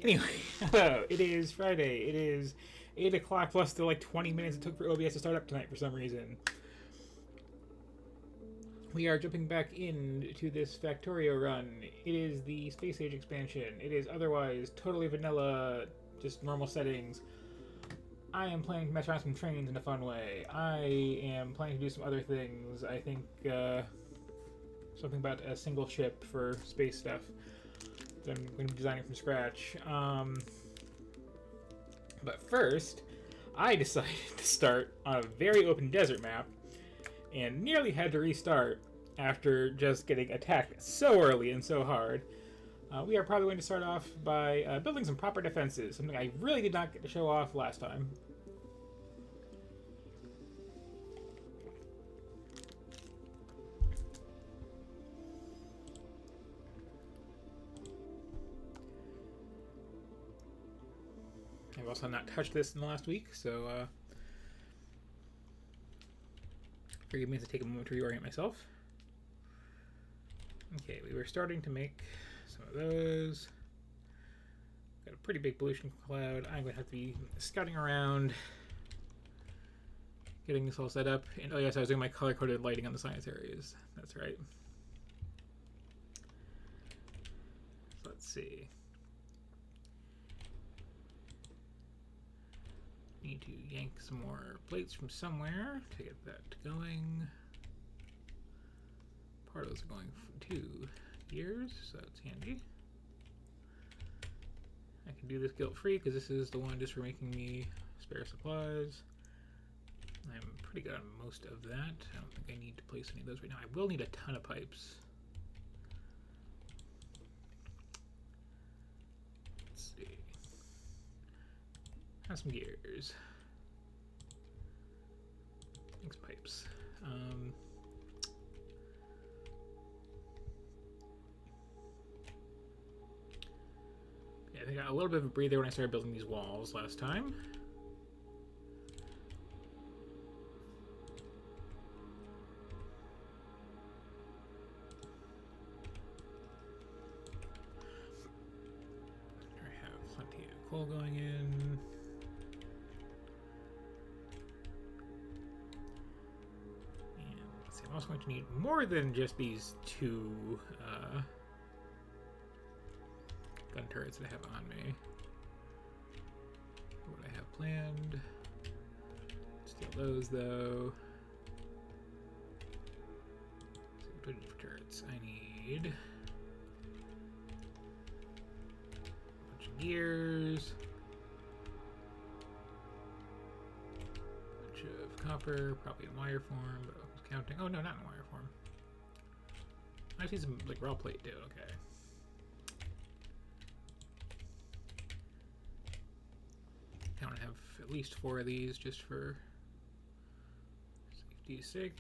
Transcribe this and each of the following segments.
Anyway, hello. It is Friday. It is 8 o'clock plus the like 20 minutes it took for OBS to start up tonight for some reason. We are jumping back into this Factorio run. It is the Space Age expansion. It is otherwise totally vanilla, just normal settings. I am planning to mess around some trains in a fun way. I am planning to do some other things. I think something about a single ship for space stuff that I'm going to be designing from scratch. But first, I decided to start on a very open desert map and nearly had to restart after just getting attacked so early and so hard. We are probably going to start off by building some proper defenses, something I really did not get to show off last time. I've also not touched this in the last week, so forgive me as I take a moment to reorient myself. Okay, we were starting to make some of those. Got a pretty big pollution cloud. I'm going to have to be scouting around, getting this all set up. And oh yes, I was doing my color-coded lighting on the science areas. That's right. So let's see. Need to yank some more plates from somewhere to get that going. Part of those are going for 2 years, so that's handy. I can do this guilt-free because this is the one just for making me spare supplies. I'm pretty good on most of that. I don't think I need to place any of those right now. I will need a ton of pipes. Let's see. Have some gears. Thanks, pipes. Yeah, I got a little bit of a breather when I started building these walls last time. I have plenty of coal going in. I'm also going to need more than just these 2 gun turrets that I have on me. What I have planned. Steal those though. So for turrets, I need a bunch of gears. A bunch of copper, probably in wire form, but counting. Oh no, not in wire form. I see some like raw plate too. Okay. I want to have at least 4 of these just for safety's sake.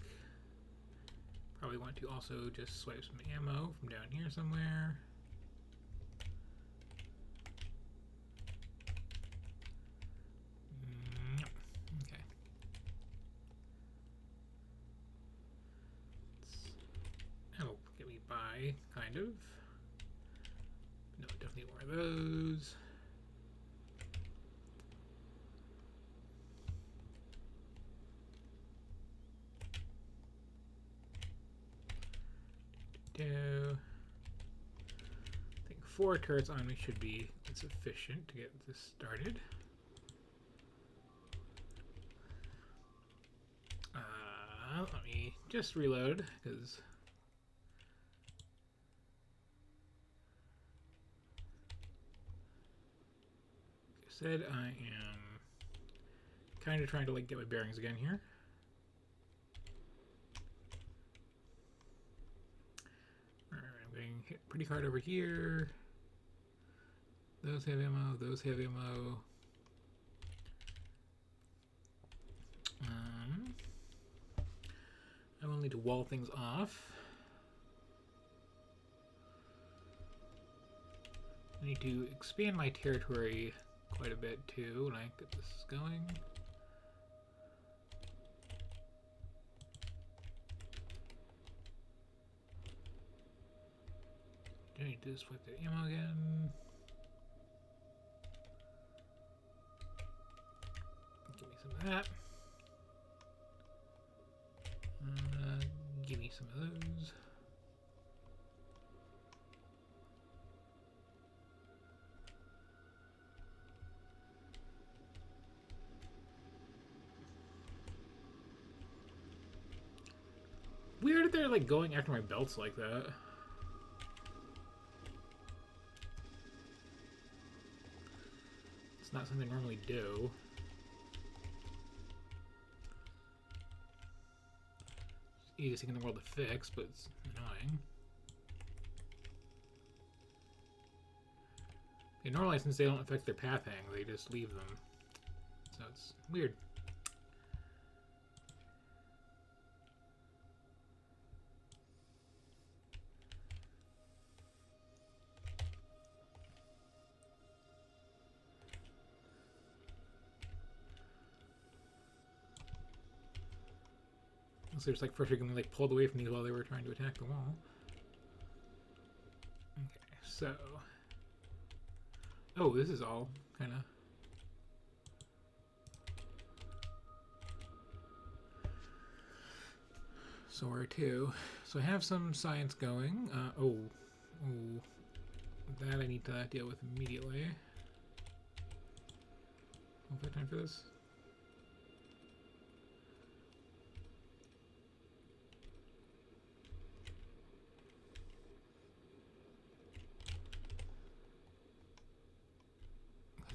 Probably want to also just swipe some ammo from down here somewhere. Okay. That'll get me by, kind of. No, definitely more of those. I think 4 turrets on me should be sufficient to get this started. Let me just reload because like I said, I am kind of trying to like get my bearings again here. I'm getting hit pretty hard over here. Those have ammo, those have ammo. I will need to wall things off. I need to expand my territory quite a bit too when I get this going. Do I need to just flip the ammo again? that. Give me some of those. Weird that they're like going after my belts like that. It's not something I normally do. Easiest thing in the world to fix, but it's annoying. Yeah, normally, since they don't affect their pathing, they just leave them. So it's weird. So it's like frustratingly like pulled away from these while they were trying to attack the wall. Okay, so this is all kind of so where to? So I have some science going. That I need to deal with immediately. Don't have time for this.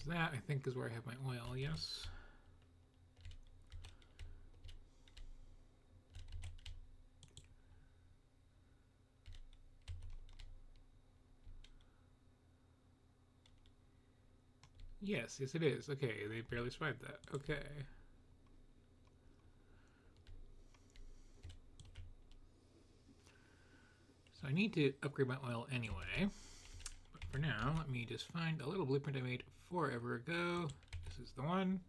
That, I think, is where I have my oil, yes. Yes, it is. Okay, they barely survived that. Okay. So I need to upgrade my oil anyway. For now, let me just find a little blueprint I made forever ago. This is the one.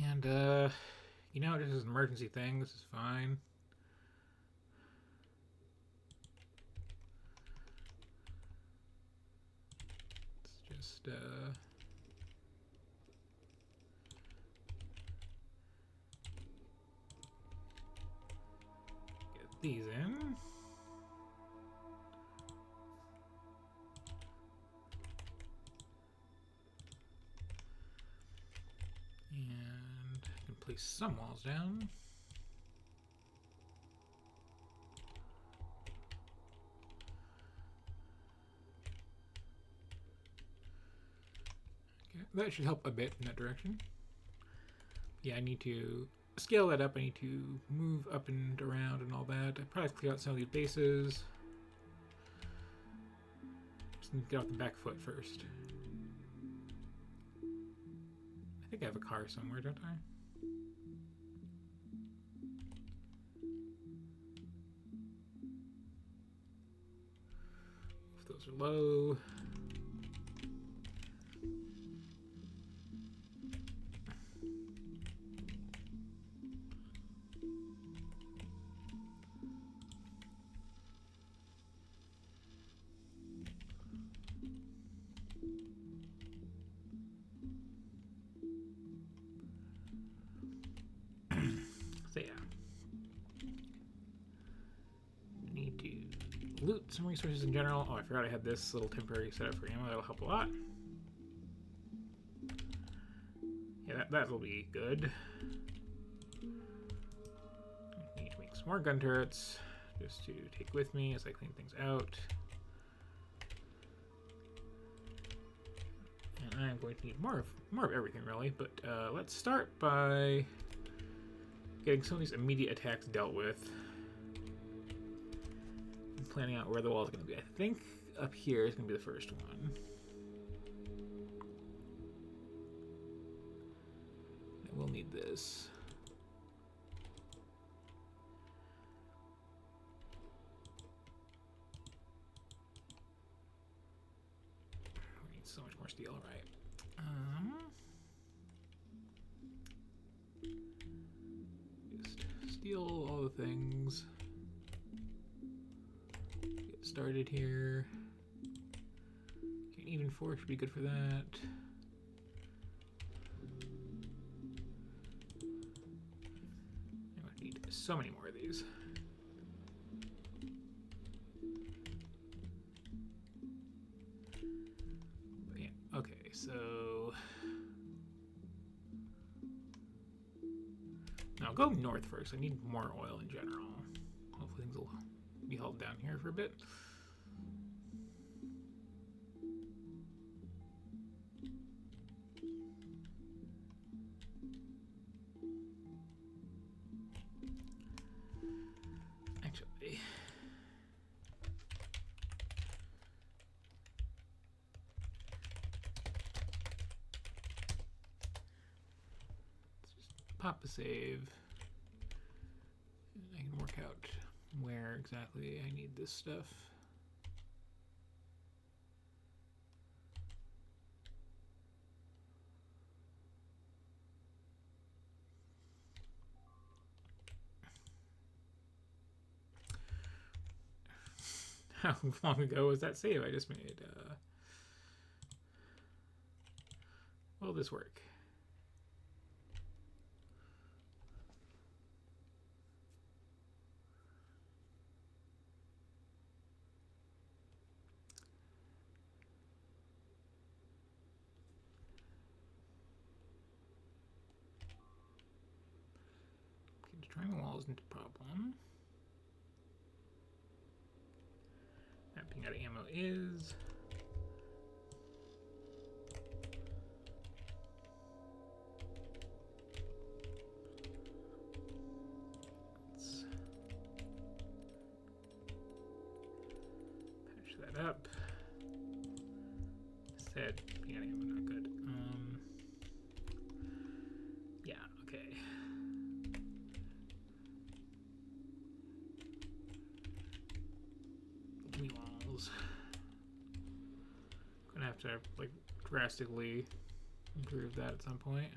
And, you know, this is an emergency thing. This is fine. Let's just, get these in. And I can place some walls down. Okay, that should help a bit in that direction. Yeah, I need to scale that up. I need to move up and around and all that. I probably clear out some of these bases. Just need to get off the back foot first. I think I have a car somewhere, don't I? If those are low. So yeah. I need to loot some resources in general. Oh, I forgot I had this little temporary setup for ammo. That'll help a lot. Yeah, that'll be good. I need to make some more gun turrets just to take with me as I clean things out. And I'm going to need more of everything really, but let's start by getting some of these immediate attacks dealt with. And planning out where the wall is going to be. I think up here is going to be the first one. And we'll need this. We need so much more steel, right? Just steal all the things. Get started here. An even 4 should be good for that. so many more of these. But yeah, okay, so now I'll go north first. I need more oil in general. Hopefully things will be held down here for a bit. Actually, let's just pop a save. And I can work out where exactly I need this stuff. How long ago was that save I just made? Will this work? Okay, destroying the wall isn't a problem. That being out of ammo is. Let's patch that up. Said being out of ammo, not good. Yeah, okay. Give me walls. Gonna have to like drastically improve that at some point.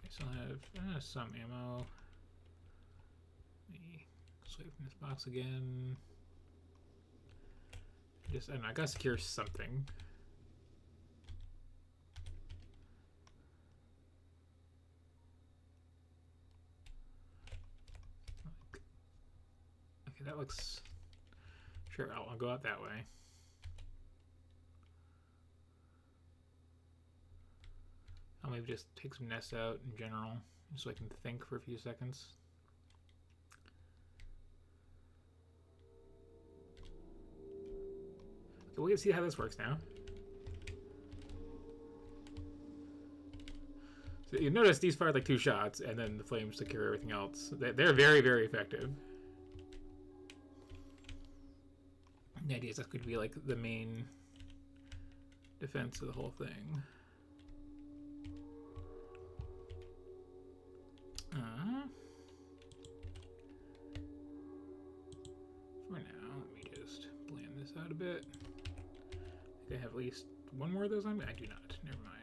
So I still have some ammo. Let me swipe from this box again. Just I don't know, I gotta secure something. Okay, that looks. Sure, I'll go out that way. I'll maybe just take some nests out in general, just so I can think for a few seconds. So we can see how this works now. So you notice these fired like 2 shots, and then the flames secure everything else. They're very, very effective. The idea is that could be like the main defense of the whole thing. For now, let me just blend this out a bit. I think I have at least one more of those on me. I do not. Never mind.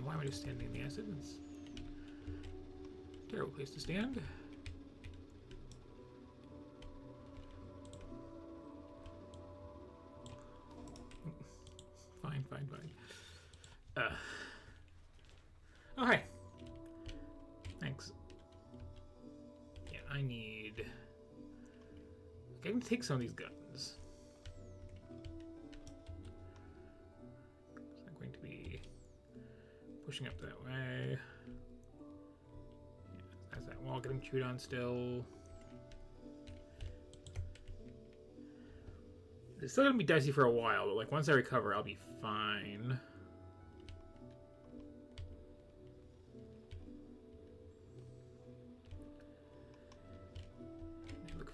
Why am I just standing in the acid? It's a terrible place to stand. Fine. Oh, hi. Thanks. Yeah, I need... I can take some of these guns. It's not going to be pushing up that way. Yeah, that's that wall getting chewed on still. It's still gonna be dicey for a while, but like once I recover, I'll be fine.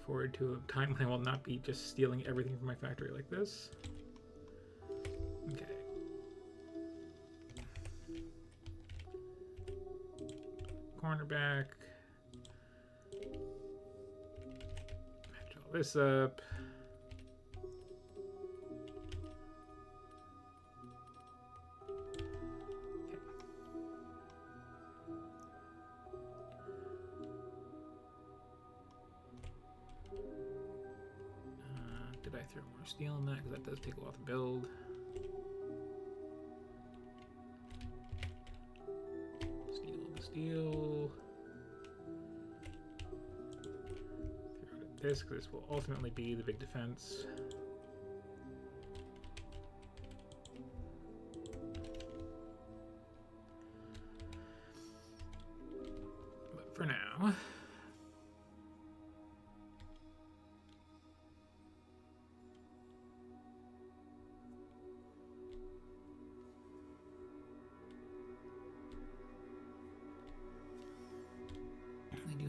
forward to a time when I will not be just stealing everything from my factory like this. Okay. Cornerback. Match all this up. Did I throw more steel in that? Because that does take a while to build. Steel. Throw it at this, because this will ultimately be the big defense. But for now,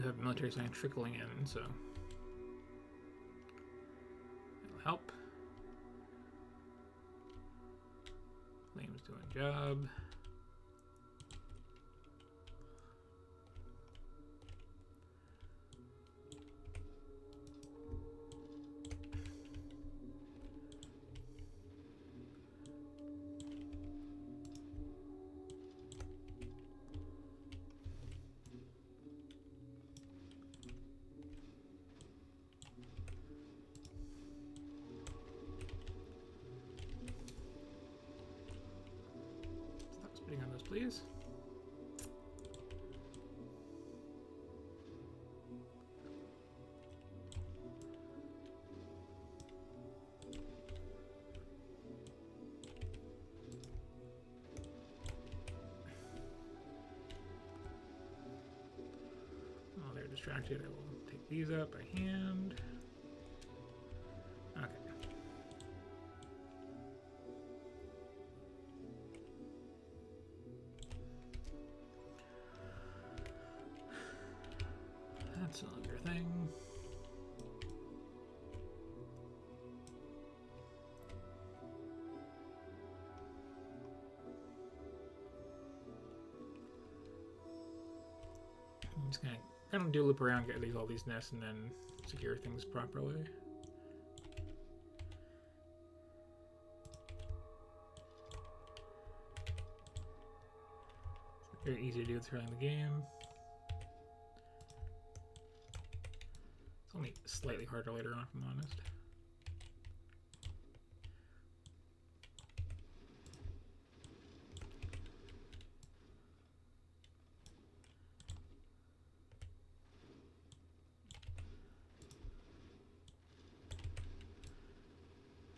have military science trickling in, so it'll help. Flame's doing job. On those, please. While they're distracted, I will take these up by hand. Okay. That's another thing. I'm just gonna kind of do a loop around, get all these nests, and then secure things properly. It's very easy to do with early in the game. It's only slightly harder later on, if I'm honest.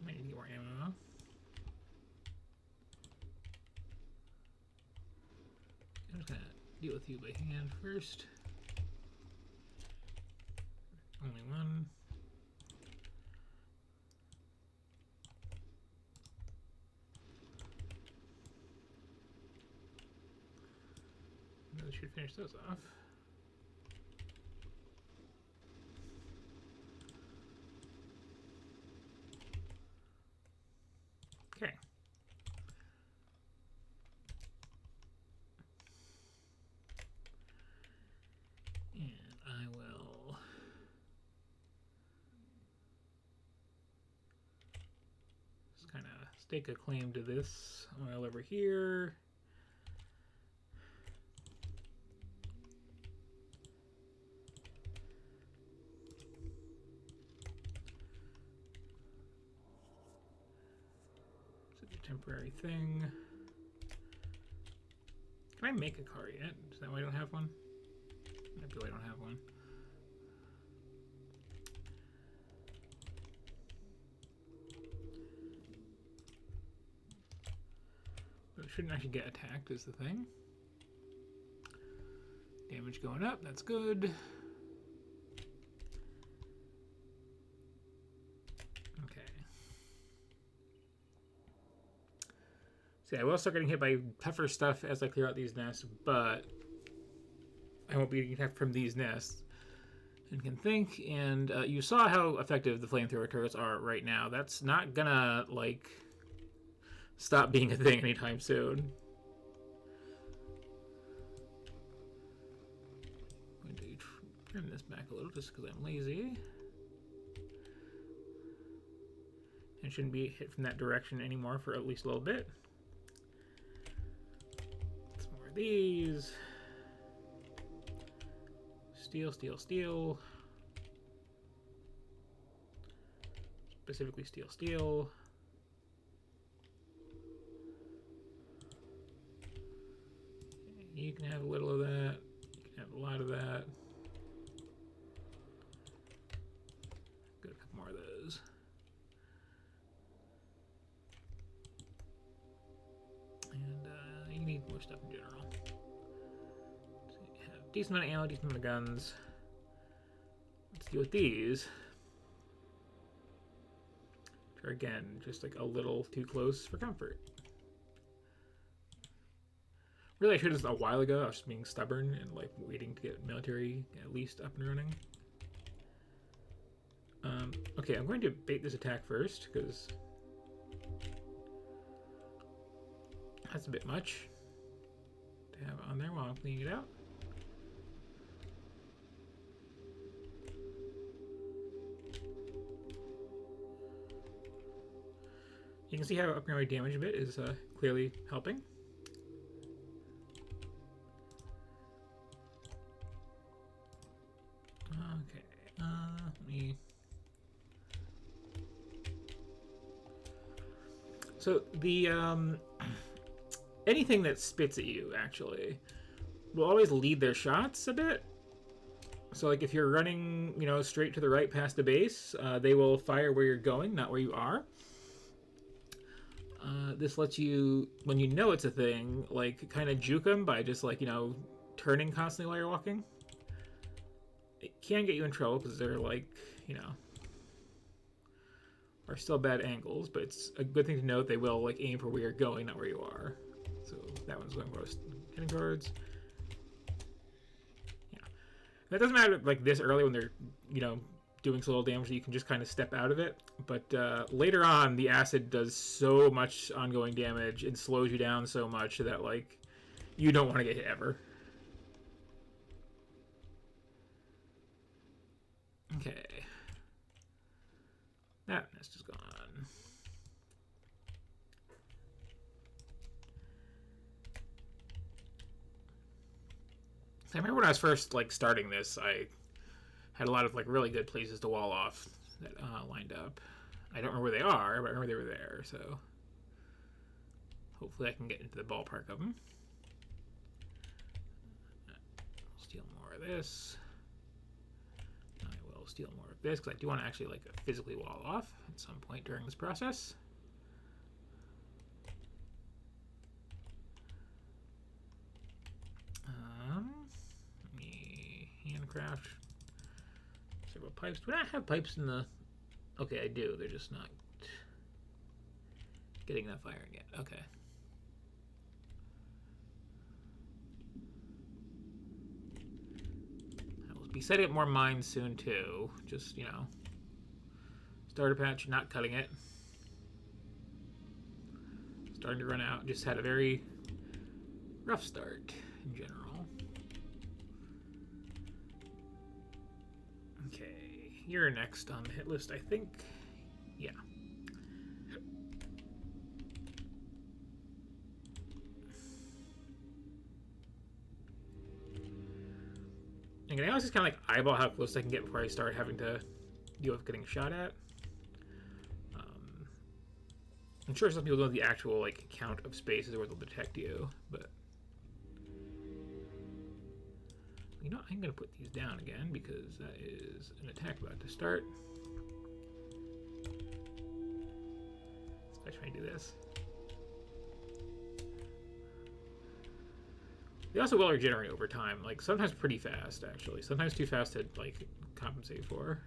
Might need to get more ammo. I'm just gonna deal with you by hand first. Only one. Those should finish those off. Okay. And I will just kind of stake a claim to this oil over here. Temporary thing. Can I make a car yet? Is that why I don't have one? Maybe I don't have one. But it shouldn't actually get attacked is the thing. Damage going up, that's good. So yeah, I will start getting hit by tougher stuff as I clear out these nests, but I won't be getting attacked from these nests. and can think. And you saw how effective the flamethrower turrets are right now. That's not gonna, like, stop being a thing anytime soon. I'm going to trim this back a little just because I'm lazy. And shouldn't be hit from that direction anymore for at least a little bit. Some more of these. Steel, steel, steel. Specifically steel, steel. You can have a little of that. You can have a lot of that. Got a couple more of those. And you need more stuff in general. So you have decent amount of ammo, decent amount of guns. Let's deal with these. Which are again just like a little too close for comfort. Really, I should have done this a while ago. I was just being stubborn and like waiting to get military at least up and running. Okay, I'm going to bait this attack first because that's a bit much to have on there while I'm cleaning it out. You can see how upping my damage a bit is clearly helping. Okay, let me... So the anything that spits at you actually will always lead their shots a bit. So like if you're running, you know, straight to the right past the base, they will fire where you're going, not where you are. This lets you, when you know it's a thing, like kind of juke them by just like, you know, turning constantly while you're walking. It can get you in trouble because they're like, you know, are still bad angles, but it's a good thing to note they will like aim for where you're going, not where you are. So that one's going where I was heading towards. Yeah. That doesn't matter like this early when they're, you know, doing so little damage, you can just kind of step out of it. But later on, the acid does so much ongoing damage and slows you down so much that like you don't want to get hit ever. Okay. That nest is gone. I remember when I was first like starting this, I had a lot of like really good places to wall off that lined up. I don't remember where they are, but I remember they were there, so hopefully I can get into the ballpark of them. I'll steal more of this. I will steal more of this because I do want to actually like physically wall off at some point during this process. Let me handcraft several pipes. Do I not have pipes in the... Okay, I do. They're just not getting enough iron yet. Okay. I will be setting up more mines soon, too. Just, you know, starter patch, not cutting it. Starting to run out. Just had a very rough start in general. You're next on the hit list, I think. Yeah. Again, I always just kind of like eyeball how close I can get before I start having to deal with getting shot at. I'm sure some people don't know the actual like count of spaces where they'll detect you, but you know, I'm going to put these down again because that is an attack about to start. Let's try to do this. They also will regenerate over time, like sometimes pretty fast, actually. Sometimes too fast to like compensate for.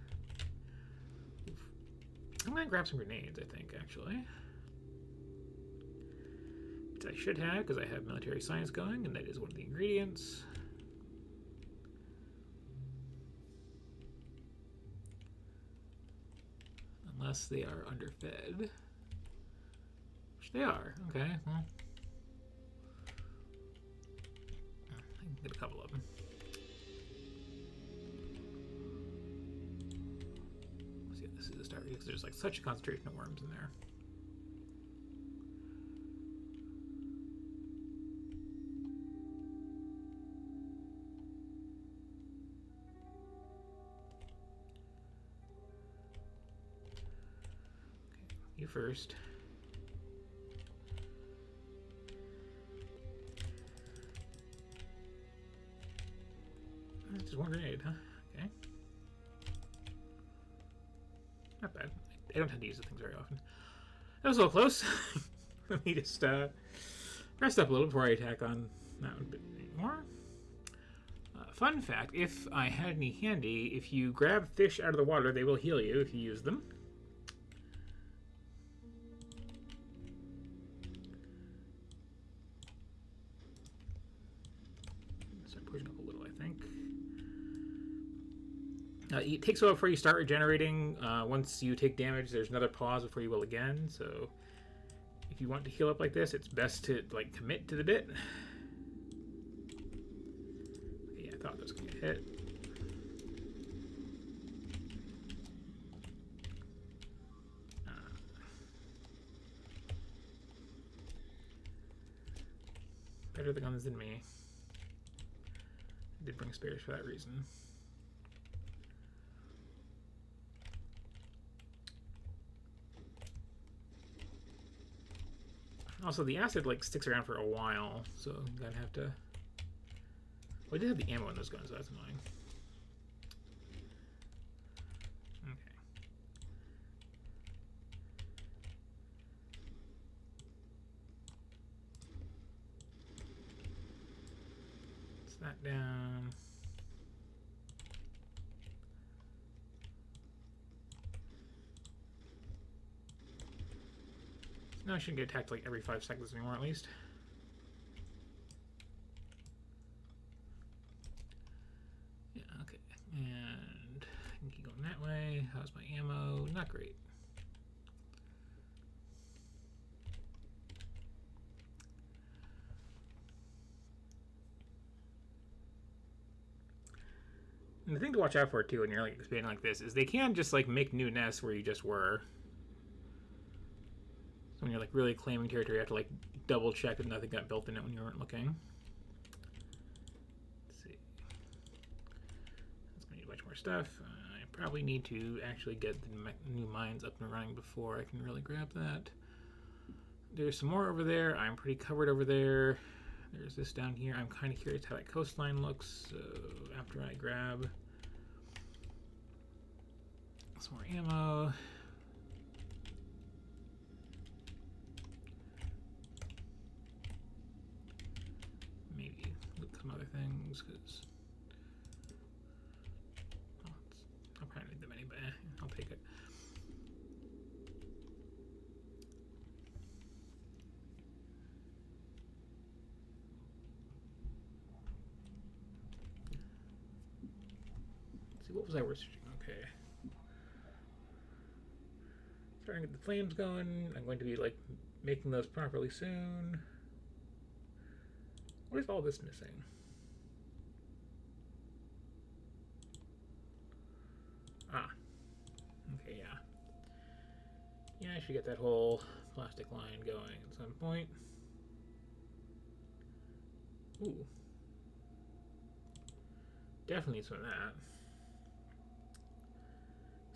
I'm going to grab some grenades, I think, actually. Which I should have because I have military science going, and that is one of the ingredients. unless they are underfed. Which they are. Okay, well. I can get a couple of them. Let's see if this is the start, because there's like such a concentration of worms in there. You first. Just one grenade, huh? Okay. Not bad. I don't tend to use the things very often. That was a little close. Let me just rest up a little before I attack on that one a bit more. Fun fact, if I had any handy, if you grab fish out of the water, they will heal you if you use them. It takes a while before you start regenerating. Once you take damage, there's another pause before you will again. So, if you want to heal up like this, it's best to like commit to the bit. Yeah, I thought that was going to get hit. Better the guns than me. I did bring spares for that reason. Also, the acid like sticks around for a while, so I'm gonna have to. Well, I did have the ammo in those guns, so that's annoying. Okay. It's that down. No, I shouldn't get attacked like every 5 seconds anymore, at least. Yeah, okay. And I can keep going that way. How's my ammo? Not great. And the thing to watch out for, too, when you're like expanding like this, is they can just like make new nests where you just were. When you're like really claiming territory, you have to like double check that nothing got built in it when you weren't looking. Let's see. That's gonna need a bunch more stuff. I probably need to actually get the new mines up and running before I can really grab that. There's some more over there. I'm pretty covered over there. There's this down here. I'm kind of curious how that coastline looks. So after I grab some more ammo. Other things, because I'll probably need them anyway. I'll take it. Let's see, what was I researching? Okay. Starting to get the flames going. I'm going to be like making those properly soon. What is all this missing? Ah. Okay, yeah. Yeah, I should get that whole plastic line going at some point. Ooh. Definitely some of that.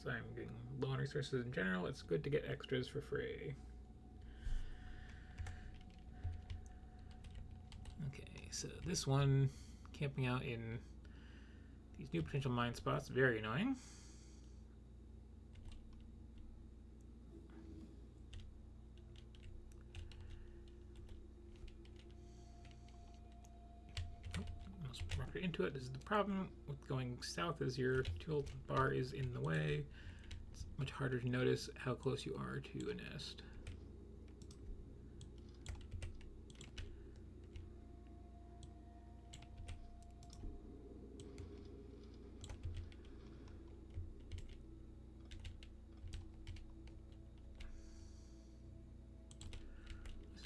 So I'm getting low on resources in general. It's good to get extras for free. Okay, so this one, camping out in these new potential mine spots, very annoying. Almost walked into it. This is the problem with going south, as your tool bar is in the way. It's much harder to notice how close you are to a nest.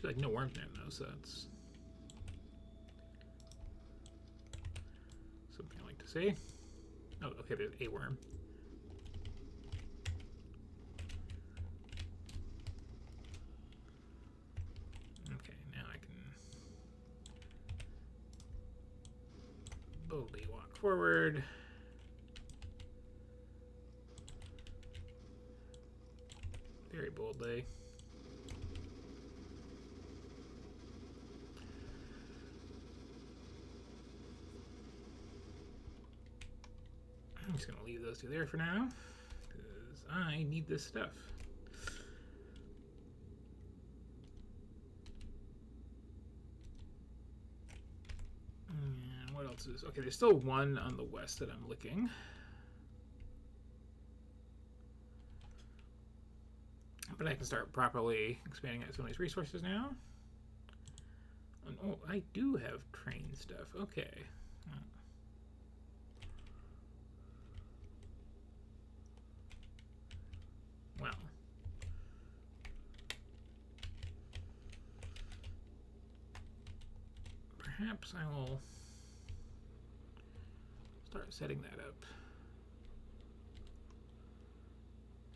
Like no worms in there though, so that's something I like to say. Oh, okay, there's a worm. Okay, now I can boldly walk forward. Very boldly. I'm just going to leave those two there for now, because I need this stuff. And what else is... Okay, there's still one on the west that I'm looking. But I can start properly expanding out some of these resources now. And, oh, I do have train stuff. Okay. Well. Perhaps I will start setting that up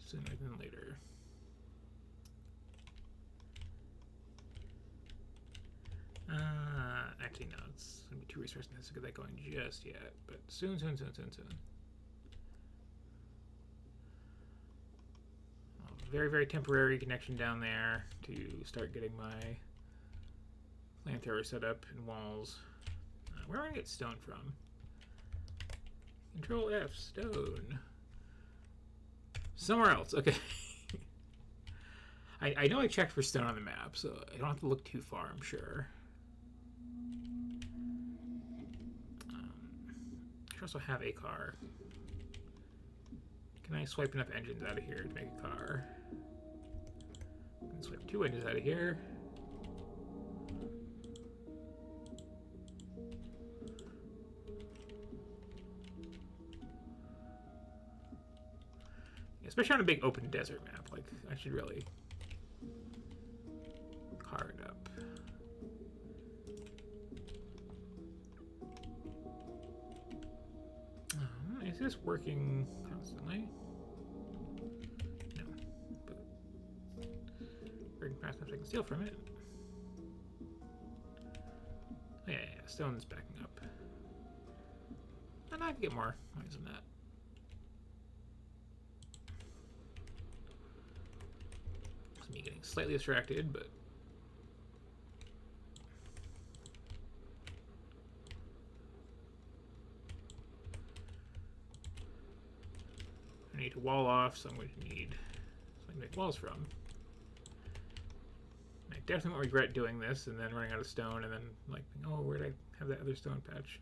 sooner than later. Actually, no, it's going to be too resource intensive to get that going just yet, but soon. Very, very temporary connection down there to start getting my flamethrower set up and walls. Where do I get stone from? Control F, stone. Somewhere else, okay. I know I checked for stone on the map, so I don't have to look too far, I'm sure. I should also have a car. Can I swipe enough engines out of here to make a car? I can swipe 2 engines out of here. Especially on a big open desert map, like, I should really car it up. Is this working constantly? No, but working fast enough so I can steal from it. Oh, yeah, stone's backing up. And I can get more mines than that. It's me getting slightly distracted, but I need to wall off, so I'm going to need something to make walls from. I definitely won't regret doing this and then running out of stone and then like, oh, where did I have that other stone patch?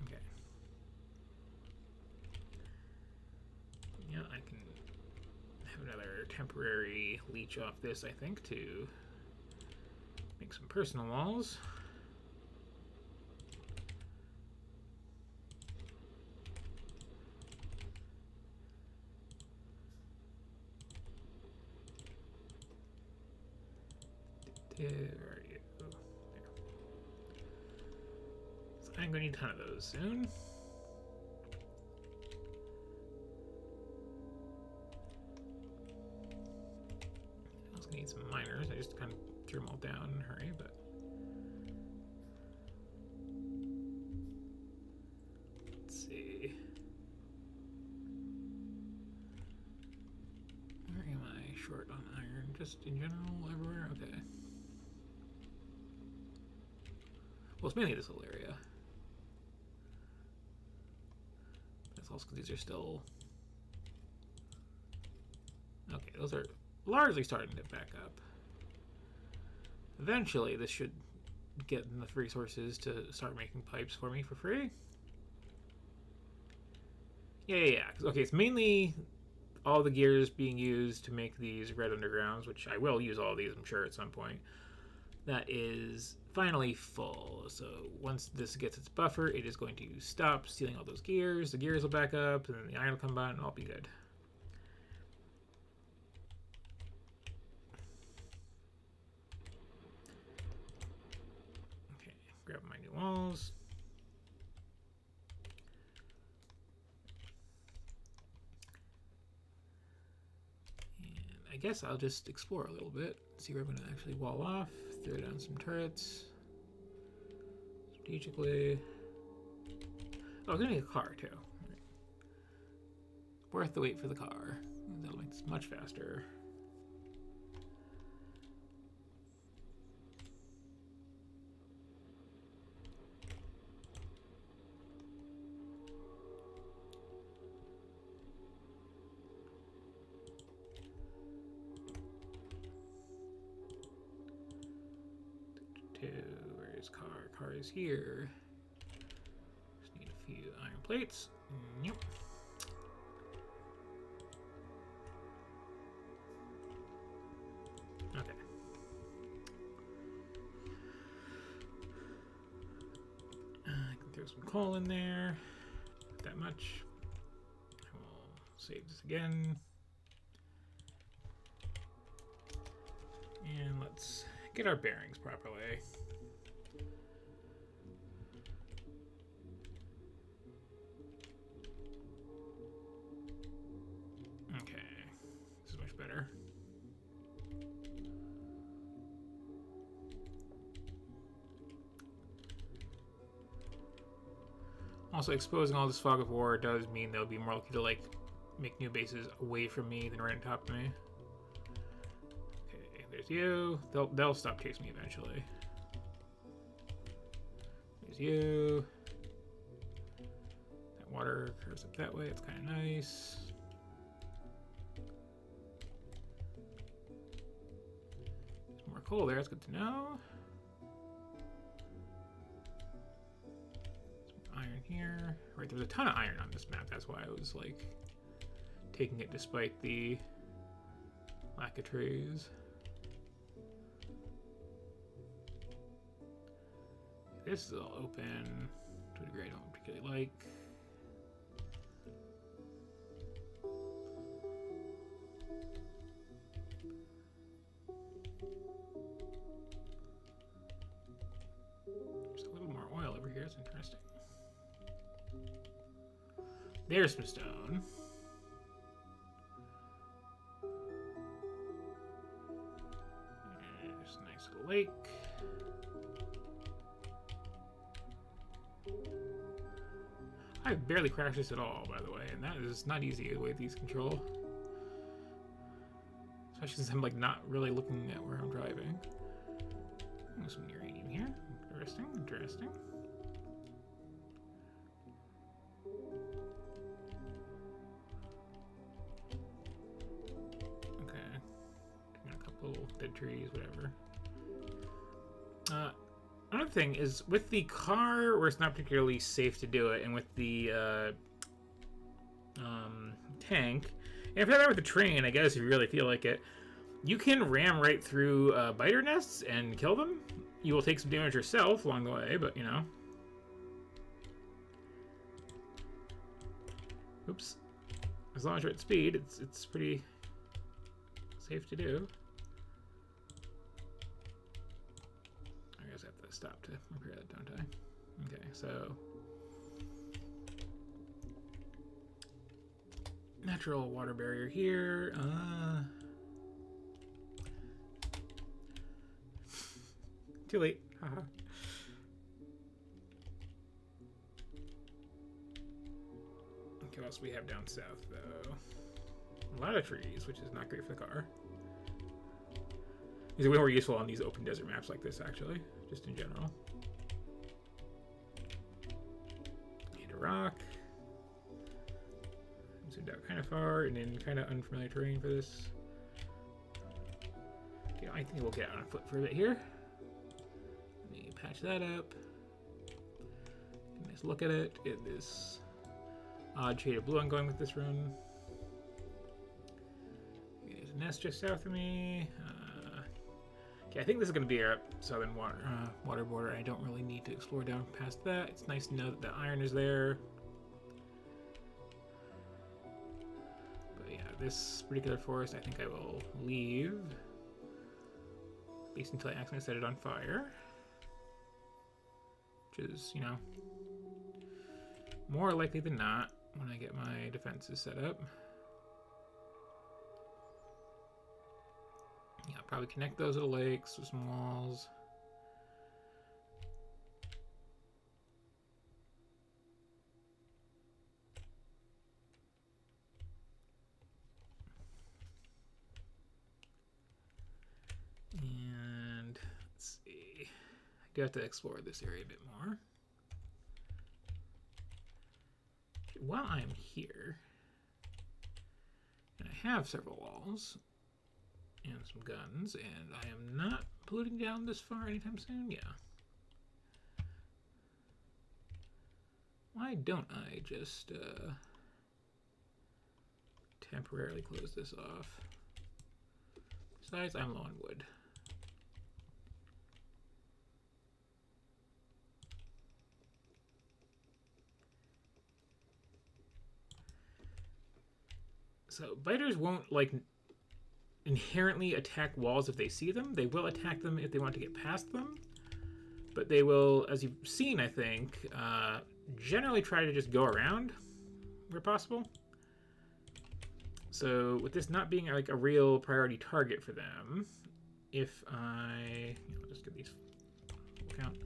Okay. Yeah, I can have another temporary leech off this, I think, to make some personal walls. Where are you? There. So I'm going to need a ton of those soon. I also need some miners. I just kind of threw them all down in a hurry, but let's see. Where am I short on iron? Just in general, everywhere? Okay. Well, it's mainly this little area. That's also because these are still... Okay, those are largely starting to back up. Eventually, this should get enough resources to start making pipes for me for free. Yeah. Okay, it's mainly all the gears being used to make these red undergrounds, which I will use all of these, I'm sure, at some point. That is finally full. So once this gets its buffer, it is going to stop stealing all those gears. The gears will back up, and then the iron will come by, and I'll be good. guess I'll just explore a little bit. See where I'm going to actually wall off. Throw down some turrets. Strategically. Oh, I'm going to need a car, too. Right. Worth the wait for the car. That'll make this much faster. Where is car? Car is here. Just need a few iron plates. Yep. Okay. I can throw some coal in there. Not that much. I will save this again. And let's get our bearings properly. Okay, this is much better. Also, exposing all this fog of war does mean they'll be more likely to like make new bases away from me than right on top of me. There's you. They'll stop chasing me eventually. There's you. That water curves up that way. It's kind of nice. There's more coal there. That's good to know. Some iron here. Right, there's a ton of iron on this map. That's why I was like taking it despite the lack of trees. This is all open to a degree I don't particularly like. There's a little more oil over here. It's interesting. There's some stone. There's a nice little lake. I barely crashed this at all, by the way, and that is not easy the way these control. Especially since I'm like not really looking at where I'm driving. There's some uranium here. Interesting, interesting. Okay. Got a couple dead trees, whatever. Another thing is, with the car, where it's not particularly safe to do it, and with the tank, and if you have that with the train, I guess if you really feel like it, you can ram right through biter nests and kill them. You will take some damage yourself along the way, but you know. Oops. As long as you're at speed, it's pretty safe to do. I guess I have to stop to repair that, don't I? Okay, so natural water barrier here. Too late. Haha. Okay, what else do we have down south, though? A lot of trees, which is not great for the car. These are way more useful on these open desert maps like this, actually, just in general. And a rock. Zoomed out kind of far and in kind of unfamiliar terrain for this. Okay, I think we'll get out on foot for a bit here. Let me patch that up. Nice look at it. Get this odd shade of blue I'm going with this run. Okay, there's a nest just south of me. Okay, I think this is going to be our southern water border. I don't really need to explore down past that. It's nice to know that the iron is there. But yeah, this particular forest, I think I will leave. At least until I accidentally set it on fire. Which is, you know, more likely than not when I get my defenses set up. Probably connect those little lakes with some walls. And let's see. I do have to explore this area a bit more. While I'm here, and I have several walls and some guns, and I am not polluting down this far anytime soon. Yeah. Why don't I just temporarily close this off? Besides, I'm low on wood. So biters won't like inherently attack walls if they see them. They will attack them if they want to get past them. But they will, as you've seen, I think, generally try to just go around where possible. So with this not being like a real priority target for them, if I, I'll just get these count.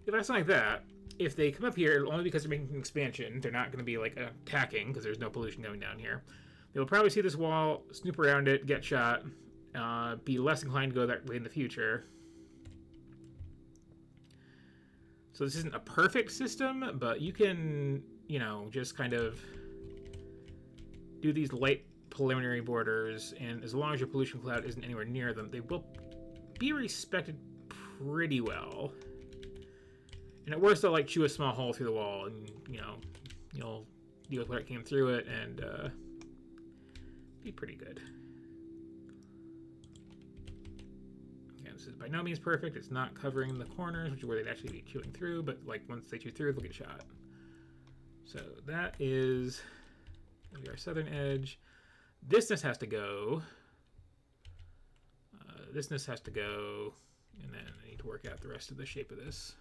If I do something like that, if they come up here, only because they're making an expansion, they're not going to be like attacking because there's no pollution going down here. They'll probably see this wall, snoop around it, get shot, be less inclined to go that way in the future. So this isn't a perfect system, but you can, just kind of do these light preliminary borders, and as long as your pollution cloud isn't anywhere near them, they will be respected pretty well. And at worst, they'll like chew a small hole through the wall, and you'll deal with what came through it, and be pretty good. Again, this is by no means perfect. It's not covering the corners, which is where they'd actually be chewing through, but like once they chew through, they'll get shot. So that is gonna be our southern edge. Thisness has to go. Thisness has to go, and then I need to work out the rest of the shape of this.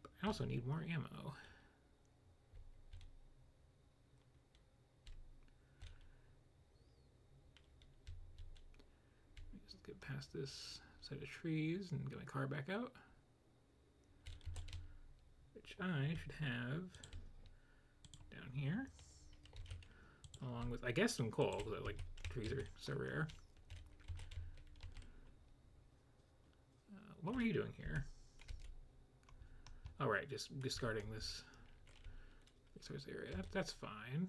But I also need more ammo. Just get past this set of trees and get my car back out, which I should have down here, along with, I guess, some coal, because like trees are so rare. What were you doing here? Oh, right, just discarding this resource area. That's fine.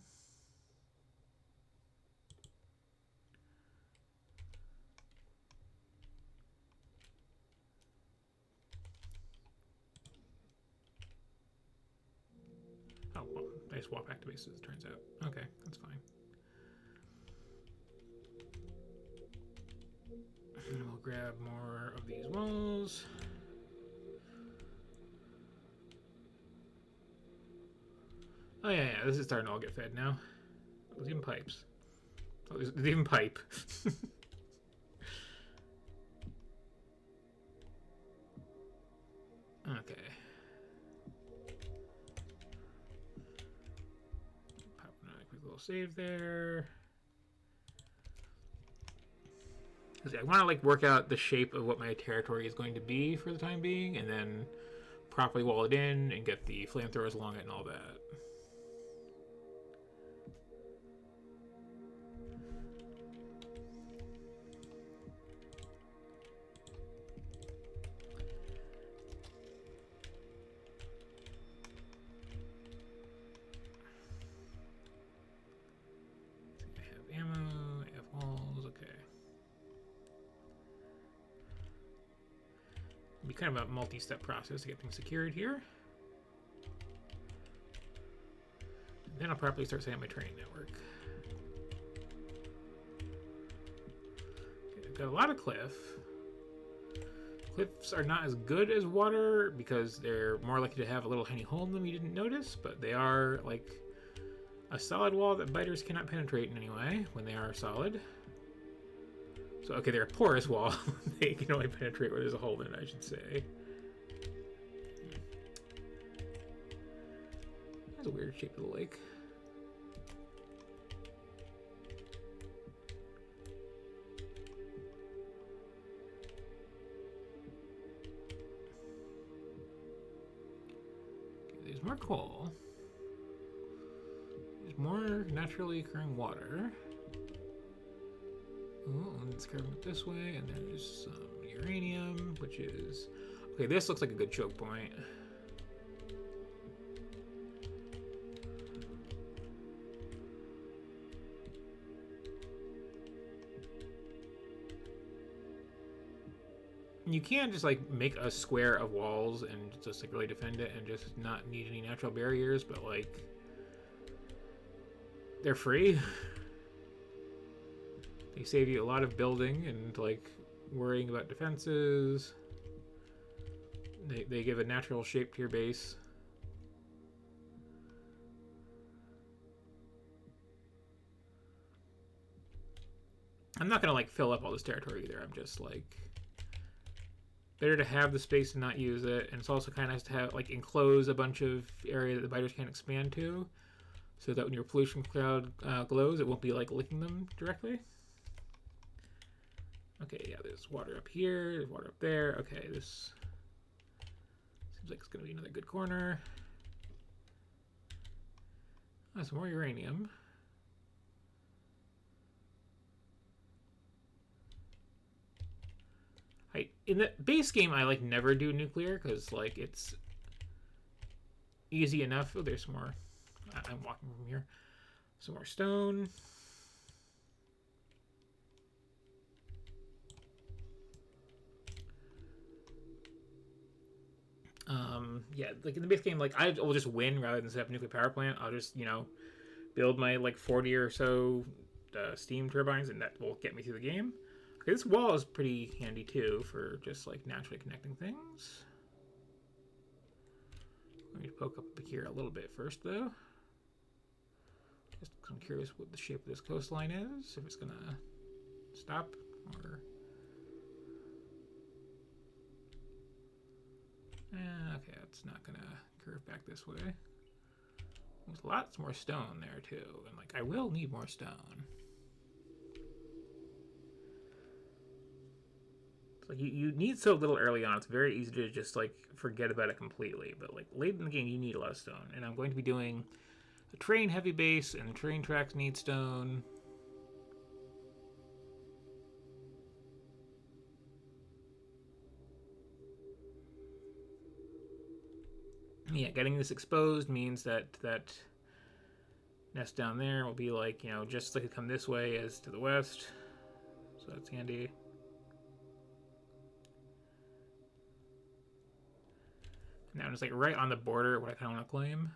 Oh, well, I just walk back to base as it turns out. Okay, that's fine. And we'll grab more of these walls. Oh yeah, this is starting to all get fed now. There's even pipes. Oh, there's even pipe. Okay. Pop a quick little save there. I want to like work out the shape of what my territory is going to be for the time being, and then properly wall it in and get the flamethrowers along it and all that. I have ammo, I have walls, okay. It'll be kind of a multi-step process to get things secured here. And then I'll properly start setting up my training network. Okay, I've got a lot of cliff. Cliffs are not as good as water because they're more likely to have a little tiny hole in them you didn't notice, but they are like a solid wall that biters cannot penetrate in any way when they are solid. So, okay, they're a porous wall. They can only penetrate where there's a hole in it, I should say. That's a weird shape of the lake. more coal. There's more naturally occurring water. Oh, and it's curving up this way, and there's some uranium, which is... Okay, this looks like a good choke point. You can just like make a square of walls and just like really defend it and just not need any natural barriers, but like they're free. They save you a lot of building and like worrying about defenses. They give a natural shape to your base. I'm not gonna like fill up all this territory either. I'm just like, better to have the space and not use it, and it's also kind of nice to have like enclose a bunch of area that the biters can't expand to, so that when your pollution cloud glows, it won't be like licking them directly. Okay, yeah, there's water up here, there's water up there. Okay, this seems like it's gonna be another good corner. Oh, some more uranium. In the base game, I like never do nuclear because like it's easy enough. Oh, there's some more. I'm walking from here. Some more stone. Yeah, like in the base game, like I will just win rather than set up a nuclear power plant. I'll just, you know, build my like 40 or so steam turbines, and that will get me through the game. Okay, this wall is pretty handy too for just like naturally connecting things. Let me poke up here a little bit first though. Just I'm curious what the shape of this coastline is, if it's gonna stop or... okay, it's not gonna curve back this way. There's lots more stone there too, and like I will need more stone. Like you need so little early on, it's very easy to just like forget about it completely. But like late in the game, you need a lot of stone, and I'm going to be doing a train heavy base, and train tracks need stone. Yeah, getting this exposed means that that nest down there will be like, you know, just like it come this way as to the west, so that's handy. Now it's like right on the border of what I kind of want to claim.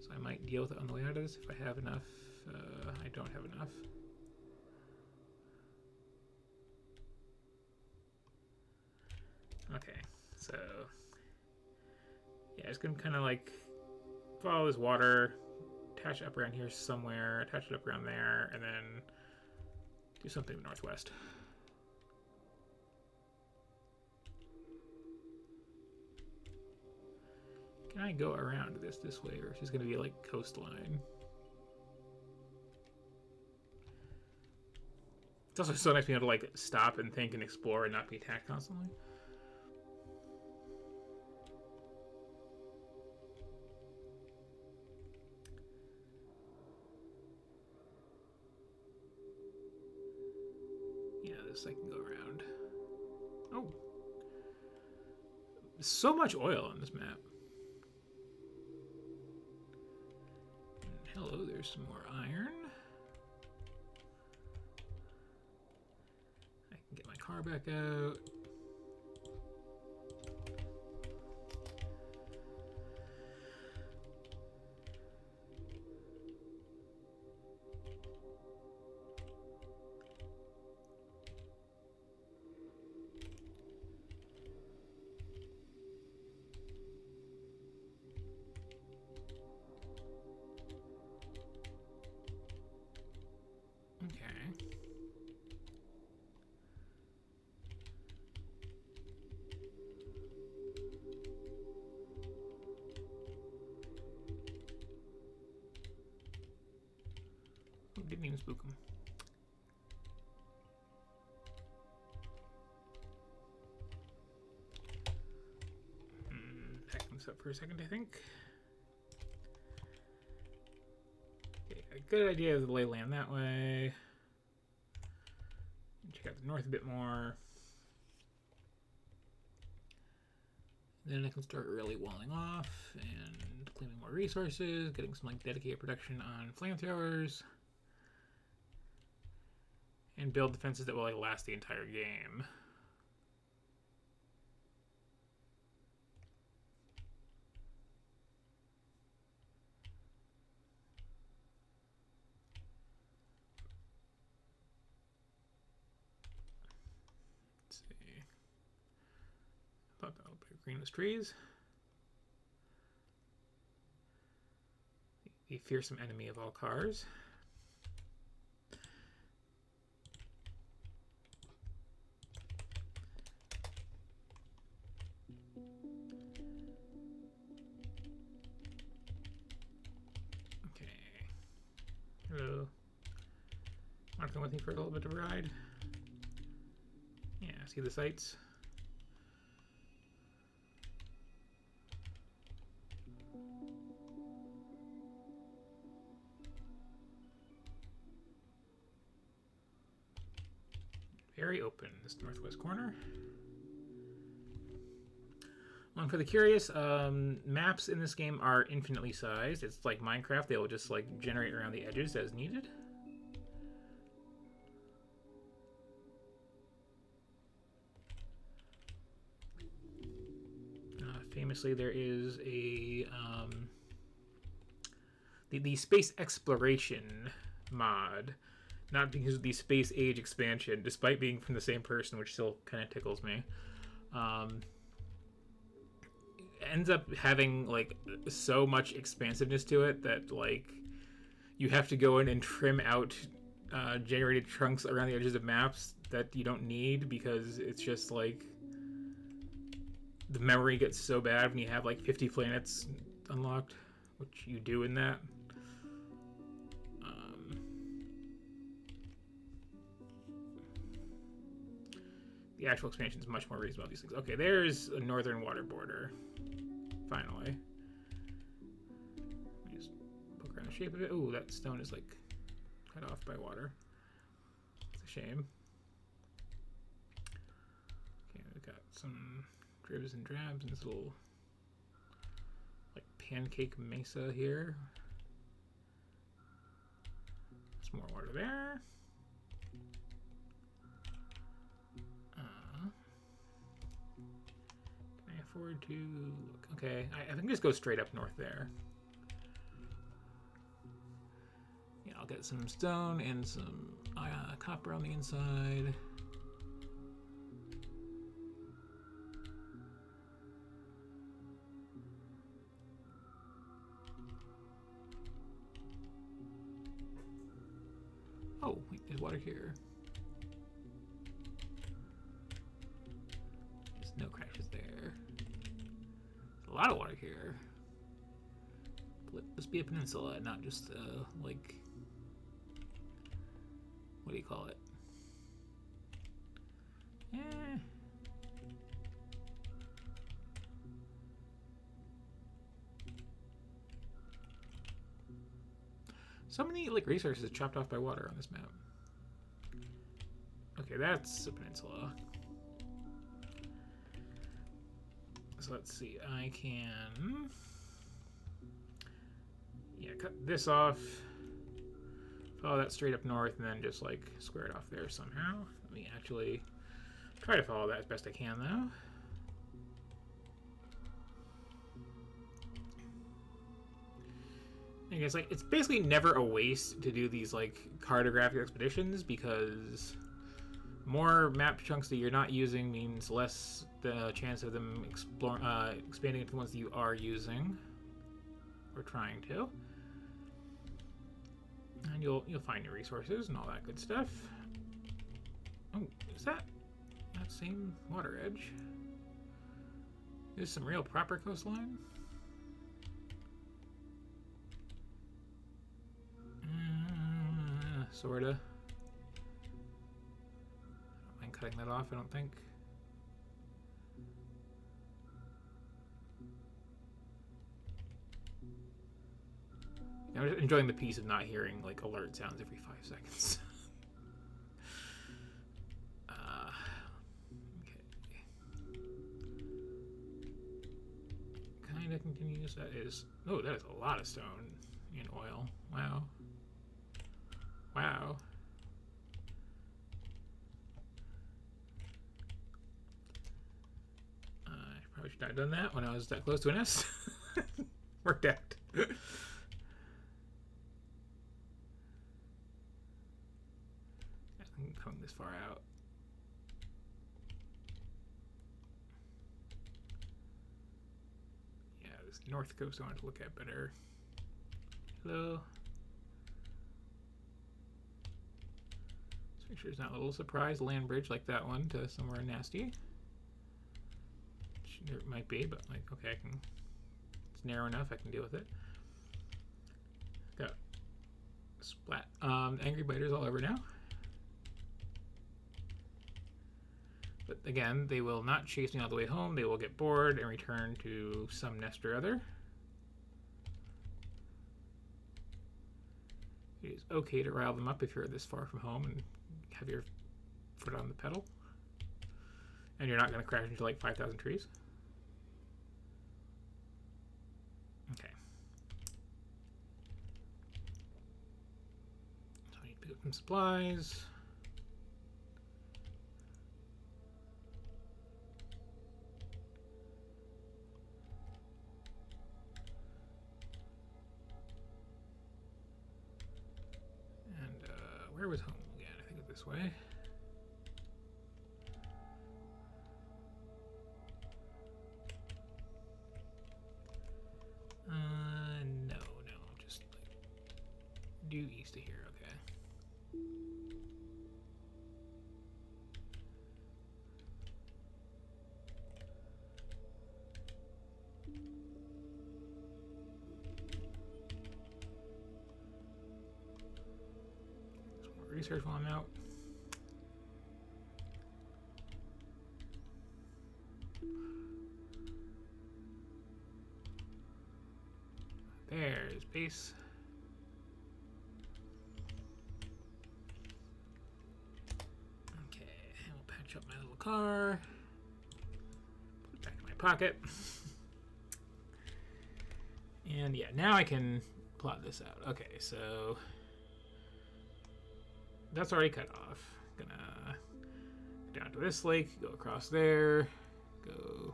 So I might deal with it on the way out of this if I have enough. I don't have enough. Okay, so yeah, just gonna kind of like follow this water, attach it up around here somewhere, attach it up around there, and then do something in the northwest. Can I go around this way, or is this going to be like coastline? It's also so nice being able to like stop and think and explore and not be attacked constantly. Yeah, this I can go around. Oh, so much oil on this map. Hello, there's some more iron. I can get my car back out. Didn't even spook him. for a second, I think. Okay, a good idea of the lay land that way. Check out the north a bit more. Then I can start really walling off and claiming more resources, getting some like dedicated production on flamethrowers, and build defenses that will like last the entire game. Let's see. I thought that would be green as trees. The fearsome enemy of all cars. Hello. Want to come with me for a little bit of a ride? Yeah, see the sights? Very open, this northwest corner. For the curious, maps in this game are infinitely sized. It's like Minecraft, they will just like generate around the edges as needed. Famously, there is a the space exploration mod, not because of the space age expansion, despite being from the same person, which still kind of tickles me. Ends up having like so much expansiveness to it that like you have to go in and trim out generated chunks around the edges of maps that you don't need, because it's just like the memory gets so bad when you have like 50 planets unlocked, which you do in that. The actual expansion is much more reasonable. These things. Okay, there's a northern water border. Finally. Let me just poke around the shape of it. Ooh, that stone is like cut off by water. It's a shame. Okay, we've got some dribs and drabs and this little like pancake mesa here. Some more water there. Forward to okay, I think just go straight up north there. Yeah, I'll get some stone and some copper on the inside. Oh, wait, there's water here. There's no crashes there. A lot of water here. Let this be a peninsula, not just like, what do you call it? Eh. So many like resources chopped off by water on this map. Okay, that's a peninsula. So let's see, I can, yeah, cut this off, follow that straight up north, and then just like square it off there somehow. Let me actually try to follow that as best I can, though. I guess like it's basically never a waste to do these like cartographic expeditions, because more map chunks that you're not using means less the chance of them expanding into the ones that you are using or trying to, and you'll find your resources and all that good stuff. Oh, is that same water edge? There's some real proper coastline. Sorta. I don't mind cutting that off, I don't think. I'm just enjoying the peace of not hearing like alert sounds every 5 seconds. Kinda continues. That is, oh, that is a lot of stone in oil. Wow. Wow. I probably should not have done that when I was that close to an S. Worked out. I think coming this far out. Yeah, this north coast I want to look at better. Hello. Let's make sure there's not a little surprise land bridge like that one to somewhere nasty. There might be, but like, okay, I can. It's narrow enough. I can deal with it. Got splat. Angry biters all over now. But again, they will not chase me all the way home. They will get bored and return to some nest or other. It is okay to rile them up if you're this far from home and have your foot on the pedal. And you're not going to crash into like 5,000 trees. Okay. So I need to pick up some supplies. Where was home again? I think it's this way. No, just like due east of here. Okay. Research while I'm out. There's base. Okay, and we'll patch up my little car. Put it back in my pocket. And yeah, now I can plot this out. Okay, so that's already cut off. Gonna go down to this lake, go across there, go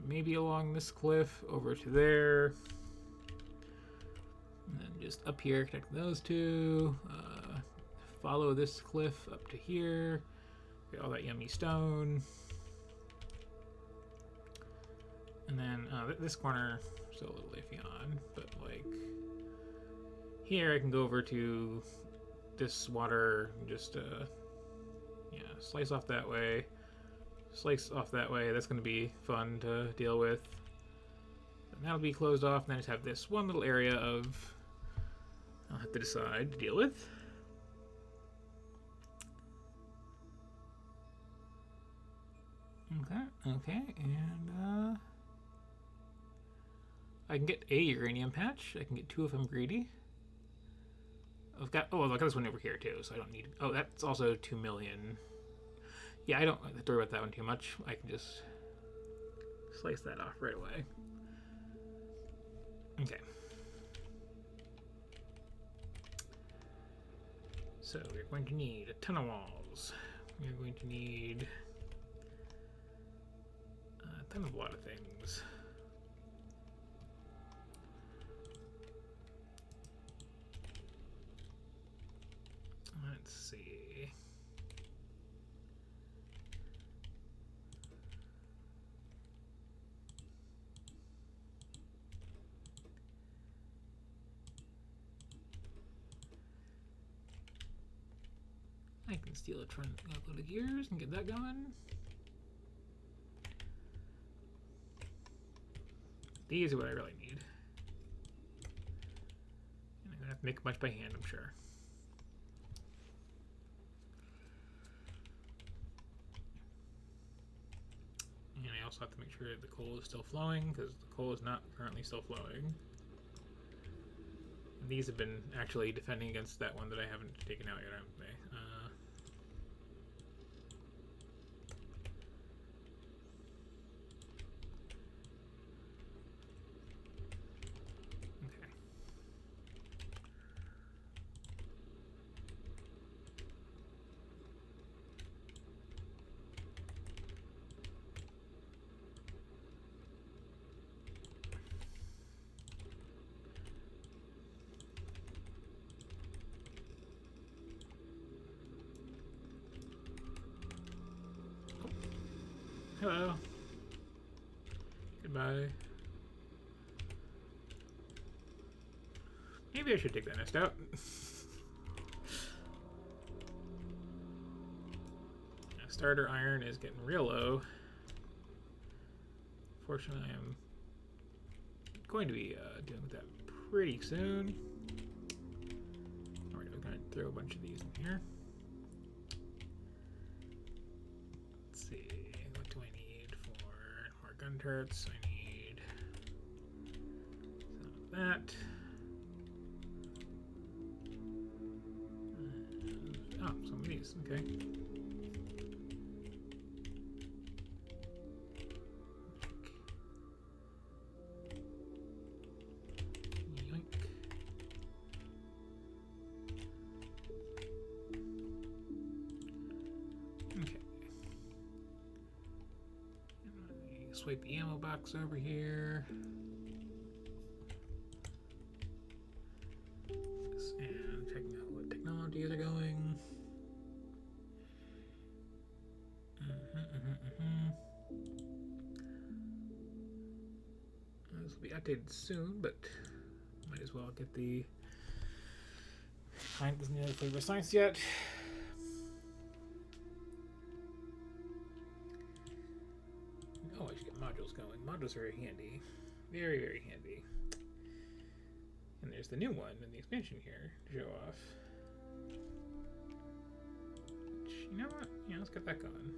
maybe along this cliff over to there, and then just up here connect those two. Follow this cliff up to here. Get all that yummy stone, and then this corner still a little iffy on, but like. Here I can go over to this water and just yeah, slice off that way, slice off that way. That's going to be fun to deal with. And that'll be closed off, and then I just have this one little area of I'll have to decide to deal with. Okay, and I can get a uranium patch. I can get 2 if I'm greedy. I've got, oh, look at this one over here too, so I don't need, oh, that's also 2 million. Yeah, I don't have to worry about that one too much. I can just slice that off right away. Okay. So we're going to need a ton of walls. We're going to need a ton of a lot of things. Let's see. I can steal a load of gears and get that going. These are what I really need. And I'm gonna have to make much by hand, I'm sure. And I also have to make sure that the coal is still flowing, because the coal is not currently still flowing. And these have been actually defending against that one that I haven't taken out yet, haven't they? Hello. Goodbye. Maybe I should take that nest out. Starter iron is getting real low. Fortunately, I'm going to be dealing with that pretty soon. Alright, we're going to throw a bunch of these in here. Gun turrets. I need some of that. Oh, some of these. Okay. Yoink. Okay. Swipe the ammo box over here. And checking out what technologies are going. This will be updated soon, but might as well get the. Client doesn't need a flavor of science yet. Oh, I should get modules going. Modules are very handy. Very, very handy. And there's the new one in the expansion here to show off. Which, you know what? Yeah, let's get that going.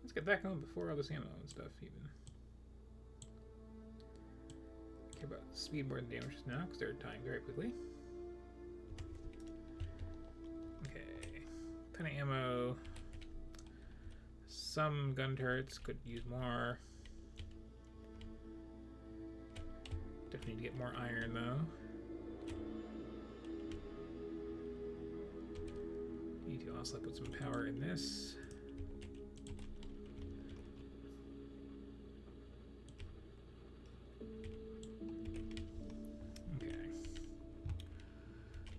Let's get that going before all this ammo and stuff, even. I care about speed more than damage just now, because they're dying very quickly. Okay. Ton of ammo. Some gun turrets could use more. Definitely need to get more iron though. Need to also put some power in this. Okay.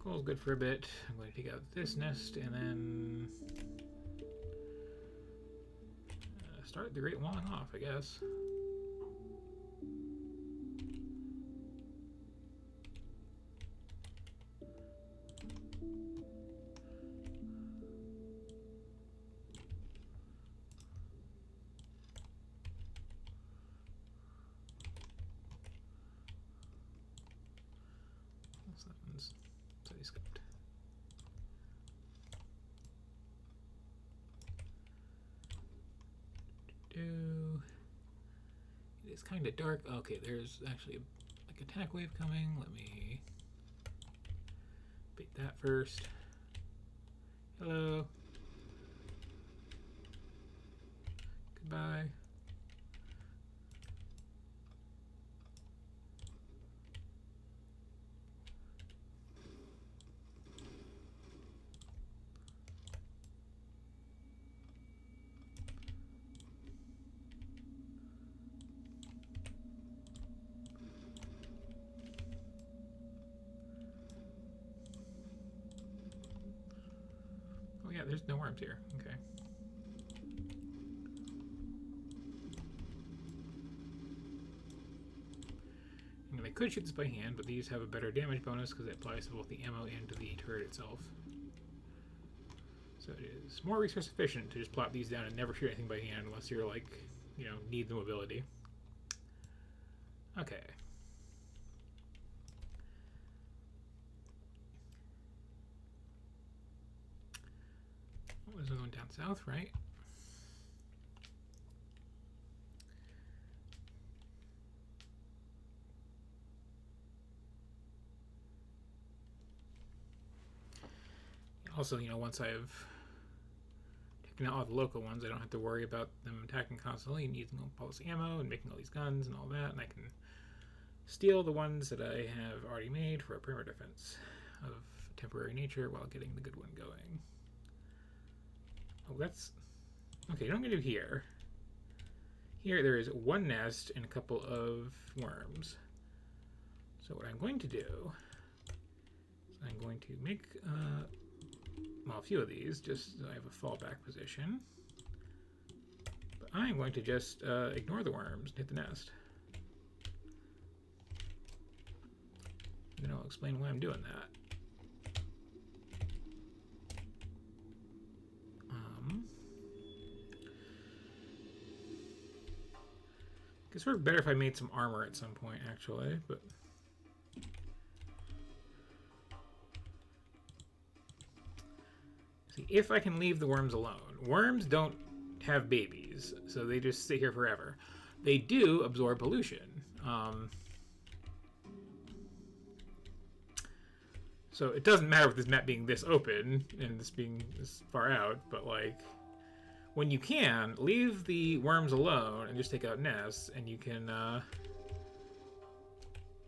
Coal's good for a bit. I'm going to take out this nest and then start the Great Walling off, I guess. That one's study scoped. It is kind of dark. Okay, there's actually like a attack wave coming. Let me beat that first. Hello. Goodbye. Oh yeah, there's no worms here. Okay. And I could shoot this by hand, but these have a better damage bonus because it applies to both the ammo and to the turret itself. So it is more resource efficient to just plop these down and never shoot anything by hand unless you're like, you know, need the mobility. Okay. What was going down south, right? Also, you know, once I've taken out all the local ones, I don't have to worry about them attacking constantly and using all policy ammo and making all these guns and all that, and I can steal the ones that I have already made for a perimeter defense of temporary nature while getting the good one going. Oh, that's... Okay, you know what I'm going to do here? Here there is one nest and a couple of worms. So what I'm going to do is I'm going to make well, a few of these just so I have a fallback position. But I'm going to just ignore the worms and hit the nest. And then I'll explain why I'm doing that. Guess it would be better if I made some armor at some point, actually, but... See, if I can leave the worms alone. Worms don't have babies, so they just sit here forever. They do absorb pollution. So it doesn't matter with this map being this open and this being this far out, but like... When you can, leave the worms alone and just take out nests, and you can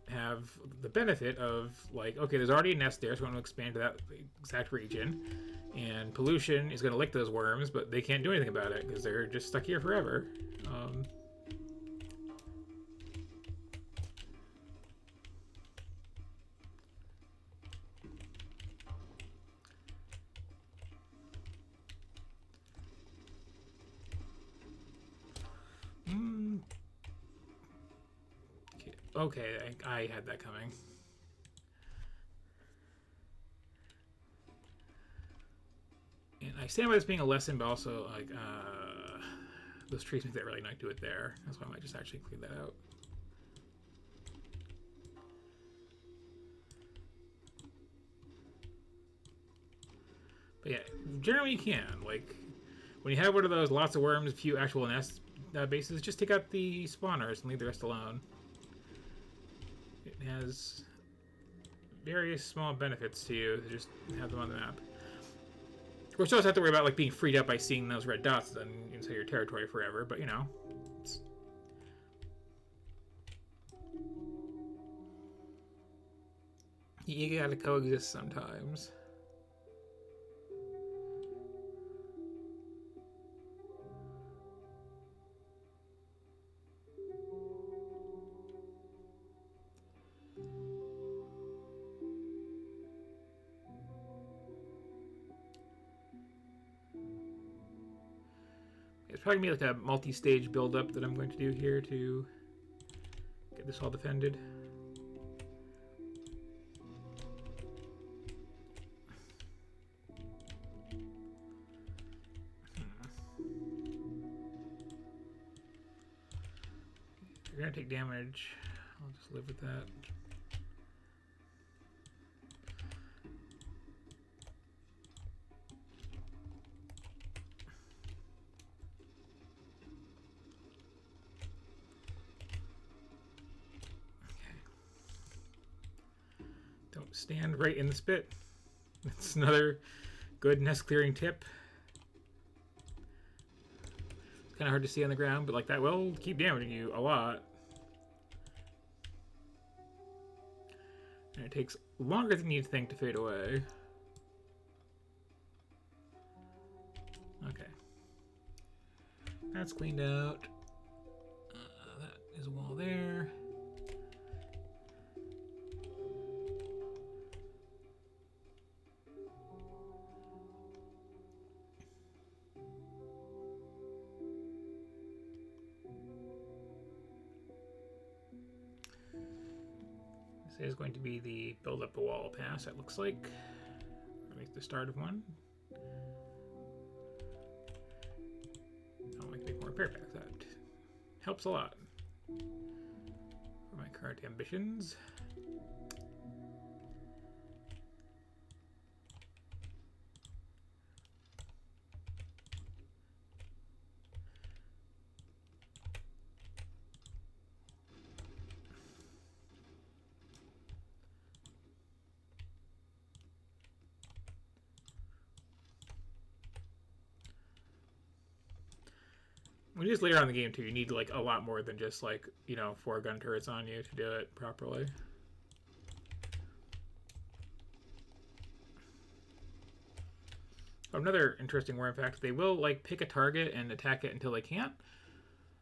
have the benefit of, like, okay, there's already a nest there, so we're going to expand to that exact region, and pollution is going to lick those worms, but they can't do anything about it because they're just stuck here forever. Okay, I had that coming. And I stand by this being a lesson, but also, like, those trees make that really not do it there. That's why I might just actually clear that out. But yeah, generally you can. Like, when you have one of those lots of worms, a few actual nest bases, just take out the spawners and leave the rest alone. It has various small benefits to you to just have them on the map. Of course, you also have to worry about like being freed up by seeing those red dots inside your territory forever, but you know. You gotta coexist sometimes. It's probably going to be like a multi-stage build-up that I'm going to do here to get this all defended. You're going to take damage. I'll just live with that. Stand right in the spit. That's another good nest clearing tip. It's kind of hard to see on the ground, but like that will keep damaging you a lot. And it takes longer than you'd think to fade away. Okay. That's cleaned out. That is a wall there. This is going to be the build up a wall pass, it looks like. Or at least the start of one. I'll make more repair packs. That helps a lot for my current ambitions. When you just later on in the game too, you need like a lot more than just like, you know, 4 gun turrets on you to do it properly. Another interesting war, in fact, they will like pick a target and attack it until they can't.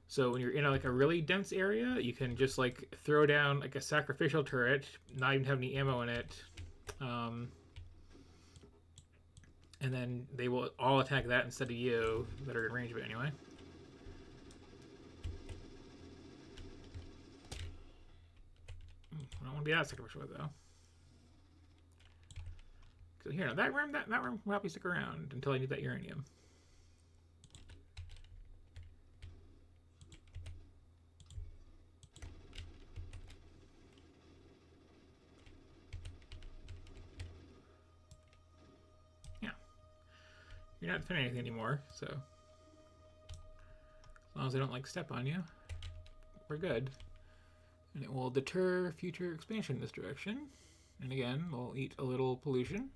So when you're in like a really dense area, you can just like throw down like a sacrificial turret, not even have any ammo in it, and then they will all attack that instead of you that are in range of it anyway. I don't want to be that sacrificial though. So here, now that room will help you stick around until I need that uranium. Yeah, you're not defending anything anymore, so as long as I don't like step on you, we're good. And it will deter future expansion in this direction. And again, we'll eat a little pollution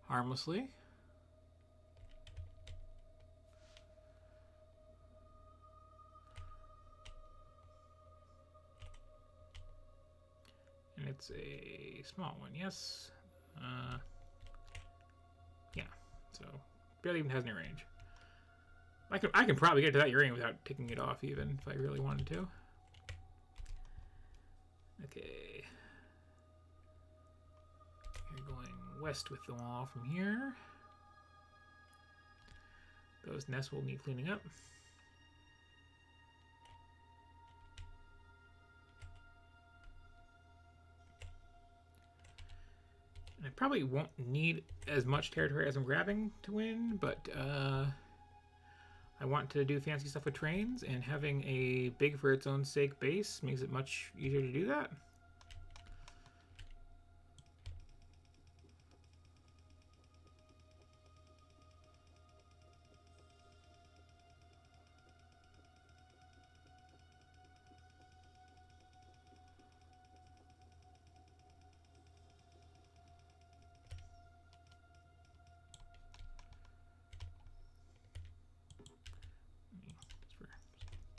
harmlessly. And it's a small one, yes. Yeah, so barely even has any range. I can probably get to that uranium without taking it off even if I really wanted to. Okay. You're going west with the wall from here. Those nests will need cleaning up. And I probably won't need as much territory as I'm grabbing to win, but I want to do fancy stuff with trains, and having a big for its own sake base makes it much easier to do that.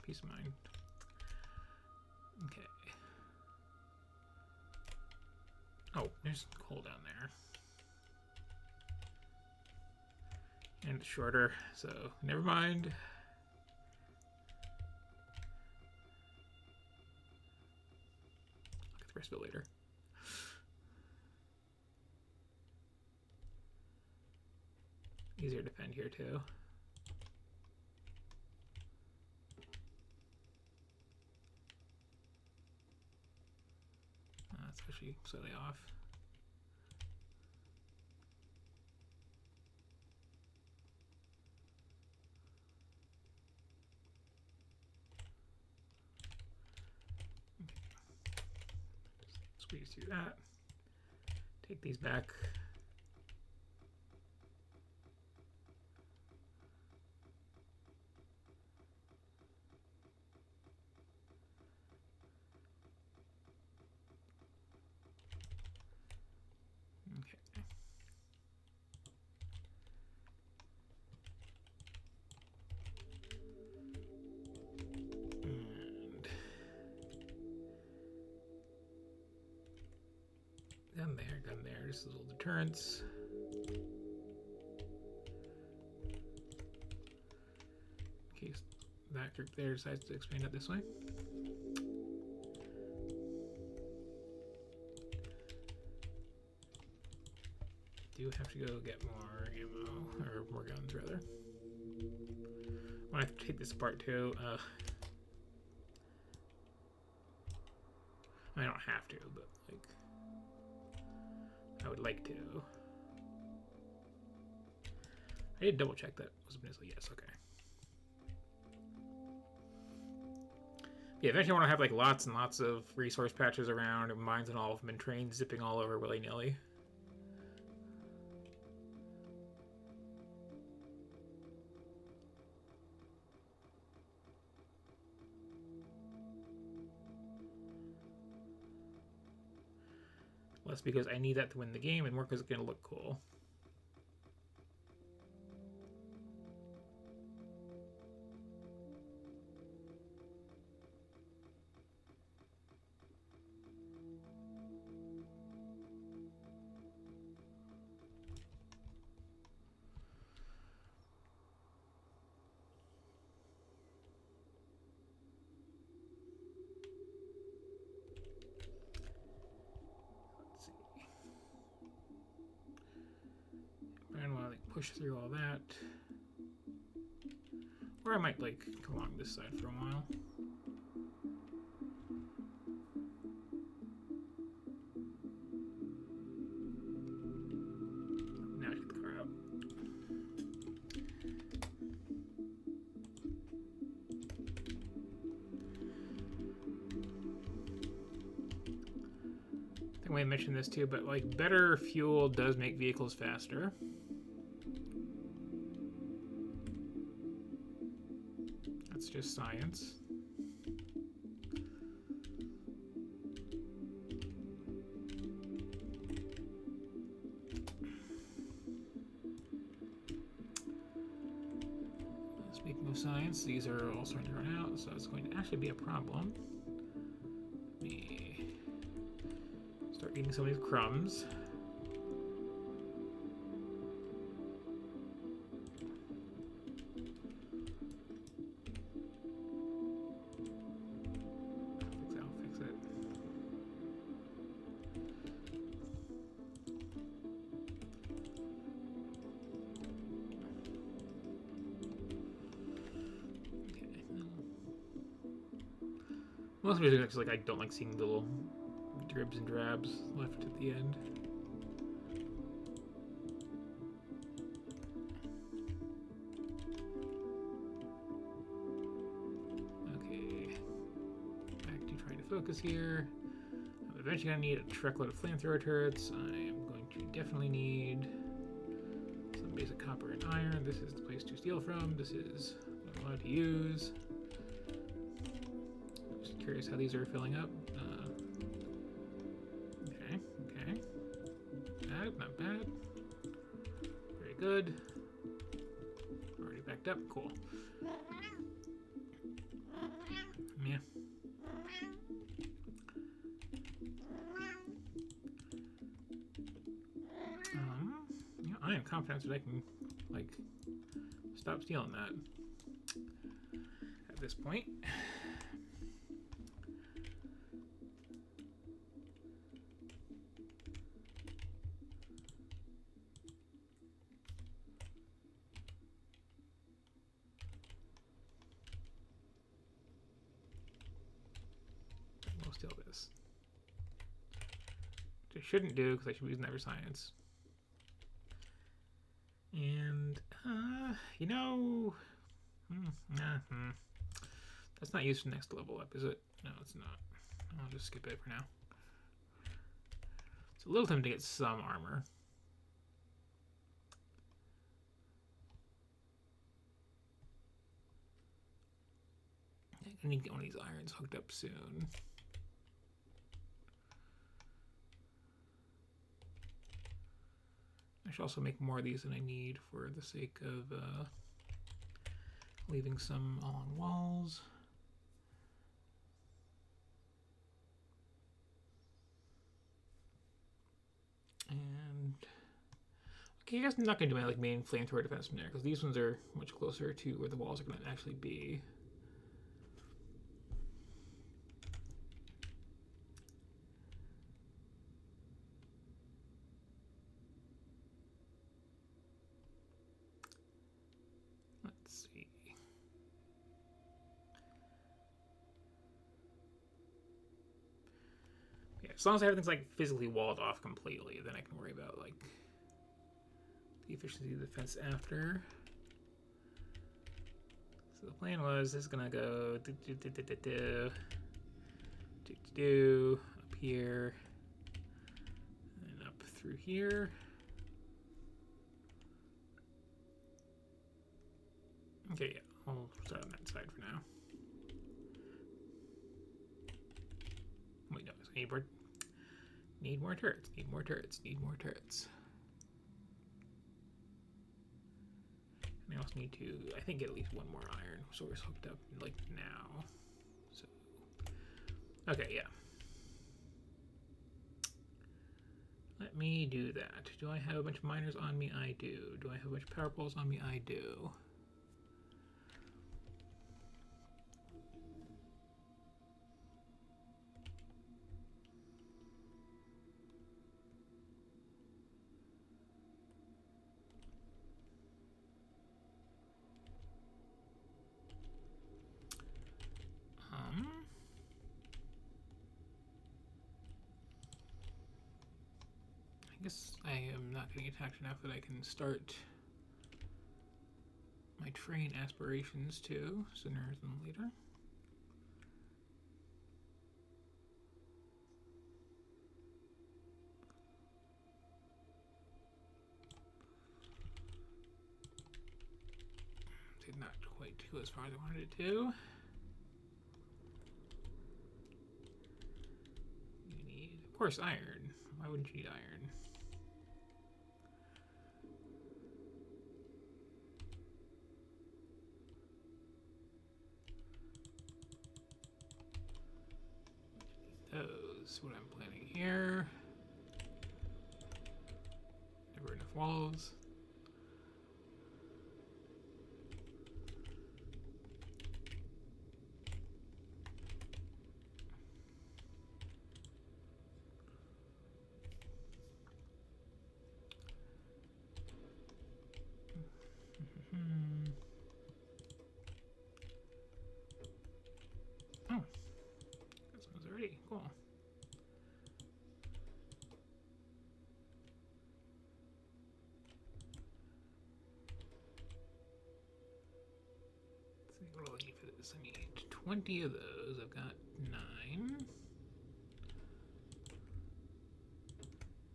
Peace of mind. Okay. Oh, there's coal down there. And it's shorter, so never mind. Look at the rest of it later. Easier to defend here too. That's actually slightly off. Okay. Squeeze through that. Take these back. Gun there, just a little deterrence. In case that group there decides to expand it this way. Do have to go get more ammo, or more guns rather. I have to take this apart too. I don't have to, but like I would like to. I did double check that was Peninsula. Yes, okay. Yeah, eventually I want to have like lots and lots of resource patches around, and mines and all of them, and trains zipping all over willy-nilly. Less because I need that to win the game, and more because it's going to look cool. And we'll like push through all that. Or I might like go along this side for a while. Now I get the car out. I think I mentioned this too, but like better fuel does make vehicles faster. That's just science. Speaking of science, these are all starting to run out, so it's going to actually be a problem. Let me start eating some of these crumbs. I'll fix it. Most of it is because like I don't like seeing the little dribs and drabs left at the end. Okay, back to trying to focus here. I'm eventually gonna need a truckload of flamethrower turrets. I am going to definitely need some basic copper and iron. This is the place to steal from. This is what I'm allowed to use. Curious how these are filling up. Okay. Not bad. Very good. Already backed up. Cool. Yeah. Yeah, I am confident that I can, like, stop stealing that at this point. Steal this. Which I shouldn't do because I should be using that for science. And, you know, that's not used for next level up, is it? No, it's not. I'll just skip it for now. It's a little tempting to get some armor. I need to get one of these irons hooked up soon. I should also make more of these than I need for the sake of leaving some along walls. And okay, I guess I'm not going to do my like main flamethrower defense from there because these ones are much closer to where the walls are going to actually be. Let's see. Yeah, as long as everything's like physically walled off completely, then I can worry about like the efficiency of the defense after. So the plan was this is gonna go up here and up through here. Okay, yeah, I'll start on that side for now. Wait, no, I need more turrets, need more turrets, need more turrets. And I also need to, I think, get at least one more iron source hooked up, like, now. So, okay, yeah. Let me do that. Do I have a bunch of miners on me? I do. Do I have a bunch of power poles on me? I do. guess I am not getting attacked enough that I can start my train aspirations too, sooner than later. Did not quite go as far as I wanted it to. You need, of course, iron. Why wouldn't you need iron? Those, what I'm planning here. Never enough walls. Oh, this one's already cool. Let's see what do I need for this. I need 20 of those. I've got 9.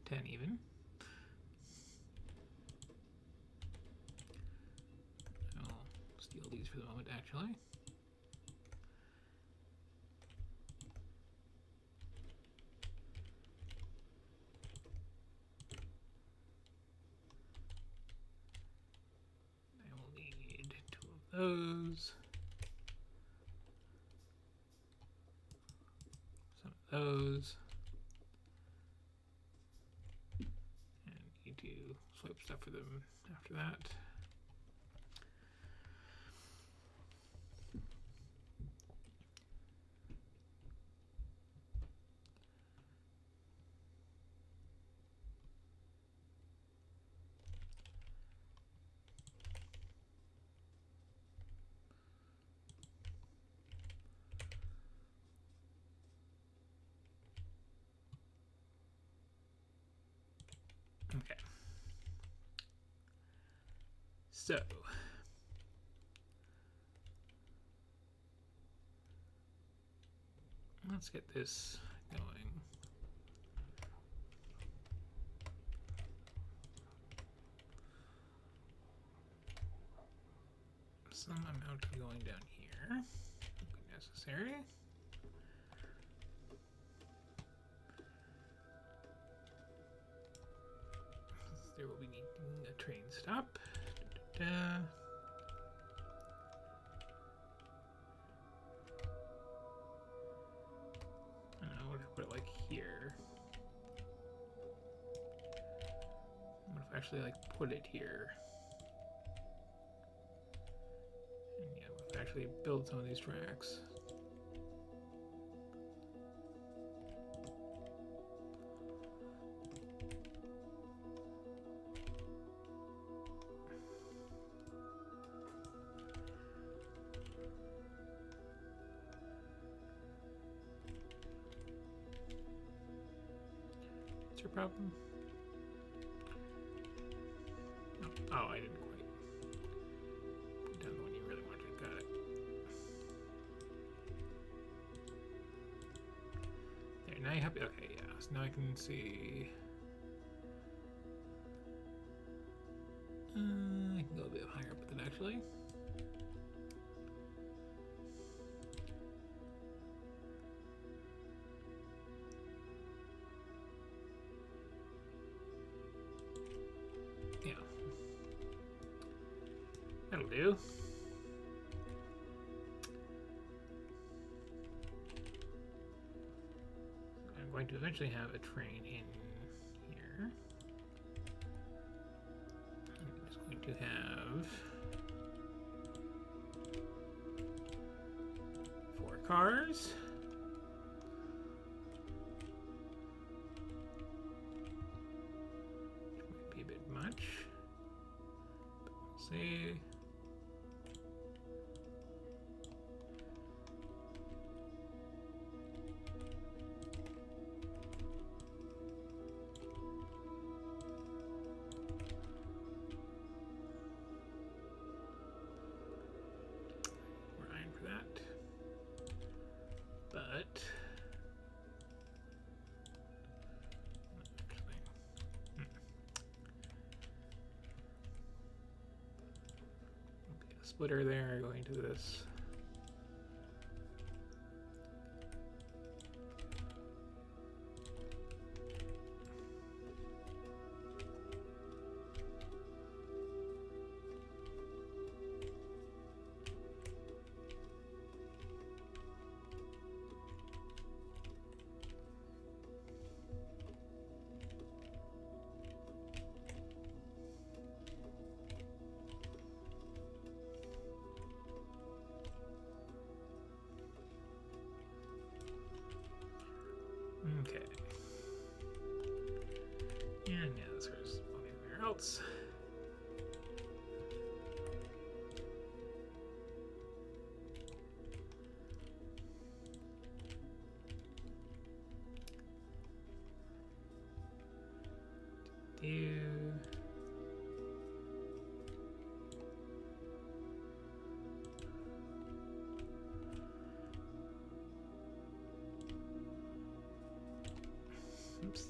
10 even. I'll steal these for the moment, actually. I will need 2 of those. Some of those. And need to swipe stuff for them after that. Okay. So let's get this going. Some amount going down here would be necessary. There will be needing a train stop. Da, da, da. I don't know, what if I put it like here? What if I actually like put it here? And yeah, what if I actually build some of these tracks? What's your problem? Oh, I didn't quite put down the one you really wanted. Got it. There, now you have, okay, yeah, so now I can see. I can go a bit higher up with it, actually. Yeah. That'll do. I'm going to eventually have a train in here. I'm just going to have 4 cars. Which might be a bit much. But we'll see. splitter there going to this. Okay. And yeah, this goes anywhere else. Oops.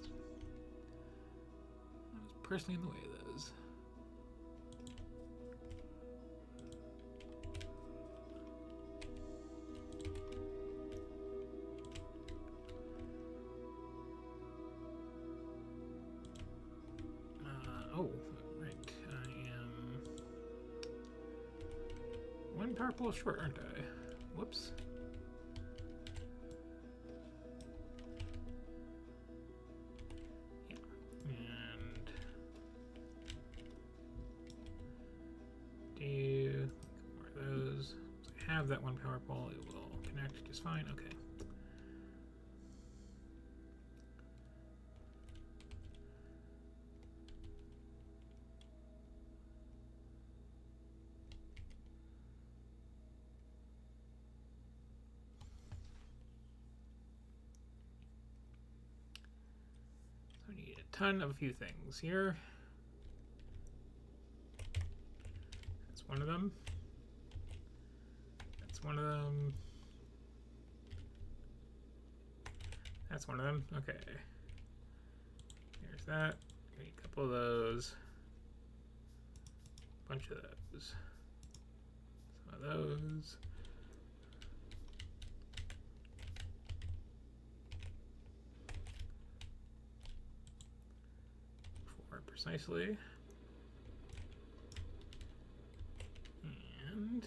I was personally in the way of those. Oh, right. I am one power pole short, aren't I? Whoops. That one power pole, it will connect just fine. Okay. So we need a ton of a few things here. That's one of them. One of them. That's one of them. Okay. There's that. Need a couple of those. A bunch of those. Some of those. 4 precisely. And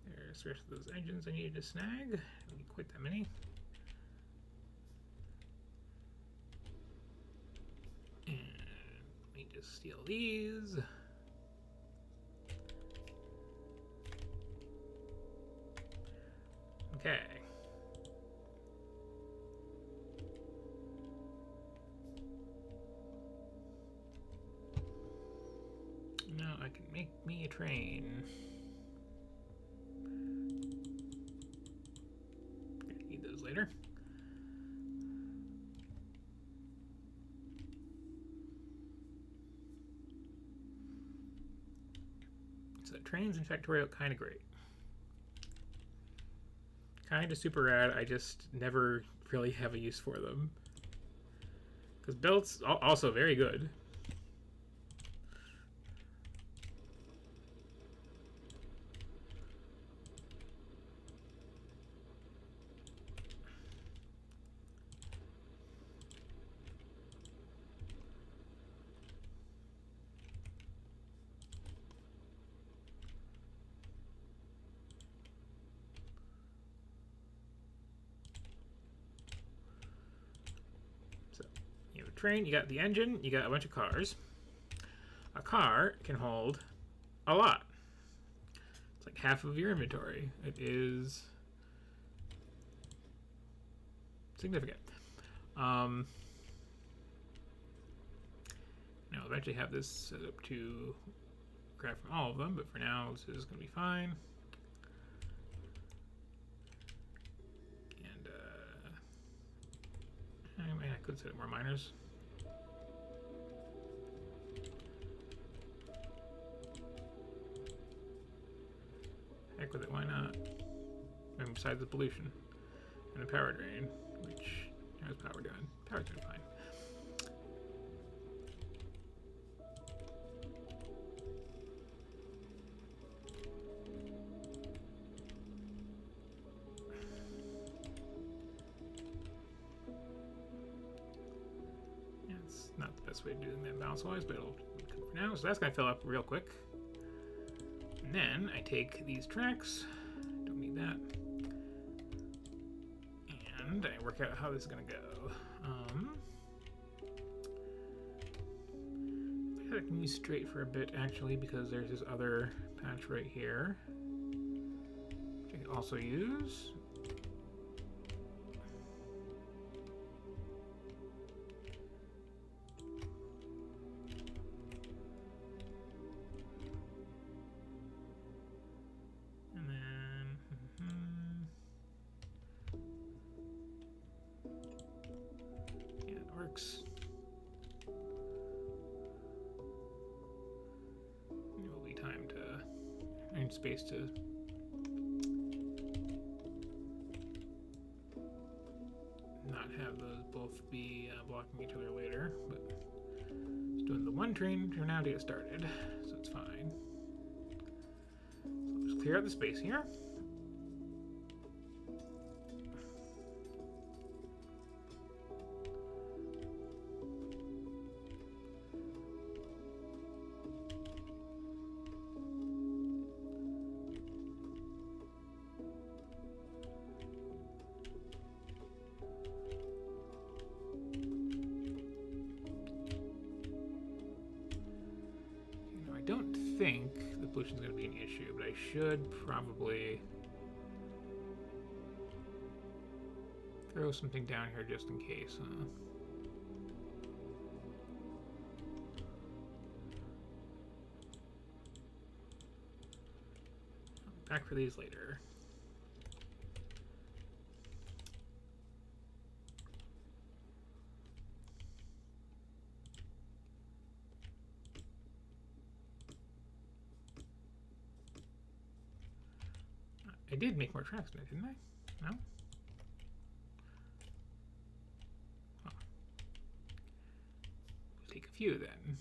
there's the rest of those engines I needed to snag. I need quite that many. And let me just steal these. Okay. Now I can make me a train. Gonna need those later. So trains in Factorio kind of great. Kind of super rad. I just never really have a use for them. Because belts also very good. Train, you got the engine, you got a bunch of cars. A car can hold a lot. It's like half of your inventory. It is significant. Now, I'll eventually have this set up to grab from all of them, but for now, this is going to be fine. And I could set up more miners. Heck with it, why not? And besides the pollution and the power drain, which how's power doing? Power's doing fine. best way of doing that balance-wise, but it'll come for now. So that's going to fill up real quick. And then I take these tracks. Don't need that. And I work out how this is going to go. I can use straight for a bit, actually, because there's this other patch right here, which I can also use. And then... yeah, it works. Space to not have those both be blocking each other later, but just doing the one train for now to get started, so it's fine. So I'll just clear out the space here. I don't think the pollution is going to be an issue, but I should probably throw something down here just in case. Back for these later. I did make more tracks in it, didn't I? No? Oh. We'll take a few then.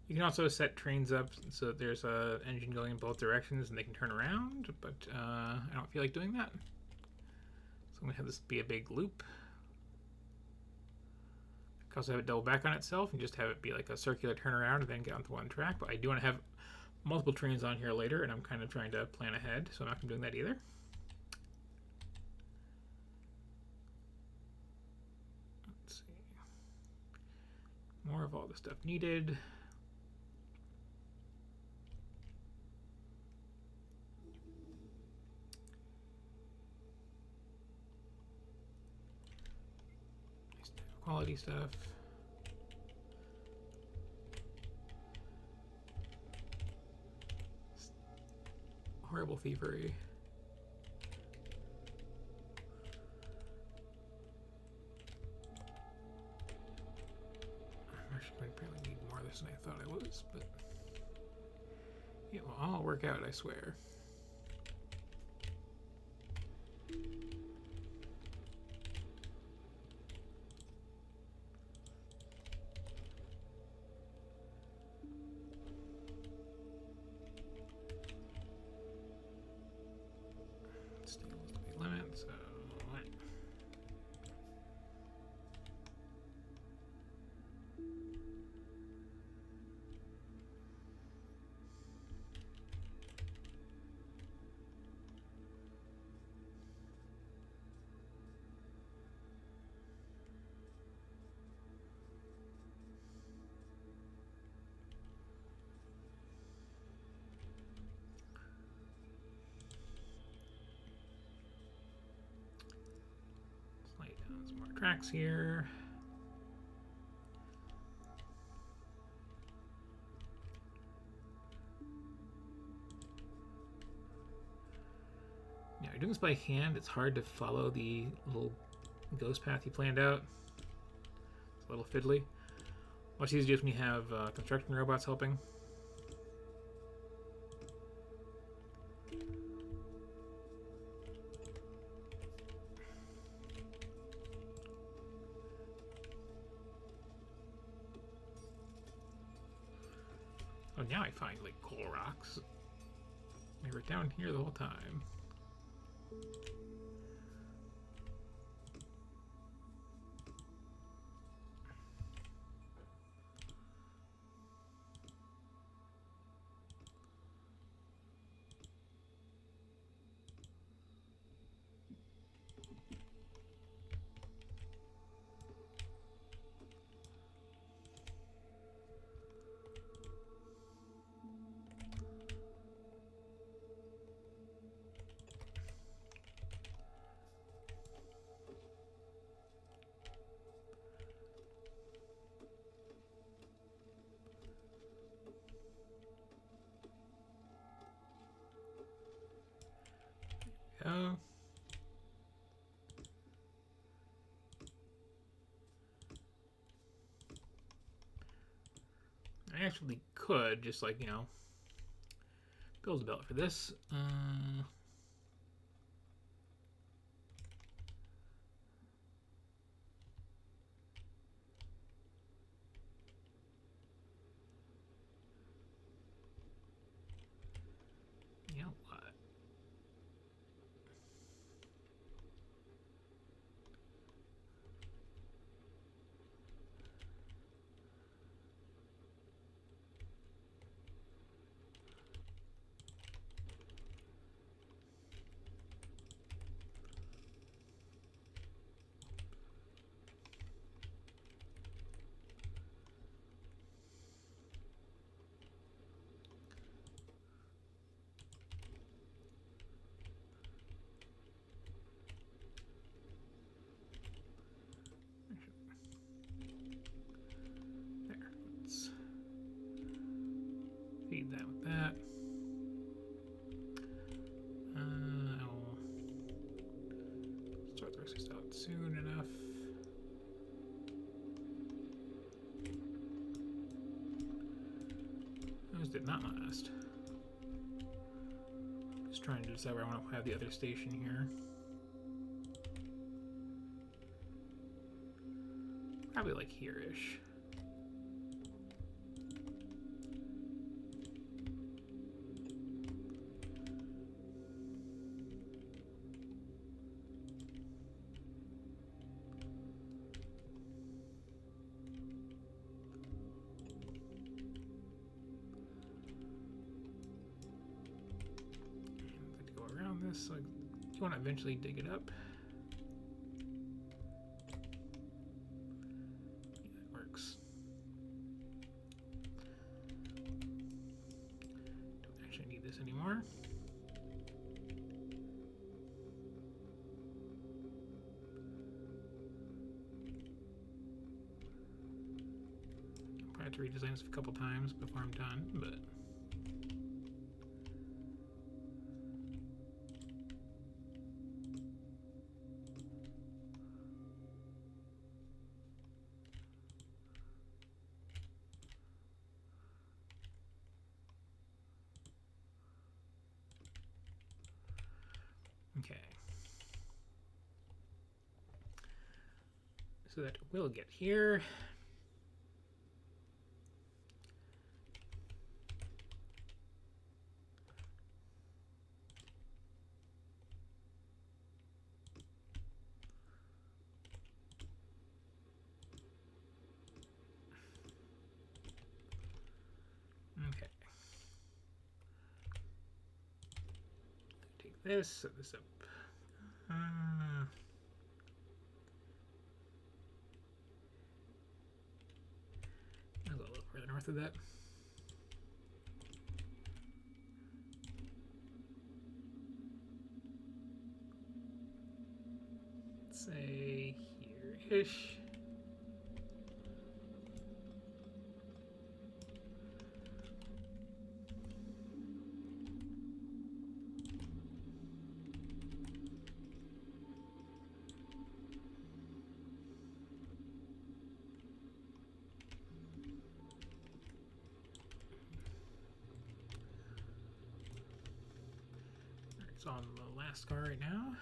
You can also set trains up so that there's an engine going in both directions and they can turn around, but I don't feel like doing that. So I'm going to have this be a big loop. I can also have it double back on itself and just have it be like a circular turnaround and then get onto one track. But I do want to have multiple trains on here later, and I'm kind of trying to plan ahead, so I'm not going to be doing that either. Let's see. More of all the stuff needed. Quality stuff. Horrible thievery. I'm actually going to apparently need more of this than I thought I was, but it will all work out, I swear. Some more tracks here. Yeah, you're doing this by hand. It's hard to follow the little ghost path you planned out. It's a little fiddly. Much easier when you have construction robots helping. now I find like coal rocks. They were down here the whole time. Oh. I actually could just like, you know, build a belt for this. You know what? Feed that with that. I'll start the rest of this out soon enough. Those did not last. Just trying to decide where I want to have the other station here. Probably like here-ish. So you want to eventually dig it up. Yeah, that works. Don't actually need this anymore. I'll probably have to redesign this a couple times before I'm done, but okay. So that will get here. Okay. Take this, set this up. A little further north of that. Let's say here-ish. It's on the last car right now.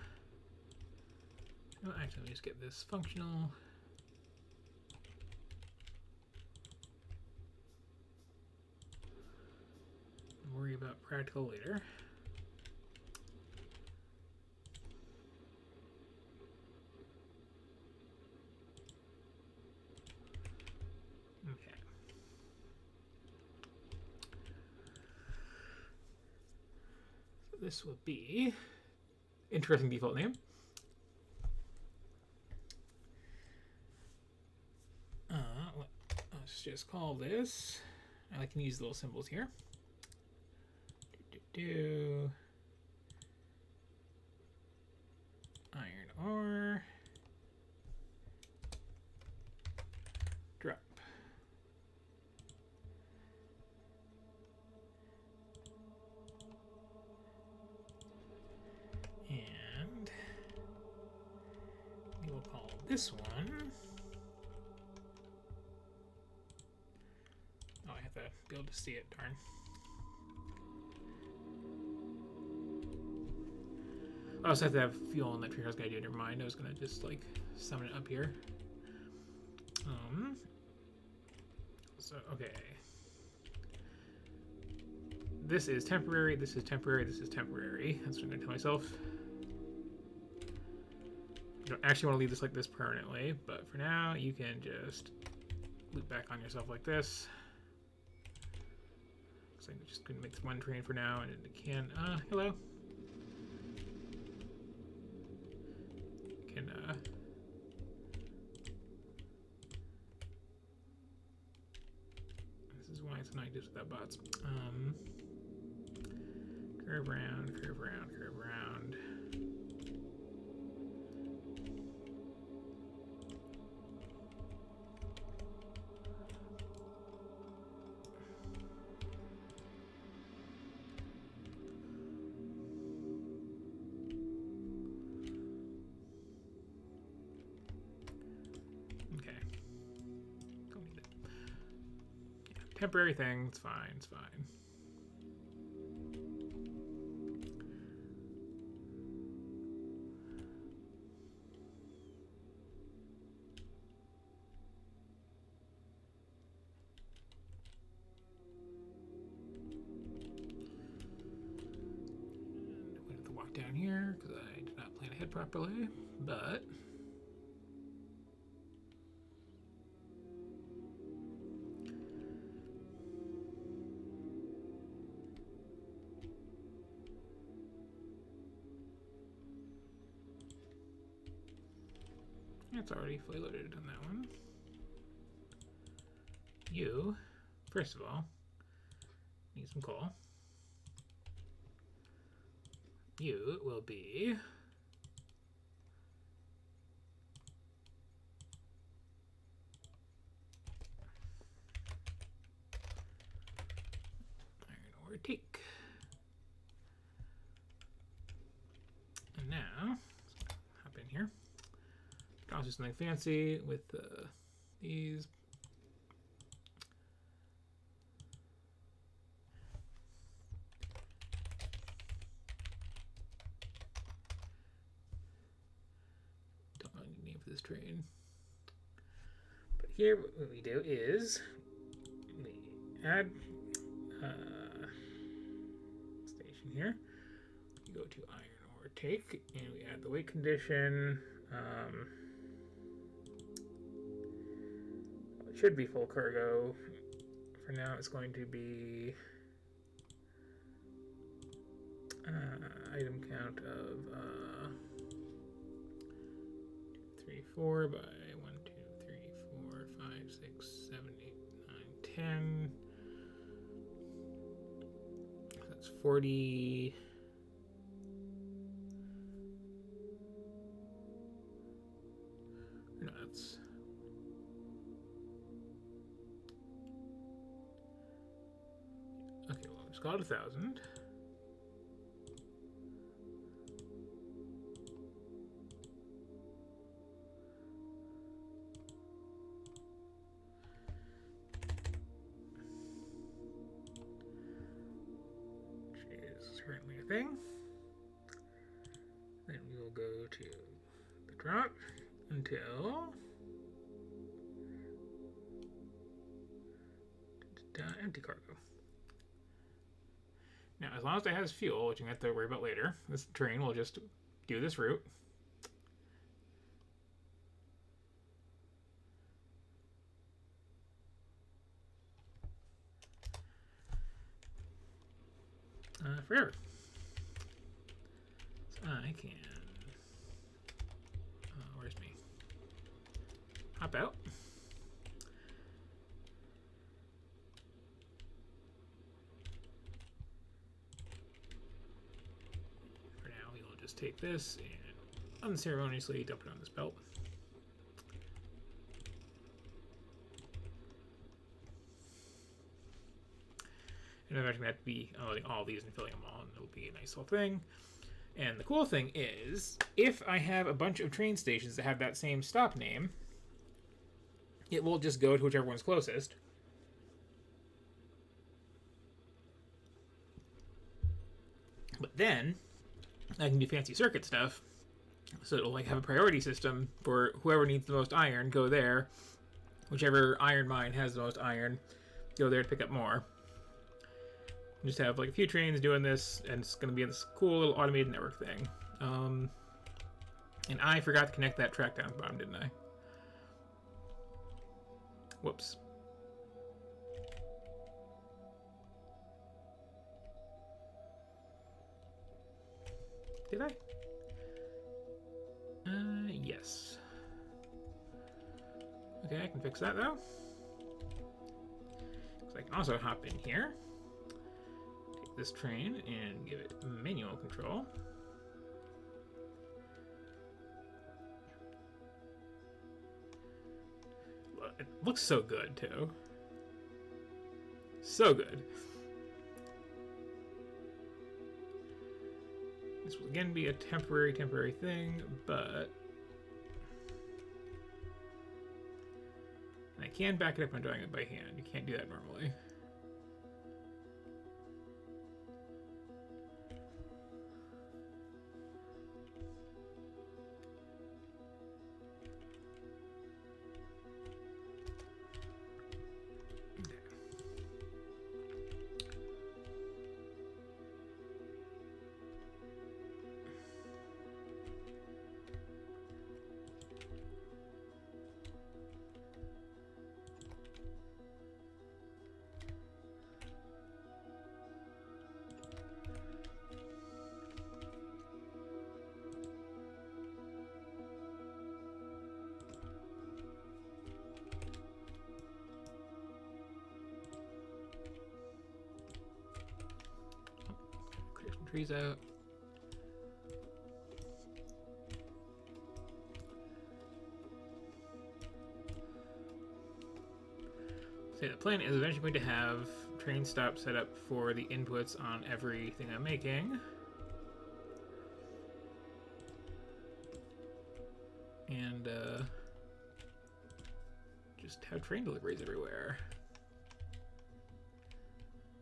Oh, actually, let me just get this functional. practical later. Okay. So this will be interesting default name. Let's just call this. I can use little symbols here. Iron ore. Drop. And we will call this one. Oh, I have to be able to see it, darn. I also have to have fuel in that tree. I was gonna do. Never mind. I was gonna just like summon it up here. So okay. This is temporary. This is temporary. This is temporary. That's what I'm gonna tell myself. You don't actually want to leave this like this permanently, but for now you can just loop back on yourself like this. So I'm just gonna make this one train for now, and it can. Hello. Can this is why it's not just without bots. Curve round, curve round, curve round. Temporary thing, it's fine, it's fine. And we have to walk down here because I did not plan ahead properly, but it's already fully loaded on that one. You, first of all, need some coal. You will be iron ore teak. And now, hop in here. I'll do something fancy with these. Don't really need a name for this train. But here, what we do is we add station here. We go to iron ore take, and we add the weight condition. It should be full cargo. For now, it's going to be item count of 3, 4 by 1, 2, 3, 4, 5, 6, 7, 8, 9, 10. That's 40. No, that's okay. Well, it's called 1,000. Currently a thing. Then we will go to the drop until empty cargo. Now, as long as it has fuel, which I'm going to have to worry about later, this train will just do this route. Forever. So I can... where's me? Hop out. For now, we will just take this and unceremoniously dump it on this belt. And I'm actually going to have to be unloading all these and filling them all, and it'll be a nice little thing. And the cool thing is, if I have a bunch of train stations that have that same stop name, it will just go to whichever one's closest. But then, I can do fancy circuit stuff, so it'll like have a priority system for whoever needs the most iron, go there. Whichever iron mine has the most iron, go there to pick up more. Just have like a few trains doing this, and it's going to be this cool little automated network thing. And I forgot to connect that track down at the bottom, didn't I? Whoops. Did I? Yes. Okay, I can fix that though. So I can also hop in here. This train and give it manual control. It looks so good too. So good. This will again be a temporary thing, but I can back it up when doing it by hand. You can't do that normally. Trees out. So the plan is eventually going to have train stop set up for the inputs on everything I'm making. And just have train deliveries everywhere.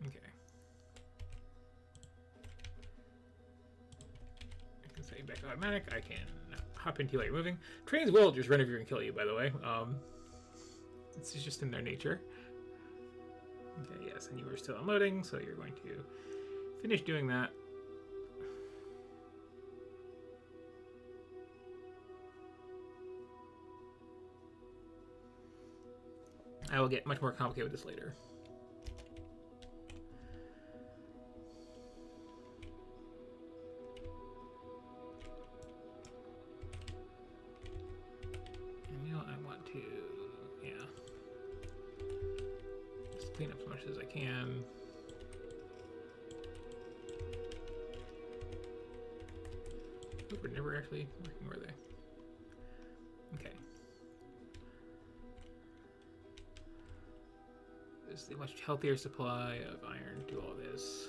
Okay. Setting back to automatic, I can hop into you while you're moving. Trains will just run over you and kill you, by the way. It's just in their nature. Okay, yes, and you were still unloading, so you're going to finish doing that. I will get much more complicated with this later. Clean up as much as I can. Oh, we're never actually working, were they? Okay. This is a much healthier supply of iron to do all this.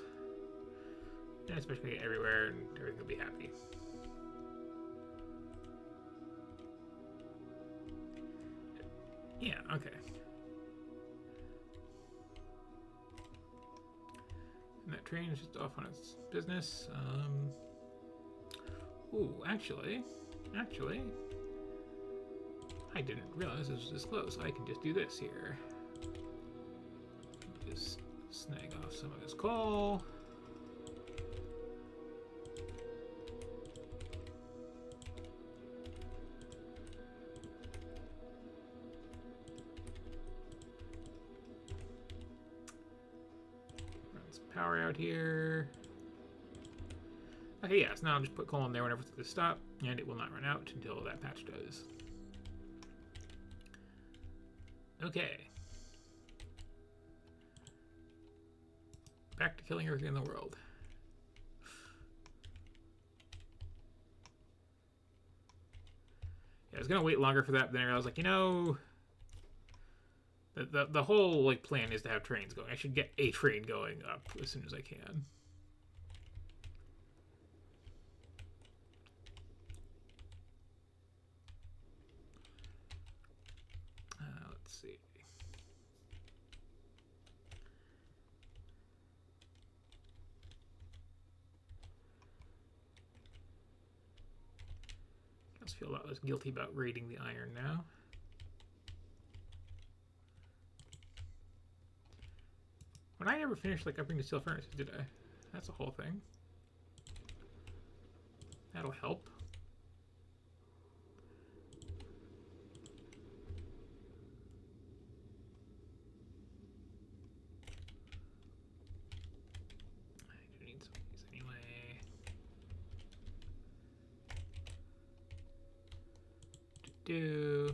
And it's basically everywhere, and everything will be happy. Yeah, okay. And that train is just off on its business. Ooh, actually, I didn't realize it was this close. I can just do this here. Just snag off some of this coal. power out here. Okay, yeah, so now I'll just put coal in there whenever it's at the stop, and it will not run out until that patch does. Okay. Back to killing everything in the world. Yeah, I was gonna wait longer for that, but then I realized, like, you know, the whole like plan is to have trains going. I should get a train going up as soon as I can. Let's see. I just feel a lot less guilty about raiding the iron now. But I never finished like upping the steel furnaces, did I? That's a whole thing. That'll help. I do need some of these anyway. Do.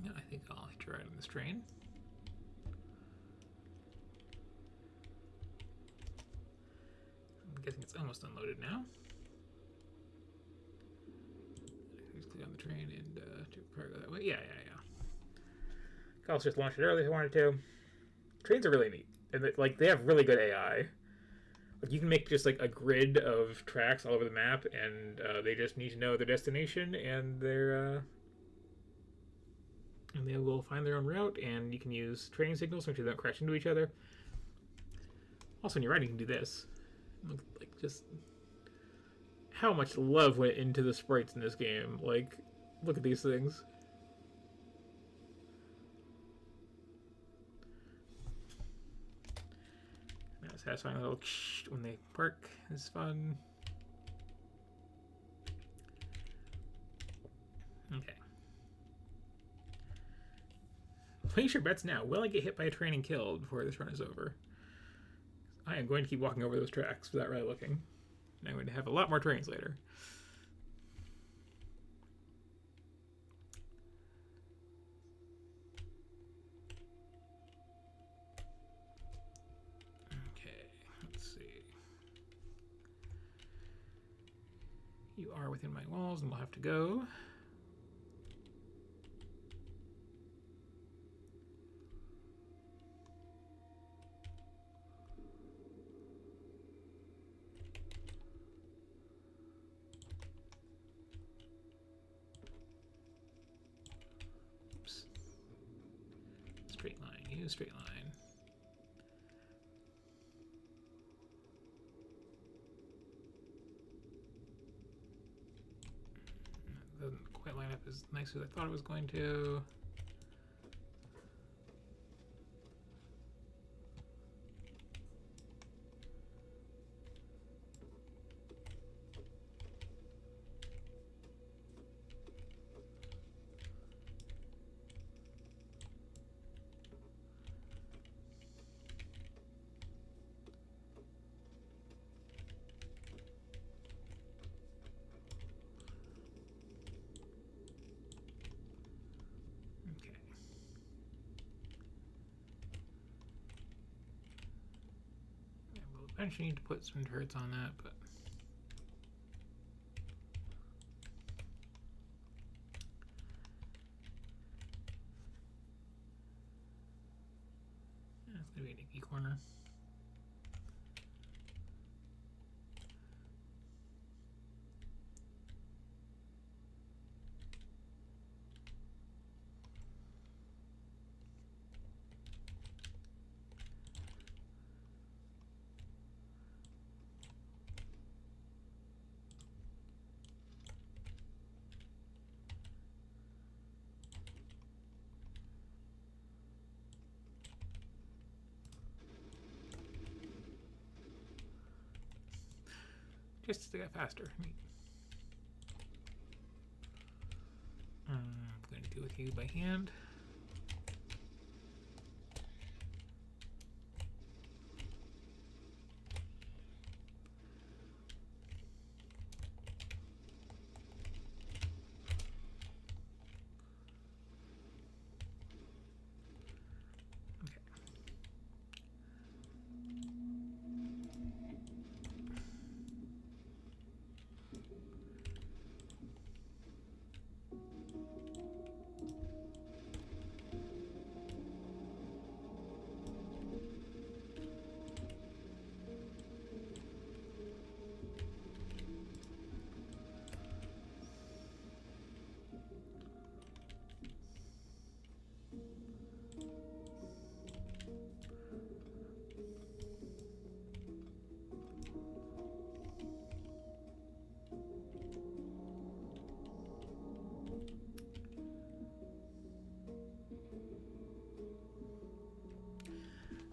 Yeah, I think I'll hit you right on this train. I'm guessing it's almost unloaded now. Just click on the train and to cargo that way. Yeah. I'll just launch it early if I wanted to. Trains are really neat, and they have really good AI. Like, you can make just like a grid of tracks all over the map, and they just need to know their destination, and they will find their own route. And you can use train signals so they don't crash into each other. Also, when you're riding, you can do this. Like, just how much love went into the sprites in this game. Like, look at these things. Satisfying little when they park is fun. Okay. Place your bets now. Will I get hit by a train and killed before this run is over? I am going to keep walking over those tracks without really looking. And I'm going to have a lot more trains later. You are within my walls and we'll have to go. Oops. Straight line, use straight line. Doesn't quite line up as nice as I thought it was going to. I actually need to put some turrets on that, but yeah, it's gonna be an icky corner. just got faster. Neat. I'm going to deal with you by hand.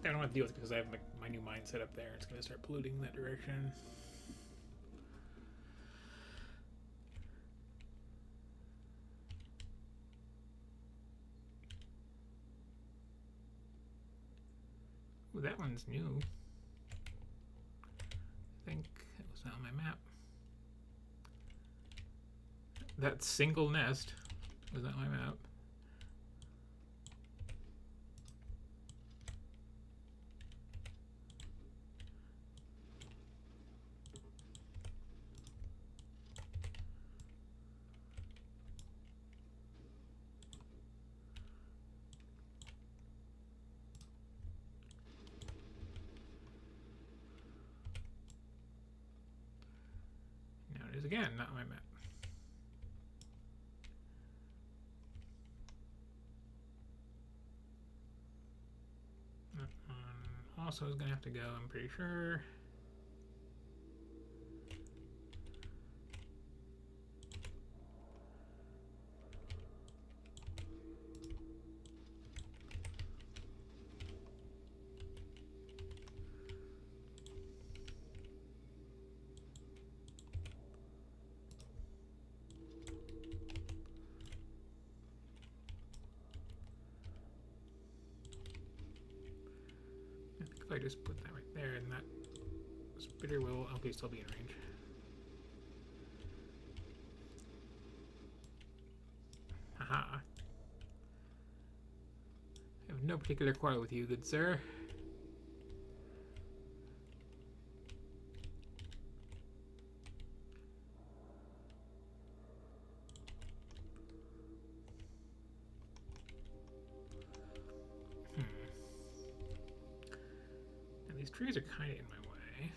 I don't want to deal with it because I have my new mine set up there. It's going to start polluting in that direction. Ooh, that one's new. I think it was not on my map. That single nest was not my map. Now it is again, not on my map. Also is gonna have to go, I'm pretty sure. If I just put that right there, and that spitter will okay still be in range. Haha. I have no particular quarrel with you, good sir. These trees are kind of in my way.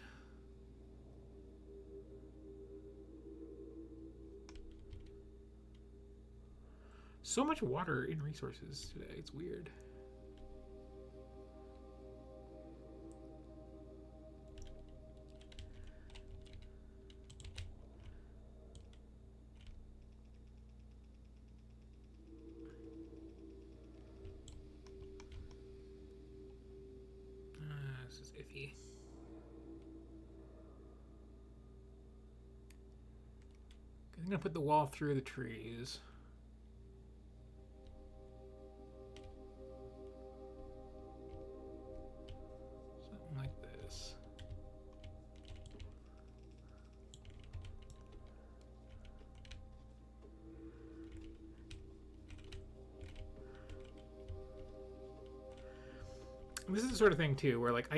So much water in resources today, it's weird. This is iffy. I'm gonna put the wall through the trees. Something like this. This is the sort of thing too, where like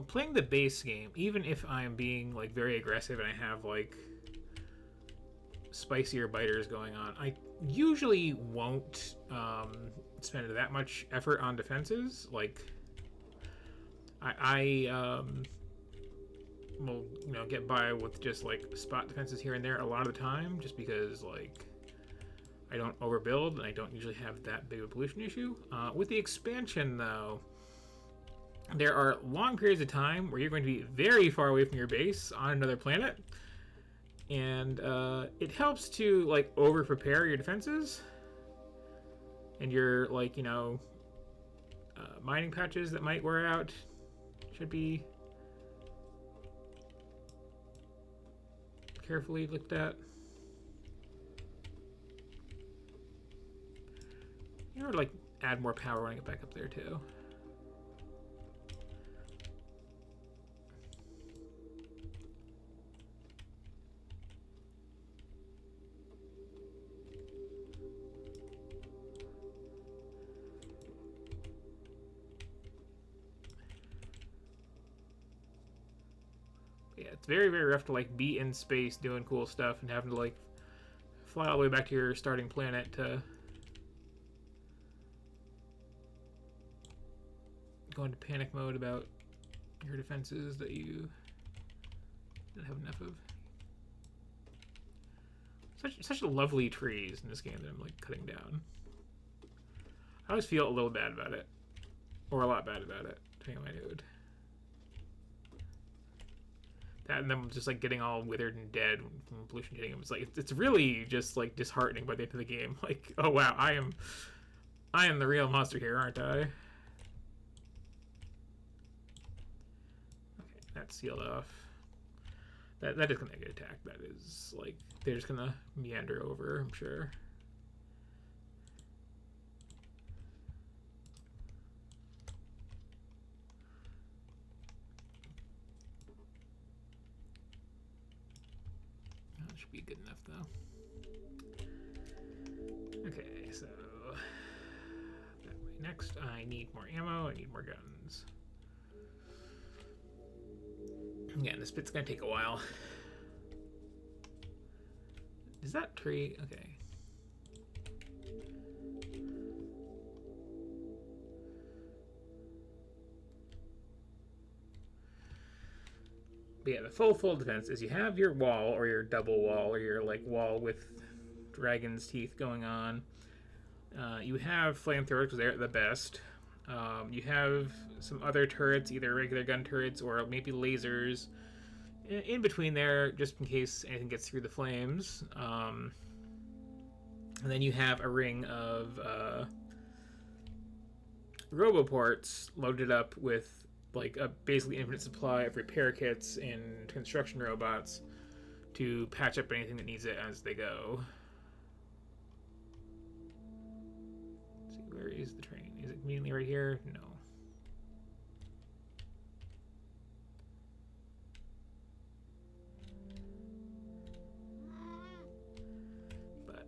playing the base game, even if I'm being like very aggressive and I have like spicier biters going on, I usually won't spend that much effort on defenses. Like I will, you know, get by with just like spot defenses here and there a lot of the time, just because like I don't overbuild and I don't usually have that big of a pollution issue. With the expansion though, there are long periods of time where you're going to be very far away from your base on another planet, and it helps to like over prepare your defenses and your like, you know, mining patches that might wear out should be carefully looked at. You know, like add more power when I get back up there too. Yeah, it's very, very rough to like be in space doing cool stuff and having to like fly all the way back to your starting planet to go into panic mode about your defenses that you don't have enough of. Such lovely trees in this game that I'm like cutting down. I always feel a little bad about it, or a lot bad about it, depending on my mood. That and then just like getting all withered and dead from pollution hitting him. It's like it's really just like disheartening by the end of the game. Like, oh wow, I am the real monster here, aren't I? Okay, that's sealed off. That is gonna get attacked. That is like they're just gonna meander over, I'm sure. That should be good enough though. Okay, so that way. Next, I need more ammo. I need more guns. Again, this bit's gonna take a while. Is that tree? Okay. But yeah, the full defense is you have your wall or your double wall or your like wall with dragon's teeth going on. You have flamethrowers because they're the best. You have some other turrets, either regular gun turrets or maybe lasers in between there, just in case anything gets through the flames. And then you have a ring of roboports loaded up with like a basically infinite supply of repair kits and construction robots to patch up anything that needs it as they go. Let's see, where is the train? Is it conveniently right here? No. But,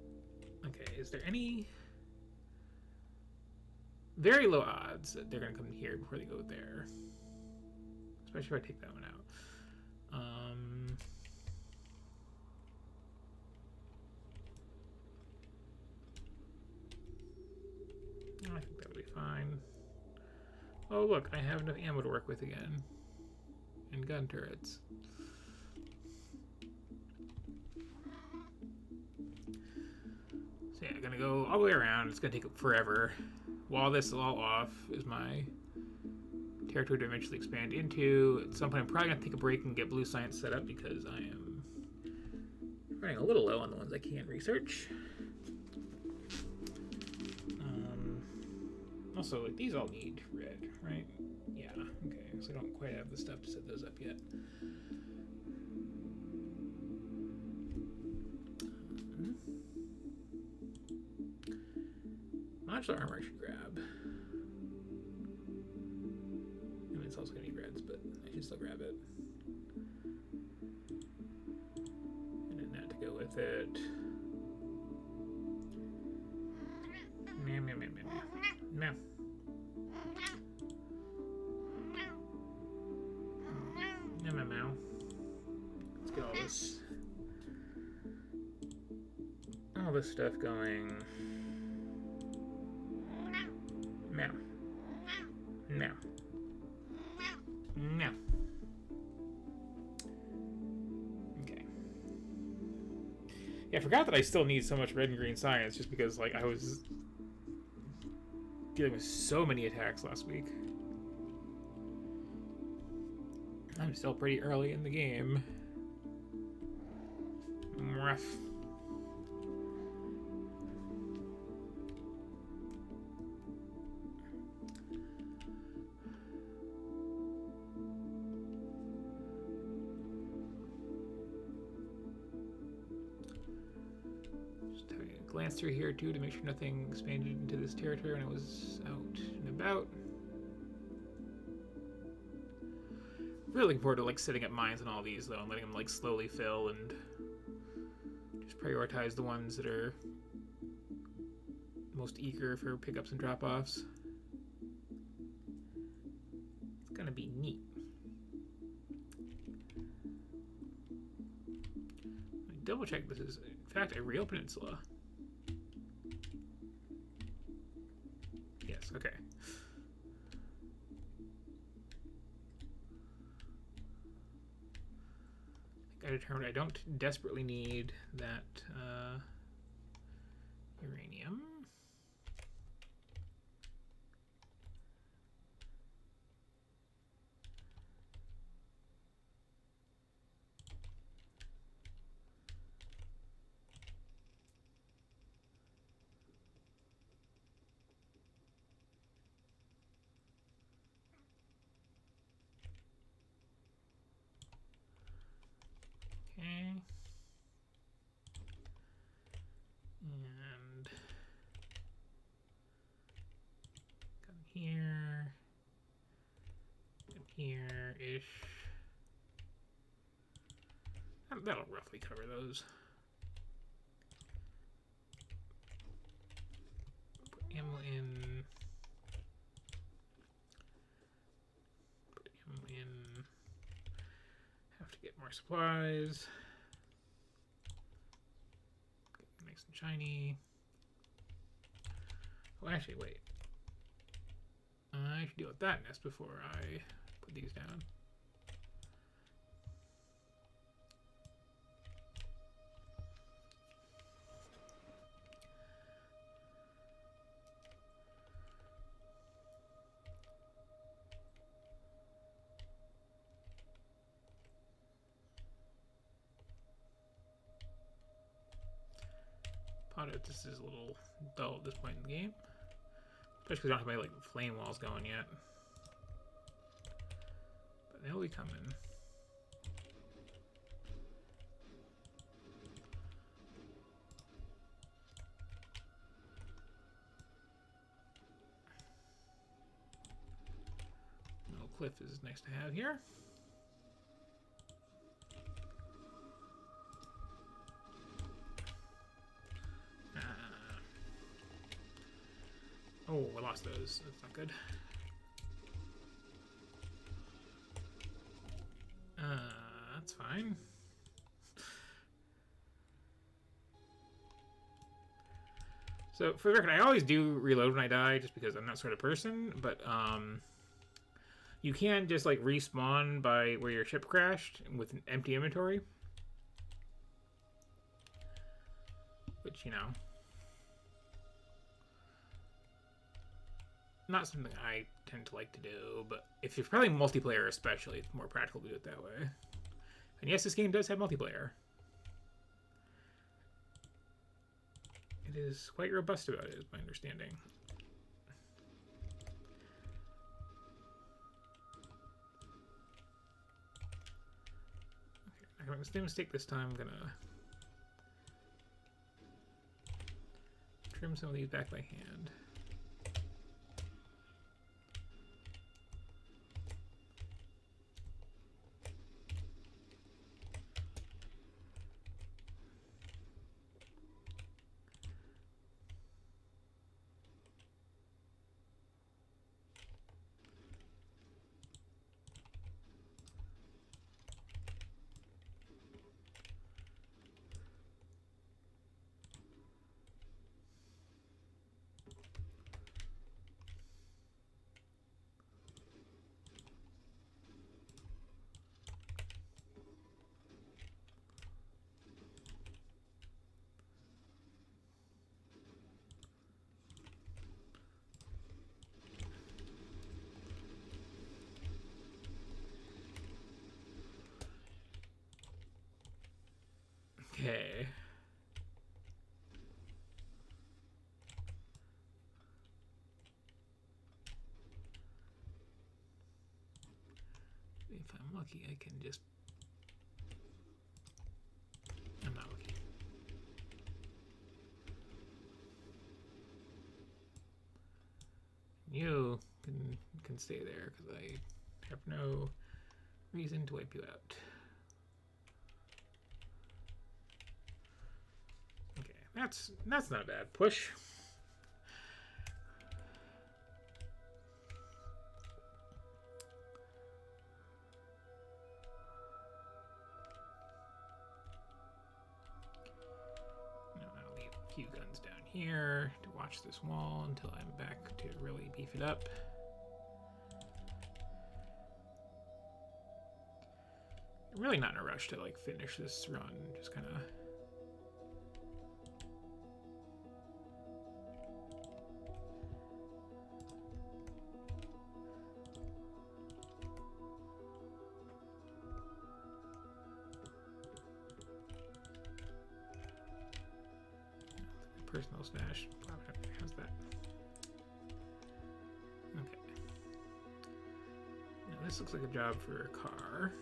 okay, is there any very low odds that they're going to come here before they go there? Especially if I take that one out. I think that would be fine. Oh, look, I have enough ammo to work with again. And gun turrets. So yeah, I'm gonna go all the way around. It's gonna take forever. While this is all off, is my territory to eventually expand into. At some point, I'm probably gonna take a break and get blue science set up because I am running a little low on the ones I can research. Also, like, these all need red, right? Yeah, okay, so I don't quite have the stuff to set those up yet. Modular armor I should grab. I mean, it's also going to need reds, but I should still grab it. And then that to go with it. Meow, meow, meow, meow, meow. Meow. Meow, meow, meow. Let's get all this stuff going. Meow. Meow. Meow. Okay. Yeah, I forgot that I still need so much red and green science just because, like, I was dealing with so many attacks last week. I'm still pretty early in the game. Rough. glance through here too to make sure nothing expanded into this territory when I was out and about. Really looking forward to like setting up mines on all these though and letting them like slowly fill and just prioritize the ones that are most eager for pickups and drop-offs. It's gonna be neat. Let me double check this is in fact a real peninsula. Yes, okay. I determined I don't desperately need that uranium. Okay. And come here. Come here-ish. That'll roughly cover those. Put ammo in. Put ammo in. Have to get more supplies. Nice and shiny. Oh, actually, wait. I should deal with that nest before I put these down. This is a little dull at this point in the game, especially because I don't have my like flame walls going yet. But they'll be coming. Little cliff is nice to have here. Oh, I lost those. That's not good. That's fine. So, for the record, I always do reload when I die, just because I'm that sort of person, but, you can just, like, respawn by where your ship crashed with an empty inventory. Which, you know... not something I tend to like to do, but if you're playing multiplayer especially, it's more practical to do it that way. And yes, this game does have multiplayer. It is quite robust about it, is my understanding. Okay, I made a mistake this time. I'm gonna trim some of these back by hand. Okay. If I'm lucky, I can just... I'm not lucky. You can stay there because I have no reason to wipe you out. Okay, that's not a bad push. I'll leave a few guns down here to watch this wall until I'm back to really beef it up. I'm really not in a rush to like finish this run, just kind of. Personal stash. How's that? Okay. Now this looks like a job for a car.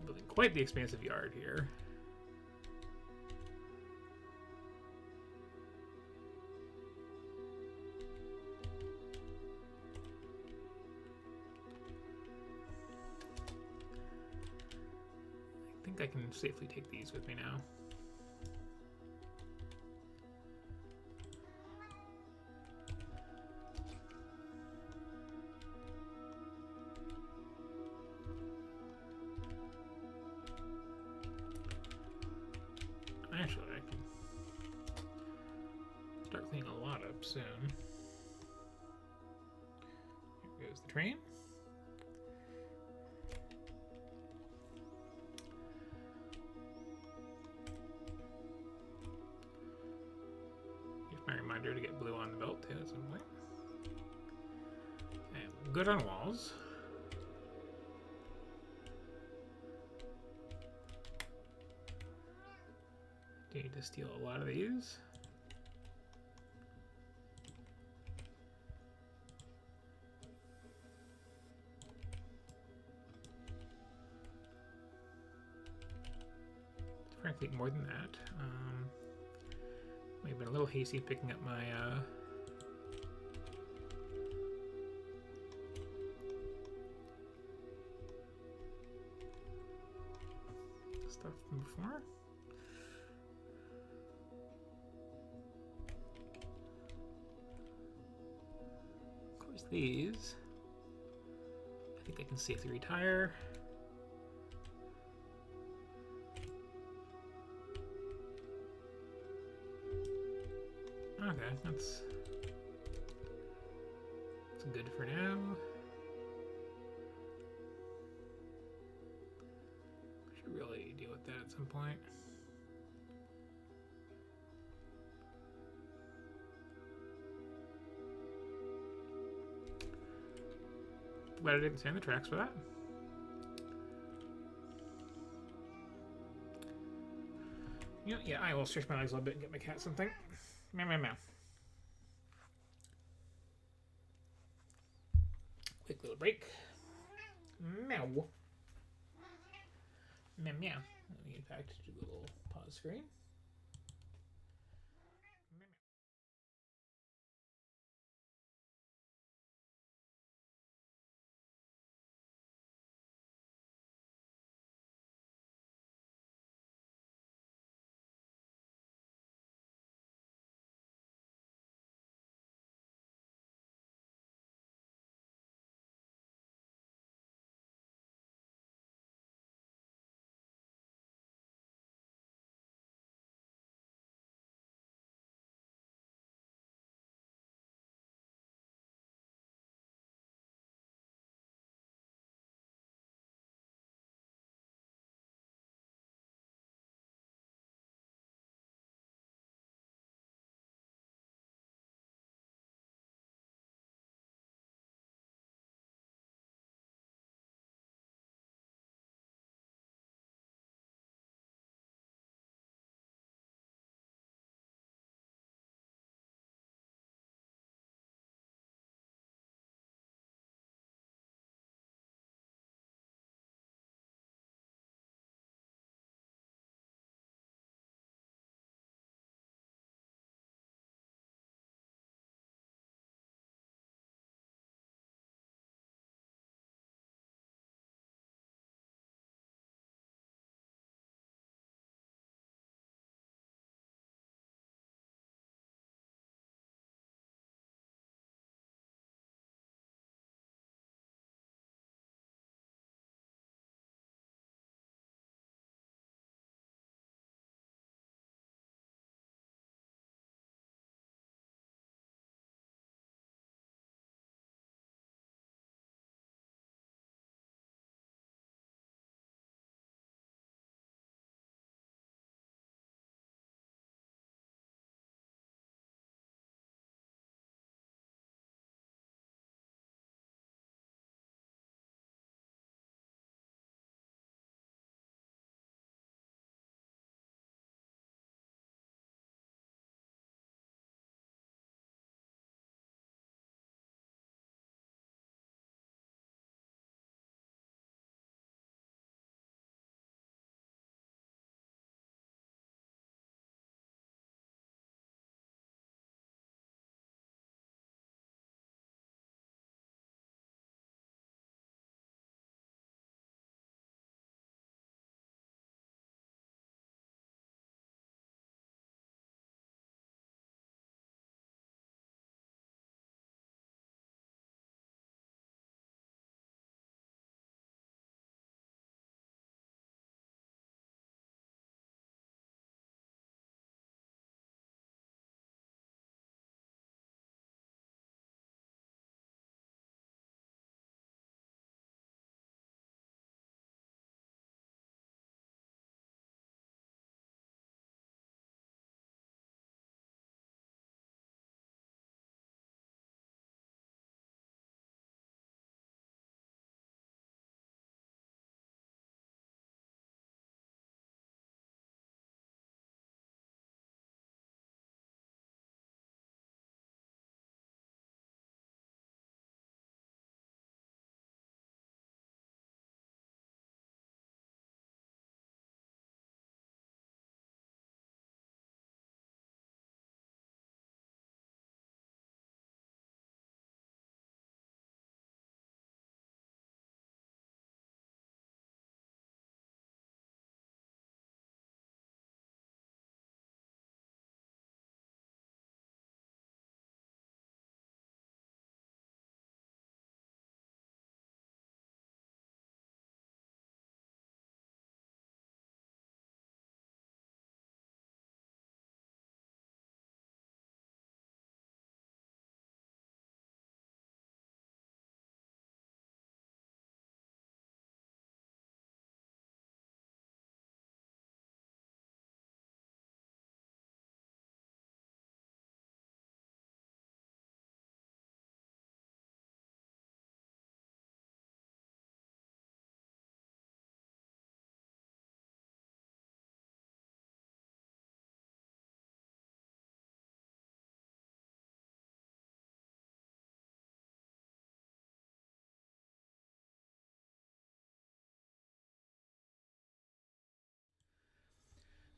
Building quite the expansive yard here. I think I can safely take these with me now. Actually, I can start cleaning a lot up soon. Here goes the train. Here's my reminder to get blue on the belt too at some point. And good on walls. Do you need to steal a lot of these? Frankly, more than that. Might have been a little hasty picking up my stuff from before. Of course, these. I think I can safely retire. Okay, that's good for now. Should really deal with that at some point. Glad I didn't stand the tracks for that. You know, yeah, I will stretch my legs a little bit and get my cat something. Meow, meow, meow. Quick little break. Meow. Meow, meow. Let me, in fact, do a little pause screen.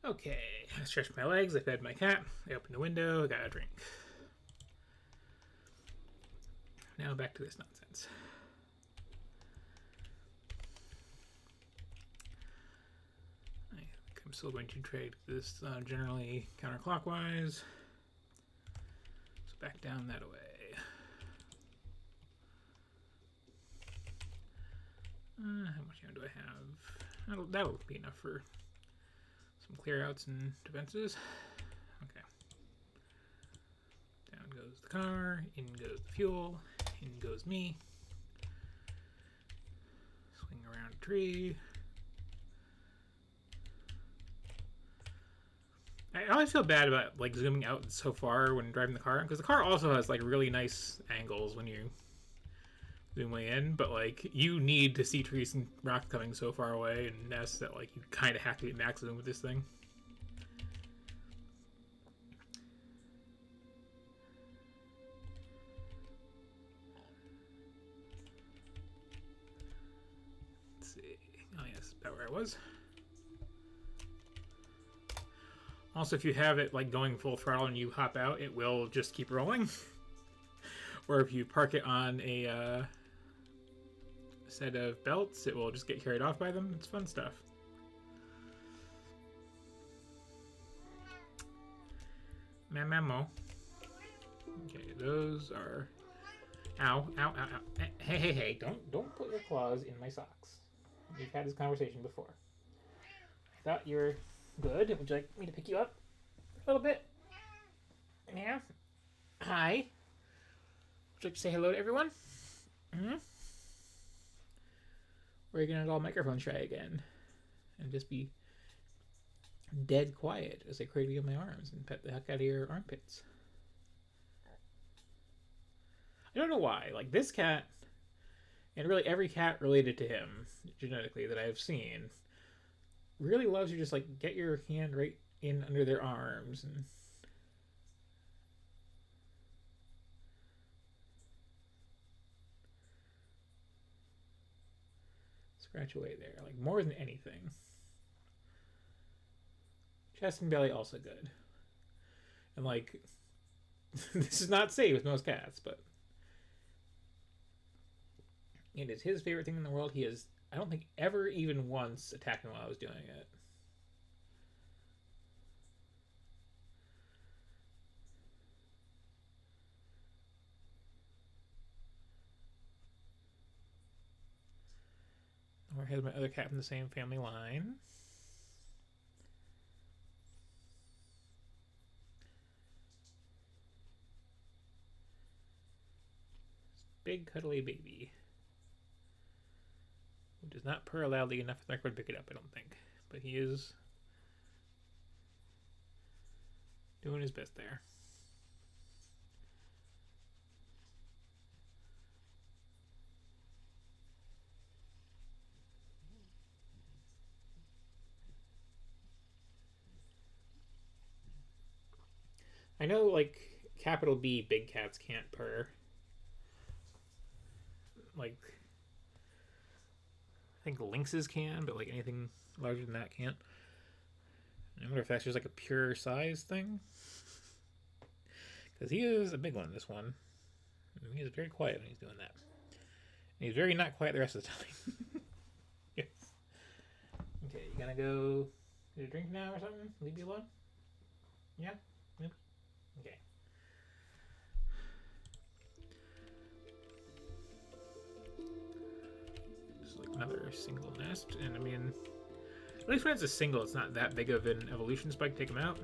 Okay, I stretched my legs, I fed my cat, I opened the window, I got a drink. Now back to this nonsense. I'm still going to trade this generally counterclockwise. So back down that way. How much do I have? That'll be enough for some clear outs and defenses. Okay. Down goes the car, in goes the fuel, in goes me. Swing around a tree. I always feel bad about like zooming out so far when driving the car, because the car also has like really nice angles when you zoom way in, but like you need to see trees and rocks coming so far away and nests that like you kind of have to get max zoom with this thing. Let's see. Oh yes, about where I was. Also, if you have it like going full throttle and you hop out, it will just keep rolling. Or if you park it on a set of belts, it will just get carried off by them. It's fun stuff. Mammo. Okay, those are. Ow, ow, ow, ow. Hey, hey, hey! Don't put your claws in my socks. We've had this conversation before. I thought you were good. Would you like me to pick you up a little bit? Yeah. Hi. Would you like to say hello to everyone? Mm-hmm. Or are you gonna all microphone shy again and just be dead quiet as I cradle you in my arms and pet the heck out of your armpits? I don't know why. Like this cat, and really every cat related to him genetically that I've seen, really loves you just like get your hand right in under their arms and scratch away there, like more than anything. Chest and belly also good. And like this is not safe with most cats, but it is his favorite thing in the world. He has, I don't think, ever even once attacked me while I was doing it. Or has my other cat from the same family line. Big cuddly baby. Who does not purr loudly enough for the microphone to pick it up, I don't think. But he is doing his best there. I know, like, capital B big cats can't purr. Like, I think lynxes can, but like anything larger than that can't. I wonder if that's just like a pure size thing. Because he is a big one, this one. And he is very quiet when he's doing that. And he's very not quiet the rest of the time. Yes. Okay, you gonna go get a drink now or something? Leave you alone? Yeah? Maybe? Okay. Just like another single nest. And I mean, at least when it's a single, it's not that big of an evolution spike to take them out.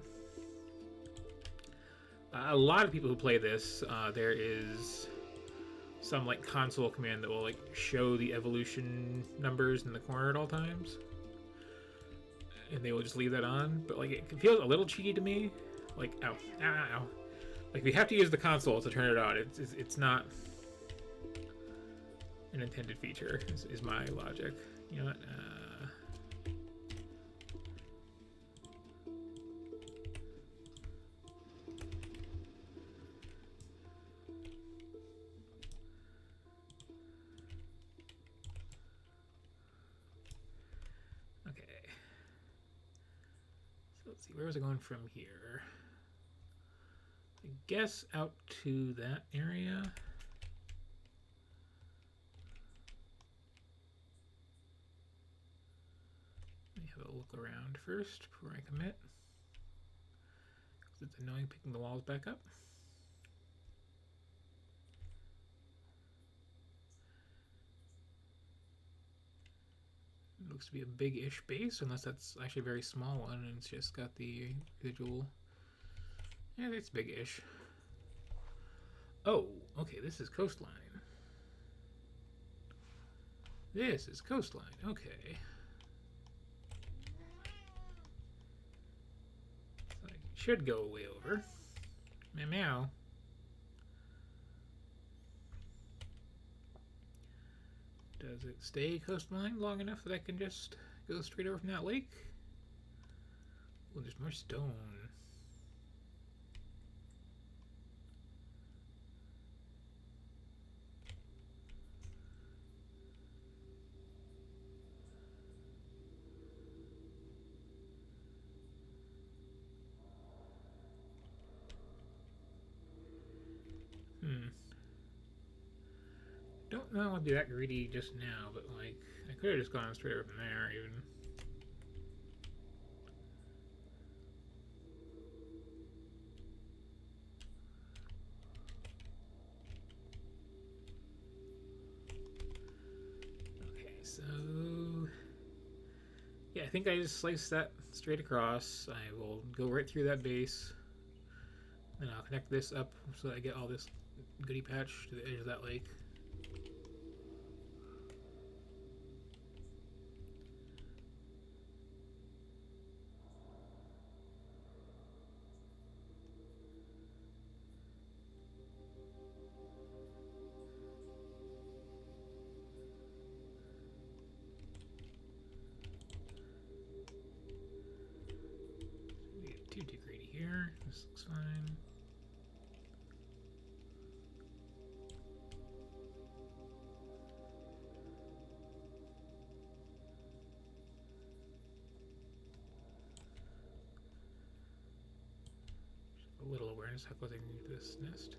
A lot of people who play this, there is some like console command that will like show the evolution numbers in the corner at all times, and they will just leave that on. But like it feels a little cheeky to me. Like ow, ow, ow, ow. Like we have to use the console to turn it on. It's not an intended feature. Is my logic. You know what? let's see, where was I going from here? I guess out to that area. Let me have a look around first before I commit. It's annoying picking the walls back up. It looks to be a big-ish base, unless that's actually a very small one and it's just got the residual. Yeah, that's big-ish. Oh, okay, this is coastline. This is coastline, okay. So I should go way over. Meow meow. Does it stay coastline long enough that I can just go straight over from that lake? Oh, there's more stone. Don't know I'll be that greedy just now, but like I could have just gone straight over from there even. Okay, so yeah, I think I just slice that straight across. I will go right through that base. Then I'll connect this up so that I get all this goodie patch to the edge of that lake. Too greedy here. This looks fine. Just a little awareness how close I can get to this nest.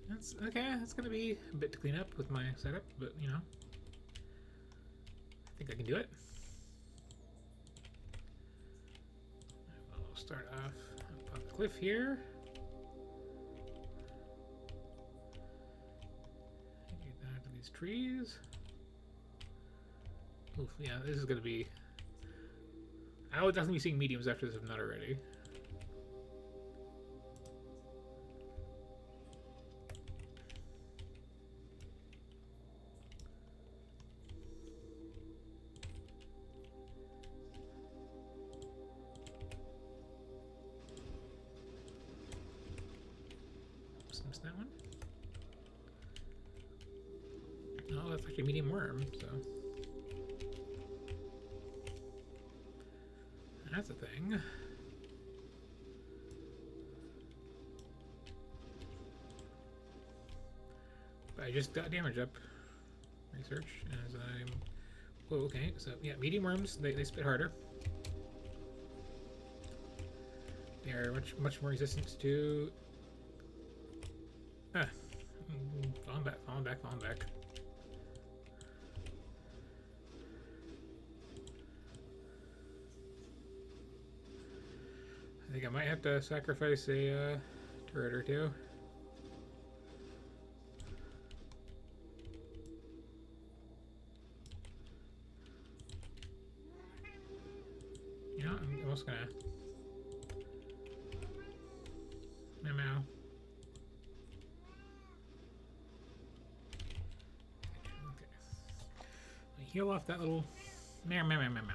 That's okay. That's gonna be a bit to clean up with my setup, but you know, I think I can do it. I'll start off on the cliff here. Get down to these trees. Oof, yeah, this is gonna be. I will definitely be seeing mediums after this if not already. Missed that one. Oh, that's actually medium worm, so that's a thing. But I just got damage up. Research as I'm. Whoa, okay, so yeah, medium worms they spit harder. They are much more resistant to. Ah, falling back. I think I might have to sacrifice a turret or two. You know, I'm almost gonna. Meow meow. Okay. Heal off that little. Meow meow meow meow meow.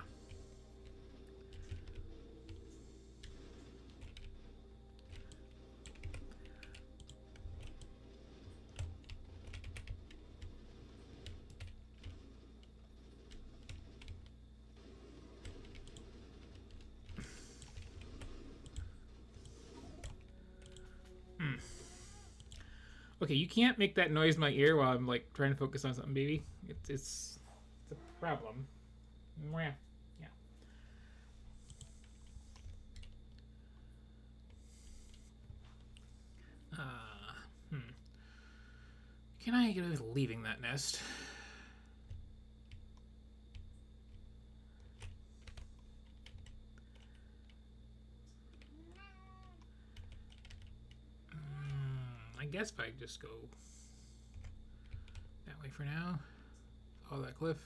Okay, you can't make that noise in my ear while I'm like trying to focus on something, baby. It's a problem. Mwah. Yeah. Can I get away with leaving that nest? I guess if I just go that way for now. Follow that cliff.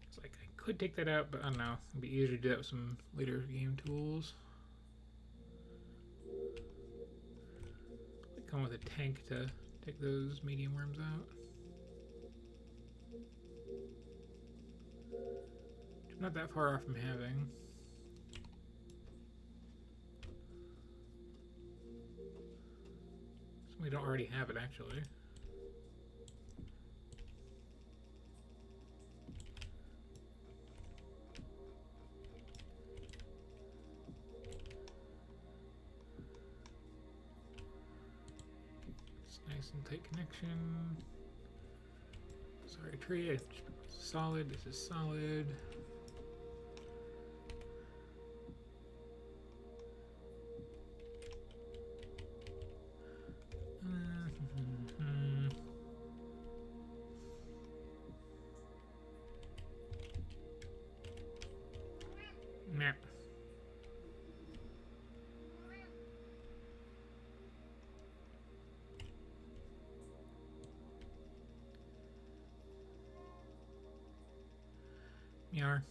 It's like I could take that out, but I don't know. It'd be easier to do that with some later game tools. Like come with a tank to take those medium worms out. Which I'm not that far off from having. We don't already have it, actually. It's nice and tight connection. Sorry, tree. Solid. This is solid. Nah. Yar.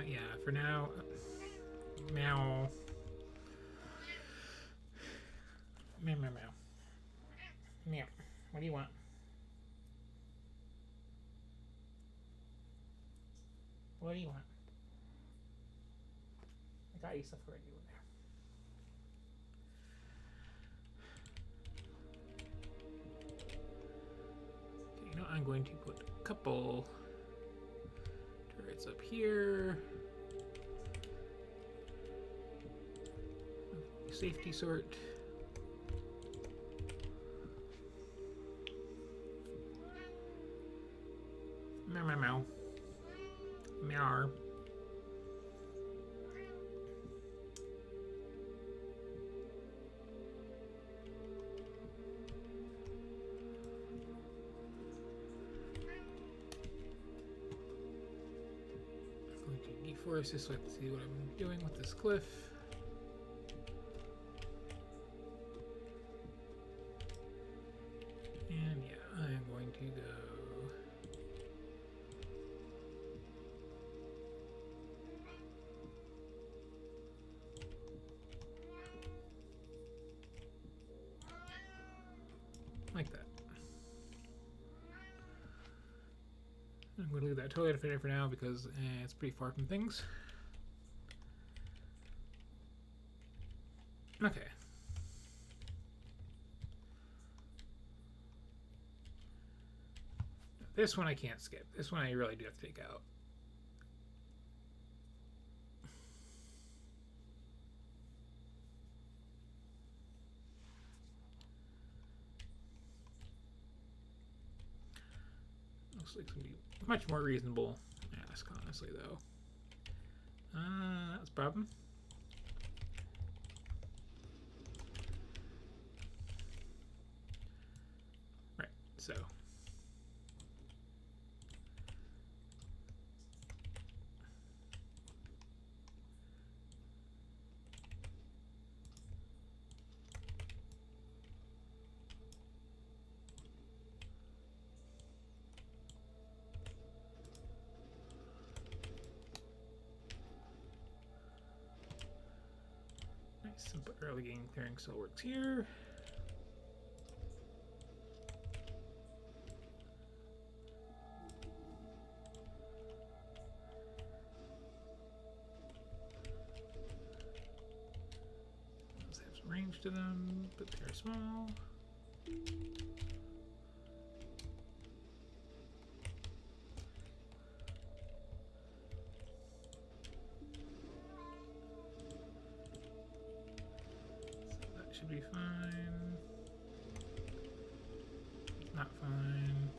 Yeah, for now. Meow. Meow, meow, meow. Meow. What do you want? What do you want? I got you stuff already over there. Okay, you know, I'm going to put a couple turrets up here. Safety sort. Meow, meow, meow. Meow. I'm going to deforest this so I can see what I'm doing with this cliff. And yeah, I'm going to go like that. I'm going to leave that totally unfinished for now because it's pretty far from things. Okay. This one I can't skip. This one I really do have to take out. Looks like it's going to be much more reasonable ask, honestly, though. That's a problem. Right, so. Simple early game clearing still works here. Those have some range to them, but they're small. should be fine. Not fine.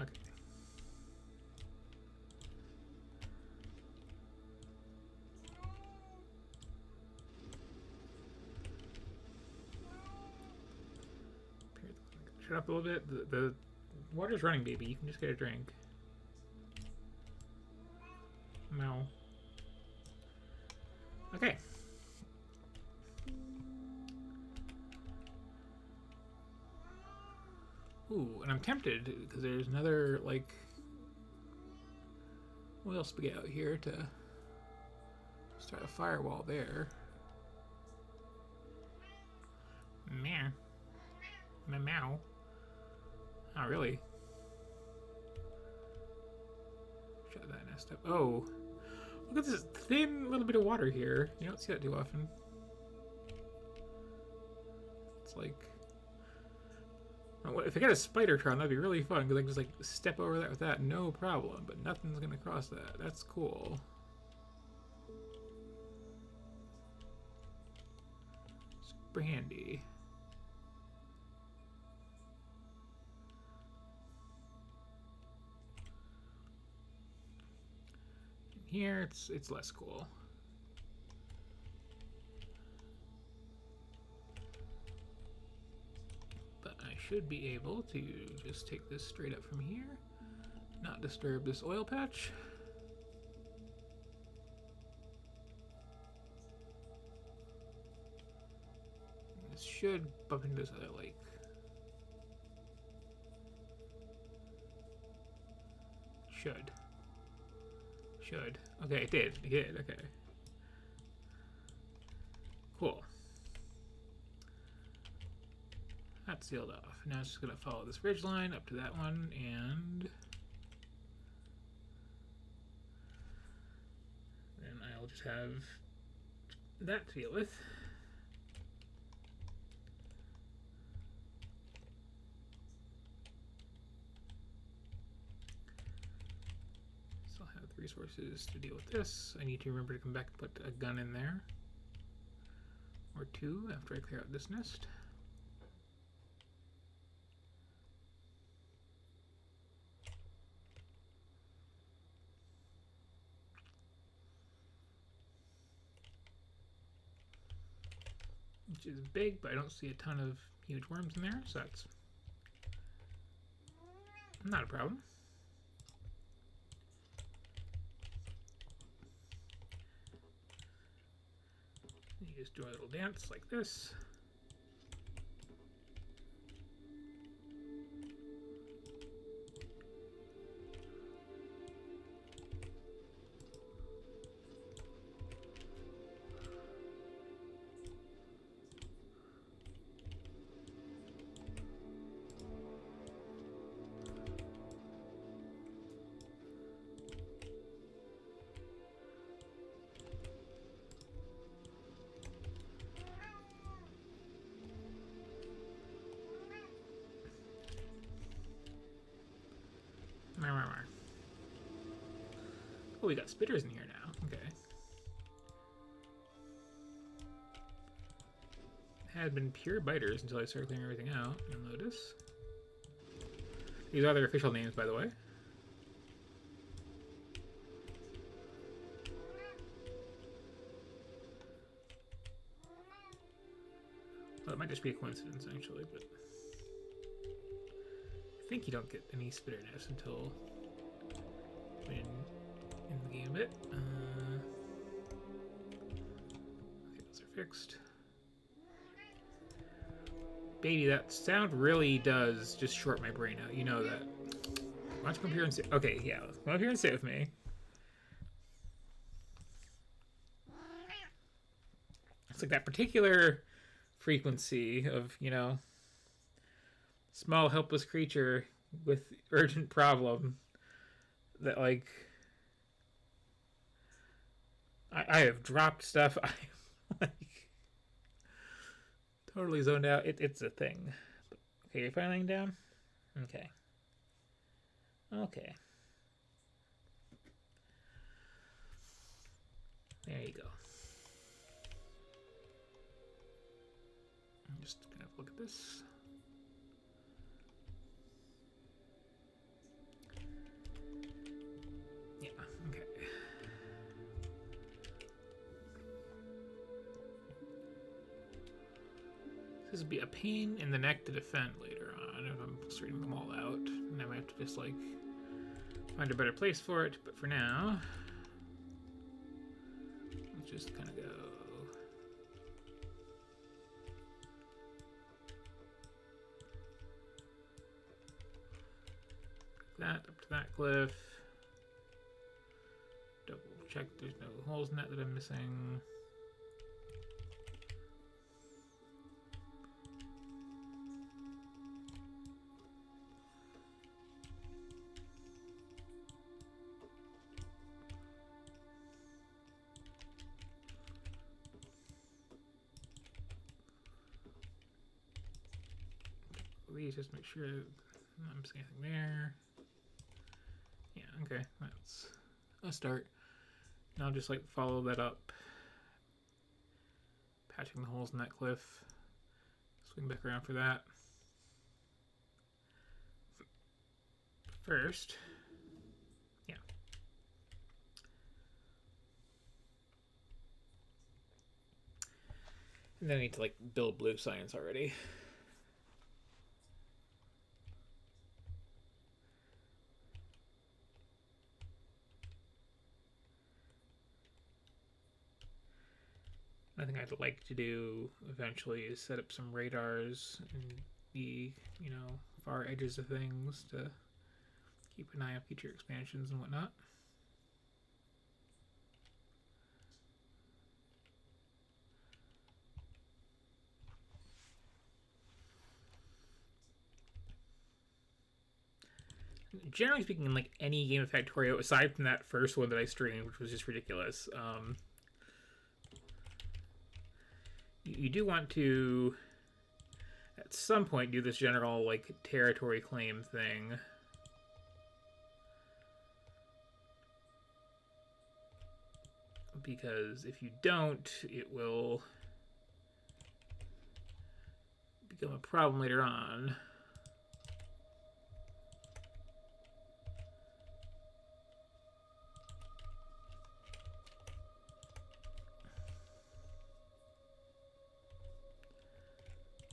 Okay. Shut up a little bit. The water's running, baby. You can just get a drink. No. Okay. Ooh, and I'm tempted because there's another, like, oil spigot out here to start a firewall there. Meow. Meow. Oh, really? Shut that nest up. Oh. Look at this thin little bit of water here. You don't see that too often. It's like... If I get a spider crawling, that'd be really fun, because I can just, like, step over that with that, no problem. But nothing's gonna cross that. That's cool. Super handy. Here, it's less cool. But I should be able to just take this straight up from here, not disturb this oil patch. This should bump into this other lake. Should. Okay, it did. It did. Okay. Cool. That's sealed off. Now it's just going to follow this ridge line up to that one, and then I'll just have that to deal with. Resources to deal with this. I need to remember to come back and put a gun in there. Or two after I clear out this nest. Which is big, but I don't see a ton of huge worms in there, so that's not a problem. You just do a little dance like this. Oh, we got spitters in here now. Okay. Had been pure biters until I started clearing everything out. You'll notice. These are their official names, by the way. Well, it might just be a coincidence, actually, but I think you don't get any spitter nests until when in the game a bit. Okay, those are fixed. Baby, that sound really does just short my brain out. You know that. Why don't you come here and sit? Okay, yeah. Come up here and sit with me. It's like that particular frequency of, you know, small helpless creature with urgent problem that, like, I have dropped stuff. I like totally zoned out. It's a thing. Okay, you're finally laying down? Okay. Okay. There you go. Just kind of look at this. Yeah, okay. This would be a pain in the neck to defend later on if I'm straightening them all out. And I might have to just, like, find a better place for it. But for now, let's just kind of go. That up to that cliff. Double check there's no holes in that I'm missing. Please just make sure I'm missing anything there. Yeah, okay, that's a start. Now I'll just like follow that up, patching the holes in that cliff. Swing back around for that. First, yeah. And then I need to like build blue science already. I think I'd like to do eventually is set up some radars in the, you know, far edges of things to keep an eye on future expansions and whatnot. Generally speaking, in like any game of Factorio, aside from that first one that I streamed, which was just ridiculous, you do want to, at some point, do this general like territory claim thing. Because if you don't, it will become a problem later on.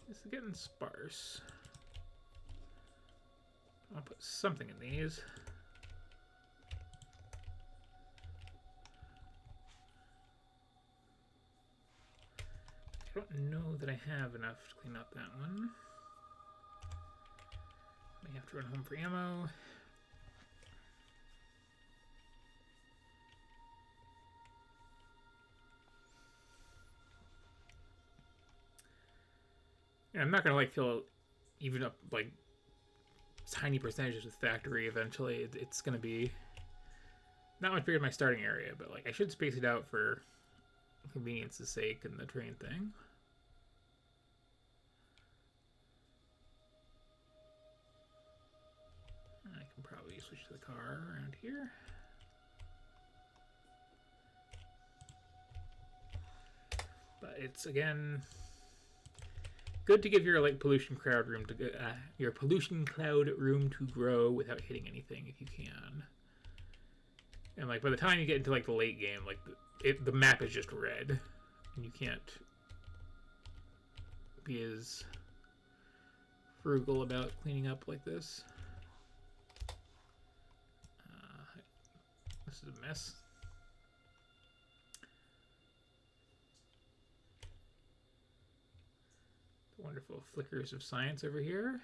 This is getting sparse. I'll put something in these. I don't know that I have enough to clean up that one. May have to run home for ammo. Yeah, I'm not gonna like fill even up like tiny percentages with factory eventually. It's gonna be not much bigger than my starting area, but like I should space it out for convenience's sake and the train thing. I can probably switch to the car around here. But it's again good to give your like pollution cloud room to your pollution cloud room to grow without hitting anything if you can. And like by the time you get into like the late game, like the map is just red, and you can't be as frugal about cleaning up like this. This is a mess. The wonderful flickers of science over here.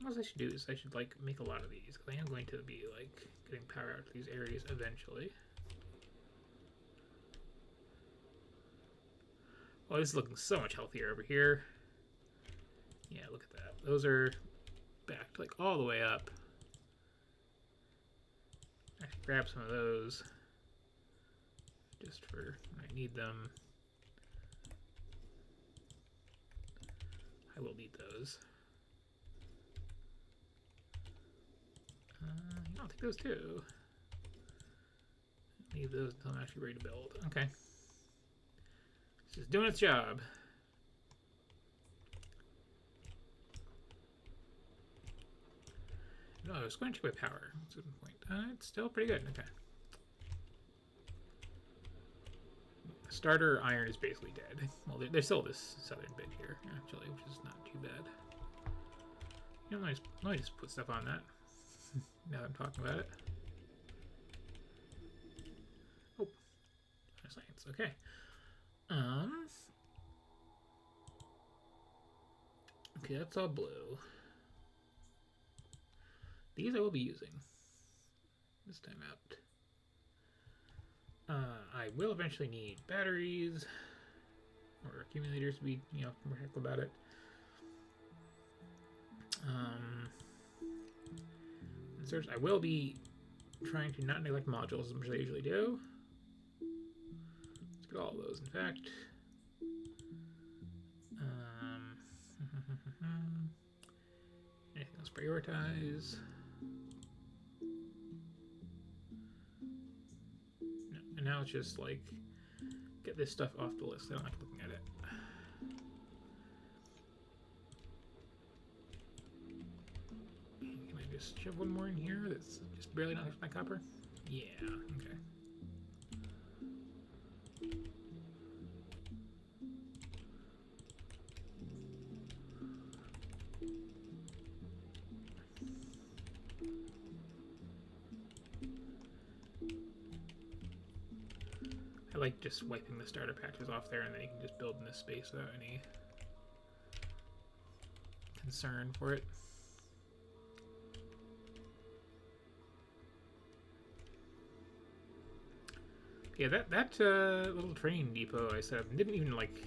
What I should do is I should like make a lot of these because I am going to be like getting power out to these areas eventually. Oh, this is looking so much healthier over here. Yeah, look at that. Those are backed like all the way up. I should grab some of those just for when I need them. I will need those. I'll take those too. Leave those until I'm actually ready to build. Okay. It's just doing its job. No, I was going to check my power at a certain point. It's still pretty good. Okay. Starter iron is basically dead. Well, there's still this southern bit here, actually, which is not too bad. You know, let me just put stuff on that. Now that I'm talking about it. Oh, science. Okay. Okay, that's all blue. These I will be using this time out. I will eventually need batteries or accumulators to be, you know, more careful about it. Search. I will be trying to not neglect modules as much as I usually do. Let's get all of those, in fact. Anything else prioritize? No, and now it's just like get this stuff off the list. I don't like looking at it. Can I just shove one more in here that's just barely not my copper? Yeah, okay. I like just wiping the starter patches off there, and then you can just build in this space without any concern for it. Yeah, that little train depot I set up didn't even like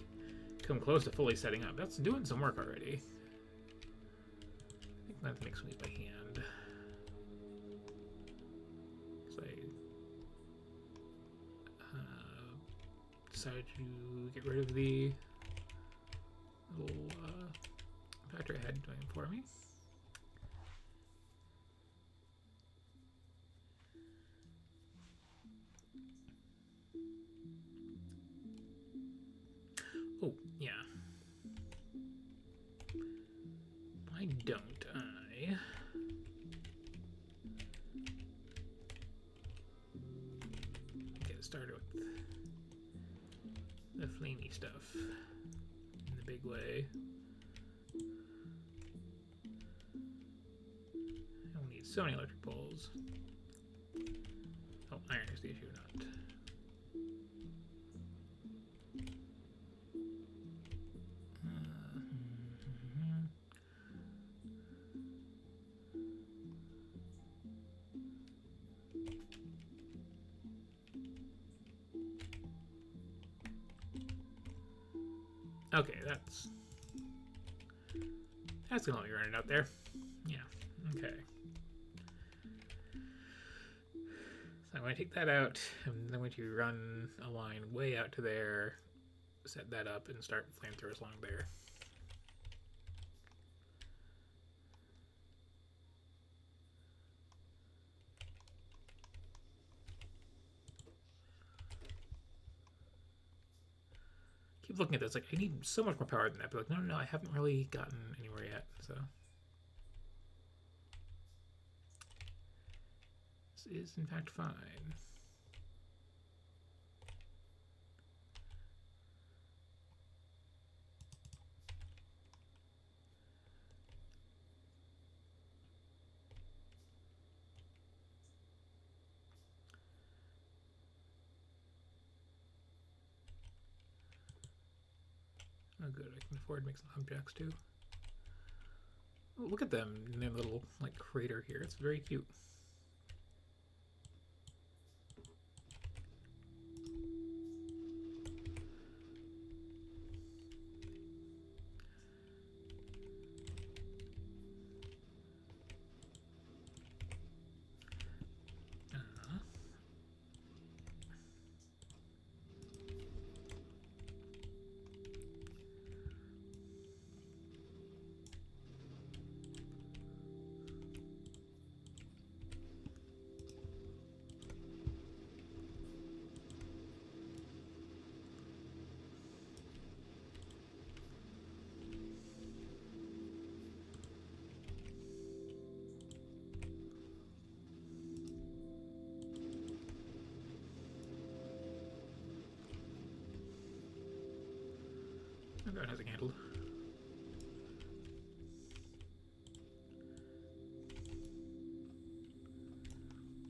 come close to fully setting up. That's doing some work already. I think that's next week by hand. So I decided to get rid of the little factory I had doing it for me. Oh, yeah. Why don't I get started with the flamey stuff in the big way? I'll need so many electric poles. Oh, iron is the issue, not. Okay, that's gonna let me run it out there. Yeah, okay. So I'm gonna take that out, and then I'm going to run a line way out to there, set that up, and start flamethrowers along there. Keep looking at this, like, I need so much more power than that, but like, no, I haven't really gotten anywhere yet, so. This is, in fact, fine. Oh, good. I can afford to make some objects too. Oh, look at them in their little like crater here. It's very cute. Oh, that has a handle.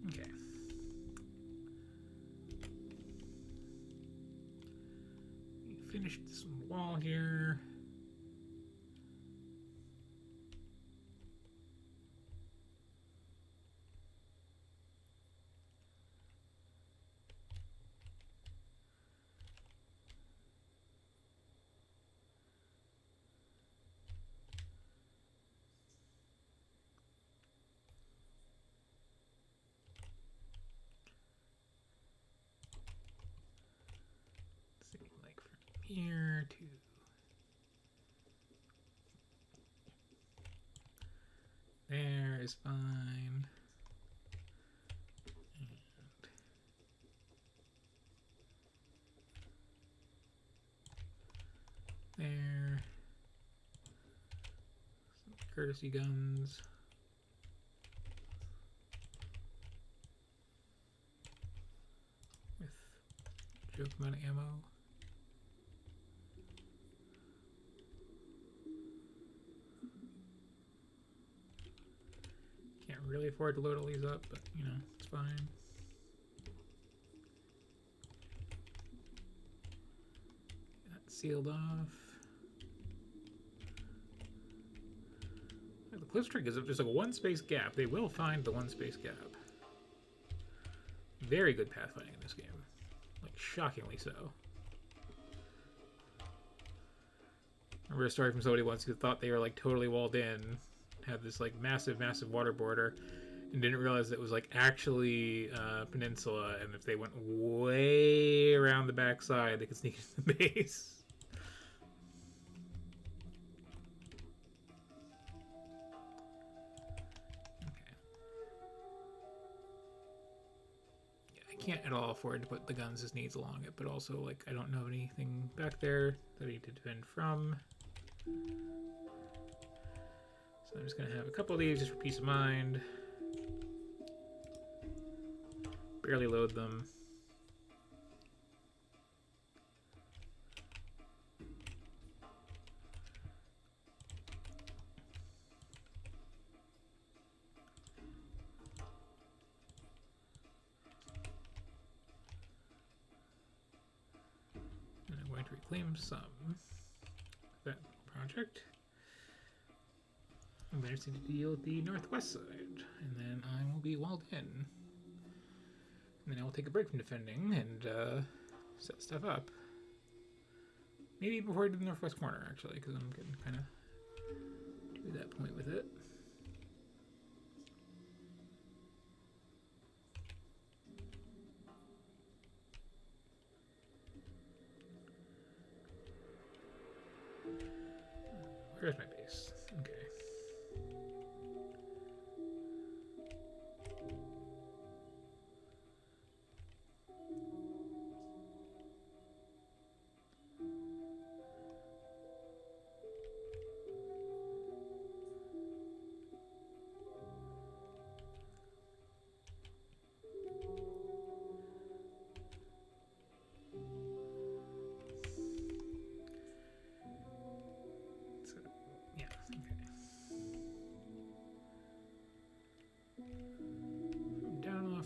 Okay. Finished this wall here. Let's see, like from here to there is fine. And there. Some courtesy guns. With joke amount of ammo. Can't really afford to load all these up, but you know, it's fine. That's sealed off. The cliff trick is if there's like a one space gap, they will find the one space gap. Very good pathfinding in this game. Like, shockingly so. I remember a story from somebody once who thought they were like totally walled in, had this like massive water border, and didn't realize it was like actually a peninsula, and if they went way around the backside, they could sneak into the base. Can't at all afford to put the guns as needs along it, but also like I don't know anything back there that I need to defend from. So I'm just gonna have a couple of these just for peace of mind. Barely load them. Reclaim some that project. I'm going to deal with the northwest side, and then I will be walled in. And then I will take a break from defending and set stuff up. Maybe before I do the northwest corner, actually, because I'm getting kind of to that point with it. Where's my base? Okay.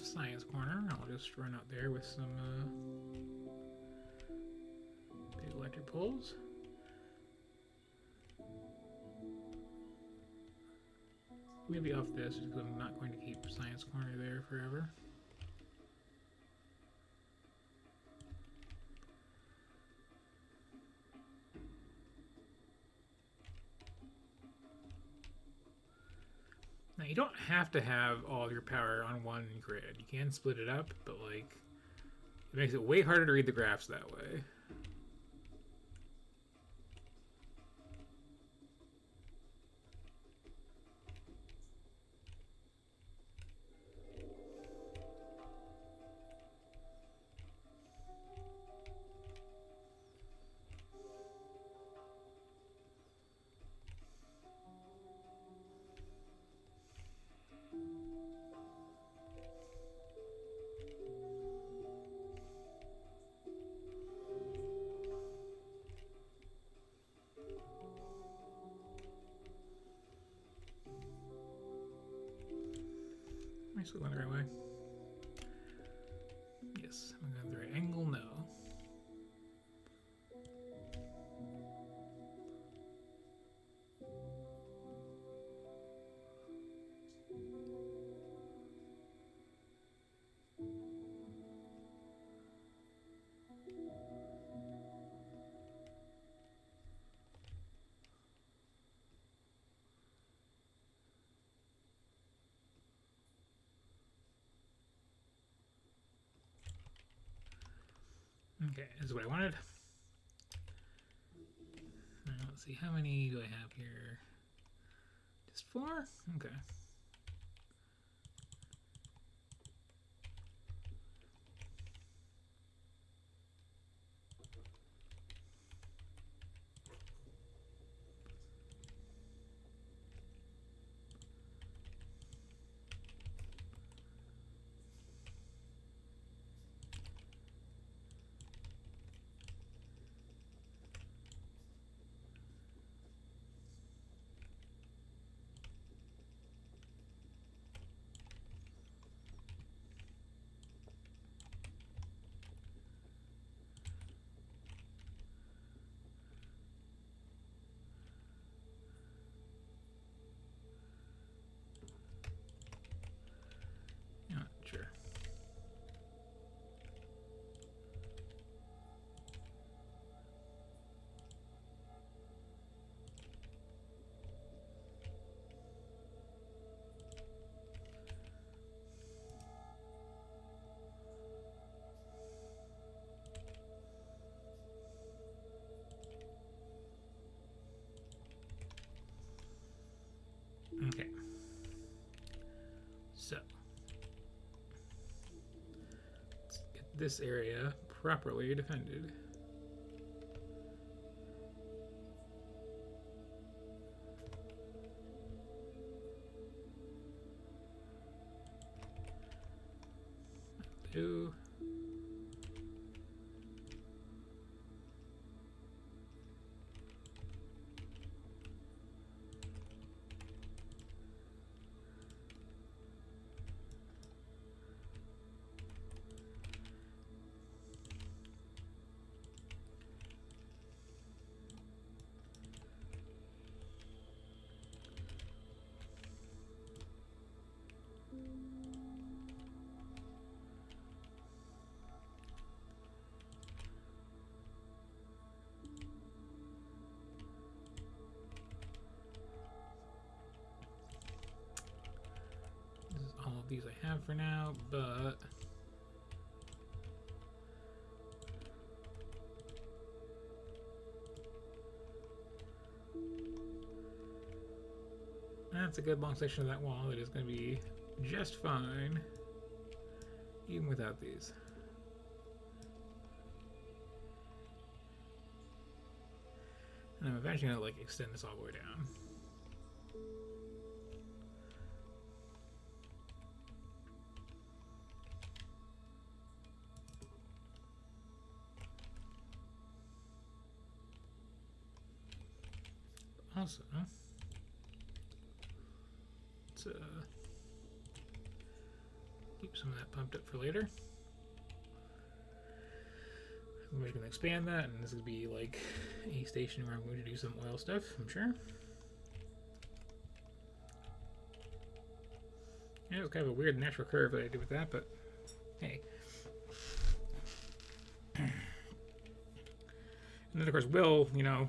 Science corner. I'll just run out there with some big electric poles. Maybe off this because I'm not going to keep science corner there forever. Now, you don't have to have all of your power on one grid. You can split it up, but like, it makes it way harder to read the graphs that way. actually going the right way? Yes. Am I going the right angle? No. Okay, this is what I wanted. Now, let's see, how many do I have here? Just 4? Okay. Not sure. Okay. So, let's get this area properly defended. Do. All of these I have for now, but that's a good long section of that wall that is going to be just fine, even without these. And I'm eventually going to like extend this all the way down. Also, let's keep some of that pumped up for later. We're going to expand that, and this is going to be like a station where I'm going to do some oil stuff, I'm sure. Yeah, it was kind of a weird natural curve that I did with that, but hey. And then, of course, will, you know,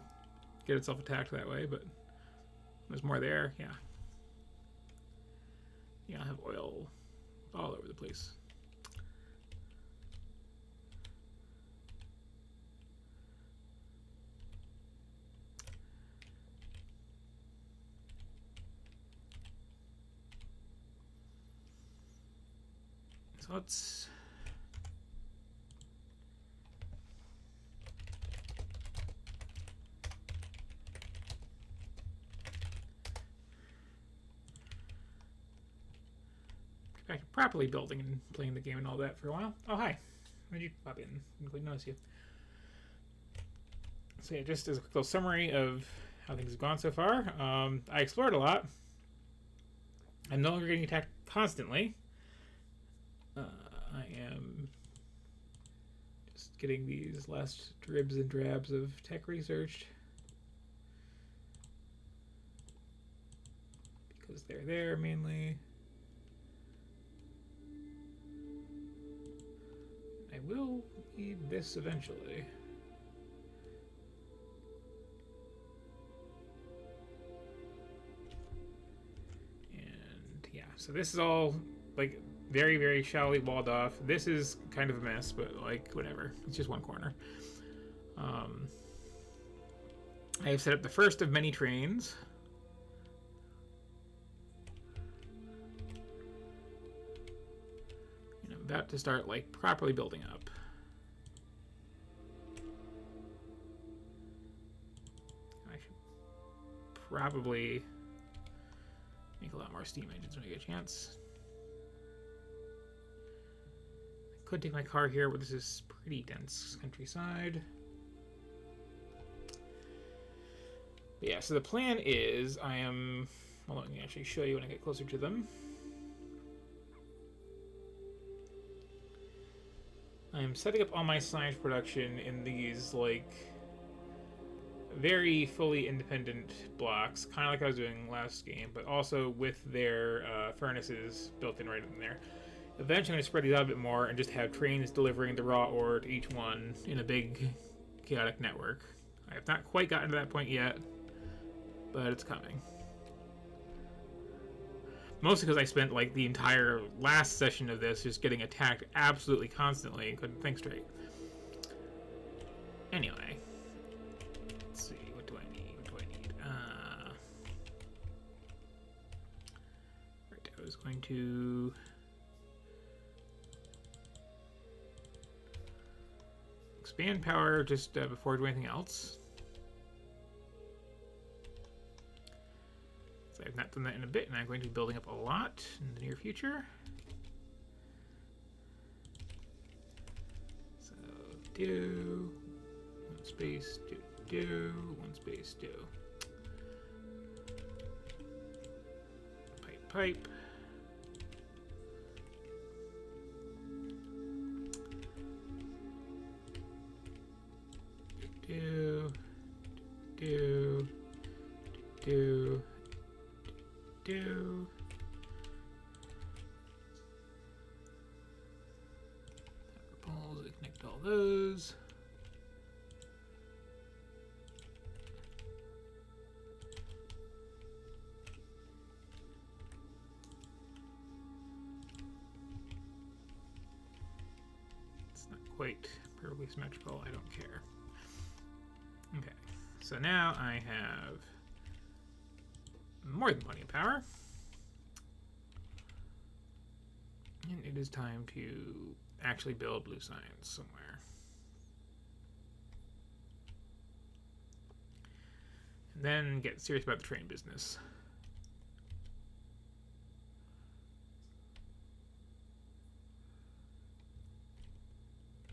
get itself attacked that way, but there's more there, yeah. Yeah, I have oil all over the place. So let's back to properly building and playing the game and all that for a while. Oh, hi. Why'd you pop in? Didn't quite notice you. So yeah, just as a quick little summary of how things have gone so far. I explored a lot. I'm no longer getting attacked constantly. I am just getting these last dribs and drabs of tech researched because they're there mainly. I will need this eventually. And yeah, so this is all like very, very shallowly walled off. This is kind of a mess, but like whatever. It's just one corner. I have set up the first of many trains. And I'm about to start like properly building up. I should probably make a lot more steam engines when I get a chance. I could take my car here, but this is pretty dense countryside. But yeah, so the plan is I am... Well, let me actually show you when I get closer to them. I am setting up all my science production in these, like, very fully independent blocks, kind of like I was doing last game, but also with their furnaces built in right in there. Eventually I'm going to spread these out a bit more and just have trains delivering the raw ore to each one in a big chaotic network. I have not quite gotten to that point yet, but it's coming. Mostly because I spent like the entire last session of this just getting attacked absolutely constantly and couldn't think straight. Anyway, let's see, what do I need? What do I need? Right, I was going to expand power just before I do anything else. So I've not done that in a bit, and I'm going to be building up a lot in the near future. So do one space, do one space, do pipe. Do poles, connect all those. It's not quite perfectly symmetrical, I don't care. Okay, so now I have more than plenty of power. And it is time to actually build blue signs somewhere. And then get serious about the train business.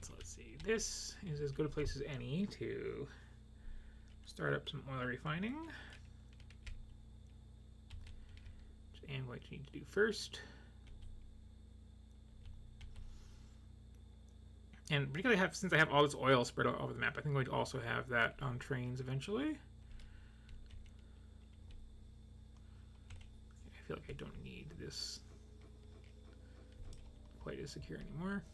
So let's see. This is as good a place as any to start up some oil refining. Which I am going to need to do first. And particularly since I have all this oil spread out over the map, I think I'm going to also have that on trains eventually. I feel like I don't need this quite as secure anymore.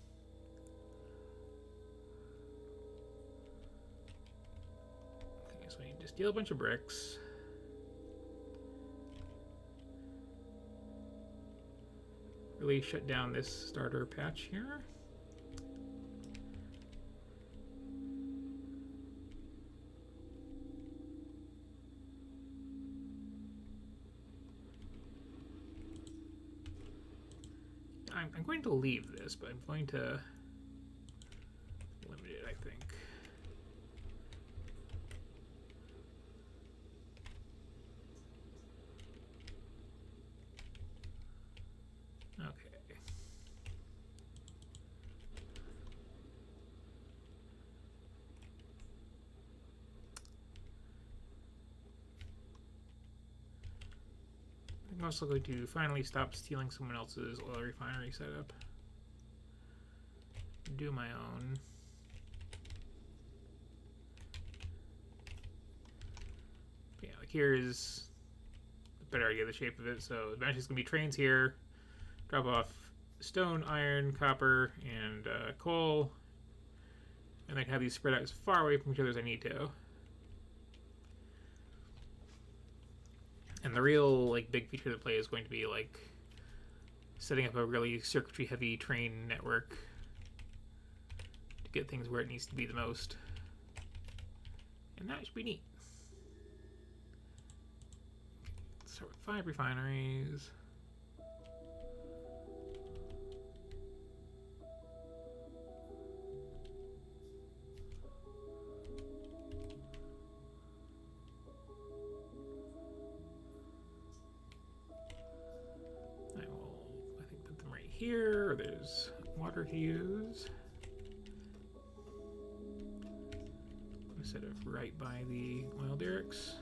Okay, so I need to steal a bunch of bricks. Really shut down this starter patch here. I'm going to leave this, but I'm going to limit it, I think. Okay. I'm also going to finally stop stealing someone else's oil refinery setup. do my own. Yeah, like here's a better idea of the shape of it. So eventually it's going to be trains here. Drop off stone, iron, copper, and coal. And I can have these spread out as far away from each other as I need to. And the real like big feature of the play is going to be like setting up a really circuitry heavy train network to get things where it needs to be the most. And that should be neat. Let's start with 5 refineries. Here, there's water to use. Instead of right by the oil derricks.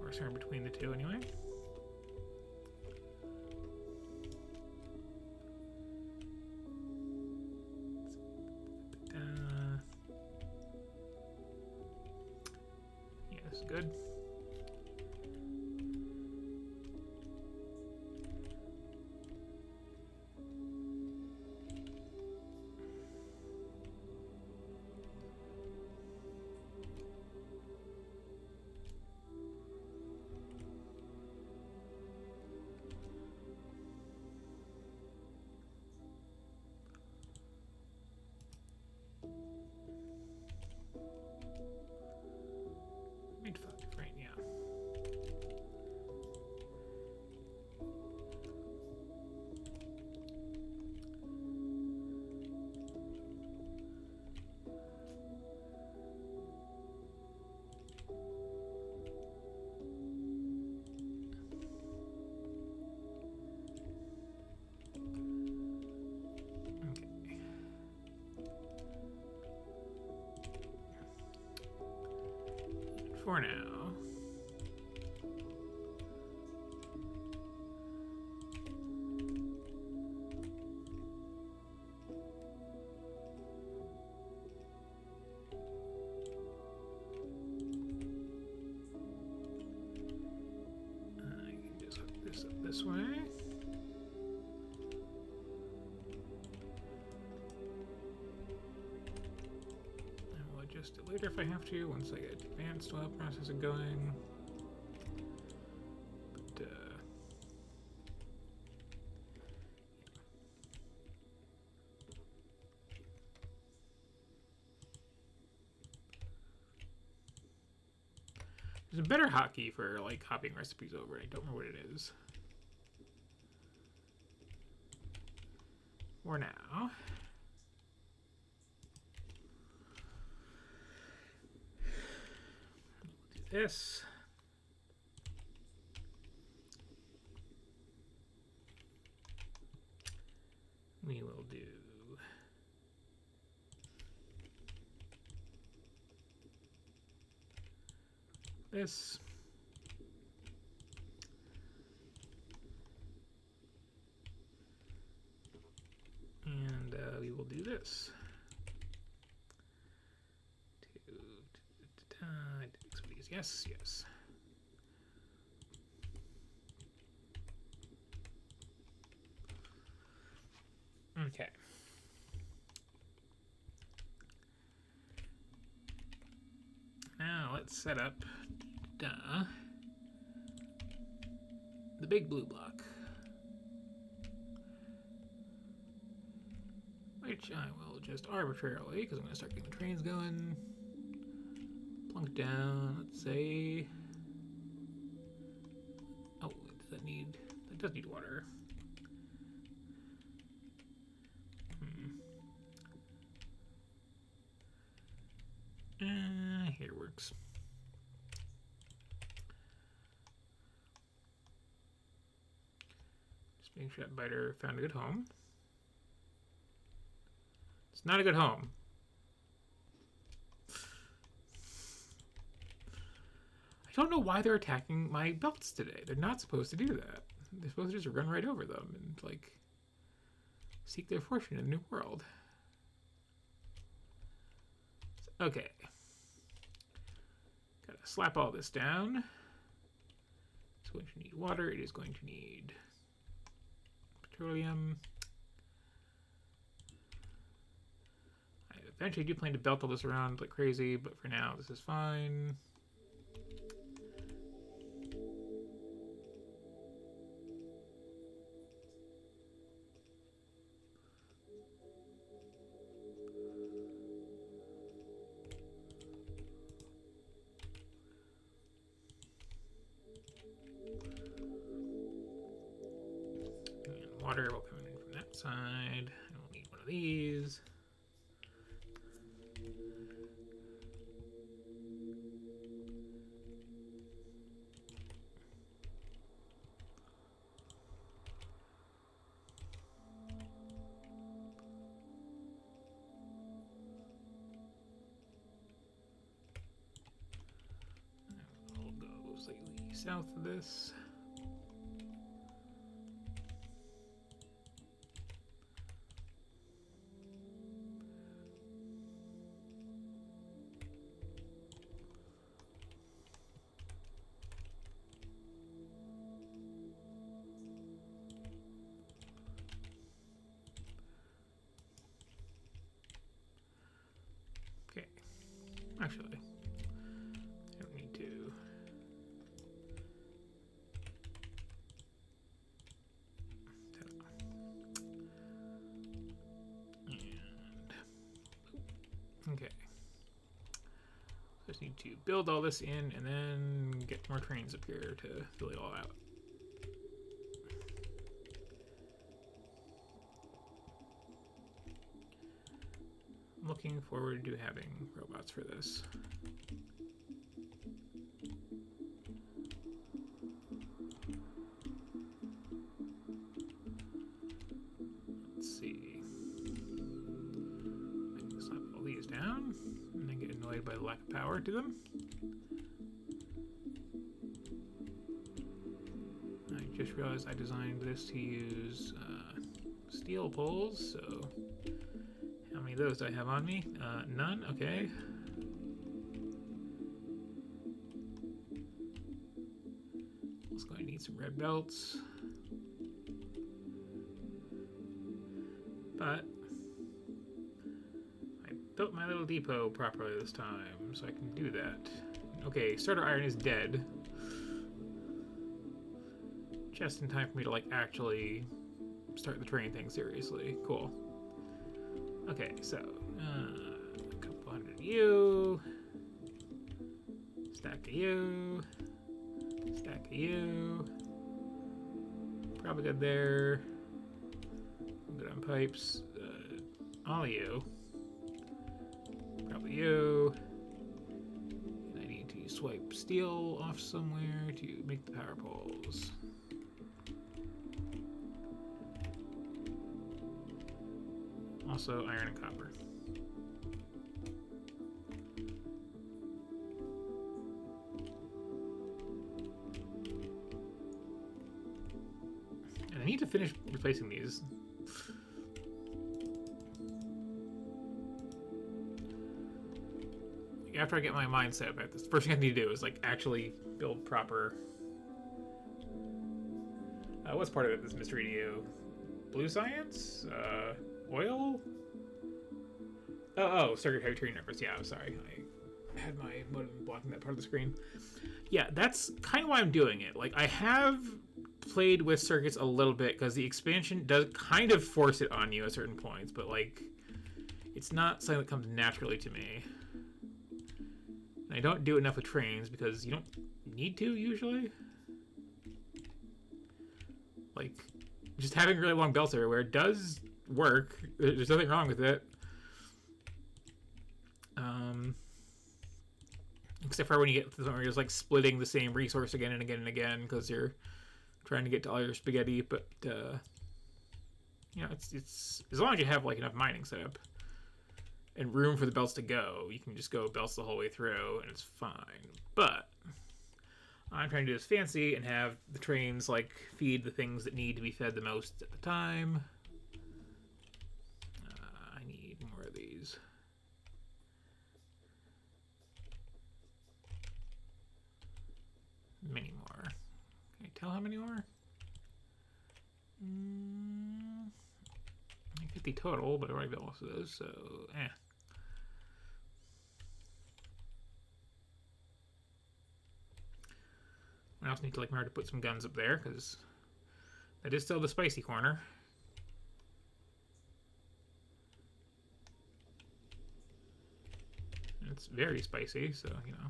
Or somewhere between the two, anyway. Yeah, this is good. Right, yeah. For now. I can just hook this up this way. Adjust it later if I have to, once I get advanced oil processing going. But, there's a better hotkey for like copying recipes over. I don't remember what it is. For now. This. We will do this. And we will do this. Yes, yes. Okay. Now let's set up the big blue block, which I will just arbitrarily, because I'm going to start getting the trains going, plunk down, let's say, oh, does that need, that does need water. Here works. Just making sure that biter found a good home. It's not a good home. I don't know why they're attacking my belts today. They're not supposed to do that. They're supposed to just run right over them and, like, seek their fortune in the new world. Okay. Gotta slap all this down. It's going to need water. It is going to need petroleum. I eventually do plan to belt all this around like crazy, but for now, this is fine. Water will come in from that side. I will need one of these. I'll go slightly south of this. Actually, I don't need to. And okay, just need to build all this in and then get more trains up here to fill it all out. Looking forward to having robots for this. Let's see. I can slap all these down and then get annoyed by the lack of power to them. I just realized I designed this to use steel poles, so how many of those do I have on me? None? Okay. Also going to need some red belts. But I built my little depot properly this time, so I can do that. Okay, starter iron is dead. Just in time for me to, like, actually start the train thing seriously. Cool. Okay, so a couple hundred of you, stack of you, stack of you. Probably good there. I'm good on pipes. All of you. Probably you. And I need to swipe steel off somewhere to make the power poles. Also iron and copper. And I need to finish replacing these. After I get my mindset back, the first thing I need to do is, like, actually build proper. What's part of it? This mystery to you? Blue science? Oil? Oh, circuit heavy numbers. Yeah, I'm sorry. I had my modem blocking that part of the screen. Yeah, that's kind of why I'm doing it. Like, I have played with circuits a little bit because the expansion does kind of force it on you at certain points, but, like, it's not something that comes naturally to me. And I don't do enough with trains because you don't need to usually. Like, just having really long belts everywhere does work. There's nothing wrong with it. Except for when you get to the point where you're just, like, splitting the same resource again and again and again because you're trying to get to all your spaghetti. But you know, it's as long as you have, like, enough mining set up and room for the belts to go, you can just go belts the whole way through and it's fine. But I'm trying to do this fancy and have the trains like feed the things that need to be fed the most at the time. I need more of these. Many more. Can you tell how many more? 50 total, but I already built most of those, so I also need to remember to put some guns up there, because that is still the spicy corner. It's very spicy, so, you know.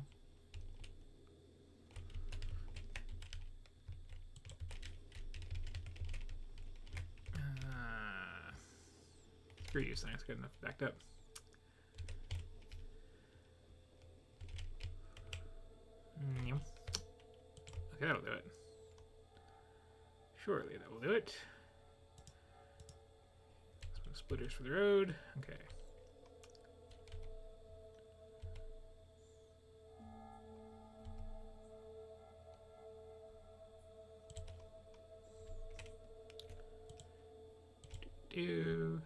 Screw you, science, good enough backed up. Okay, that'll do it. Surely that will do it. Some splitters for the road. Okay. Do.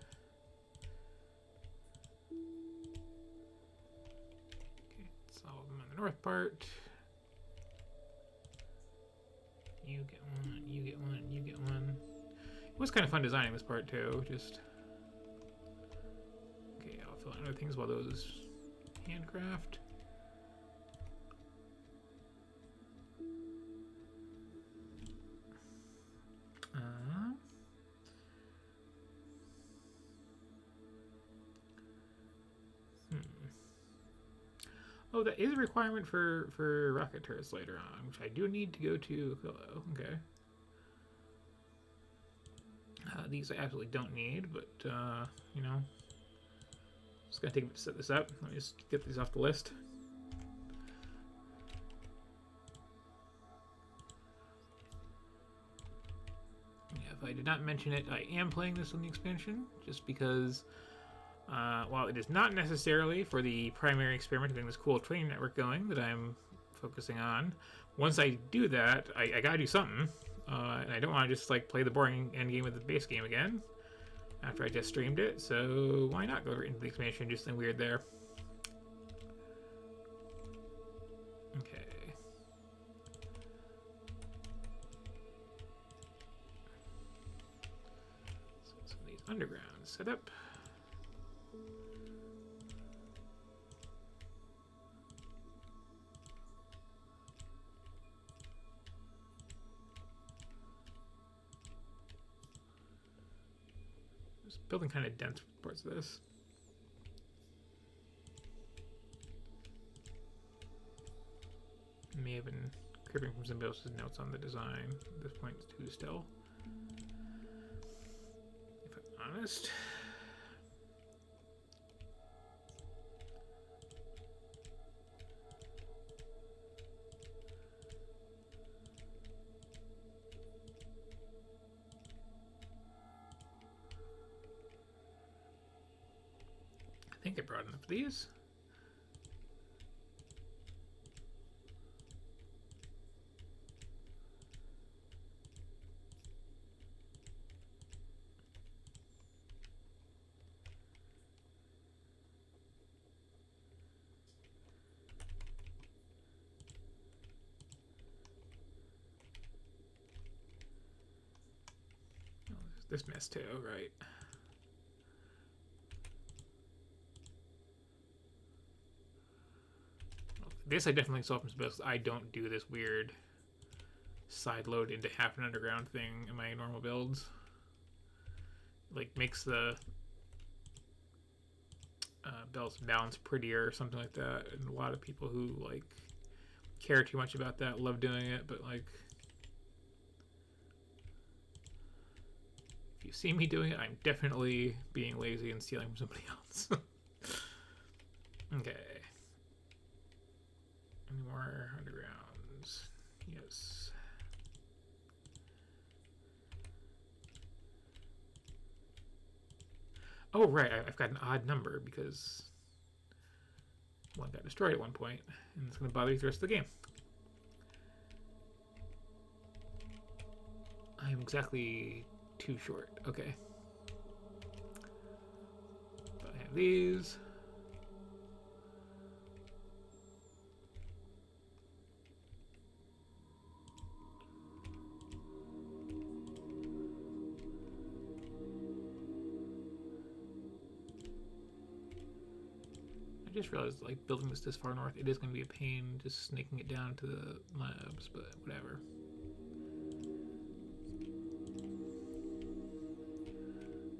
Okay, it's all of them on the north part. You get one, you get one, you get one. It was kind of fun designing this part too, just... Okay, I'll fill out other things while those handcraft. Oh, that is a requirement for rocket turrets later on, which I do need to go to. Hello, okay. These I absolutely don't need, but, you know. Just gotta take a bit to set this up. Let me just get these off the list. Yeah, if I did not mention it, I am playing this on the expansion, just because... while it is not necessarily for the primary experiment of getting this cool training network going that I'm focusing on, once I do that, I gotta do something. And I don't want to just like play the boring end game of the base game again after I just streamed it, so why not go right into the expansion and do something weird there? Okay. So some of these undergrounds set up. Building kind of dense parts of this. May have been cribbing from somebody else's notes on the design. At this point, it's too still. If I'm honest. I think I brought enough of these. Oh, this mess too, right? This I definitely saw from because I don't do this weird side load into half an underground thing in my normal builds. Like makes the belts balance prettier or something like that. And a lot of people who like care too much about that love doing it, but like if you see me doing it, I'm definitely being lazy and stealing from somebody else. Okay. Any more undergrounds? Yes. Oh, right. I've got an odd number because one got destroyed at one point, and it's going to bother you the rest of the game. I'm exactly too short. Okay. But I have these. I just realized, like, building this far north, it is going to be a pain just snaking it down to the labs, but whatever.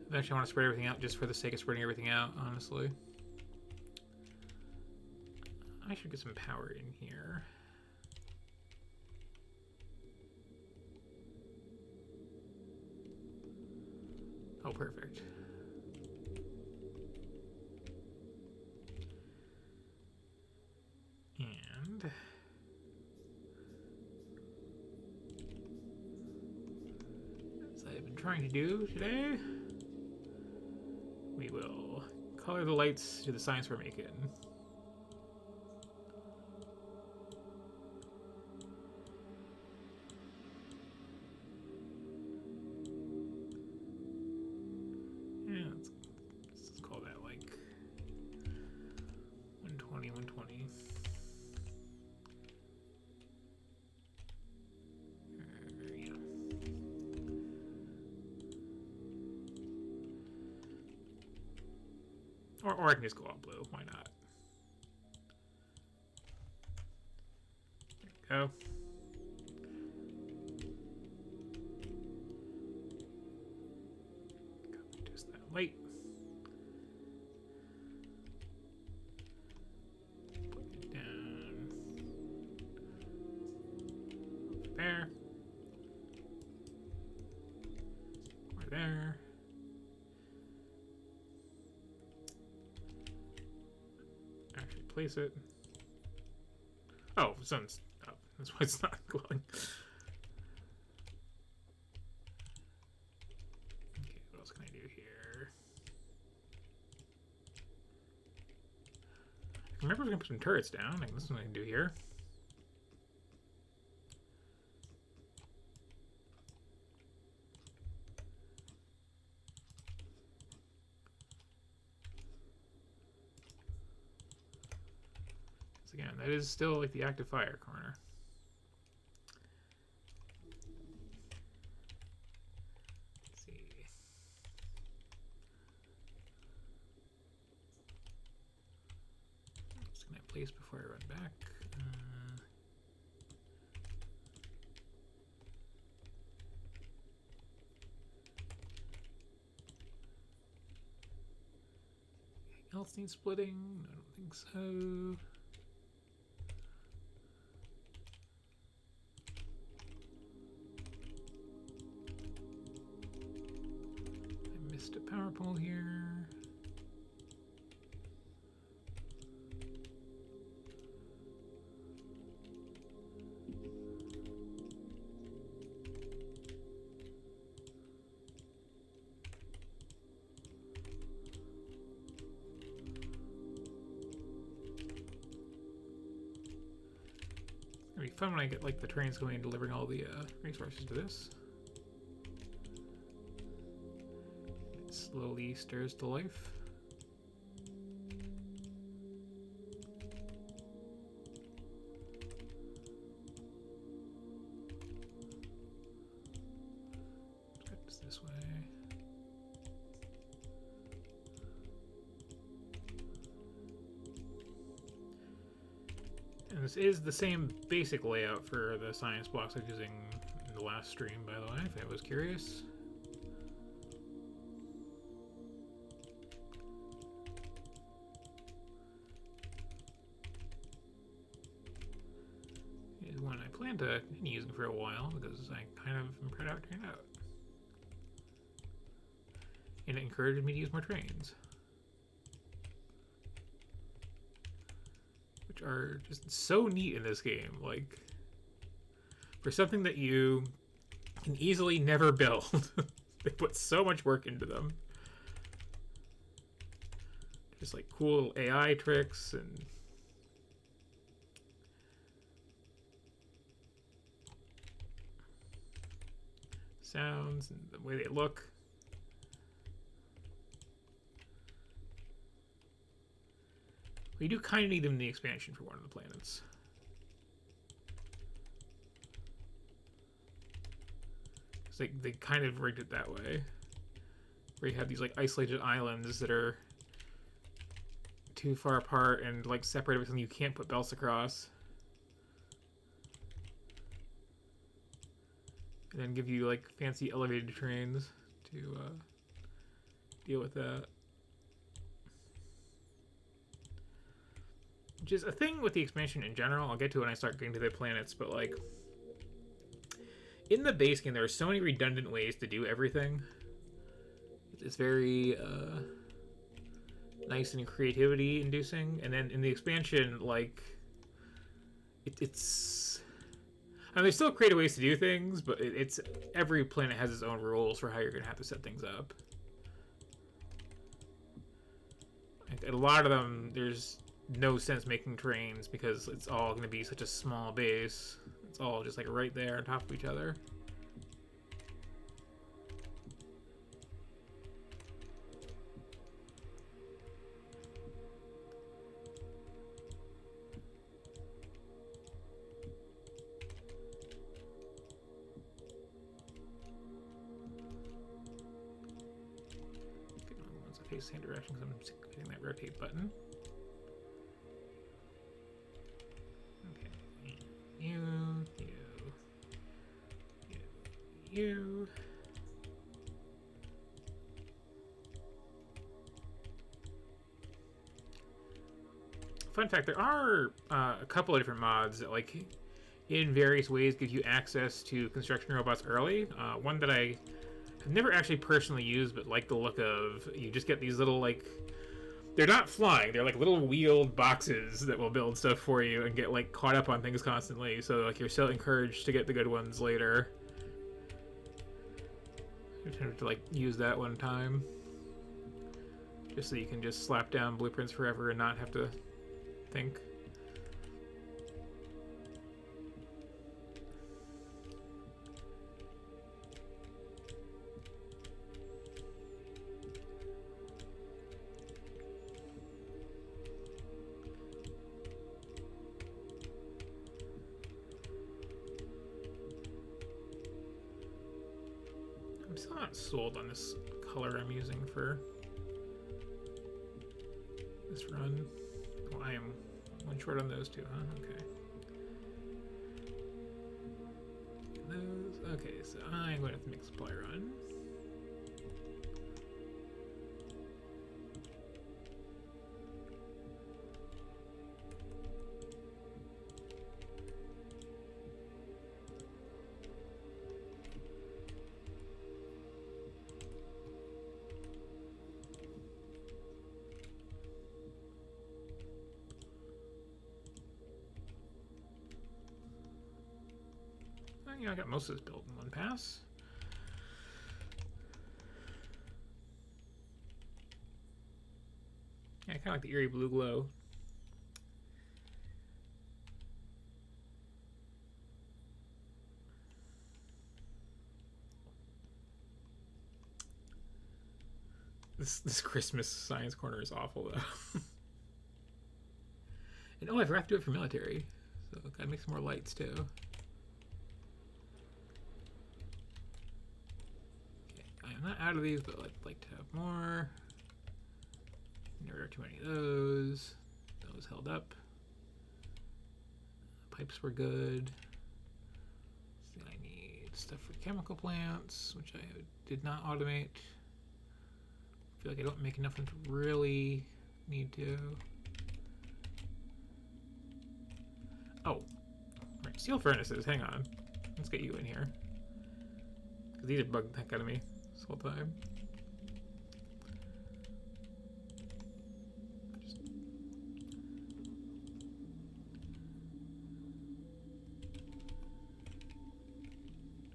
Eventually I want to spread everything out just for the sake of spreading everything out, honestly. I should get some power in here. Oh, perfect. And as I've been trying to do today, we will color the lights to the signs we're making. Yeah, let's call that like 120, 120. Yeah. Or I can just go all blue. Why not? There we go. Just that light. Put it down there. Or there. Actually place it. Oh, the sun's up. That's why it's not glowing. Okay, what else can I do here? I remember I was gonna put some turrets down. Like, this is what I can do here. Again, that is still like the active fire corner. Let's see. Just gonna place before I run back. Anything else needs splitting? I don't think so. A power pole here. It's gonna be fun when I get like the trains going and delivering all the resources to this. Slowly stirs to life. Let's this way. And this is the same basic layout for the science blocks I was using in the last stream, by the way, if I was curious. One I plan to continue using for a while because I kind of am proud of how it turned out. And it encouraged me to use more trains, which are just so neat in this game. Like, for something that you can easily never build, they put so much work into them. Just like cool little AI tricks and sounds and the way they look. We do kind of need them in the expansion for one of the planets. It's like they kind of rigged it that way, where you have these like isolated islands that are too far apart and like separated with something you can't put belts across, and then give you like fancy elevated trains to deal with that. Which is a thing with the expansion in general. I'll get to it when I start getting to the planets, but like in the base game, there are so many redundant ways to do everything. It's very nice and creativity inducing, and then in the expansion, like it's. I mean, there's still creative ways to do things, but it's every planet has its own rules for how you're gonna have to set things up. Like, a lot of them, there's no sense making trains because it's all going to be such a small base. It's all just like right there on top of each other. Once I face the same direction because I'm hitting that rotate button. You. Fun fact, there are a couple of different mods that, like, in various ways give you access to construction robots early. One that I have never actually personally used, but like the look of, you just get these little, like, they're not flying, they're like little wheeled boxes that will build stuff for you and get, like, caught up on things constantly, so, like, you're so encouraged to get the good ones later. I tended to like use that one time just so you can just slap down blueprints forever and not have to think. I'm still not sold on this color I'm using for this run. Well, I am one short on those two, huh? Okay. Those. Okay, so I'm going to have to make a supply run. Yeah, I got most of this built in one pass. Yeah, I kind of like the eerie blue glow. This Christmas science corner is awful though. And oh, I forgot to do it for military, so gotta make some more lights too. I'm not out of these, but I'd like to have more. Never too many of those. Those held up. Pipes were good. So I need stuff for chemical plants, which I did not automate. I feel like I don't make enough of them to really need to. Oh, right. Steel furnaces. Hang on. Let's get you in here. Because these are bugging the heck out of me this whole time.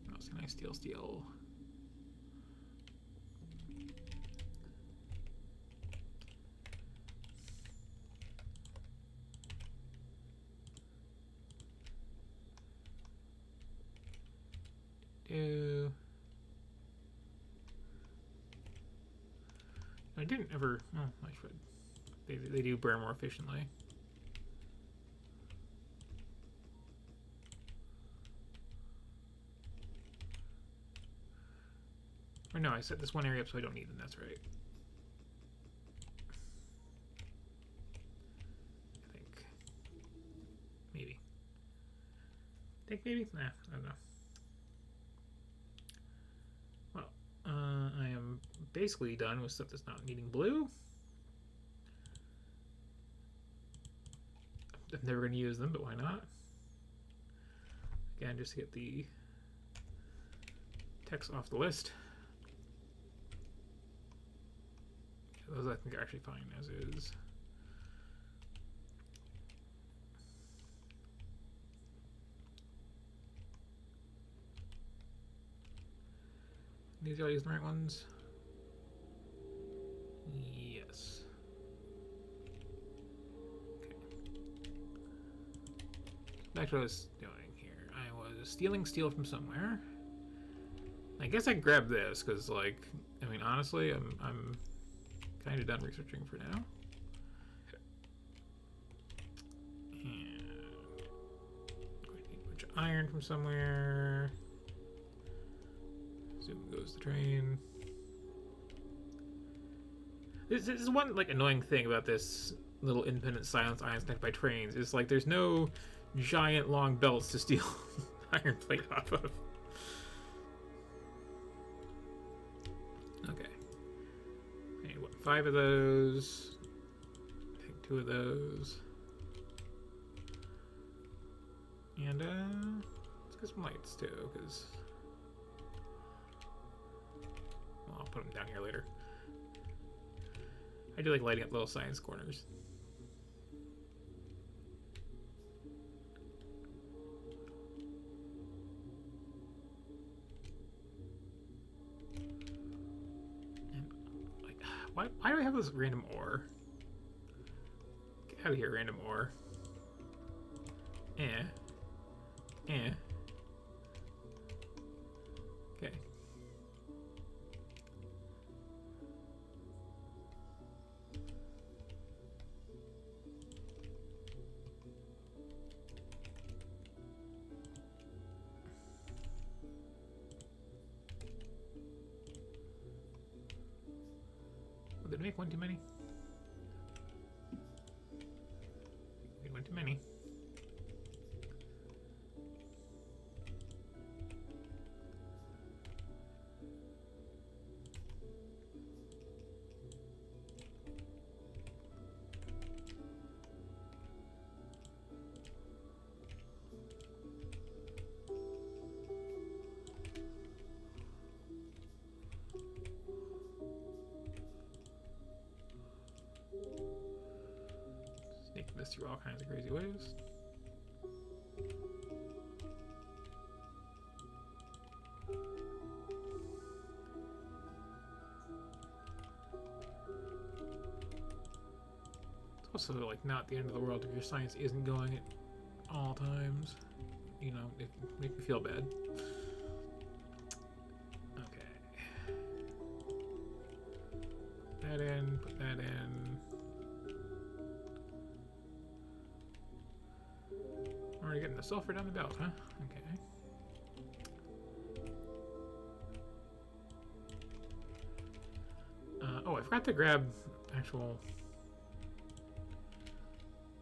What else can I steal? I didn't ever. Oh, I should. They do burn more efficiently. Or no, I set this one area up so I don't need them. That's right. I think. Maybe. Think maybe? Nah, I don't know. Well, I am basically done with stuff that's not needing blue. I'm never going to use them, but why not? Again, just to get the text off the list. Those I think are actually fine as is. These are using the right ones? Yes. Okay. Back to what I was doing here. I was stealing steel from somewhere. I guess I grabbed this because, like, I mean, honestly, I'm kind of done researching for now. And I need a bunch of iron from somewhere. Zoom goes the train. This is one like annoying thing about this little independent silence ions connected by trains. Is like there's no giant long belts to steal iron plate off of. Okay. I need what, 5 of those. Take 2 of those. And let's get some lights too, because well, I'll put them down here later. I do like lighting up little science corners. And like, why do I have this random ore? Get out of here, random ore. Eh. Okay. Did I make one too many? Made one too many. Sneak this through all kinds of crazy ways. It's also like not the end of the world if your science isn't going at all times. You know, it makes me feel bad. Okay. That in, put that in. Already getting the sulfur down the belt, huh? Okay. Oh, I forgot to grab actual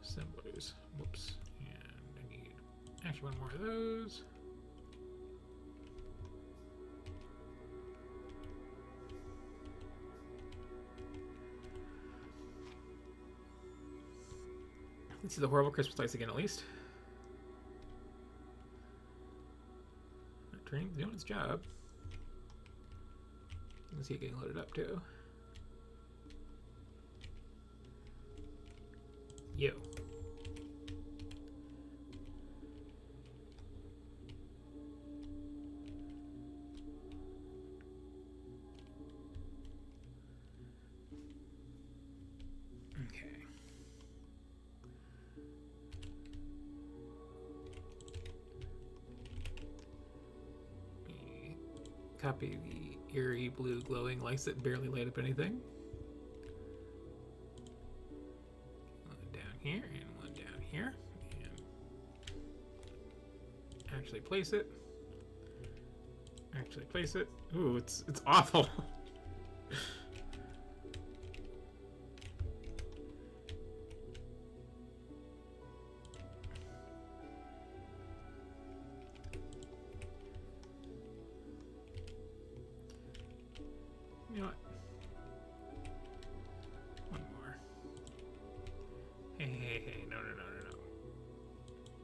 assemblers. Whoops. And I need actually one more of those. Let's see the horrible Christmas lights again, at least. That train's doing its job. You can see it getting loaded up, too. Yo. Okay. Copy the eerie blue glowing lights that barely light up anything. here and one down here. And actually place it. Actually place it. Ooh, it's awful. You know what? One more. Hey, no.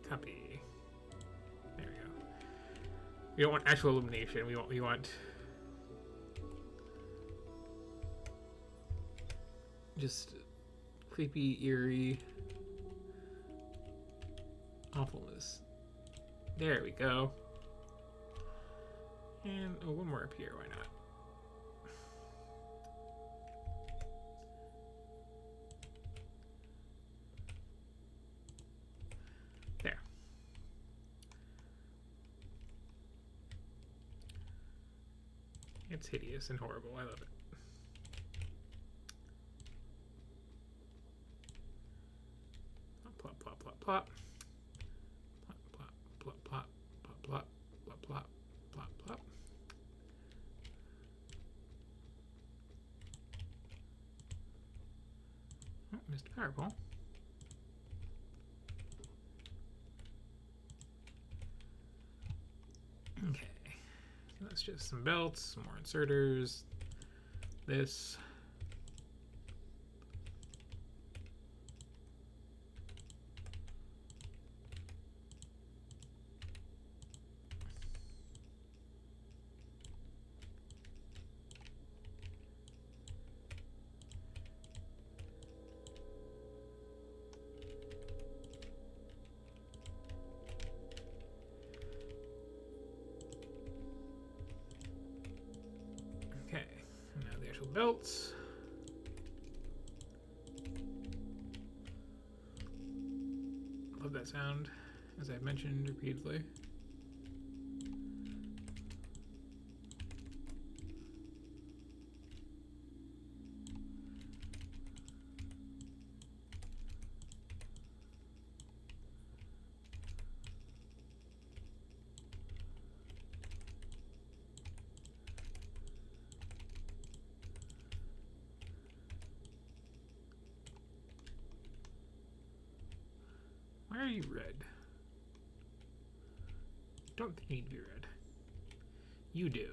Copy. There we go. We don't want actual illumination. We want just creepy, eerie awfulness. There we go. And one more up here. Why not? There. It's hideous and horrible. I love it. Plop, plop, plop, plop. Plop, plop, plop, plop, plop, plop, plop, plop, plop, plop. Oh, missed a power pole. Okay, so that's just some belts, some more inserters, this. Okay, now the actual belts. Love that sound, as I've mentioned repeatedly. Why are you red? Don't think you need to be red. You do.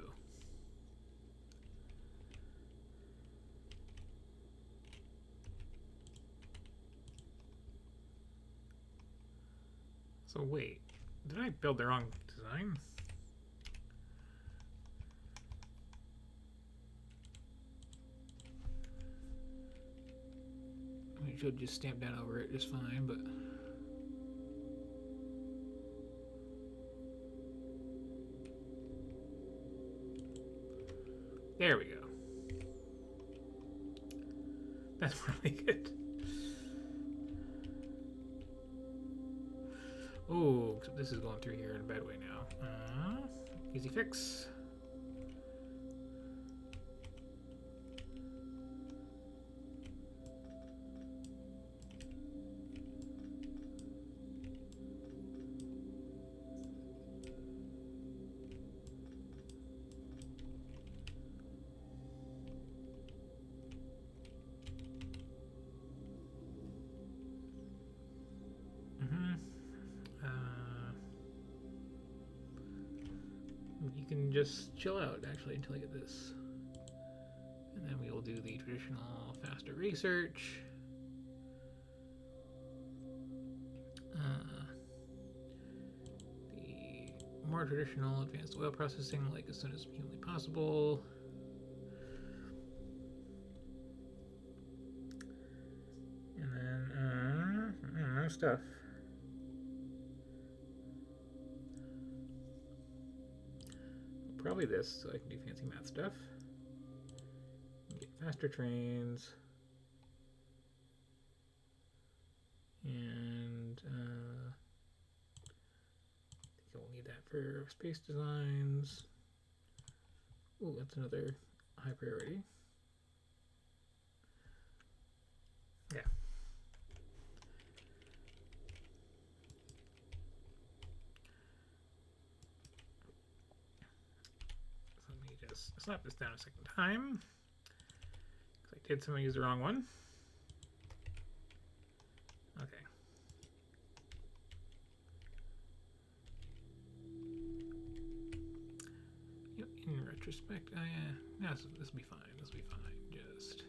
So wait, did I build the wrong design? I should just stamp down over it just fine, but there we go. That's really good. Oh, except this is going through here in a bad way now. Easy fix. You can just chill out actually until I get this, and then we will do the traditional faster research. The more traditional advanced oil processing, like as soon as humanly possible. And then more stuff. Probably this, so I can do fancy math stuff. Get faster trains. And I think I'll need that for space designs. Ooh, that's another high priority. Yeah. slap this down a second time. Because I did somehow use the wrong one. Okay. In retrospect, yeah, this will be fine. This will be fine. Just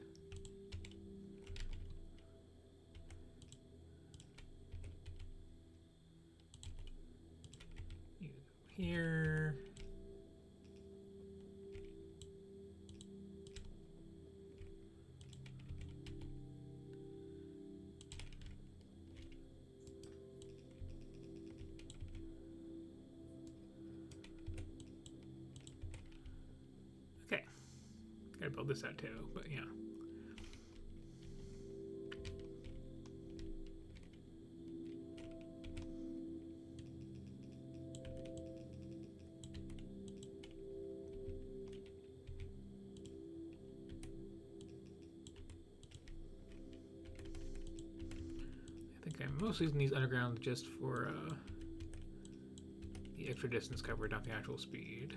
you go here. Okay, gotta build this out too, but yeah. I think I'm mostly using these underground just for the extra distance covered, not the actual speed.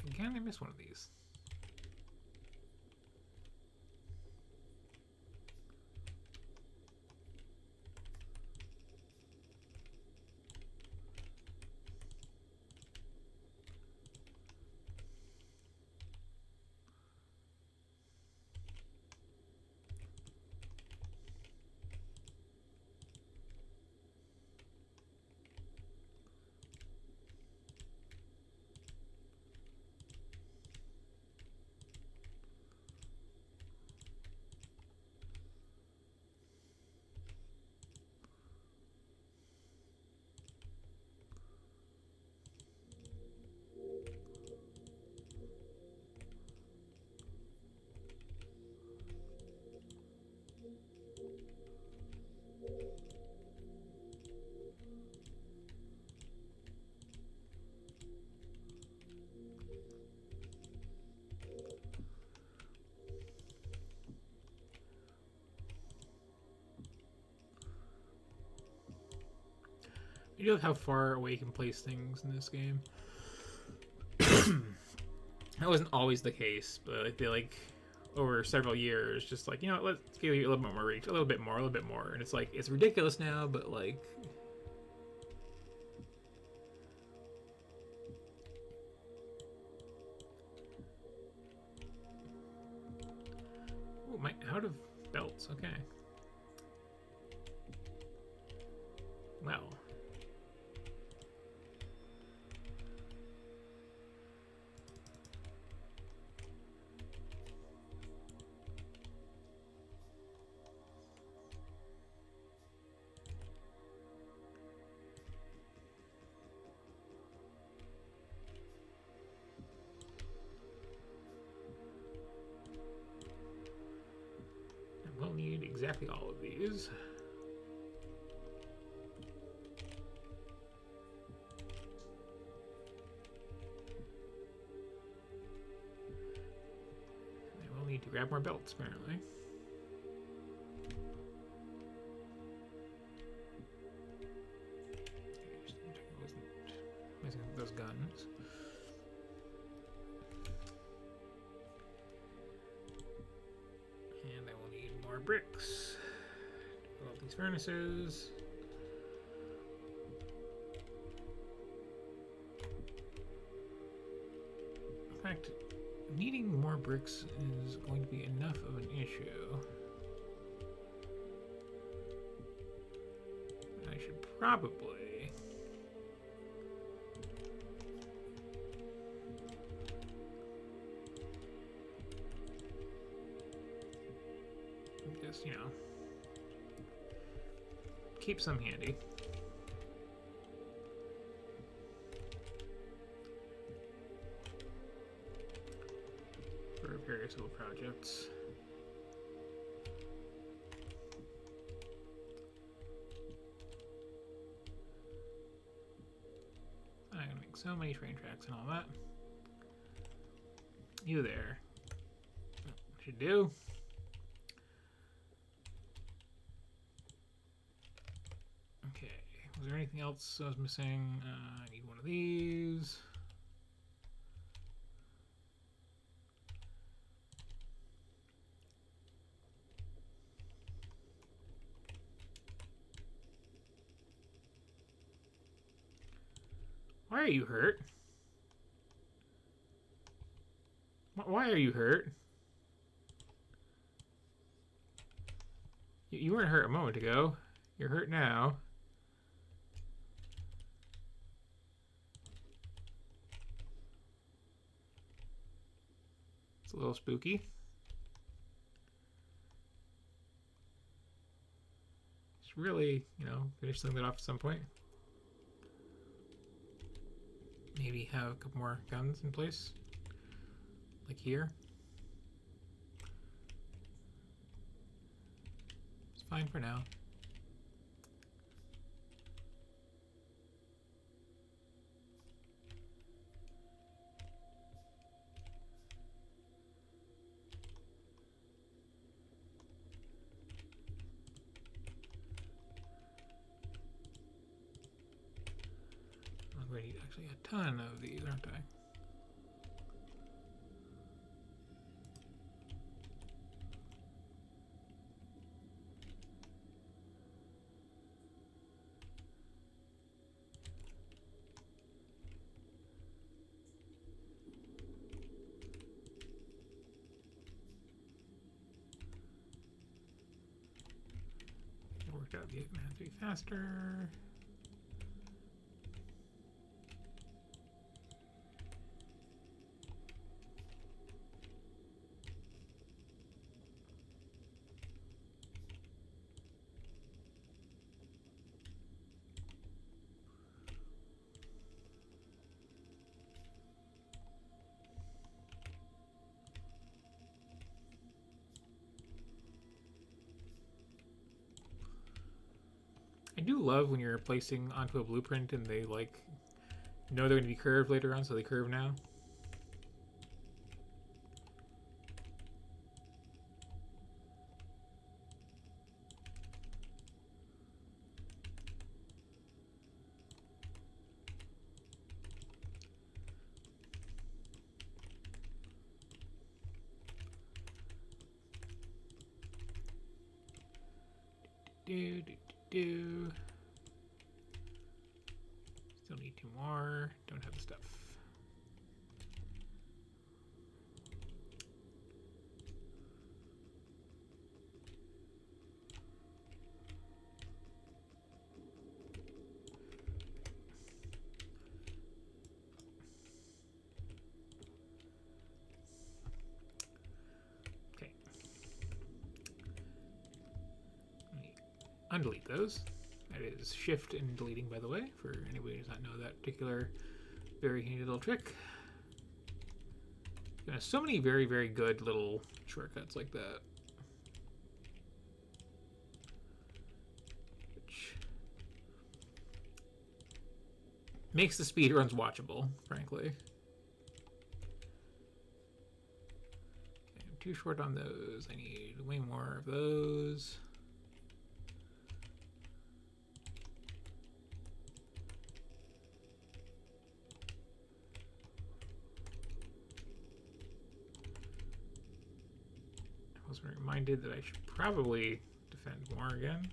Again, I missed one of these. You know how far away you can place things in this game? That wasn't always the case, but I feel like over several years, just like, you know, let's give you a little bit more reach, a little bit more. And it's like, it's ridiculous now, but like... Oh, my, out of belts, okay. Well... We'll need exactly all of these. And we'll need to grab more belts, apparently. Wasn't those guns. And I will need more bricks to build these furnaces. In fact, needing more bricks is going to be enough of an issue. I should probably... you know, keep some handy. For various little projects. I'm gonna make so many train tracks and all that. You there. Should do. Was there anything else I was missing? I need one of these. Why are you hurt? Why are you hurt? You weren't hurt a moment ago. You're hurt now. It's a little spooky. Just really, you know, finish something that off at some point. Maybe have a couple more guns in place. Like here. It's fine for now. I'm going to need actually a ton of these, aren't I? It worked out. It has to be faster. I do love when you're placing onto a blueprint and they like know they're going to be curved later on, so they curve now. Do. Still need 2 more. Don't have the stuff. Okay. Undelete those. That is shift and deleting, by the way, for anybody who does not know that particular very handy little trick. There's so many very, very good little shortcuts like that. Which makes the speedruns watchable, frankly. Okay, I'm too short on those. I need way more of those. I was reminded that I should probably defend more again.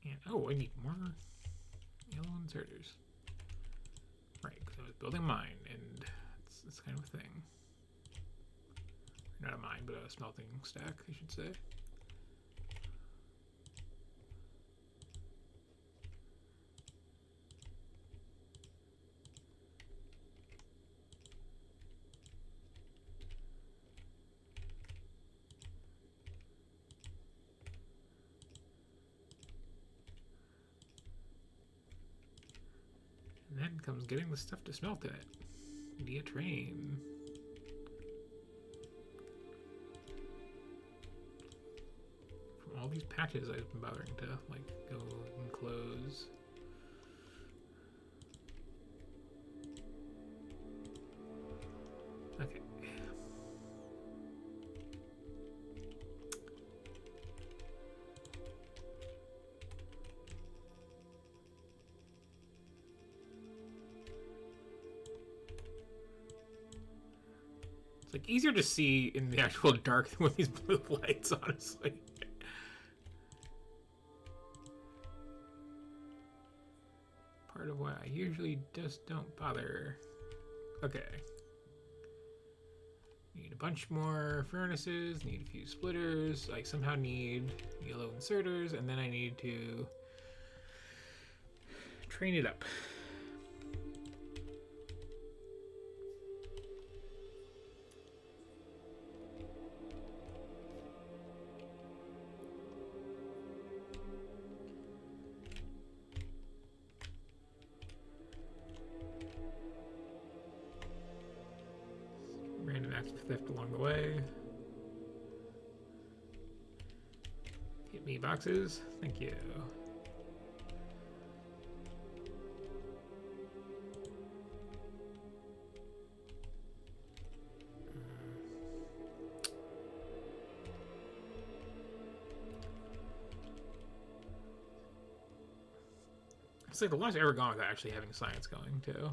And, oh, I need more yellow inserters. Right, because I was building mine, and it's kind of a thing. Not a mine, but a smelting stack, I should say. comes getting the stuff to smelt in it via train. From all these patches I've been bothering to like go and close. Okay. It's like easier to see in the actual dark than with these blue lights, honestly. Part of why I usually just don't bother. Okay. Need a bunch more furnaces, need a few splitters, I somehow need yellow inserters, and then I need to train it up. Random acts of theft along the way. Hit me boxes. Thank you. It's like the longest I've ever gone without actually having science going, too.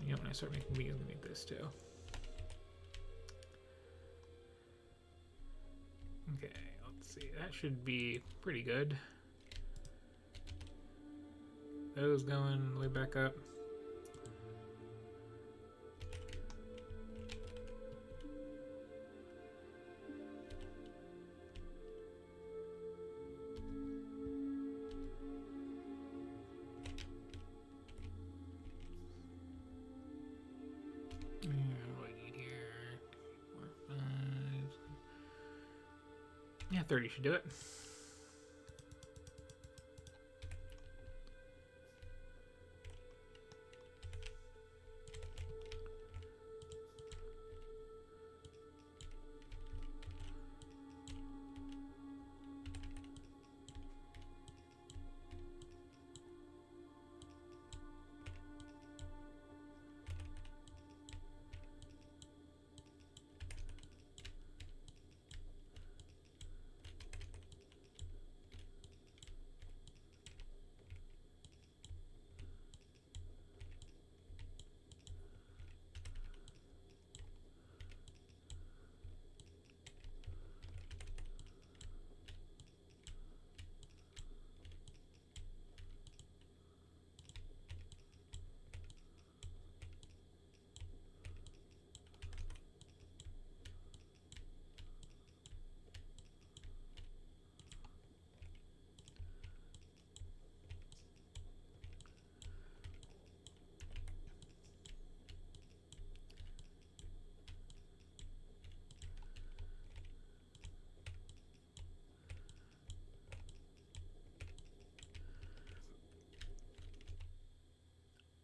You know, when I start making meat, I'm gonna make this too. Okay, let's see. That should be pretty good. Those going way back up. Yeah, 30 should do it.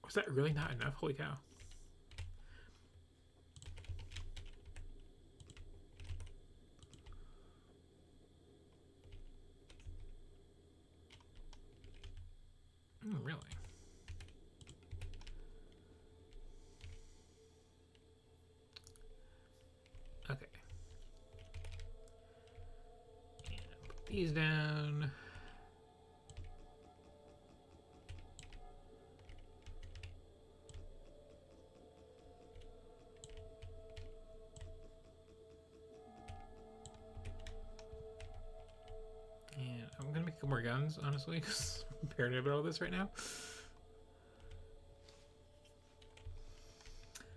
Was that really not enough? Holy cow. Really? Okay. And put these down. And I'm gonna make a couple more guns, honestly, because I'm paranoid about all this right now.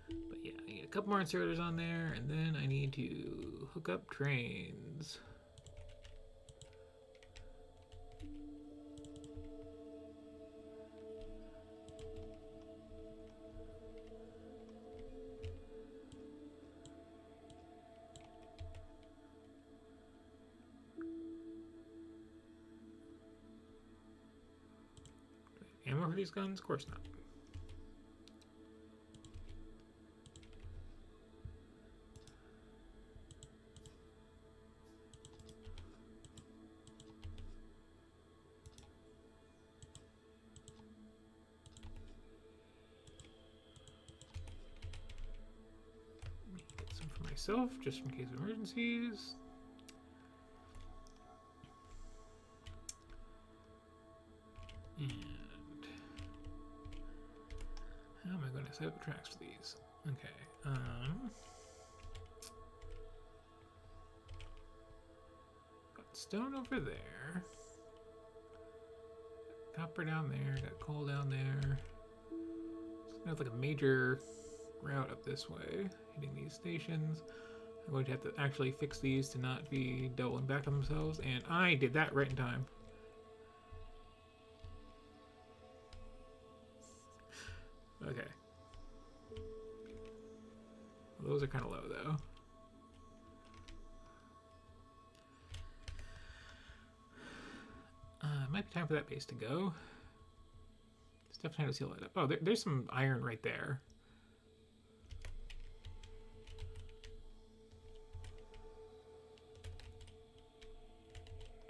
But yeah, I need a couple more inserters on there, and then I need to hook up trains. these guns? Of course not. Get some for myself, just in case of emergencies. And how am I going to set up the tracks for these? Okay. Got stone over there. Got copper down there. Got coal down there. It's like a major route up this way, hitting these stations. I'm going to have to actually fix these to not be doubling back on themselves, and I did that right in time. Okay. Well, those are kind of low, though. Might be time for that base to go. It's definitely time to seal that up. Oh, there's some iron right there.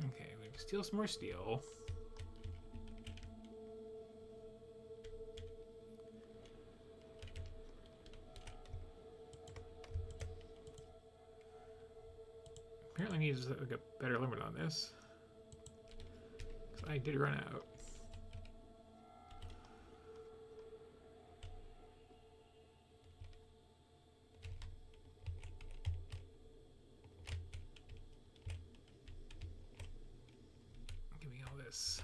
Okay, we can steal some more steel. Apparently needs like a better limit on this. Because I did run out. Give me all this.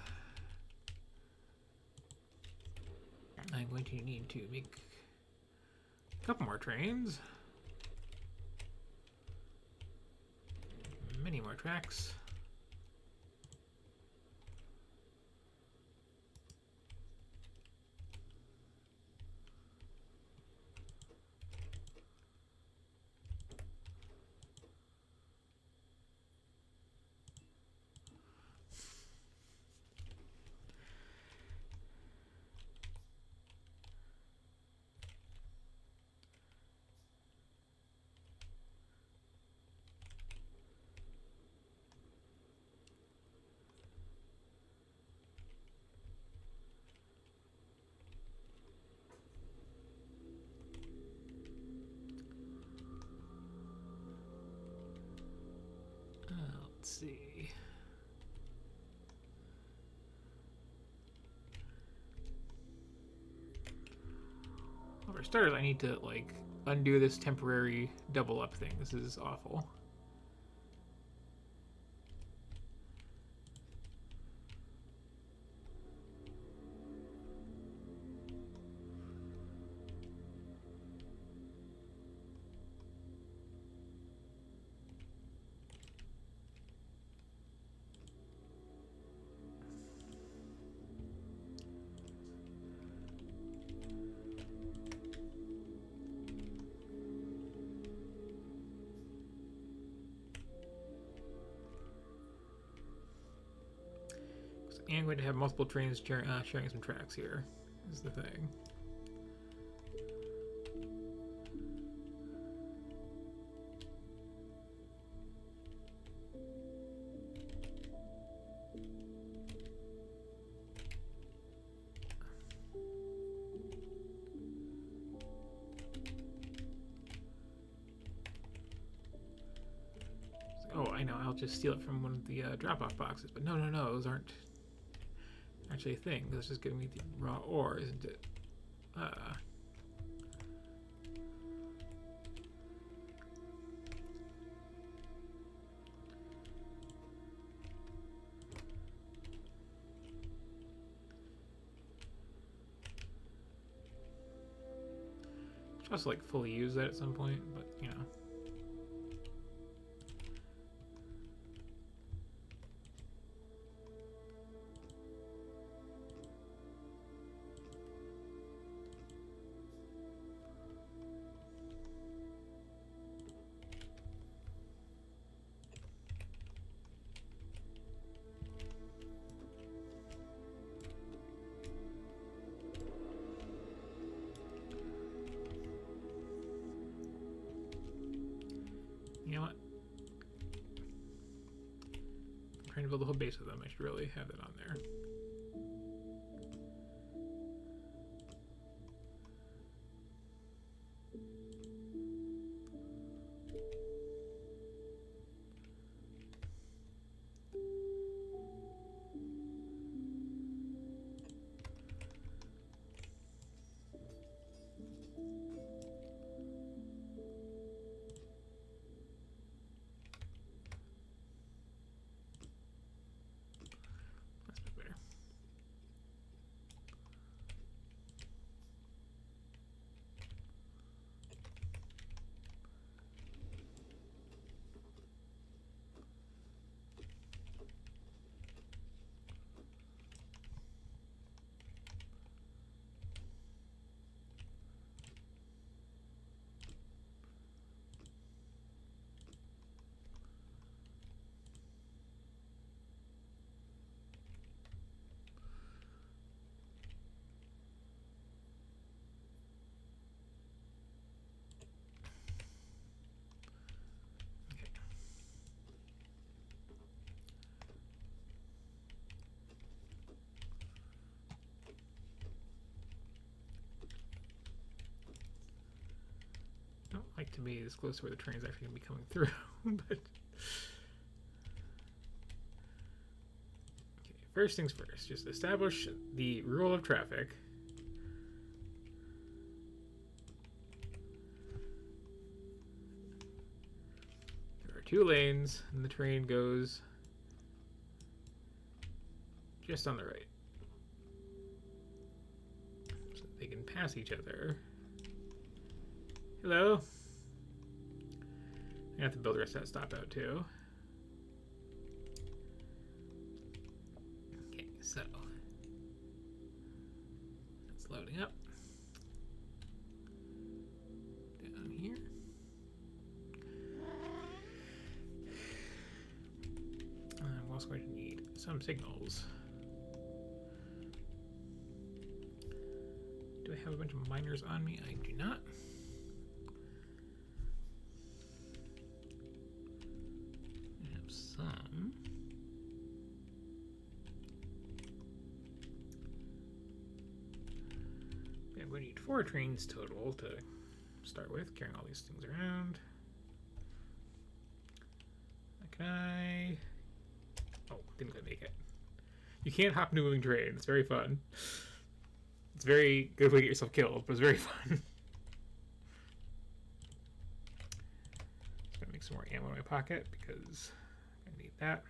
I'm going to need to make a couple more trains. Many more tracks. Let's see. Well, for starters, I need to like undo this temporary double up thing. This is awful. And I'm going to have multiple trains sharing some tracks here, is the thing. Oh, I know, I'll just steal it from one of the drop-off boxes. But no, those aren't actually a thing. That's just giving me the raw ore, isn't it? Should also like fully use that at some point, but you know. to build a whole base with them. I should really have that on there. I don't like to be this close to where the train's actually going to be coming through, but... Okay, first things first, just establish the rule of traffic. There are 2 lanes, and the train goes just on the right. So that they can pass each other. Hello. I have to build the rest of that stop out too. Okay, so it's loading up. Down here. I'm also going to need some signals. Do I have a bunch of miners on me? I do not. Some. Okay, we need 4 trains total to start with, carrying all these things around. Can I? Oh, didn't quite make it. You can't hop into a moving train. It's very fun. It's a very good way to get yourself killed, but it's very fun. Just gonna make some more ammo in my pocket because I need that.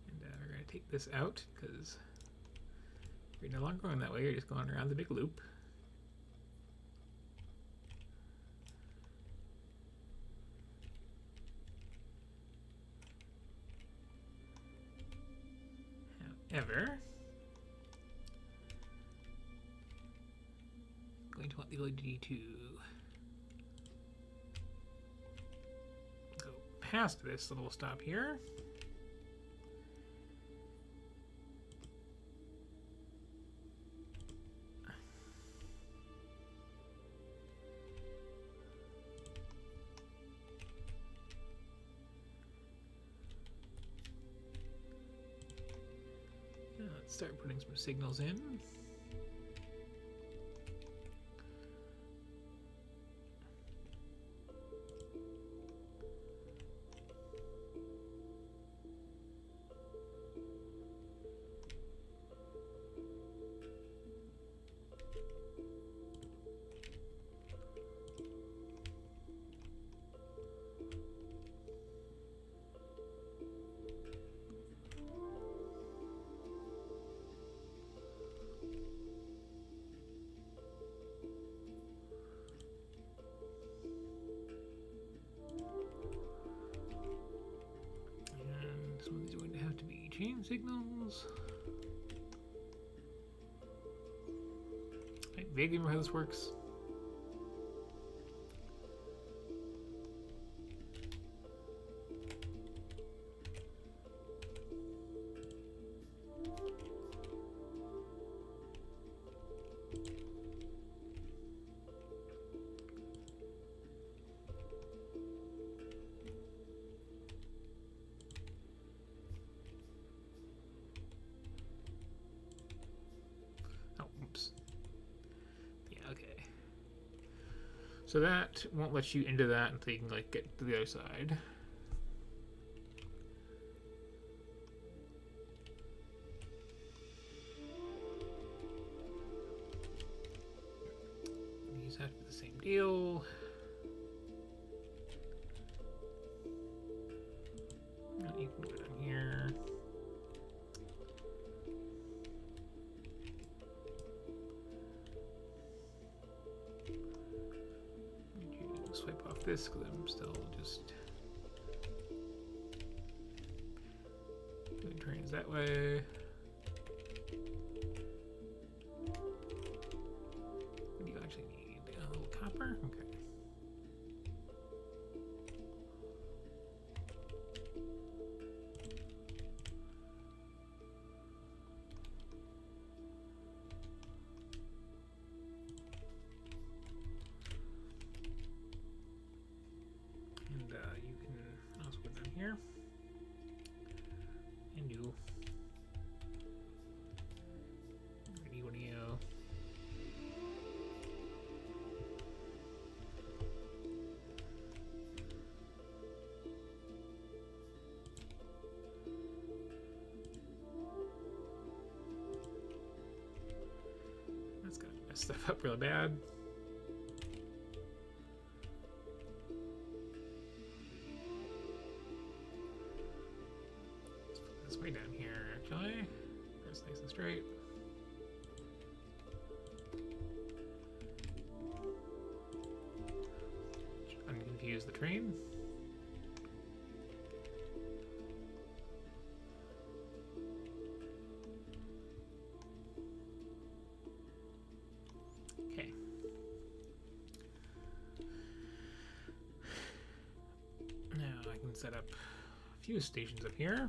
And we're going to take this out because you're no longer going that way. You're just going around the big loop. However, I'm going to want the ability to go past this little stop here. Let's start putting some signals in. Some of these are going to have to be chain signals. I vaguely remember how this works. So that won't let you into that until you can like get to the other side. These have to be the same deal. You can go down here. Swipe off this because I'm still just doing trains that way. What do you actually need? A little copper? Okay. You can also put down here. And you. Ready, what do you? That's gonna mess stuff up real bad. Way down here, actually. That's nice and straight. Unconfuse the train. Okay. Now I can set up a few stations up here.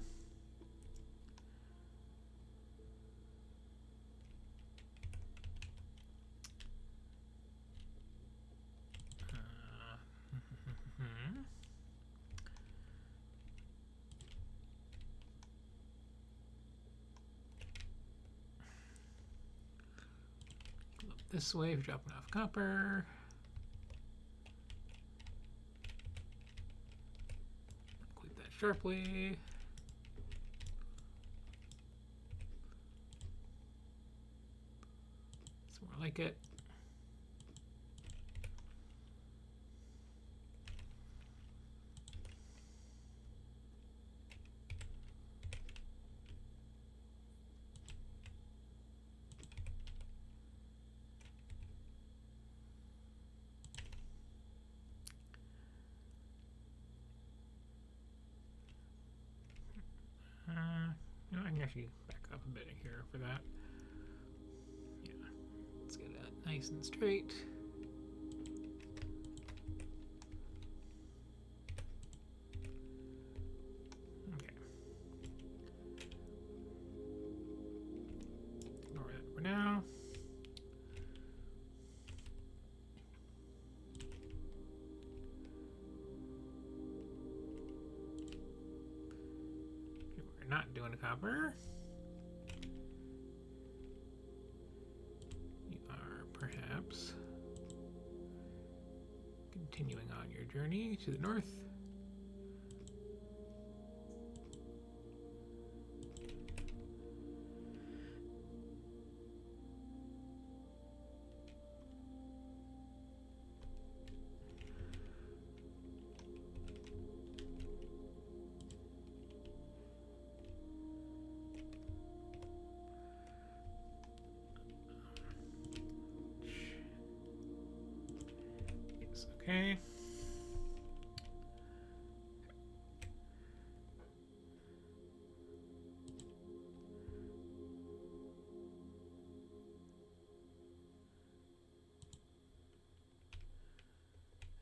This way, if you're dropping off copper. Click that sharply. It's more like it. You know, I can actually back up a bit here for that. Yeah, let's get that nice and straight. Okay. Ignore that for now. Not doing a copper. You are perhaps continuing on your journey to the north. Okay.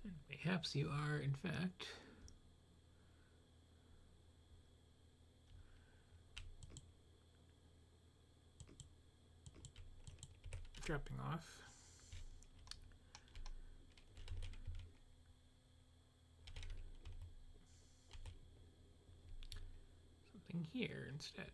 And perhaps you are, in fact, dropping off. Something here instead.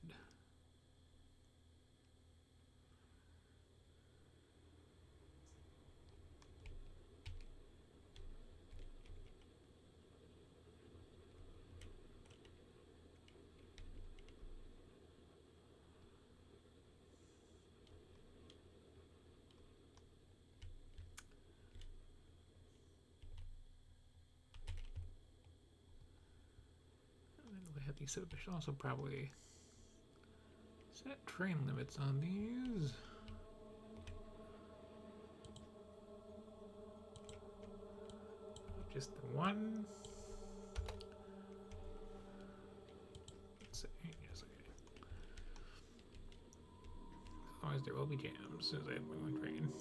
these up. I should also probably set train limits on these. Just the one. Yes, okay. Otherwise, there will be jams as soon as I have one train.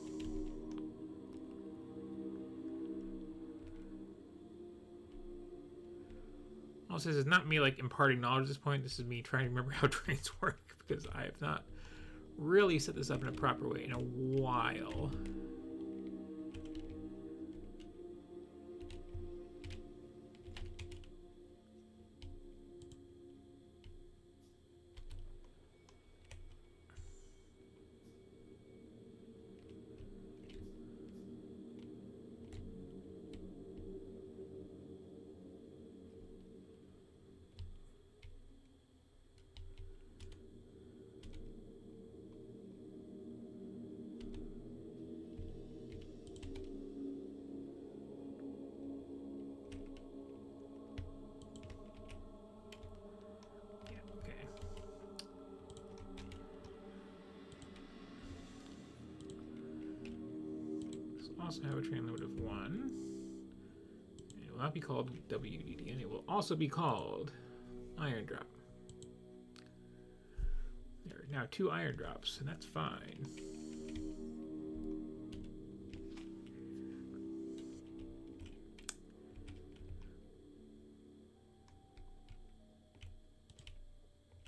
Also, this is not me like imparting knowledge at this point. This is me trying to remember how trains work because I have not really set this up in a proper way in a while. Also have a train limit of 1. It will not be called WDD, and it will also be called iron drop. There are now 2 iron drops, and that's fine.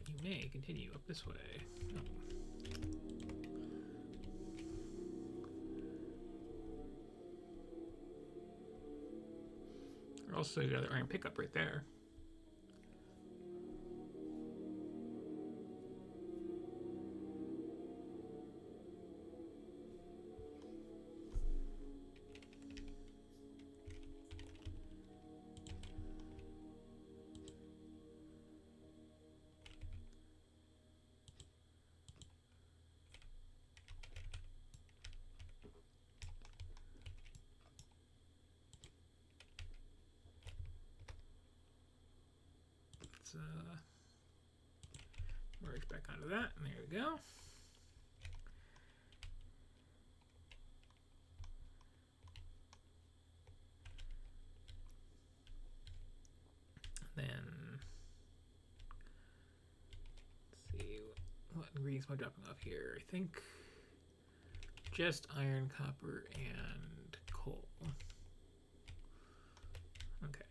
You may continue up this way. Oh. Also, you got the iron pickup right there. Merge back onto that, and there we go. Then let's see what ingredients am I dropping off here. I think just iron, copper, and coal. Okay.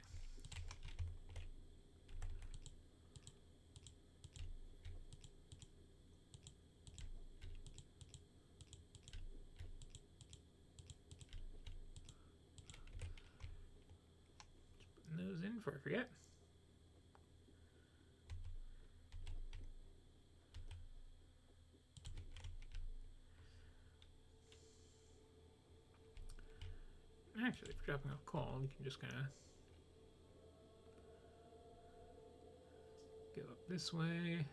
Those in before I forget. Actually, for dropping off coal, you can just kind of go up this way.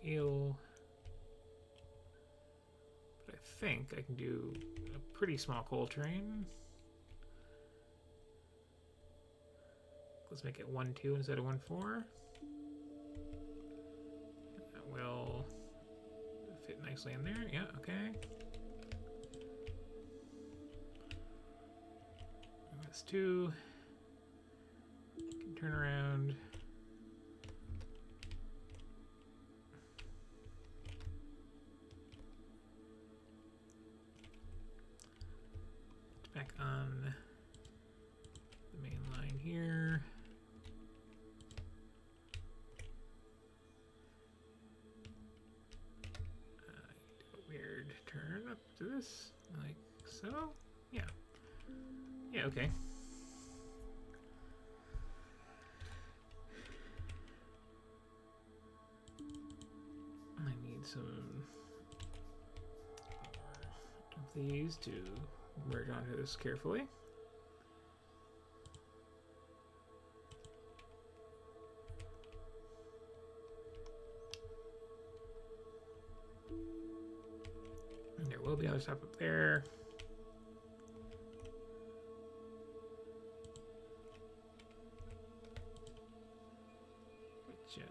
Steel. But I think I can do a pretty small coal train. Let's make it 1-2 instead of 1-4. That will fit nicely in there. Yeah, okay. That's 2. Can turn around. Back on the main line here. Do a weird turn up to this, like so. Yeah. Yeah, okay. I need some of these to merge onto this carefully. other stuff up there. Which,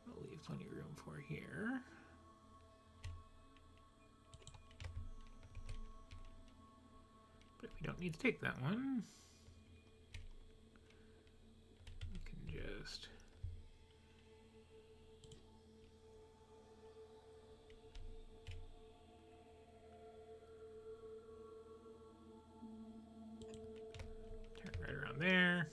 I'll leave plenty of room for here. But if we don't need to take that one, we can just turn right around there.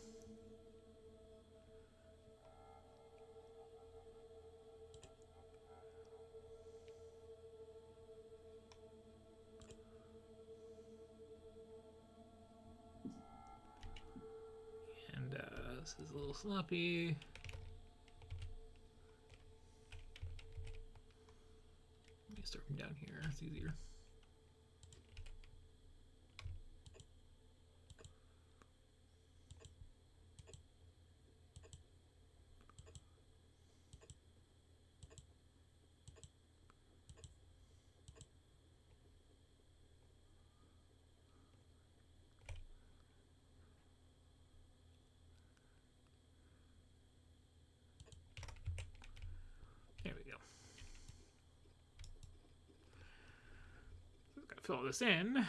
This is a little sloppy. Let me start from down here, it's easier. There we go. So gotta fill this in.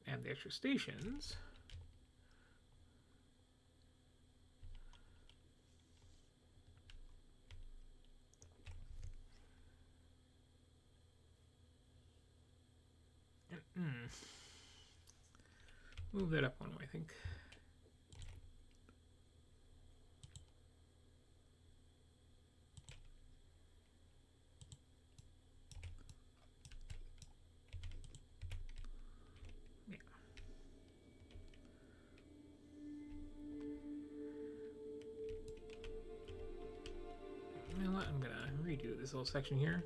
Add the extra stations. Move that up one way, I think. You know what? I'm gonna redo this little section here.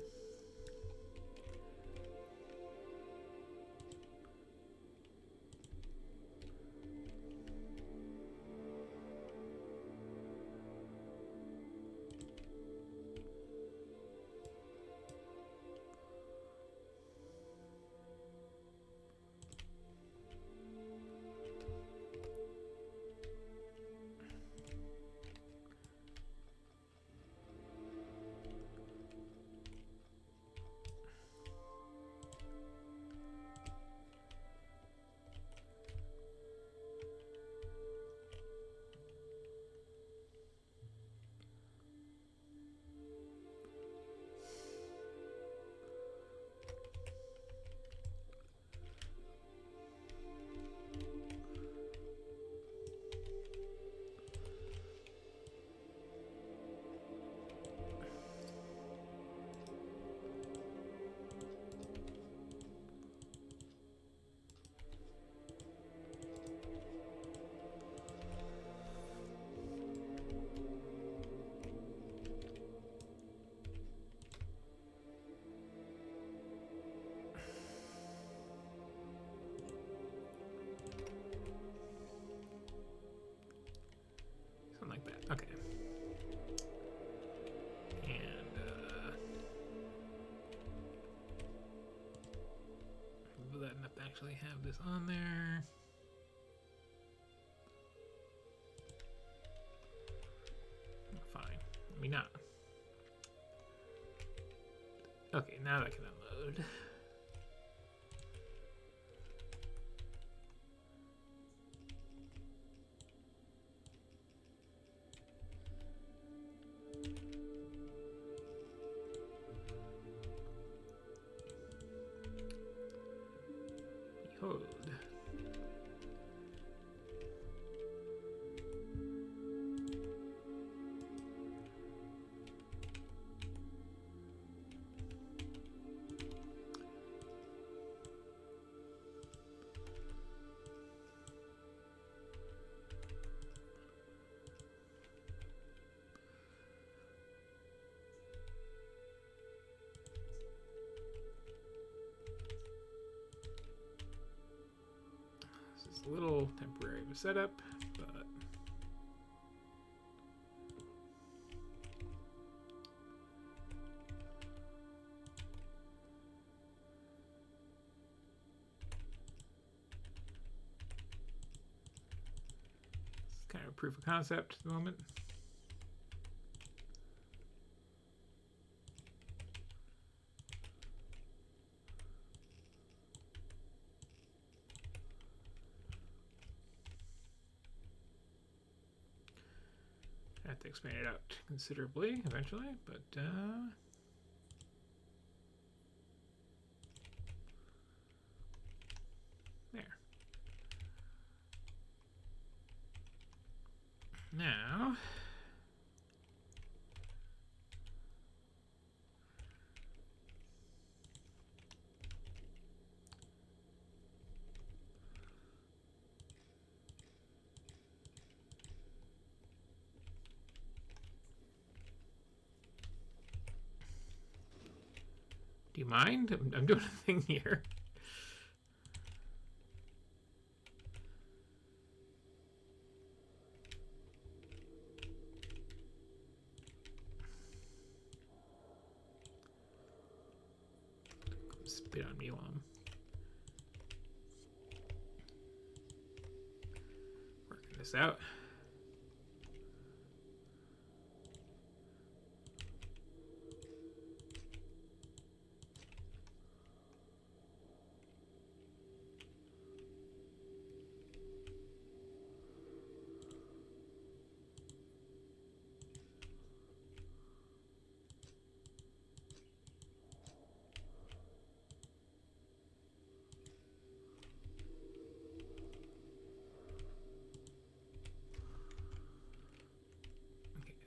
Okay. And move that enough to actually have this on there. Fine. I mean, not. Okay, now that can unload. Behold. little temporary of a setup, but it's kind of a proof of concept at the moment. I have to expand it out considerably eventually, but there. Now, do you mind? I'm doing a thing here. Spit on me while I'm working this out.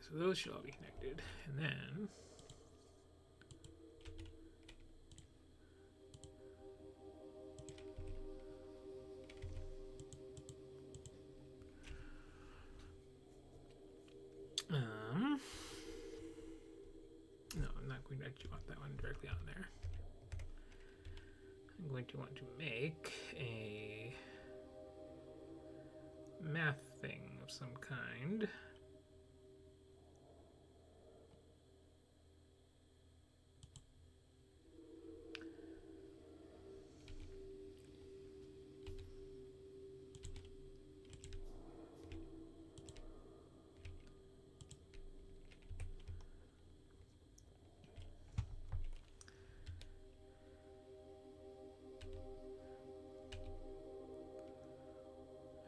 So those should all be connected. And then no, I'm not going to actually want that one directly on there. I'm going to want to make a math thing of some kind.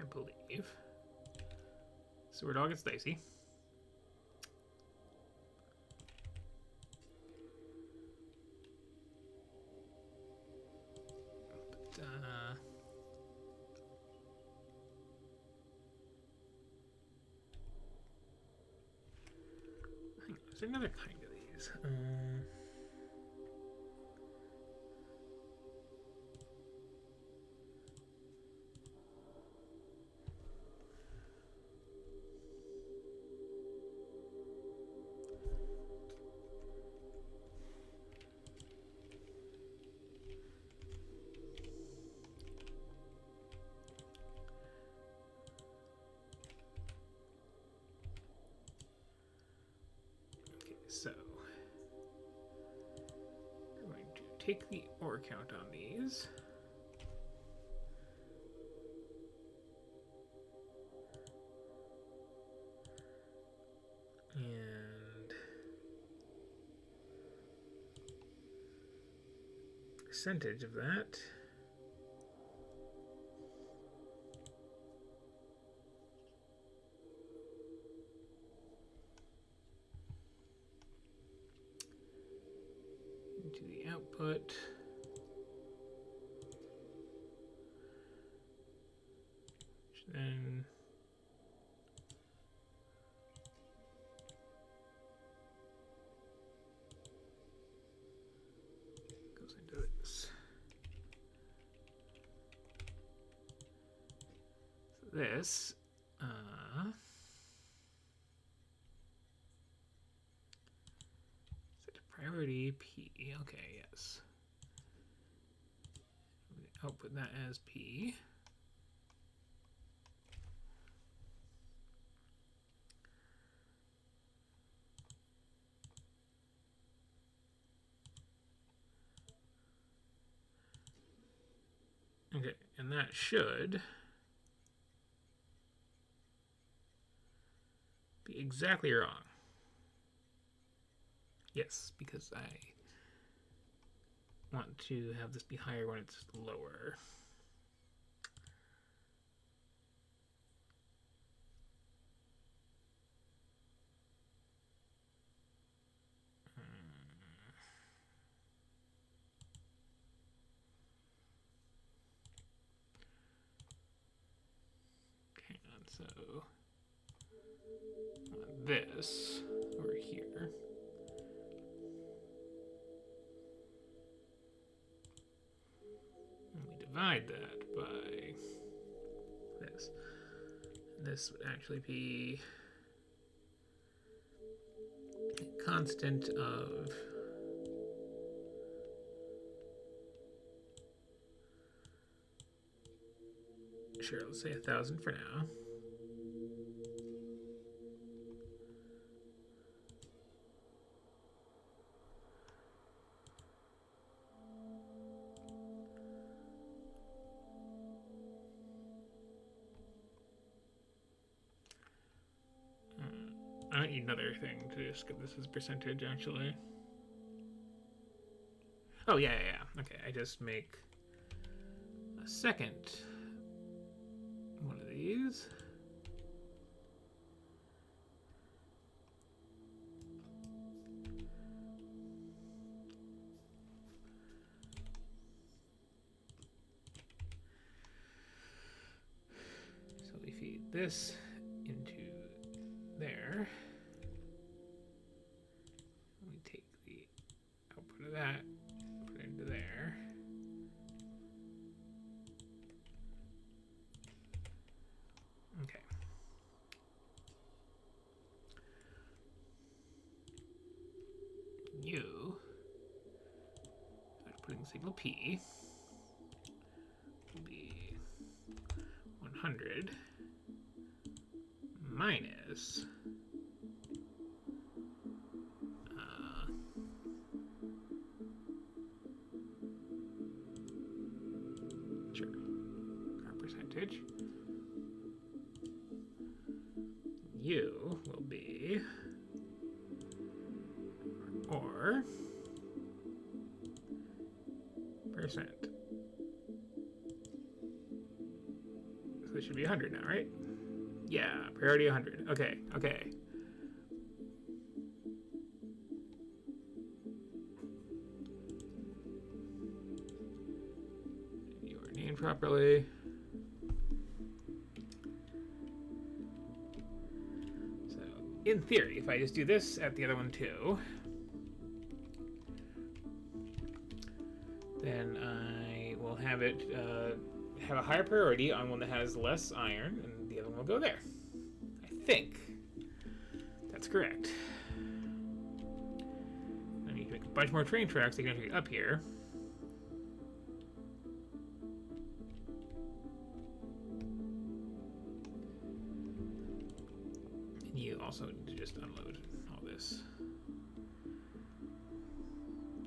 I believe. So where it all gets dicey. But, there's another kind of these. So we're going to take the ore count on these. And percentage of that. Into the output. Which then goes into this. So this priority P. Okay, yes. Output that as P. Okay, and that should be exactly wrong. Yes, because I want to have this be higher when it's lower. Hang on, so this over here. And we divide that by this. This would actually be a constant of sure, let's say 1,000 for now. I might need another thing to just get this as percentage, actually. Oh, yeah. Okay, I just make a second one of these. So we feed this into there. We take the output of that, put it into there. Okay. You, after putting the signal P, will be 100 minus sure, our percentage. U will be or percent. So this should be 100 now, right? Yeah, priority 100. Okay. You are named properly. So, in theory, if I just do this at the other one too, then I will have it have a higher priority on one that has less iron, and the other one will go there. I think that's correct. I need to make a bunch more train tracks to get up here. And you also need to just unload all this.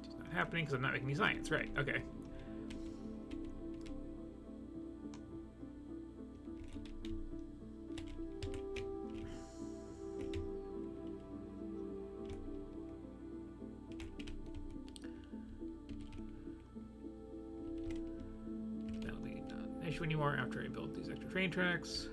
It's not happening because I'm not making any science, right? Okay. Anymore after I build these extra train tracks.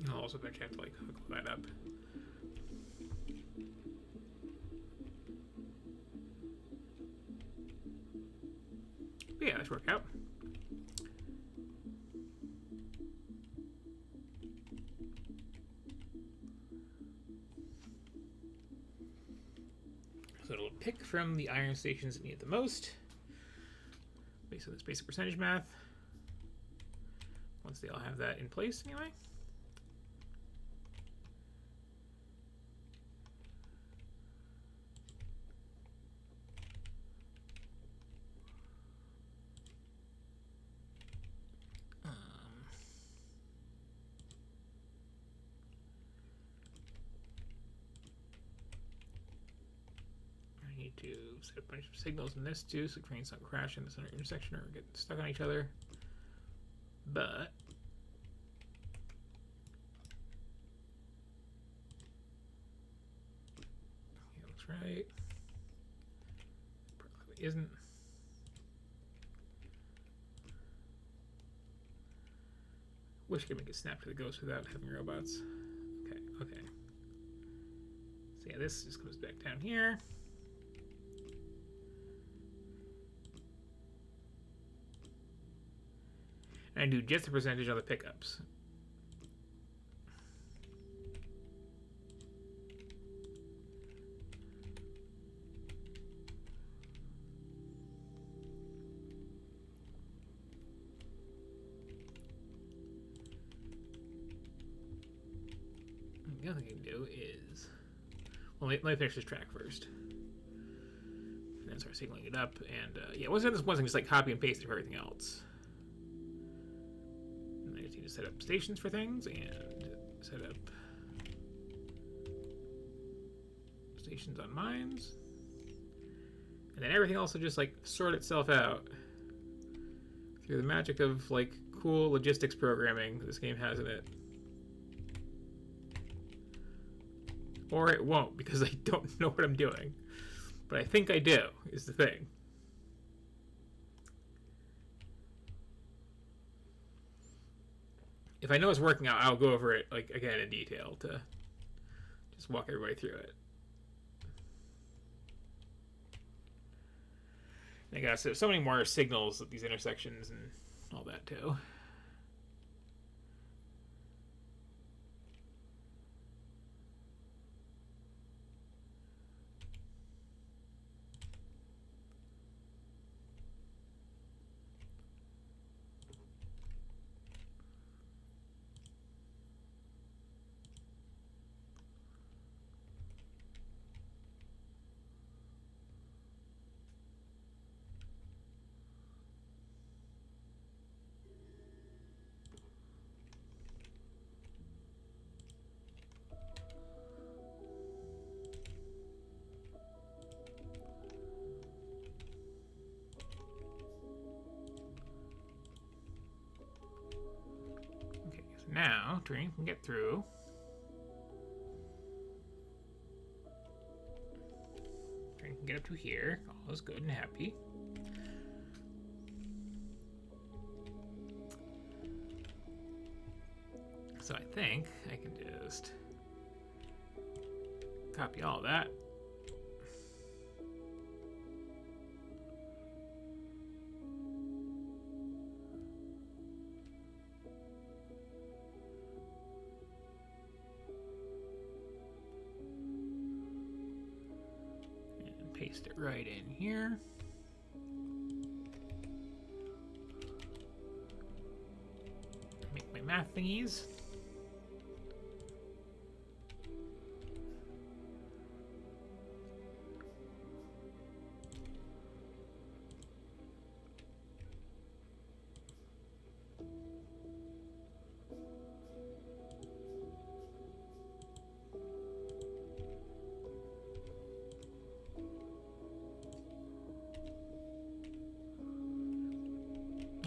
I'll also eventually have to like hook that up. But yeah, that should work out. So it'll pick from the iron stations that need it the most, based on this basic percentage math. Once they all have that in place, anyway. to set a bunch of signals in this too, so trains don't crash in the center intersection or get stuck on each other. But yeah, looks right. Probably isn't. Wish I could make it snap to the ghost without having robots. Okay, okay. So yeah, this just goes back down here. And I do just the percentage on the pickups. The other thing I can do is, well, let me finish this track first, and then start signaling it up. And yeah, once I this one thing, just like copy and paste it for everything else. And I just need to set up stations for things and set up stations on mines, and then everything else will just like sort itself out through the magic of like cool logistics programming this game has in it. Or it won't, because I don't know what I'm doing. But I think I do, is the thing. If I know it's working out, I'll go over it like again in detail to just walk everybody through it. And I got so many more signals at these intersections and all that too. Now, train can get through. Train can get up to here. All is good and happy. So I think I can just copy all that. Paste it right in here. Make my math thingies.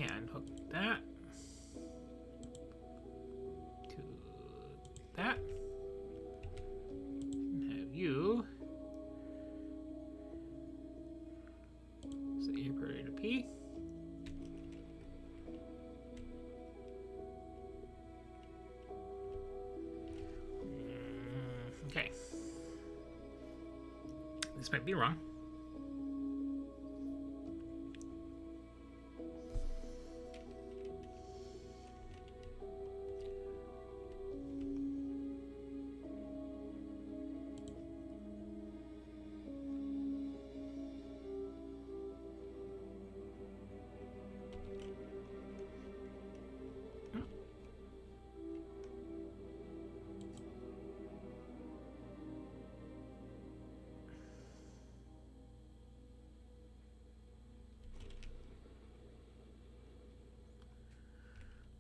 And hook that to that. And have you set your priority to P. Okay. This might be wrong.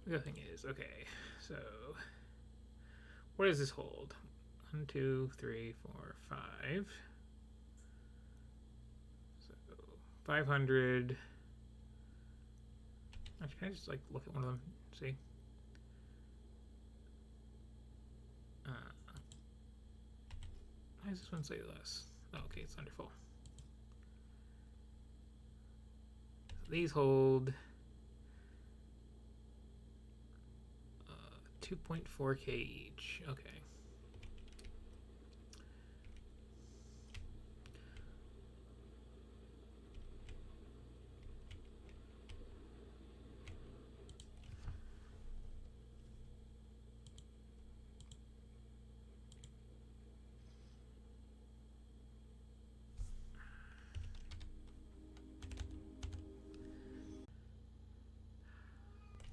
The other thing is, okay, so what does this hold? 1, 2, 3, 4, 5. 500. Actually, can I just like look at one of them? See? Why is this one say less? Oh, okay, it's under full. So these hold 2.4K each. Okay.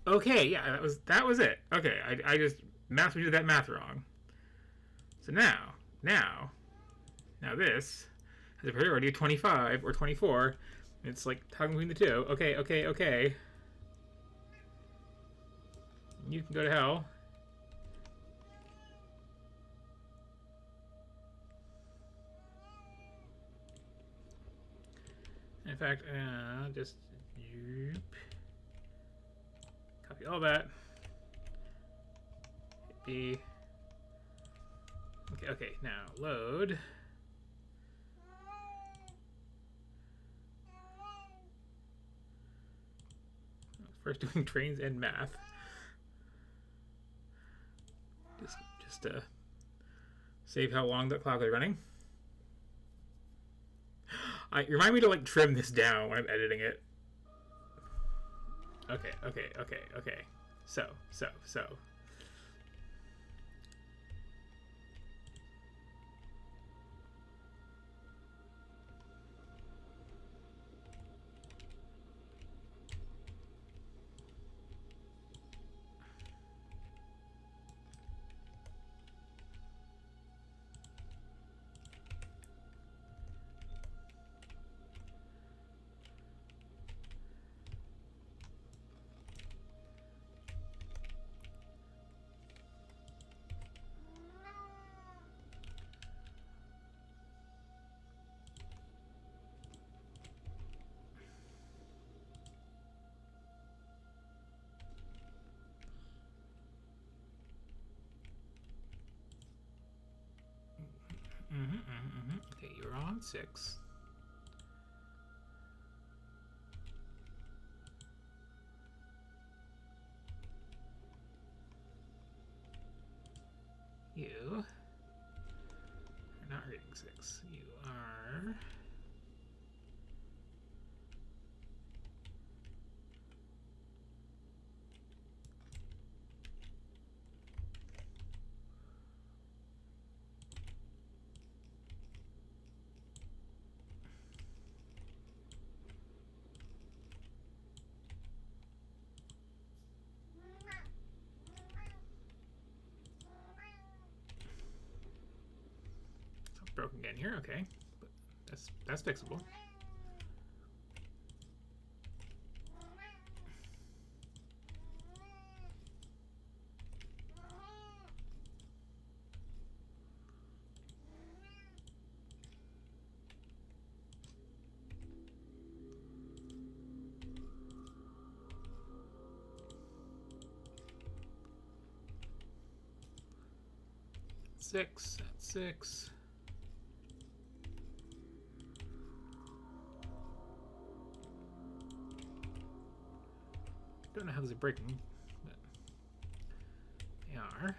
Okay, yeah, that was it. Okay, I just mathematically did that math wrong. So now this has a priority of 25 or 24. It's like toggling between the two. Okay. You can go to hell. In fact, just copy all that. Hit B. Okay, now load. First doing trains and math. Just to save how long the clock is running. Remind me to like trim this down when I'm editing it. Okay. So. Okay, you're on 6. You are not reading 6. You are... broken again here, okay. But that's fixable. That's 6. Don't know how these are breaking, but they are.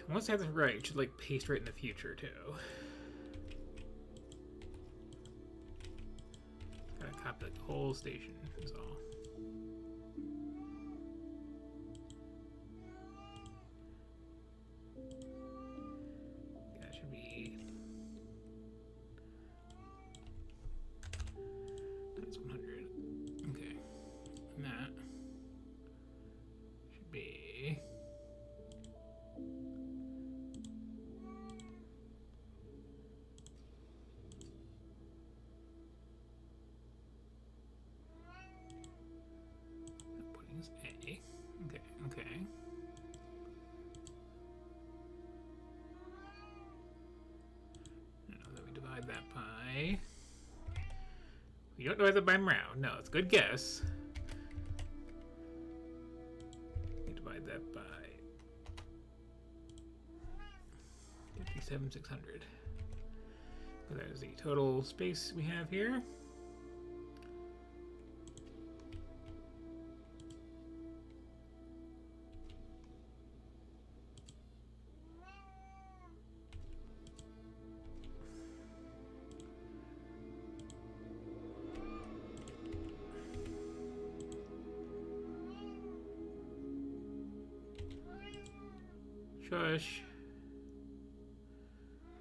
Once I have this right, it should like paste right in the future too. Gotta copy like the whole station is all. That should be times 100. Okay. by... We don't divide that by morale. No, it's a good guess. We divide that by 57,600. So there's the total space we have here. Shush.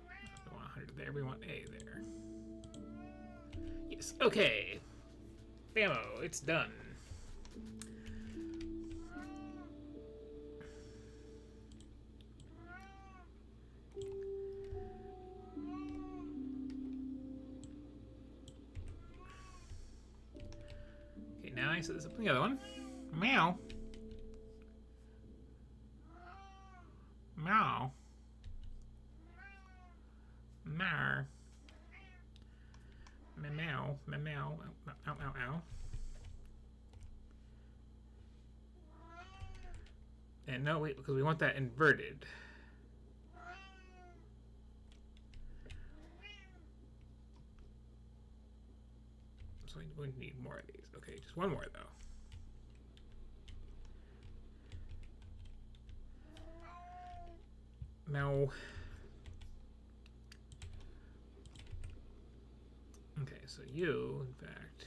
We want 100 there, we want A there. Yes, okay. Bammo, it's done. Okay, now I set this up on the other one. Meow. Meow. Meow. Meow. Meow. Meow. Ow, ow, ow. And no, wait, because we want that inverted. So we need more of these. Okay, just one more, though. No. Okay, so you, in fact,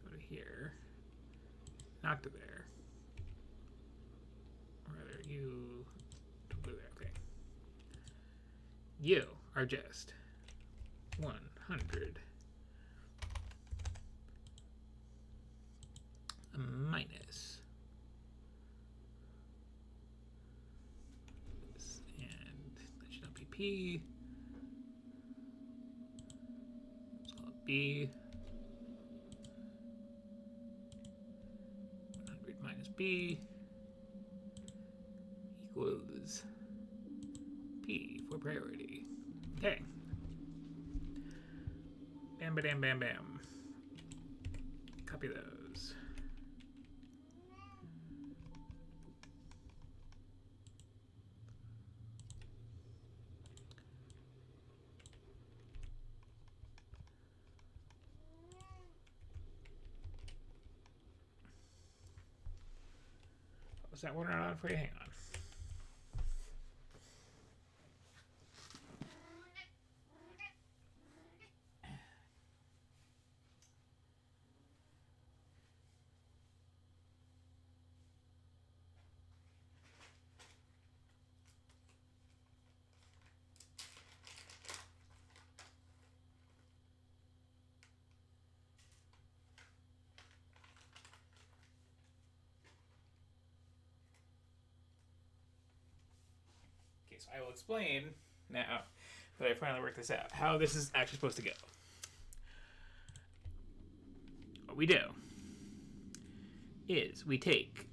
go to here, not to there. Or rather, you don't go there. Okay. You are just 100 minus. P. Let's call it B. 100 minus B equals P for priority. Okay. Bam, bam, bam, bam. Copy those. Was that one on for you? Hang on. So I will explain now that I finally worked this out, how this is actually supposed to go. What we do is we take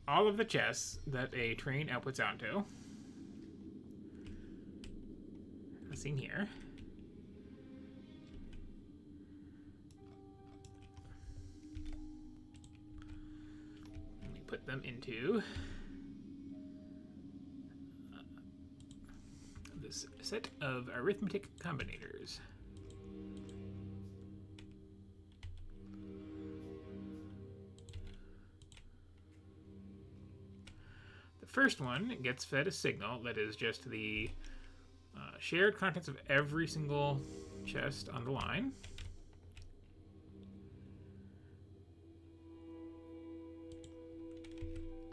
all of the chests that a train outputs onto, as seen here, and we put them into this set of arithmetic combinators. The first one gets fed a signal that is just the shared contents of every single chest on the line.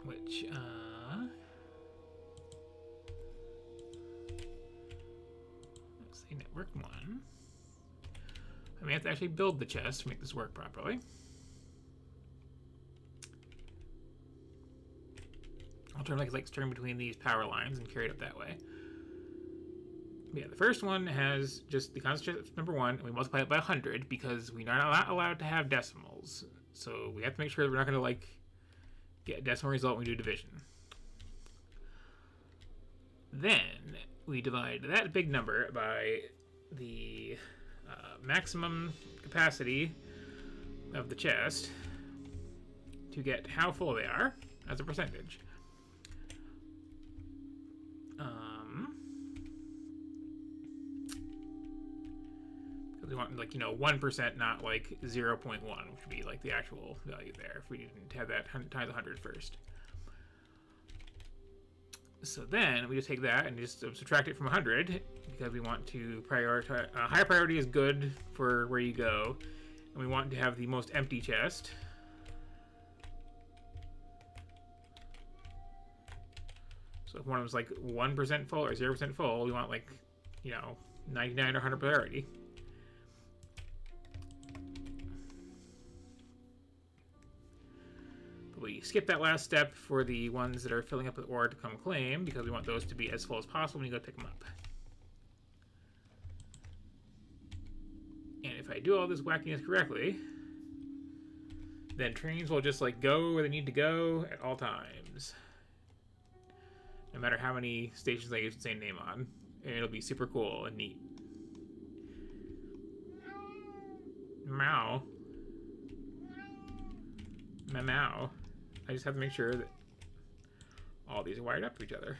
Which, let's see, network one. I may have to actually build the chest to make this work properly. Alternatively, like turn between these power lines and carry it up that way. But yeah, the first one has just the constant number 1, and we multiply it by 100 because we are not allowed to have decimals. So we have to make sure that we're not going to get a decimal result when we do division. Then we divide that big number by the maximum capacity of the chest to get how full they are as a percentage. Because we want, like, 1%, not like 0.1, which would be like the actual value there if we didn't have that times 100 first. So then we just take that and just subtract it from 100 because we want to prioritize. High priority is good for where you go, and we want to have the most empty chest. So if one of them's like 1% full or 0% full, we want like, 99 or 100 priority. But we skip that last step for the ones that are filling up with ore to come claim because we want those to be as full as possible when you go pick them up. And if I do all this wackiness correctly, then trains will just like go where they need to go at all times. No matter how many stations I use the same name on. And it'll be super cool and neat. Meow. Meow. I just have to make sure that all these are wired up to each other.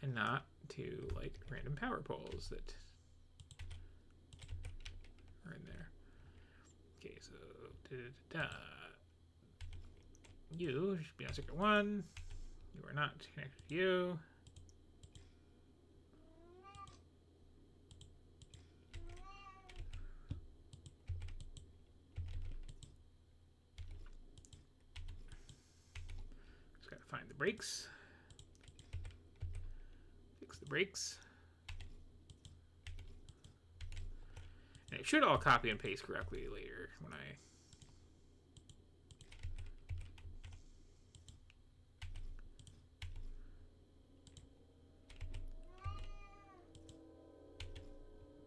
And not to, like, random power poles that are in there. Okay, so you should be on circuit 1. You are not connected to you. Just gotta find the brakes. Fix the brakes. And it should all copy and paste correctly later when I...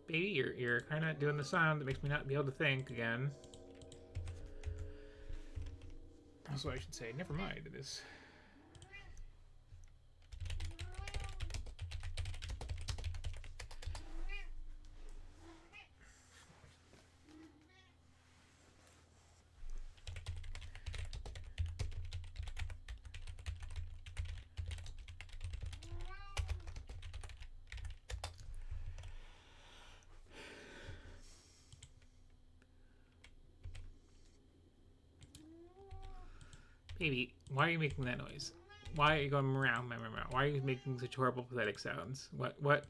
Baby, you're kind of doing the sound that makes me not be able to think again. That's what I should say. Never mind this. Baby, why are you making that noise? Why are you going meow, meow, meow, meow? Why are you making such horrible, pathetic sounds? What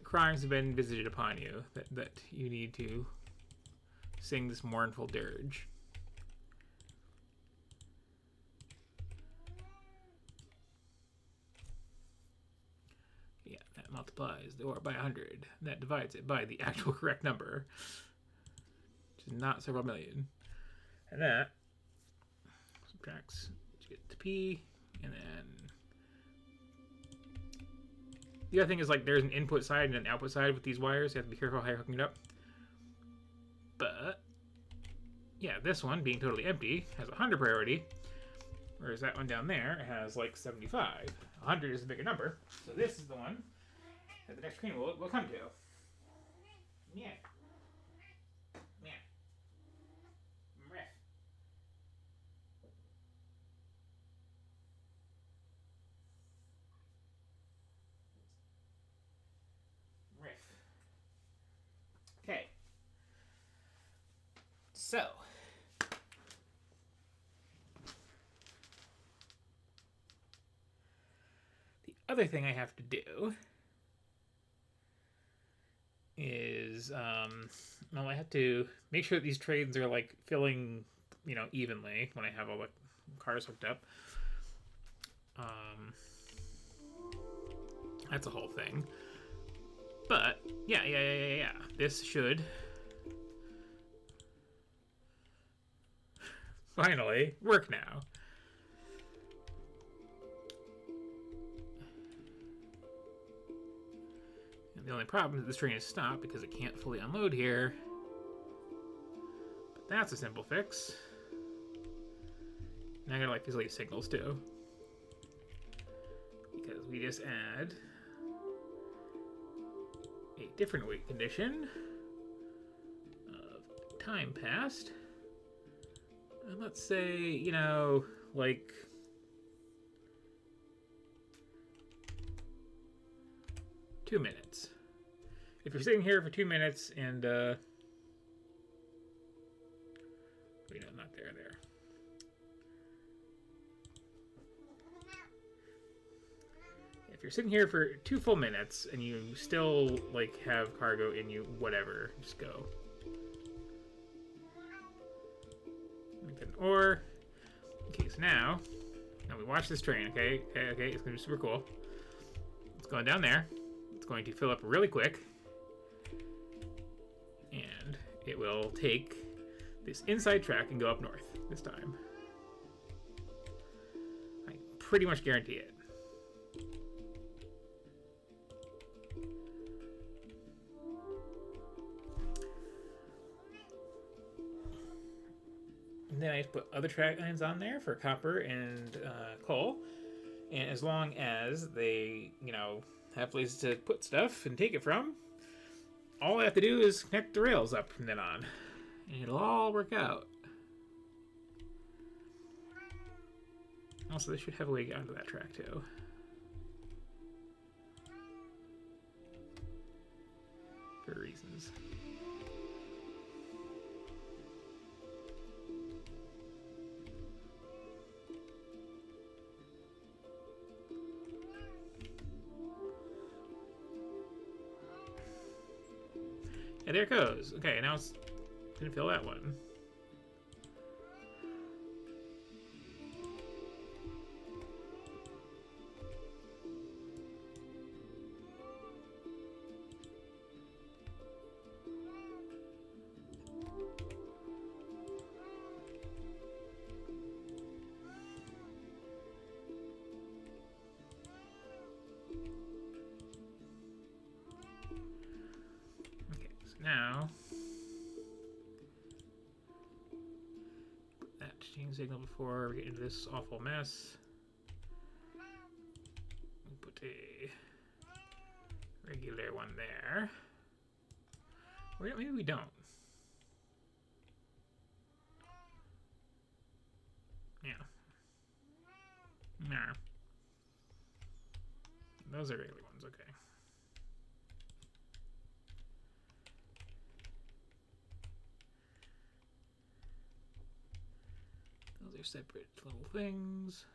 crimes have been visited upon you that you need to sing this mournful dirge? Yeah, that multiplies the ore by 100. That divides it by the actual correct number, which is not several million. And that subtracts to get to P, and then the other thing is, like, there's an input side and an output side with these wires. You have to be careful how you're hooking it up. But yeah, this one being totally empty has 100 priority, whereas that one down there has like 75. 100 is a bigger number, so this is the one that the next screen will come to. Yeah. Okay. So, the other thing I have to do is, well, I have to make sure that these trains are, like, filling, evenly when I have all the cars hooked up. That's a whole thing. But, yeah. This should finally work now. And the only problem is that this train is stopped because it can't fully unload here. But that's a simple fix. Now I gotta, like, these signals too. we just add a different wait condition of time passed. And let's say, you know, like 2 minutes. If you're sitting here for 2 minutes and wait, no, not there. If you're sitting here for 2 full minutes and you still like have cargo in you, whatever, just go. Or, okay, so now we watch this train, okay, it's gonna be super cool. It's going down there. It's going to fill up really quick, and it will take this inside track and go up north this time. I pretty much guarantee it. And then I just put other track lines on there for copper and coal. And as long as they, you know, have places to put stuff and take it from, all I have to do is connect the rails up from then on. And it'll all work out. Also, this should have a way to get onto that track, too. For reasons. And there it goes. Okay, now it's gonna fill that one. Now, put that change signal before we get into this awful mess. We'll put a regular one there. Or maybe we don't. Yeah. Nah. Those are regular ones, okay. Those are separate little things.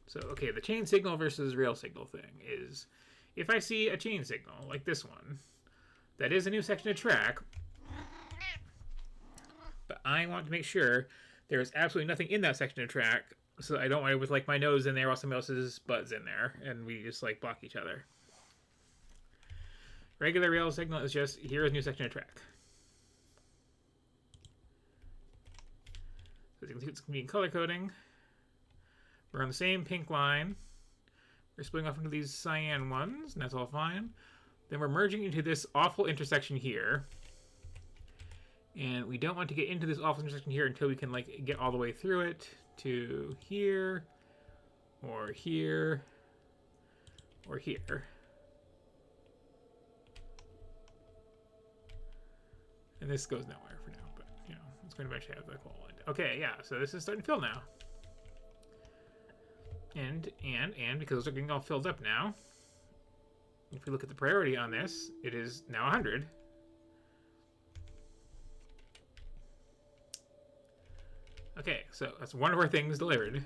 So, okay, the chain signal versus rail signal thing is, if I see a chain signal, like this one, that is a new section of track, but I want to make sure there is absolutely nothing in that section of track, so I don't want it with, like, my nose in there while somebody else's butt's in there, and we just, like, block each other. Regular rail signal is just, here is a new section of track. So you can see it's going to be in color coding. We're on the same pink line. We're splitting off into these cyan ones, and that's all fine. Then we're merging into this awful intersection here. And we don't want to get into this awful intersection here until we can, like, get all the way through it to here, or here, or here. And this goes nowhere for now, but, you know, it's going to eventually have the coal line. Okay, yeah, so this is starting to fill now. And because those are getting all filled up now, if we look at the priority on this, it is now 100. Okay, so that's one of our things delivered.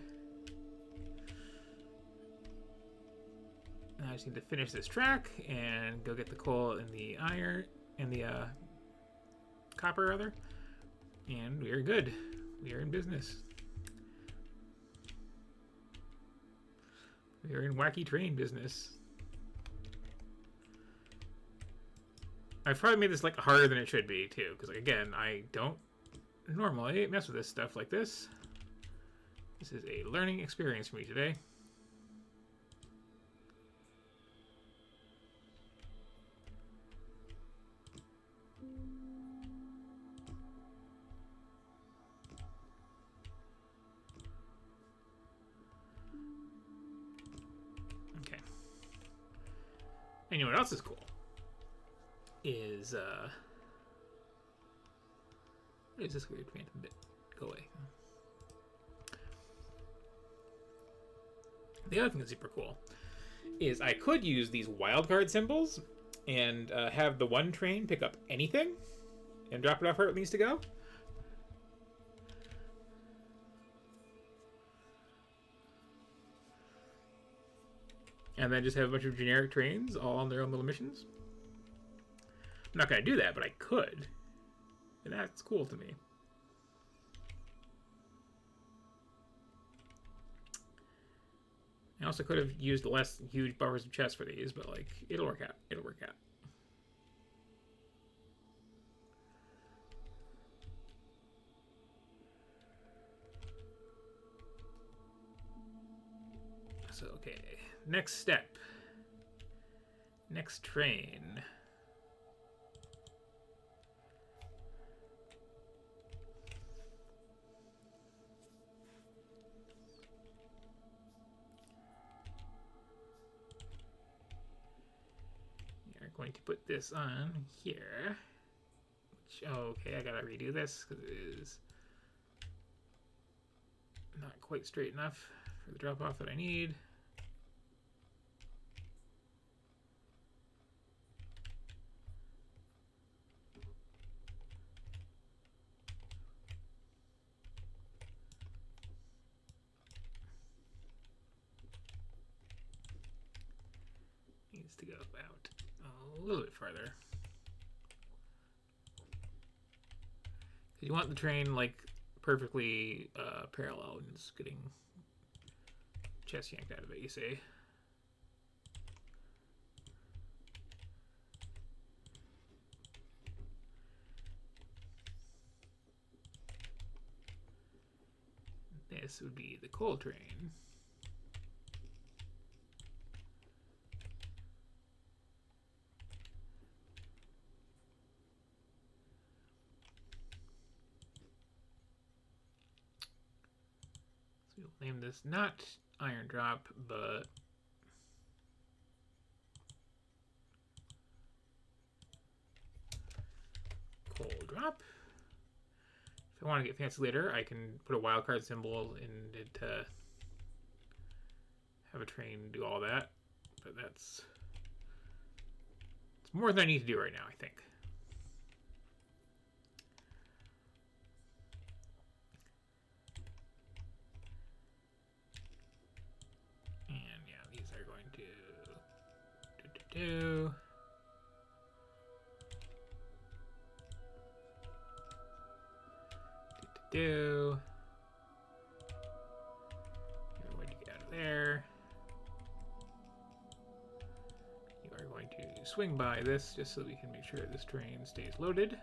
Now I just need to finish this track and go get the coal and the iron and the copper, rather, and we are good. We are in business. We are in wacky train business. I've probably made this like harder than it should be too, because like, again, I don't normally mess with this stuff like this. This is a learning experience for me today. And you know what else is cool? Is what is this weird phantom bit? Go away. The other thing that's super cool is I could use these wildcard symbols and have the one train pick up anything and drop it off where it needs to go. And then just have a bunch of generic trains all on their own little missions. I'm not going to do that, but I could. And that's cool to me. I also could have used less huge buffers of chests for these, but like, it'll work out. It'll work out. So, okay. Next step. Next train. Going to put this on here. Which, oh, okay, I gotta redo this because it is not quite straight enough for the drop off that I need. Needs to go out a little bit farther. You want the train like perfectly parallel and just getting chest yanked out of it, you see. This would be the coal train. We'll name this not Iron Drop, but Coal Drop. If I want to get fancy later, I can put a wildcard symbol in it to have a train do all that. But it's more than I need to do right now, I think. Do. You're going to get out of there. You are going to swing by this just so we can make sure this train stays loaded.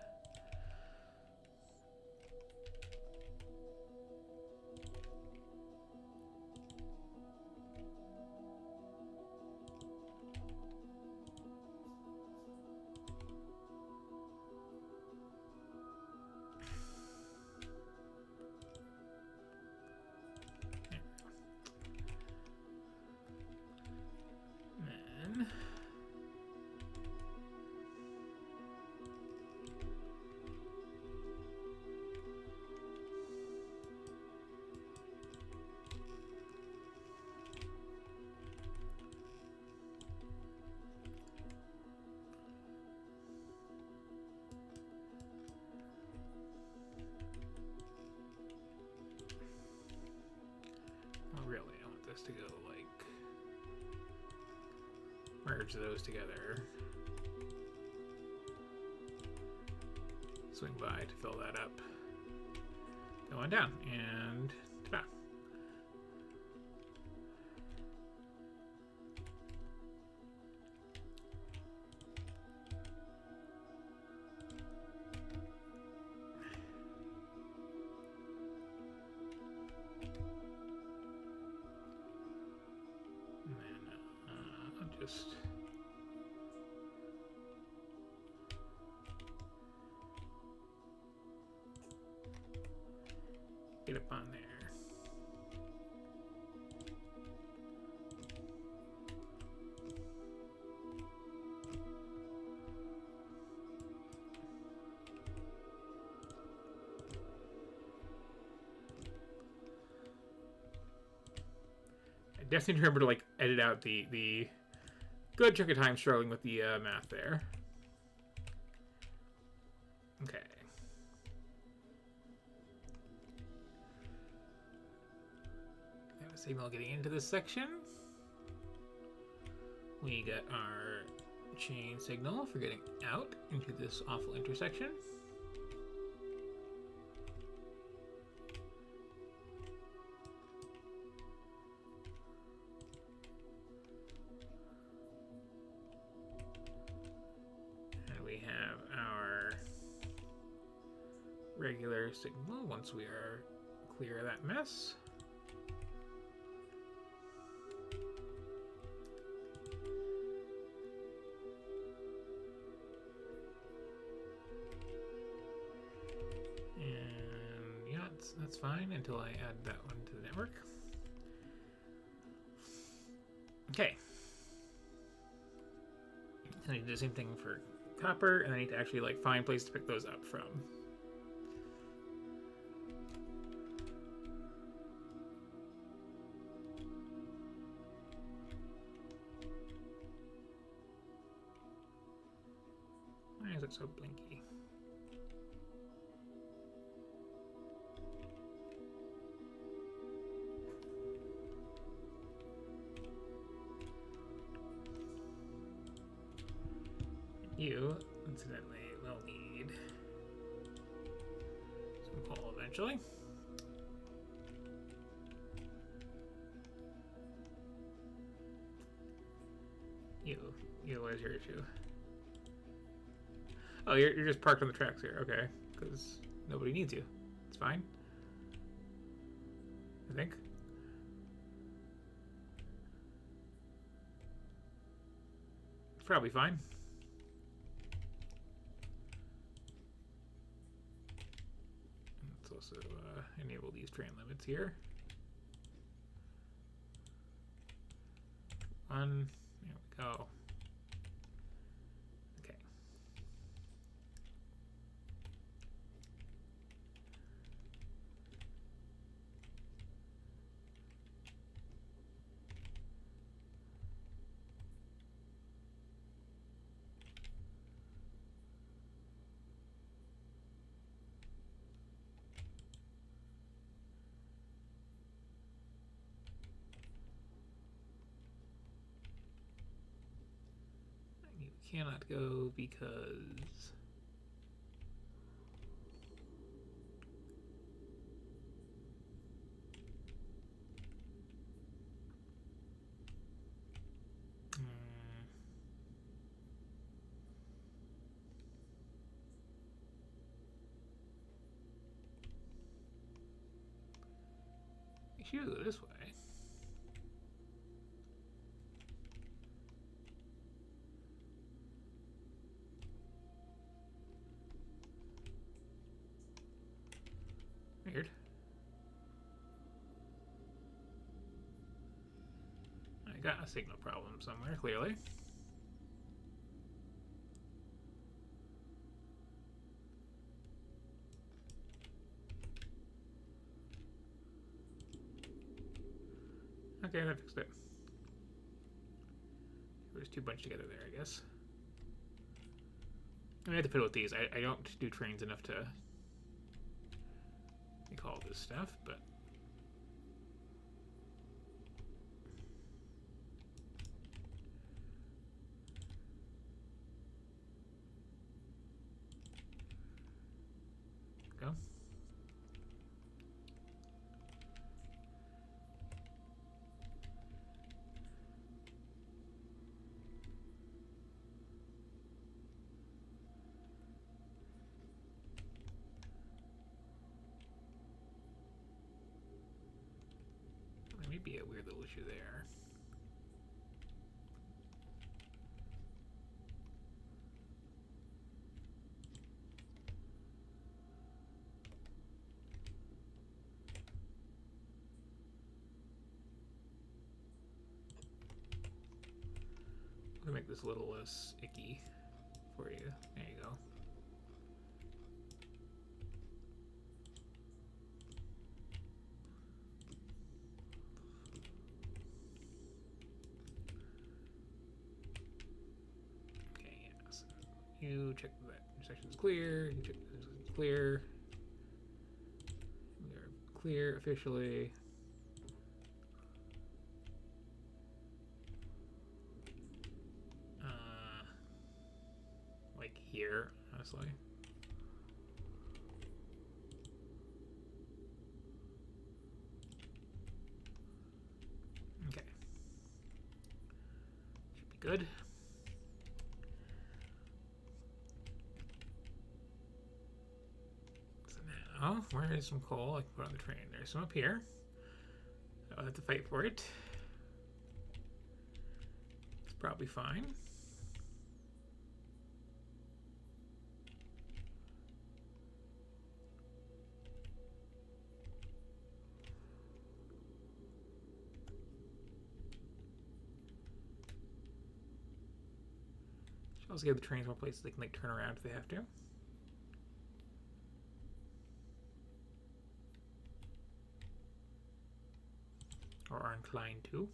To go like merge those together, swing by to fill that up, go on down, and ta-da. Just get up on there. definitely remember to like edit out the good chunk of time struggling with the math there. Okay. We have a signal getting into this section. We got our chain signal for getting out into this awful intersection. And we have our regular signal once we are clear of that mess. That's fine until I add that one to the network. Okay. I need to do the same thing for copper, and I need to actually like find places to pick those up from. Why is it so blinky? You, incidentally, will need some coal eventually. You, what is your issue? Oh, you're just parked on the tracks here, okay. Because nobody needs you. It's fine. I think. It's probably fine. Let's also enable these train limits here. There we go. Okay. Cannot go because you should go this way. Weird. I got a signal problem somewhere, clearly. Okay, that fixed it. There's two bunched together there, I guess. I have to fiddle with these. I don't do trains enough to make all this stuff, but go. There may be a weird little issue there. I'll make this a little less icky for you. There you go. You check that intersection's clear. You check that intersection's clear. We are clear officially. Like here, honestly. Okay. Should be good. So now, where is some coal I can put on the train? There's some up here. I'll have to fight for it. It's probably fine. Should also give the trains more places they can like turn around if they have to. Or are inclined to.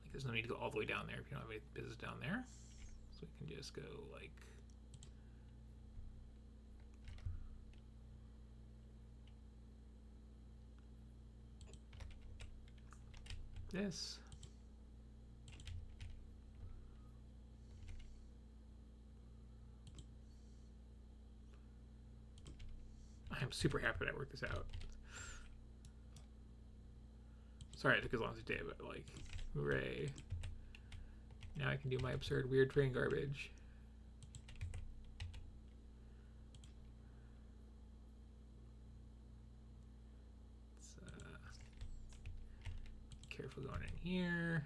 Like there's no need to go all the way down there if you don't have any business down there. So we can just go like this. I'm super happy that I worked this out. Sorry it took as long as it did, but like, hooray. Now I can do my absurd weird train garbage. Let's, careful going in here.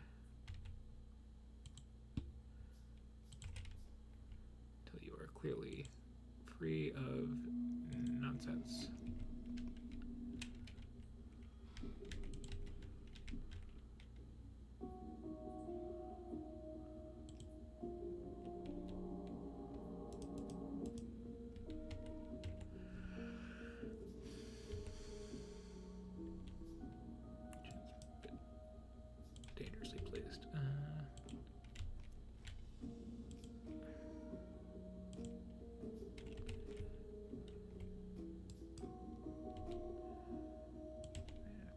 Until you are clearly free of nonsense. Dangerously placed.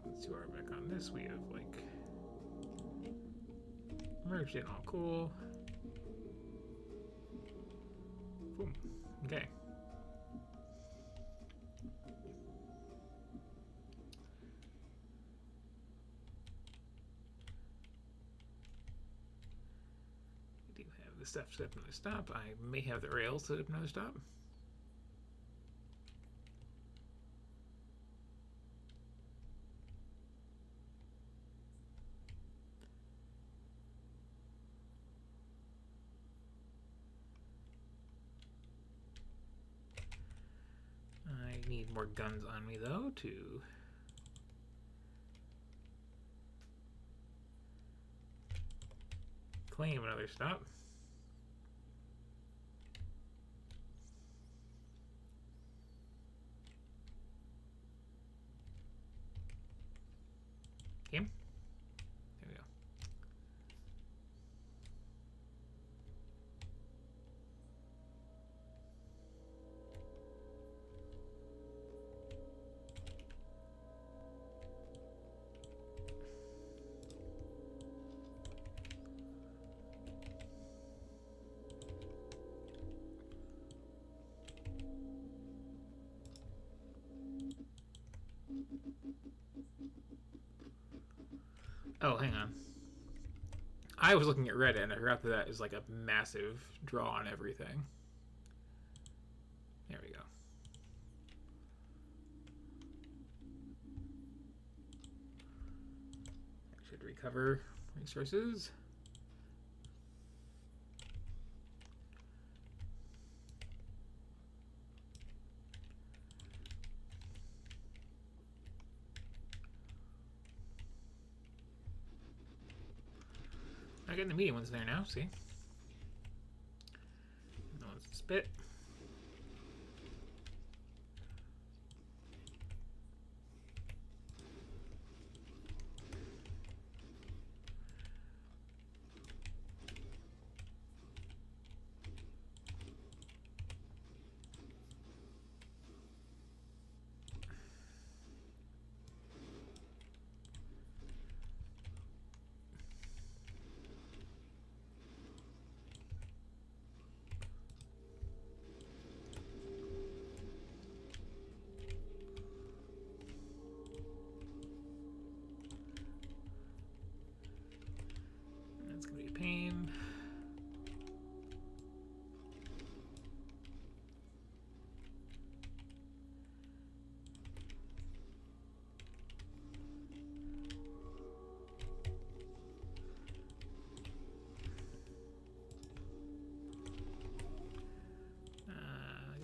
Let's see where we're back on this. We have like merged in, all cool. Boom. Okay. We do have the stuff set up another stop. I may have the rails set up another stop. I need more guns on me though to claim another stop. Okay. There we go. Oh, hang on. I was looking at Reddit and I forgot that is like a massive draw on everything. There we go. I should recover resources. I got the medium ones there now, see? No one's spit.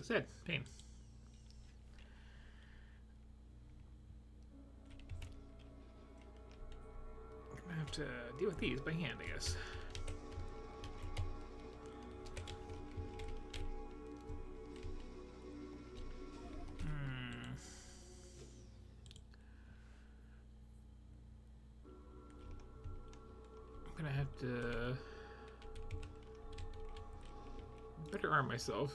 I said, pain. I'm gonna have to deal with these by hand, I guess. I'm gonna have to better arm myself.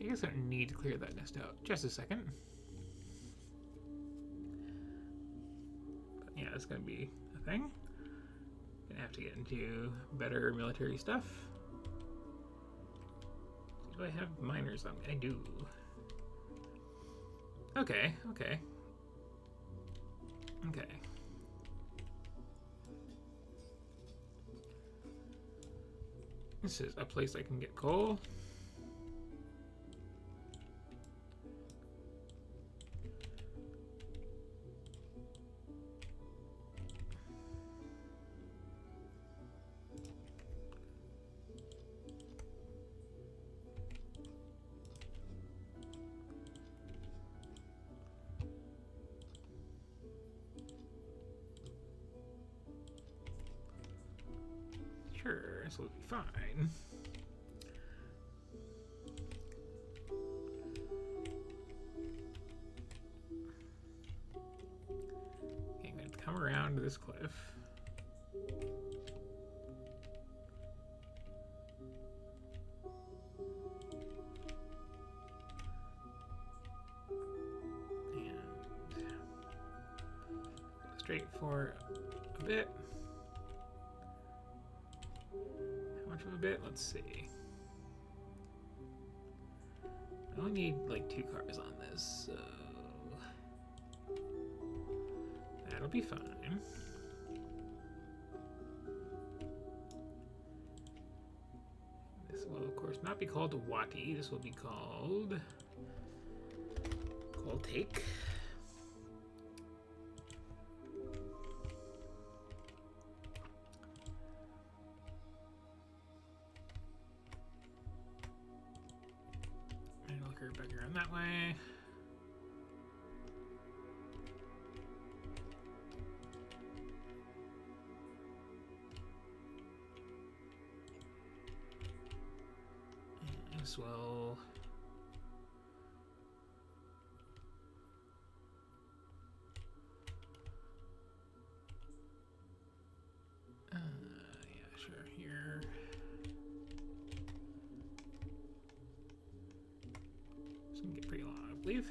I guess I don't need to clear that nest out. Just a second. But yeah, it's gonna be a thing. Gonna have to get into better military stuff. Do I have miners on me? I do. Okay, okay. Okay. This is a place I can get coal. Sure, this will be fine. Okay, I'm going to come around to this cliff. And straight for a bit. Of a bit. Let's see. I only need like 2 cars on this, so that'll be fine. This will, of course, not be called Wati. This will be called Coal Take. Back around that way. And this will yeah, sure, here. It's gonna get pretty long, I believe.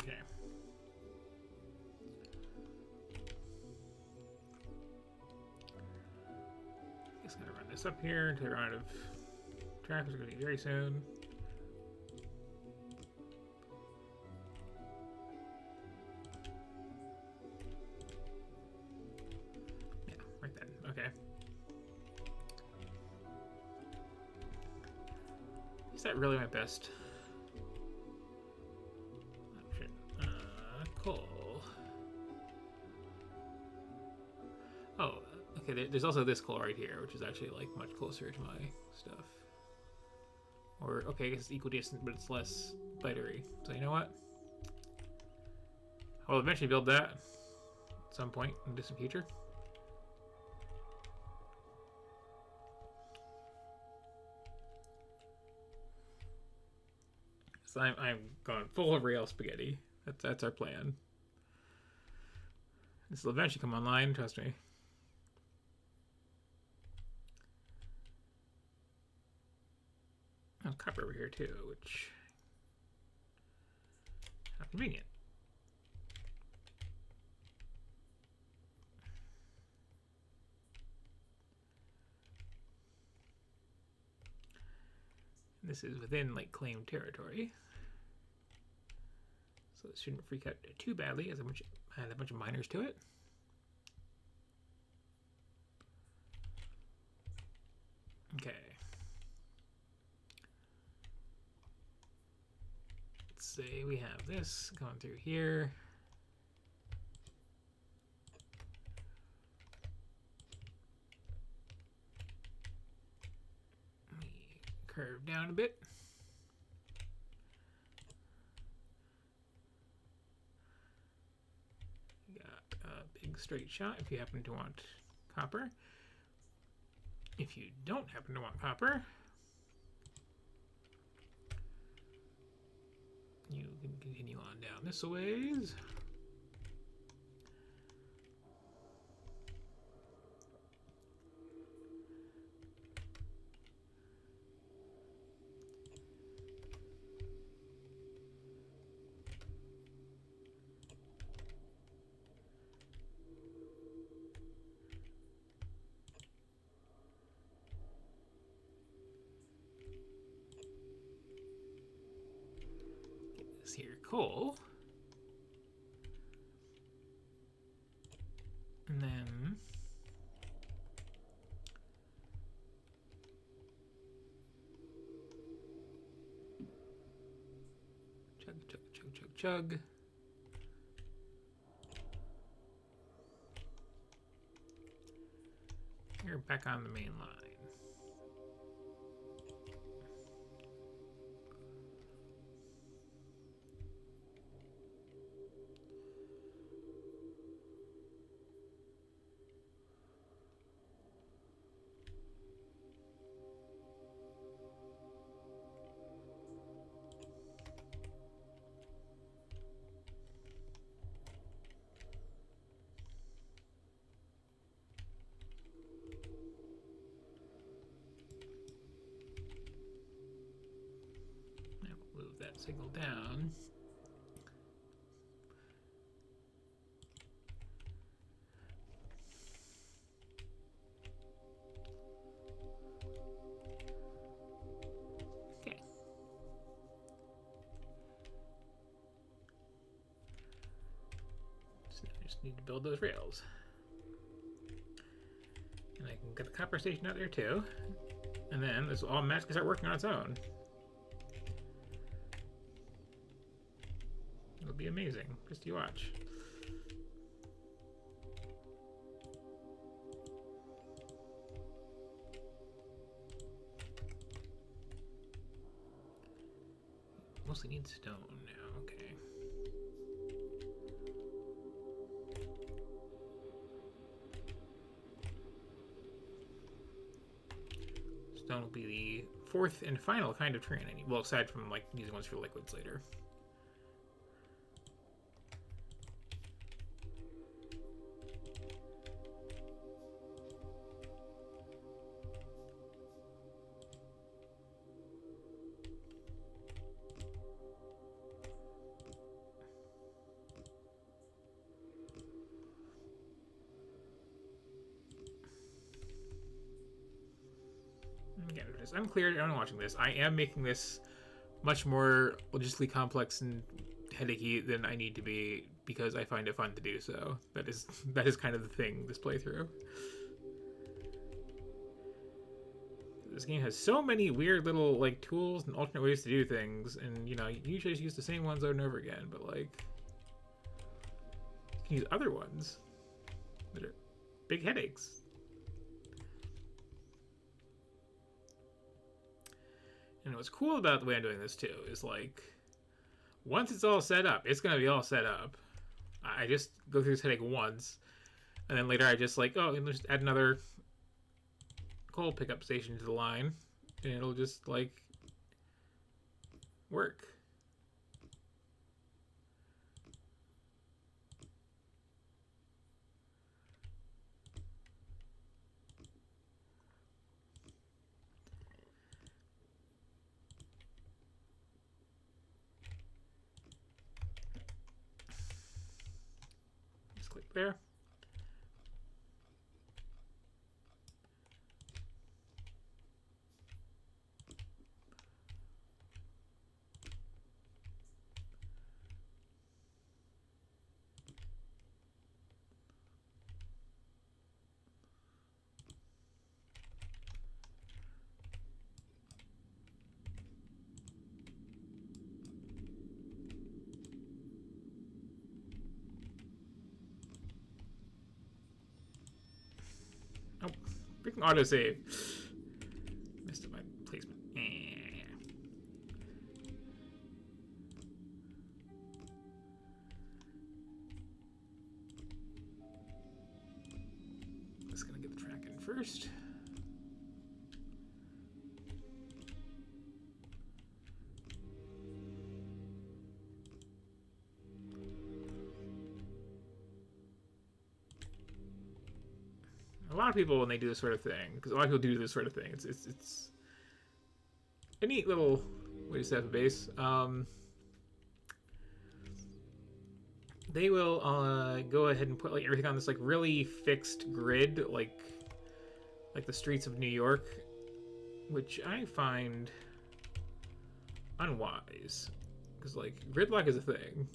Okay. Just gonna run this up here until I run out of traffic. It's gonna be very soon. Yeah, right then. Okay. Is that really my best? Oh shit. Coal. Oh, okay. There's also this coal right here, which is actually like much closer to my stuff. Or okay, I guess it's equidistant, but it's less bitery. So you know what? I'll eventually build that at some point in the distant future. So I'm going full of rail spaghetti. That's our plan. This will eventually come online, trust me. Oh, copper over here too, which how convenient. This is within like claimed territory, so this shouldn't freak out too badly as I had a bunch of miners to it. Okay. Let's say we have this going through here. We curve down a bit. Got a big straight shot if you happen to want copper. If you don't happen to want copper, you can continue on down this a ways. Here coal, and then chug chug chug chug chug. You're back on the main line. That signal down. Okay. So I just need to build those rails. And I can get the copper station out there too. And then this will all magically start working on its own. It'll be amazing. Just you watch. Mostly need stone now. Okay. Stone will be the fourth and final kind of terrain I need. Well, aside from like using ones for liquids later. Again, if it's unclear to anyone watching this, I am making this much more logistically complex and headachy than I need to be because I find it fun to do so. That is kind of the thing this playthrough. This game has so many weird little like tools and alternate ways to do things, and you know, you usually just use the same ones over and over again, but like you can use other ones that are big headaches. And what's cool about the way I'm doing this too is like, once it's all set up, it's gonna be all set up. I just go through this headache once, and then later I just like, oh, let's just add another coal pickup station to the line, and it'll just like work. Click there. autosave. Messed up my placement. Just gonna get the track in first. A lot of people, when they do this sort of thing, because a lot of people do this sort of thing, it's a neat little way to set up a base. They will go ahead and put like everything on this like really fixed grid, like the streets of New York, which I find unwise, because like gridlock is a thing.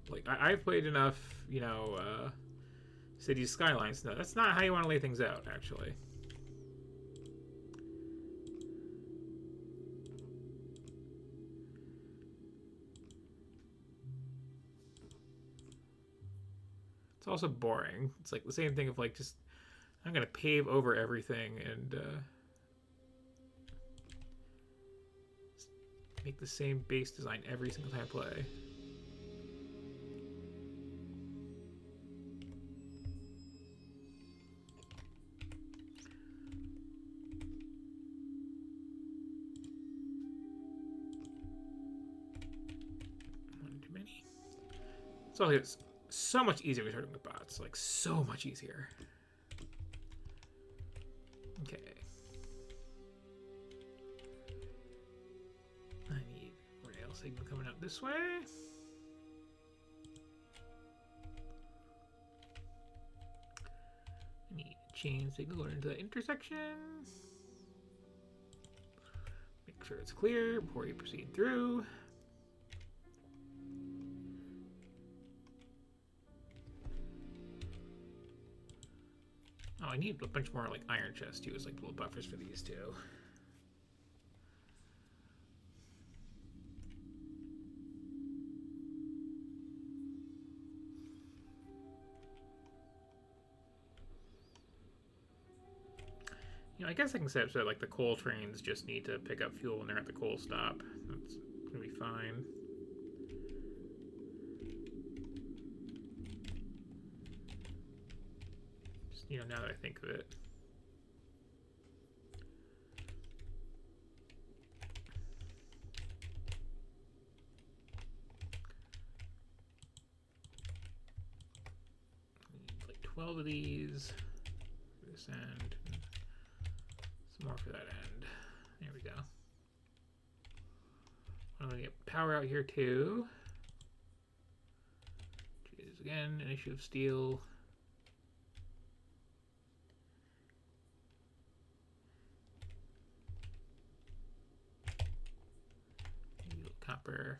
Like I've played enough, you know, Cities Skylines. No, that's not how you want to lay things out, actually. It's also boring. It's like the same thing of like just I'm gonna pave over everything and make the same base design every single time I play. So it's so much easier when you're starting with bots. Like, so much easier. Okay. I need rail signal coming out this way. I need chain signal going into the intersection. Make sure it's clear before you proceed through. Oh, I need a bunch more like iron chests too, as like little buffers for these two. You know, I guess I can set up so like the coal trains just need to pick up fuel when they're at the coal stop. That's gonna be fine. You know, now that I think of it. Like 12 of these. This end. Some more for that end. There we go. I'm gonna get power out here too. Which is again an issue of steel. Copper.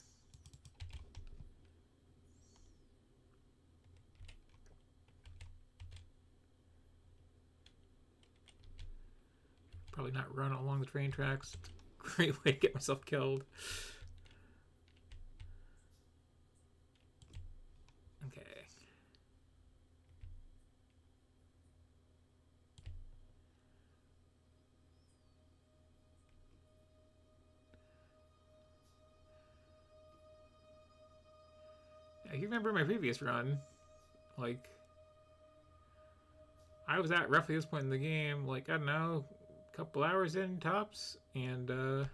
Probably not run along the train tracks. It's a great way to get myself killed. Okay. You remember my previous run, like, I was at roughly this point in the game, like, I don't know, a couple hours in tops, and it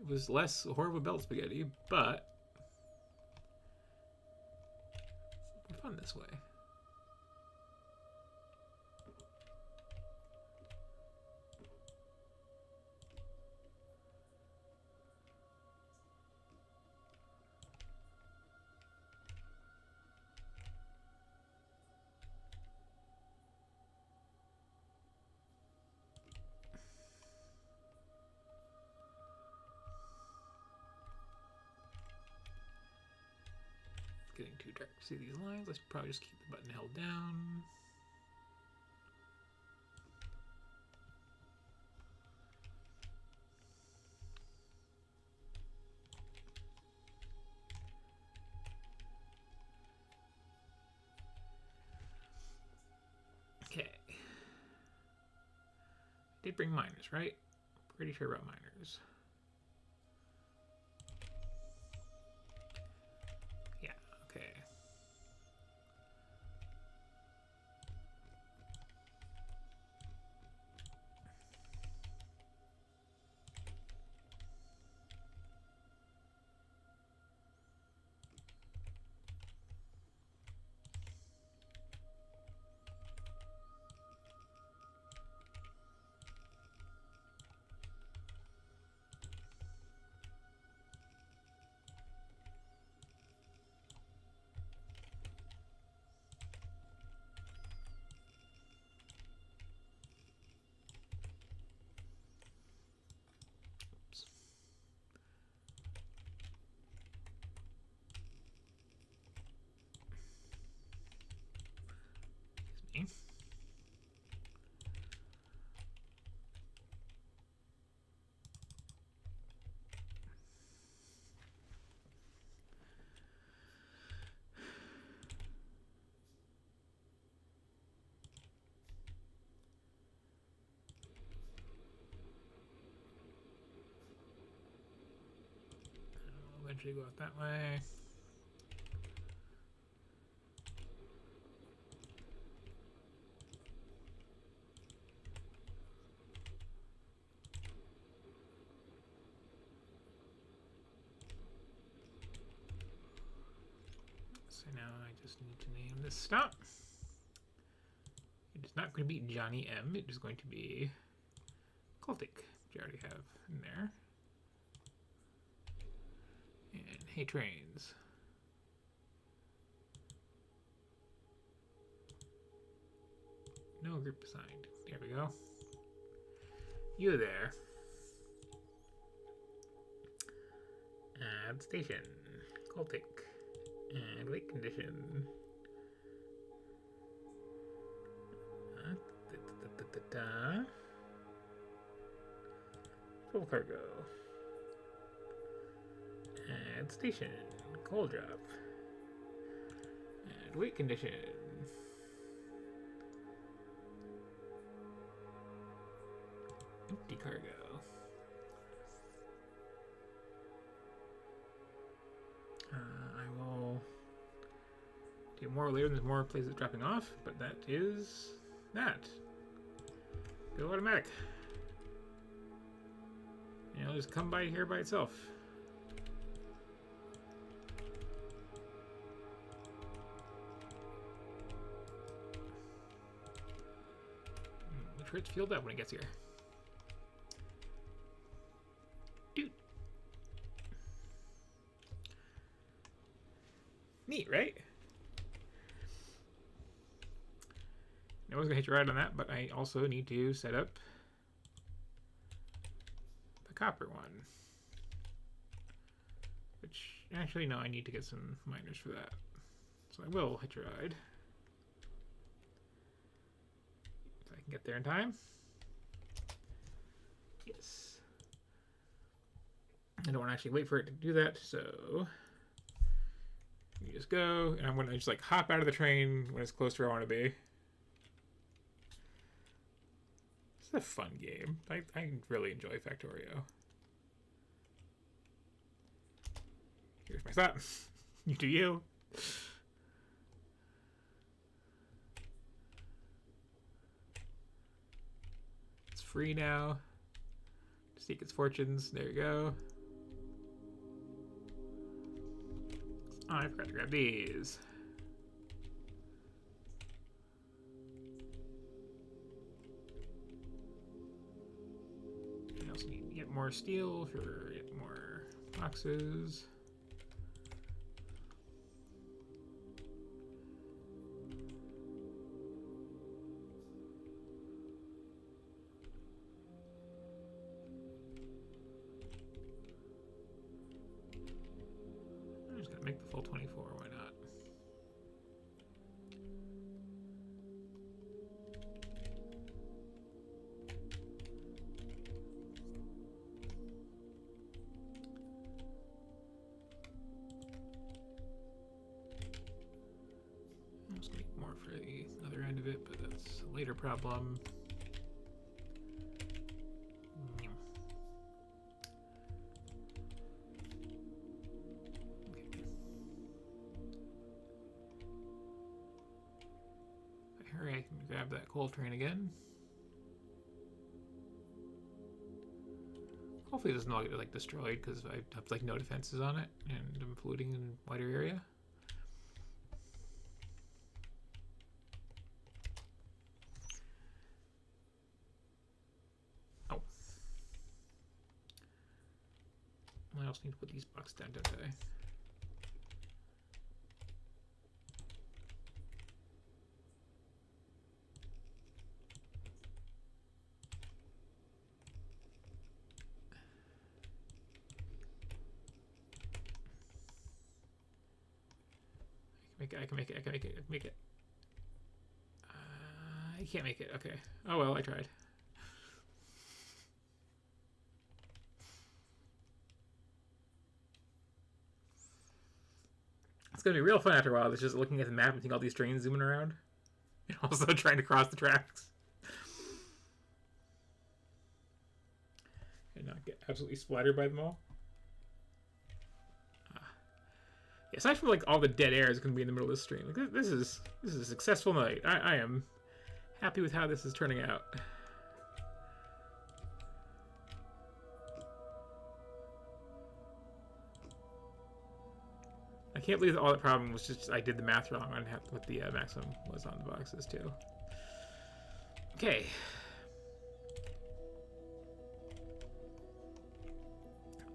was less horrible belt spaghetti, but it's more fun this way. Getting too dark to see these lines. Let's probably just keep the button held down. Okay. Might bring miners, right? Pretty sure about miners. Yeah, okay. I'll eventually go out that way. So now I just need to name this stop. It is not going to be Johnny M. It is going to be Cultic, which I already have in there. And hey, trains. No group assigned. There we go. You there. Add station. Cultic. And wait condition. Full cargo. Add station. Coal drop. And wait condition. Empty cargo. I will do more later. There's more places dropping off, but that is that. Go automatic. And it'll just come by here by itself. Make sure it's fueled up when it gets here. Dude. Neat, right? I was gonna hit you right on that, but I also need to set up the copper one. Which, actually, no, I need to get some miners for that. So I will hit your ride. If I can get there in time. Yes. I don't want to actually wait for it to do that, so you just go, and I'm going to just like hop out of the train when it's close to where I want to be. It's a fun game. I really enjoy Factorio. Here's my stop. You do you. It's free now. Seek its fortunes. There you go. Oh, I forgot to grab these. I also need to get more steel for get more boxes. I'm just gonna make the full 24, why not? I'm just gonna make more for the other end of it, but that's a later problem. Hurry, I can grab that coal train again. Hopefully it doesn't all get like destroyed because I have like no defenses on it and I'm floating in a wider area. Oh. I also need to put these blocks down, don't I? I can make it. I can't make it. Okay. Oh well, I tried. It's gonna be real fun after a while. It's just looking at the map and seeing all these trains zooming around, and also trying to cross the tracks and not get absolutely splattered by them all. Aside from like all the dead air is going to be in the middle of this stream. Like, this is a successful night. I am happy with how this is turning out. I can't believe that all the problem was just I did the math wrong on what the maximum was on the boxes too. Okay.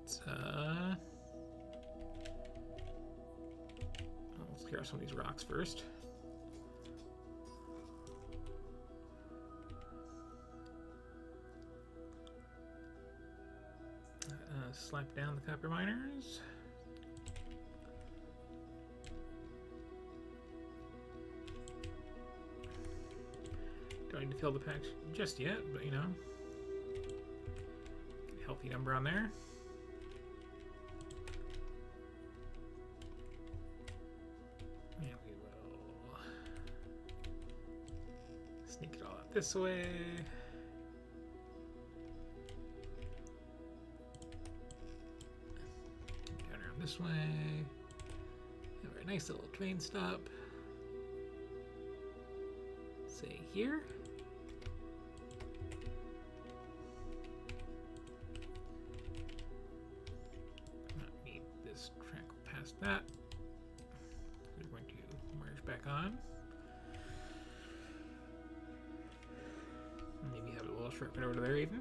Let's clear out some of these rocks first. Slap down the copper miners. Don't need to fill the patch just yet, but you know, get a healthy number on there. Sneak it all out this way. Down around this way. Have a nice little train stop. Say here. Not need this track past that. We're going to merge back on. Maybe have it a little shortcut over there even.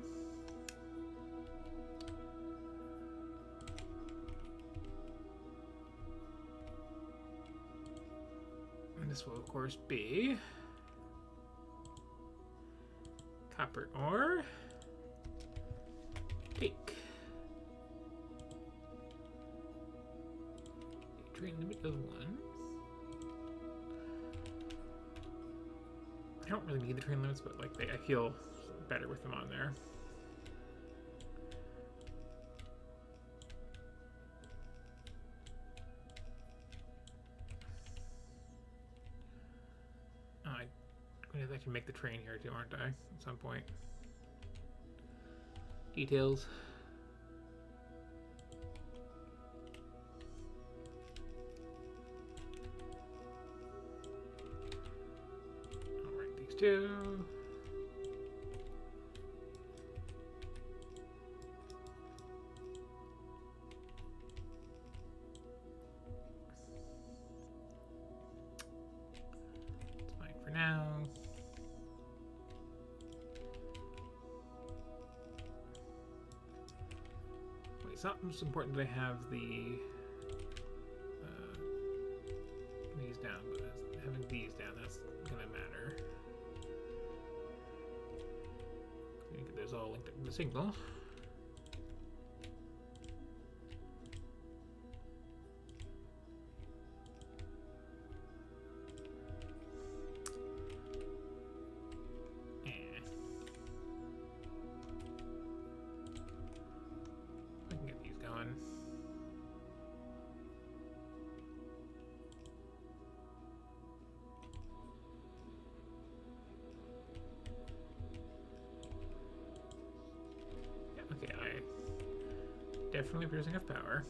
And this will of course be copper ore. Take. Train limit of 1. I don't really need the train limits, but like I feel better with them on there. I'm going to actually make the train here too, aren't I? At some point. Details. Two. It's fine for now. Wait, it's not most important that I have the these down, but having these down, that's gonna matter. There's all linked up in the signal. I can get these going. Okay, I definitely producing enough power.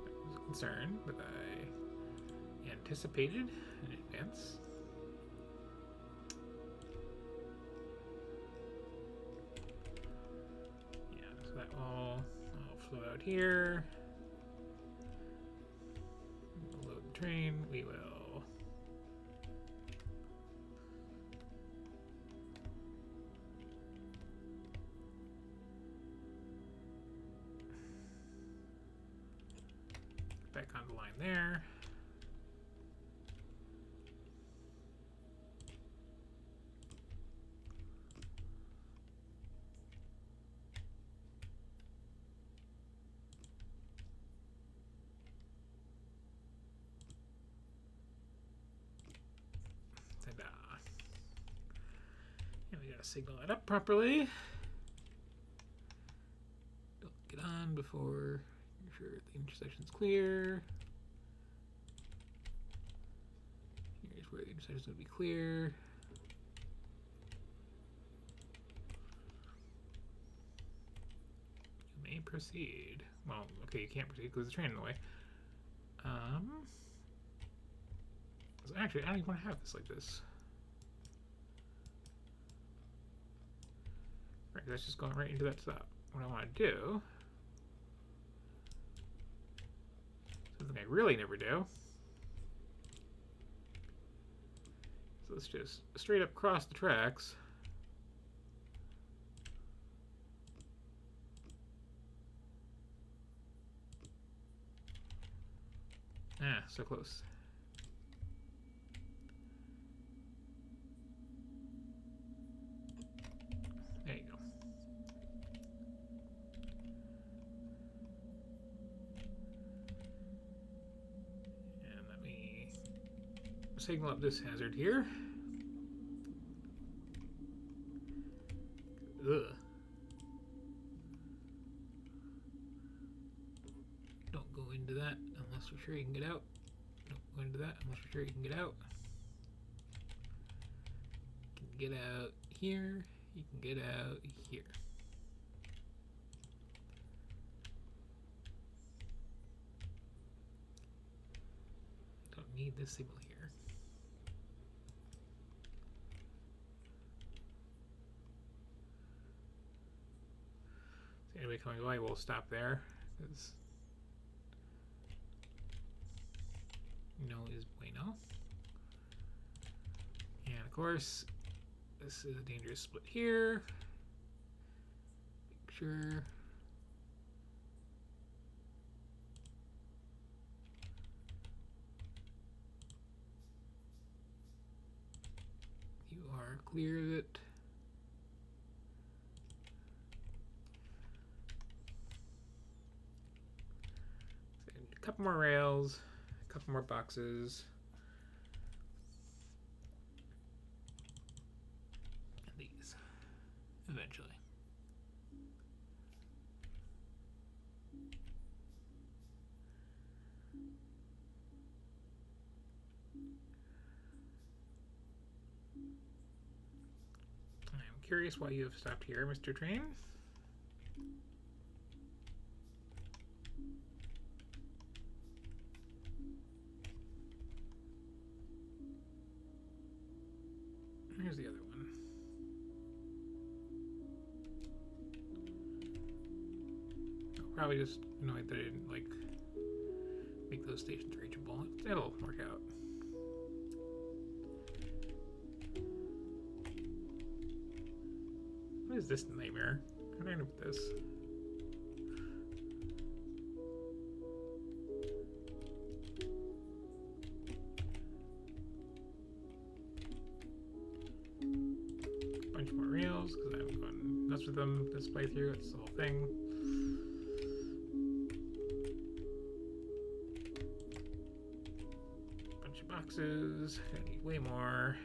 That was a concern that I anticipated in advance. out here. We'll load the train. We will. Back on the line there. And we gotta signal that up properly. Don't get on before you're sure the intersection's clear. Here's where the intersection's gonna be clear. You may proceed. Well, okay, you can't proceed because there's a train in the way. So actually, I don't even want to have this like this. Right, that's just going right into that stop. What I want to do, something I really never do, so let's just straight up cross the tracks. Ah, so close. There you go. And let me signal up this hazard here. Ugh. Don't go into that unless you're sure you can get out. Don't go into that unless you're sure you can get out. You can get out here. You can get out here. Don't need this signal here. So anyway, coming by, we'll stop there because no is bueno. And of course, this is a dangerous split here. Make sure. You are clear of it. So a couple more rails, a couple more boxes. Eventually. I'm curious why you have stopped here, Mr. Train. Here's the other one. Probably just annoyed that I didn't like make those stations reachable. It'll work out. What is this nightmare? How do I end up with this? Bunch more rails because I haven't gone nuts with them this playthrough. It's the whole thing. Boxes. I need way more.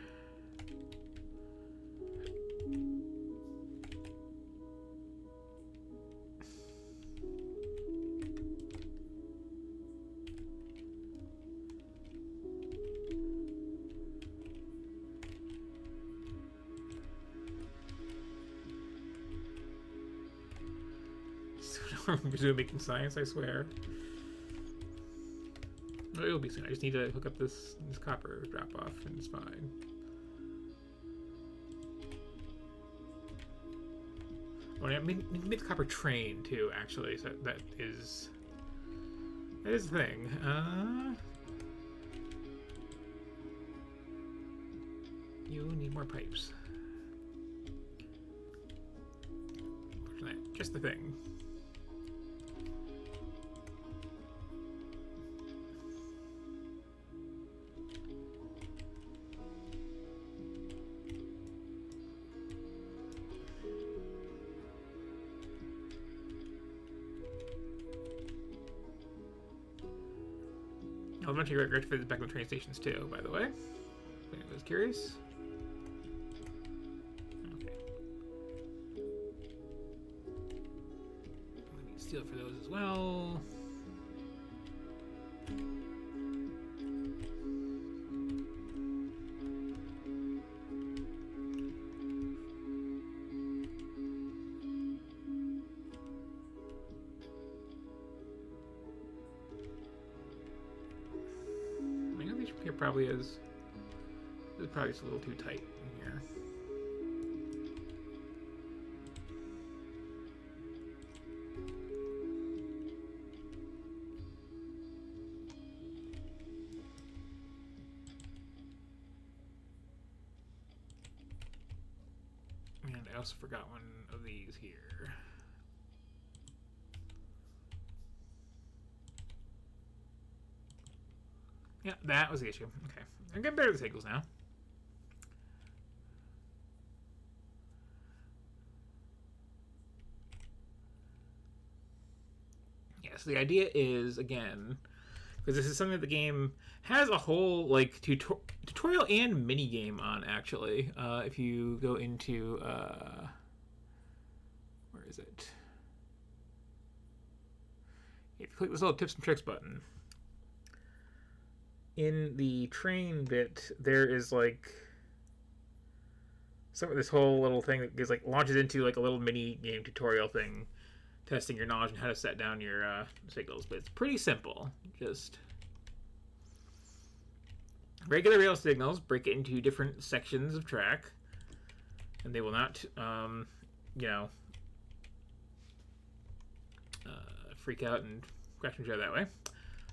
I'm resume making science, I swear. It'll be soon. I just need to hook up this copper drop off and it's fine. Oh, I mean, you can make the copper train too, actually. So that is the thing. You need more pipes. Just the thing. I'll eventually rectify this back on the train stations too, by the way. If anyone was curious. Okay. I need steel for those as well. Here probably is. This is probably just a little too tight in here. And I also forgot one of these here. Yeah, that was the issue. Okay. I'm getting better at the signals now. Yeah, so the idea is, again, because this is something that the game has a whole, like, tutorial and mini game on, actually. If you go into, where is it? If you click this little tips and tricks button, in the train bit, there is like some of this whole little thing that is like launches into like a little mini game tutorial thing, testing your knowledge on how to set down your signals. But it's pretty simple. Just regular rail signals, break it into different sections of track, and they will not, you know, freak out and crash each other that way.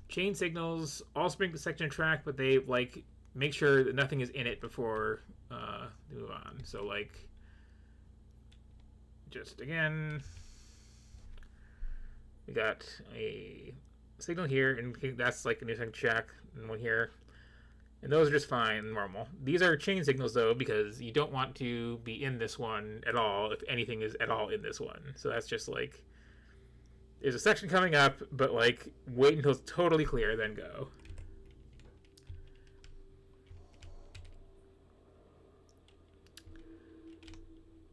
Chain signals also bring the section of track, but they like make sure that nothing is in it before they move on. So like, just again, we got a signal here, and that's like a new section track, and one here, and those are just fine, normal. These are chain signals though, because you don't want to be in this one at all if anything is at all in this one. So that's just like, there's a section coming up, but like wait until it's totally clear, then go.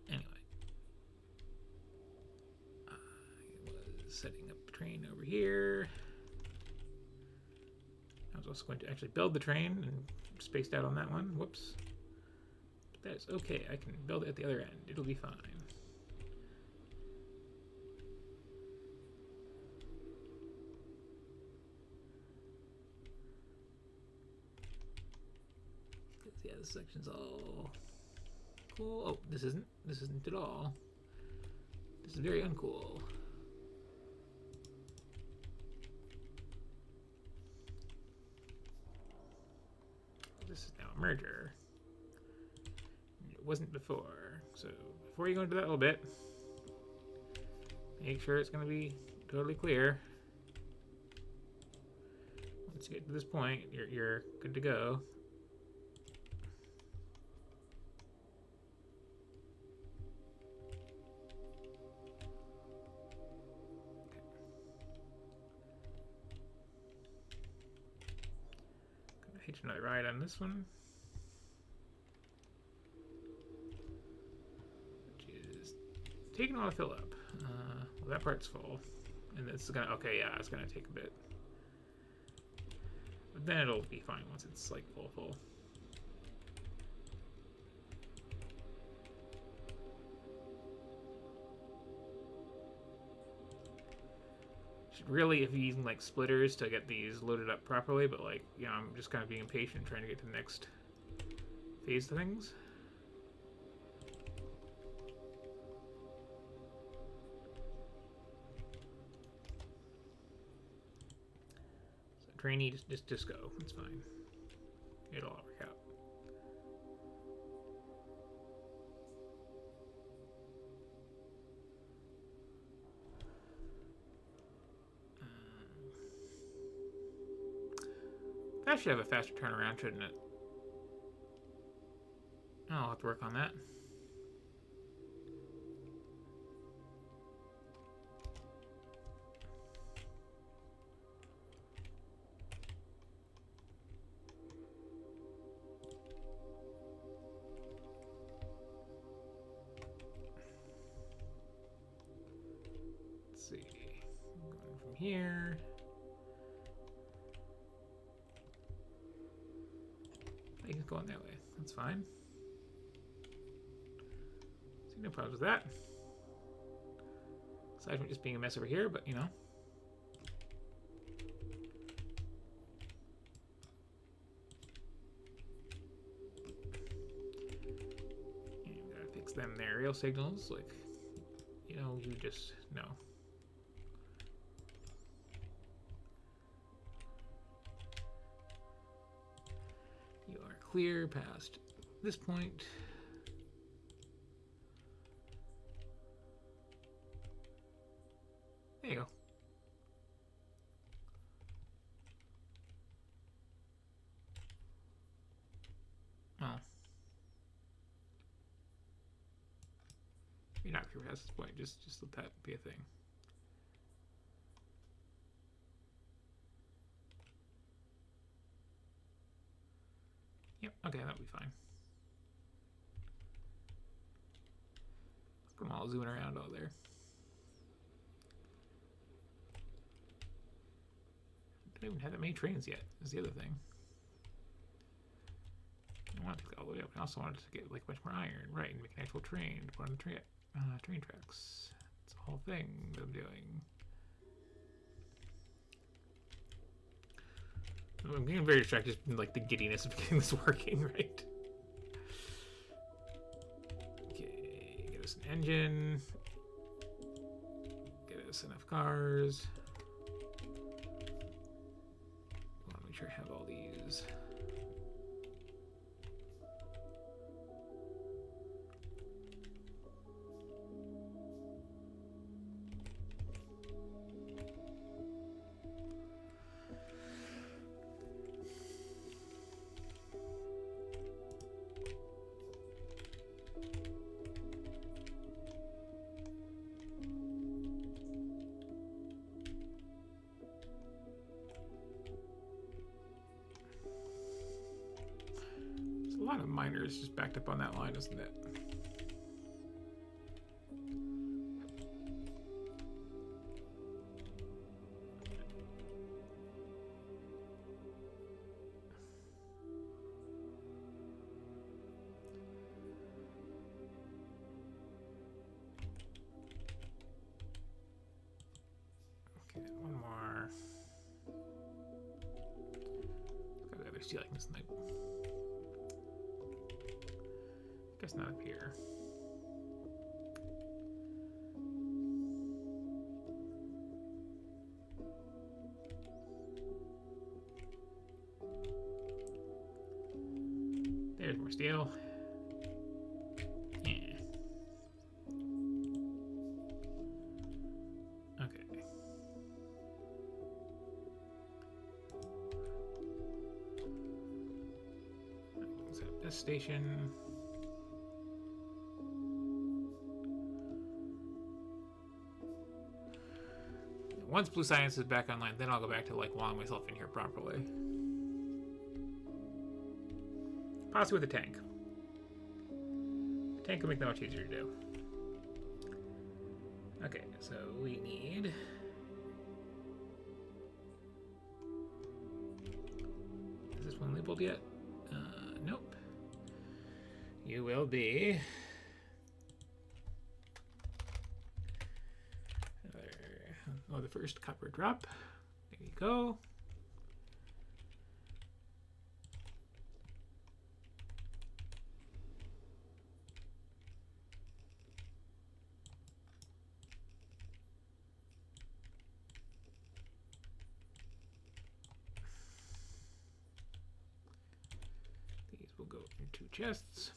Anyway, I was setting up the train over here. I was also going to actually build the train and spaced out on that one. Whoops. But that is okay. I can build it at the other end. It'll be fine. Yeah, this section's all cool. Oh, this isn't at all. This is very uncool. This is now a merger. It wasn't before. So before you go into that little bit, make sure it's going to be totally clear. Once you get to this point, you're good to go. Hitch another ride on this one, which is taking a while to fill up. Well, that part's full, and it's gonna, okay, yeah, it's gonna take a bit, but then it'll be fine once it's like full. Really, if you're using like splitters to get these loaded up properly, but like, you know, I'm just kind of being impatient trying to get to the next phase of things. trainee, just go. It's fine. It'll all work out. That should have a faster turnaround, shouldn't it? Oh, I'll have to work on that. Let's see. Going from here. He's going that way. That's fine. See, no problems with that. Aside from just being a mess over here, but you know. And gotta fix them aerial signals, like, you know, you just know. You are clear past this point. There you go. Oh. You're not clear past this point. Just let that be a thing. Yep, okay, that'll be fine. Look at them all zooming around out there. Don't even have that many trains yet, is the other thing. I want to take that all the way up. I also wanted to get like much more iron, right, and make an actual train to put on the train tracks. It's a whole thing that I'm doing. I'm getting very distracted from like the giddiness of getting this working, right? Okay, get us an engine. Get us enough cars. I want to make sure I have all these. A lot of miners just backed up on that line, isn't it? Okay, one more. Let's go the other stealing this night. Guess not up here. There's more steel. Yeah. Okay. Set up this station. Once Blue Science is back online, then I'll go back to like wallowing myself in here properly. Possibly with a tank. The tank will make that much easier to do. Okay, so we need... Is this one labeled yet? Nope. You will be... Oh, the first copper drop. There you go. 2 chests.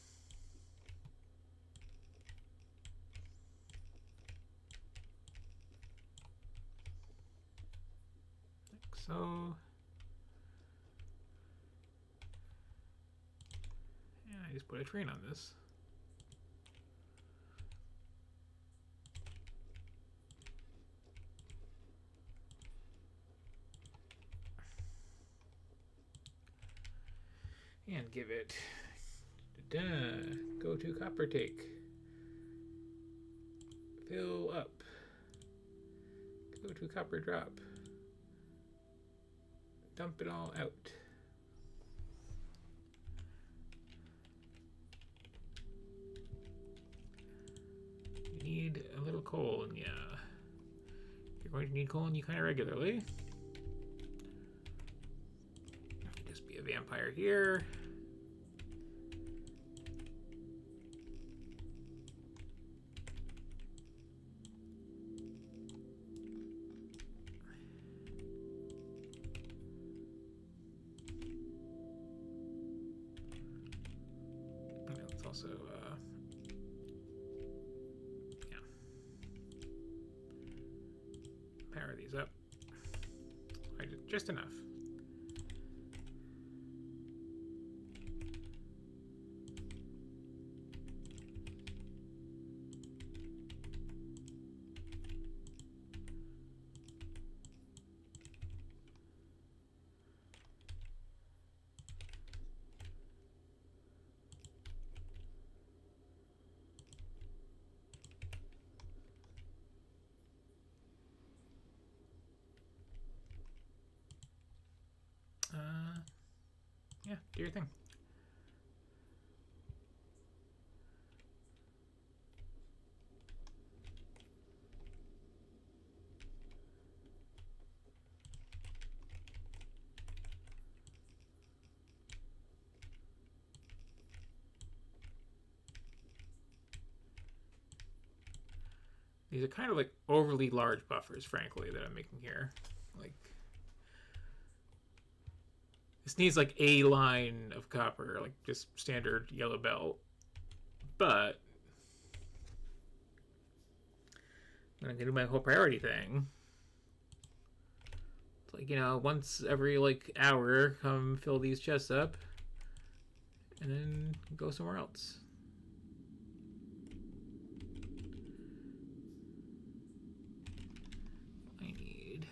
Like so. And I just put a train on this. And give it go to copper take. Fill up. Go to copper drop. Dump it all out. You need a little coal in ya. You're going to need coal in you kind of regularly. Just be a vampire here. Also, yeah, power these up. I did just enough. Yeah, do your thing. These are kind of like overly large buffers, frankly, that I'm making here. Like, this needs like a line of copper, like just standard yellow belt. But I'm gonna do my whole priority thing. It's like, you know, once every like hour, come fill these chests up, and then go somewhere else. I need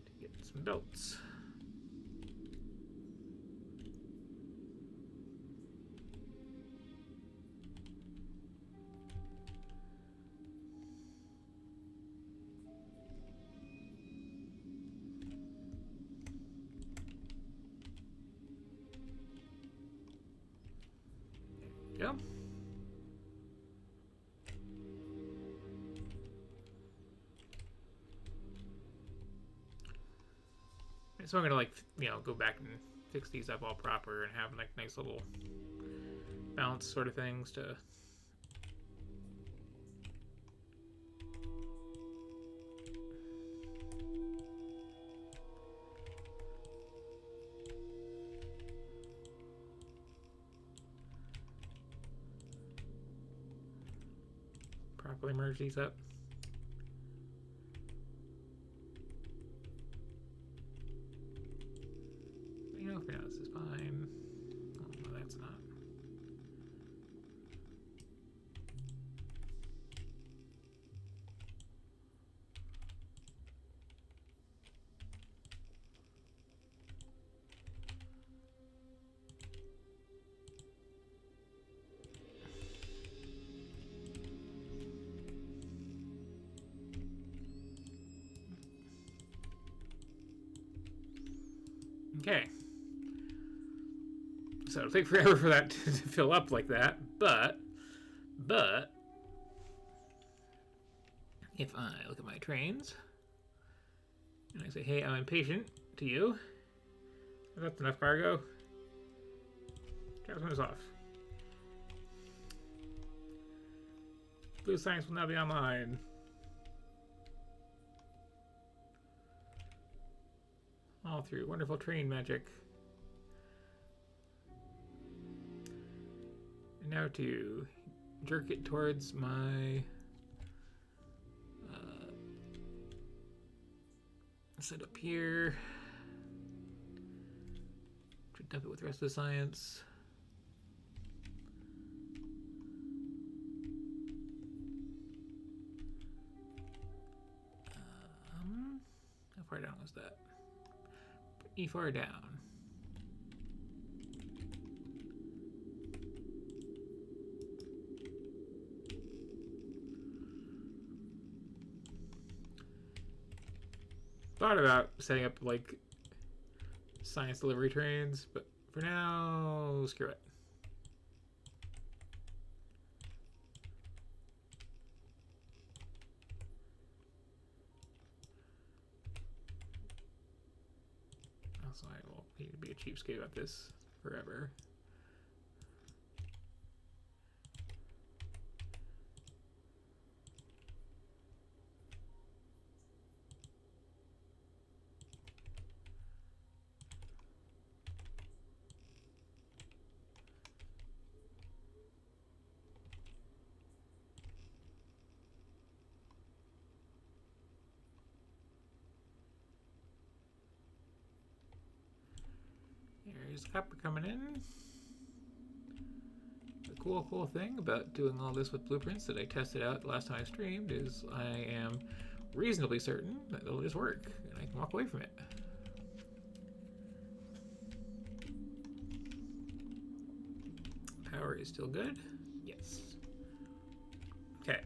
to get some belts. Go. So I'm gonna like, you know, go back and fix these up all proper and have like nice little balance sort of things to properly merge these up. You know, for now this is fine. Oh, no, that's not. Okay. So it'll take forever for that to fill up like that, but if I look at my trains and I say, hey, I'm impatient to you, that's enough cargo. Drop some of this off. Blue science will now be online. All through wonderful train magic. Now to jerk it towards my setup here. To dump it with the rest of the science. How far down was that? Pretty far down. Thought about setting up like science delivery trains, but for now, screw it. Also, I will need to be a cheapskate about this forever. There's copper coming in. The cool thing about doing all this with blueprints that I tested out last time I streamed is I am reasonably certain that it'll just work and I can walk away from it. Power is still good. Yes. Okay.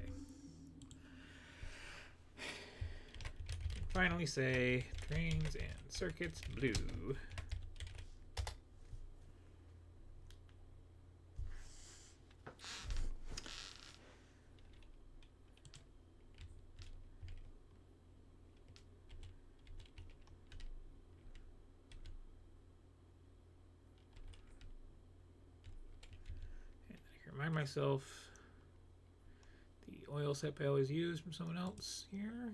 Finally say trains and circuits blue. Remind myself the oil set I always use from someone else here.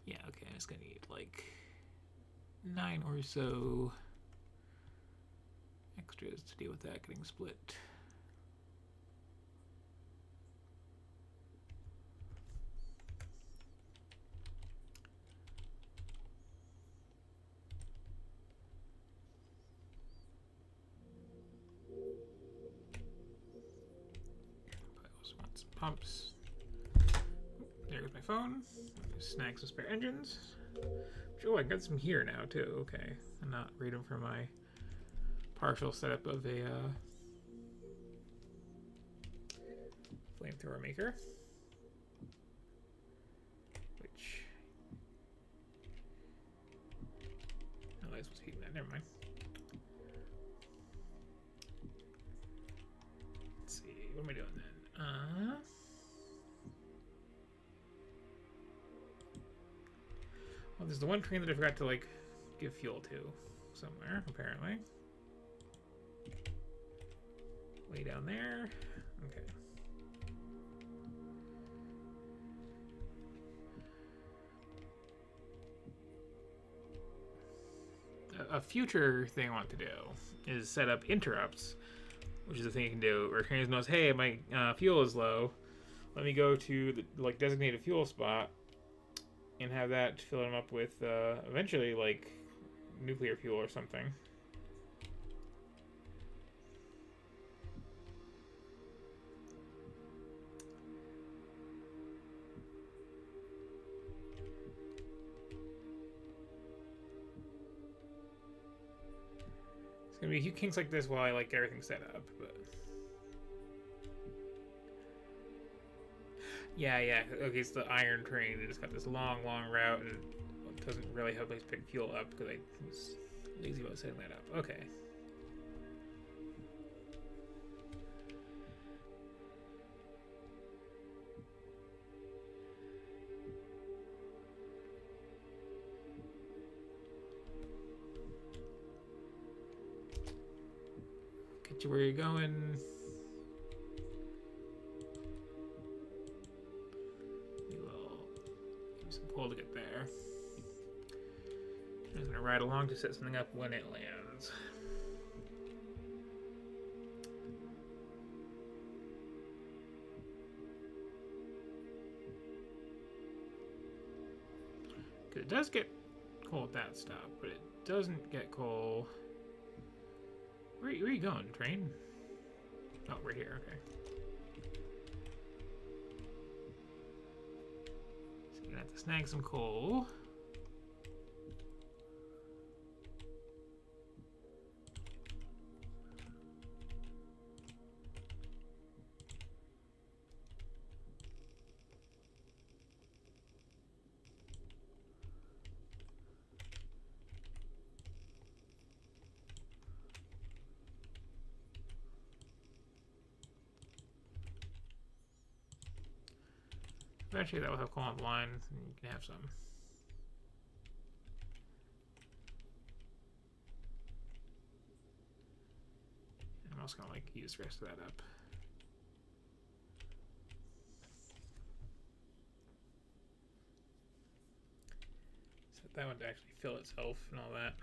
Yeah, okay, I'm just gonna need like 9 or so extras to deal with that getting split. Pumps. There's my phone. Snacks and spare engines. Oh, I got some here now too. Okay, I'm not reading from my partial setup of a flamethrower maker. Which, oh, this was heating that. Never mind. Let's see. What am I doing then? Well, there's the one train that I forgot to like give fuel to somewhere, apparently. Way down there. Okay. A future thing I want to do is set up interrupts, which is a thing you can do where trains knows, hey, my fuel is low. Let me go to the like designated fuel spot and have that fill them up with eventually like nuclear fuel or something. It's gonna be a few kinks like this while I like everything set up, but yeah. Okay, it's the iron train. It just got this long route and it doesn't really have a place to pick fuel up because I was lazy about setting that up. Okay. Get you where you're going. To get there. I'm just gonna ride along to set something up when it lands. does get coal at that stop, but it doesn't get coal. Where are you going, train? Oh, we're here, okay. So you're gonna have to snag some coal. Eventually that will have coal on the line, and you can have some. I'm also gonna like use the rest of that up. Set that one to actually fill itself and all that.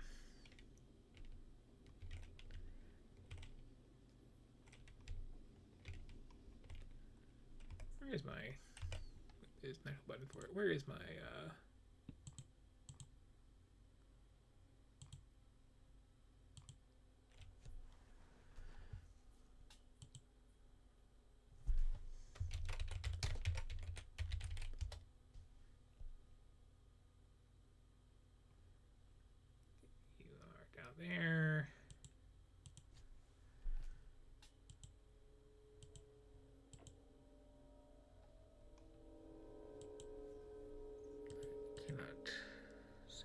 Where is my... There's an actual button for it. Where is my, You are down there.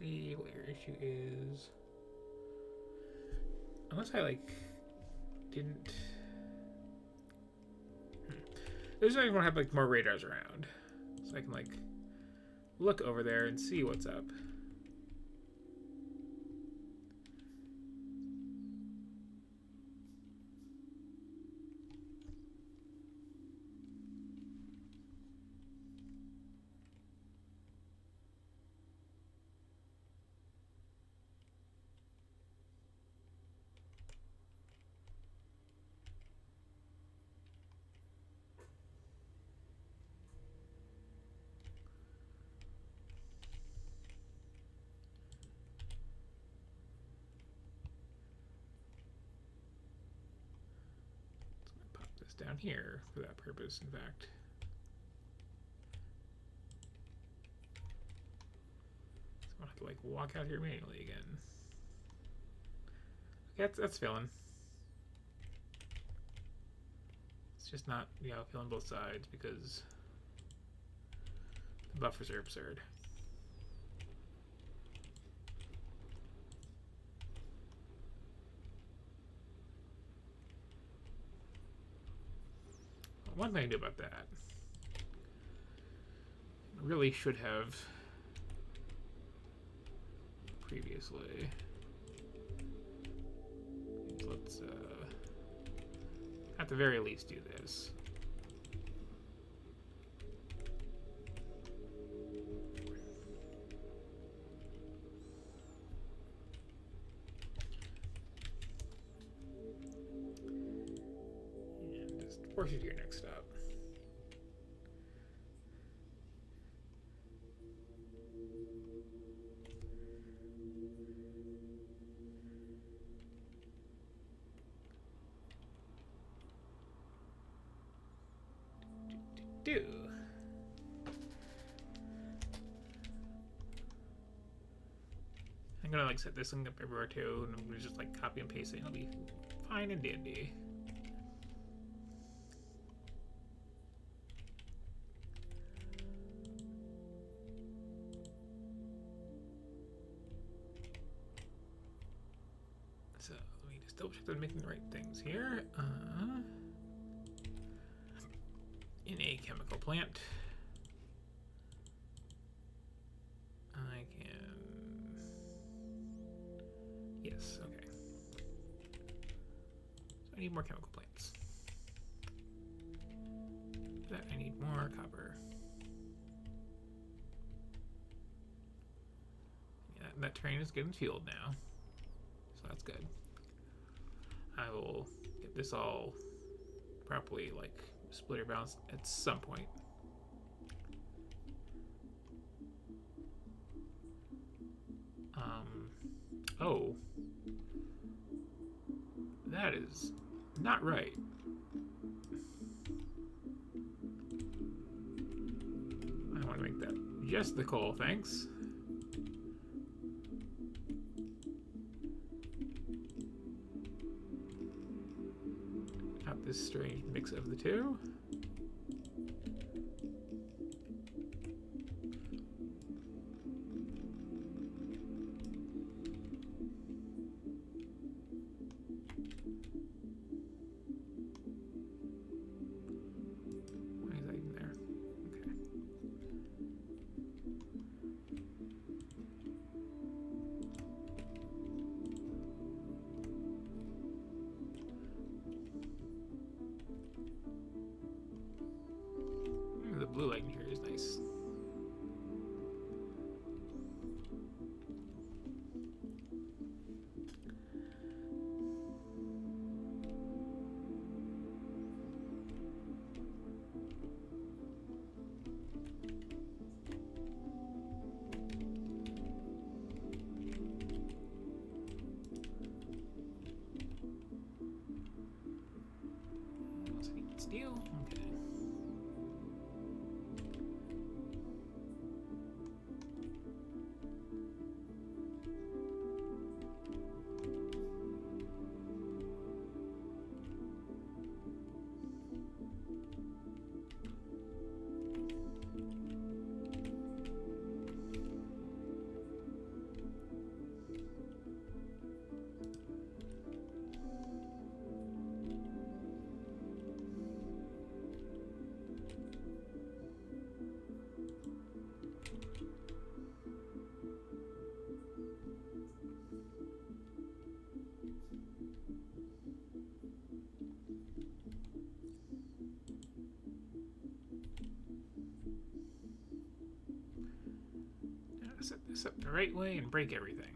See what your issue is. Unless I like didn't. There's I want to have like more radars around, so I can like look over there and see what's up. Down here for that purpose, in fact. So I'll have to like walk out here manually again. Okay, that's filling. It's just not, you know, filling both sides because the buffers are absurd. One thing I do about that, really should have previously. Let's at the very least do this. And just force you to your next stop. Do. I'm gonna like set this thing up everywhere too, and I'm gonna just like copy and paste it. It'll be fine and dandy. So let me just double check that I'm making the right things here. In a chemical plant, I can, yes, okay. So I need more chemical plants. For that I need more copper. Yeah, that train is getting fueled now, so that's good. I will get this all properly, like, splitter balanced at some point. Oh. That is not right. I want to make that just the coal, thanks. Not this strange mix of the two. The blue light in here is nice. Steel? Okay. Set this up the right way and break everything.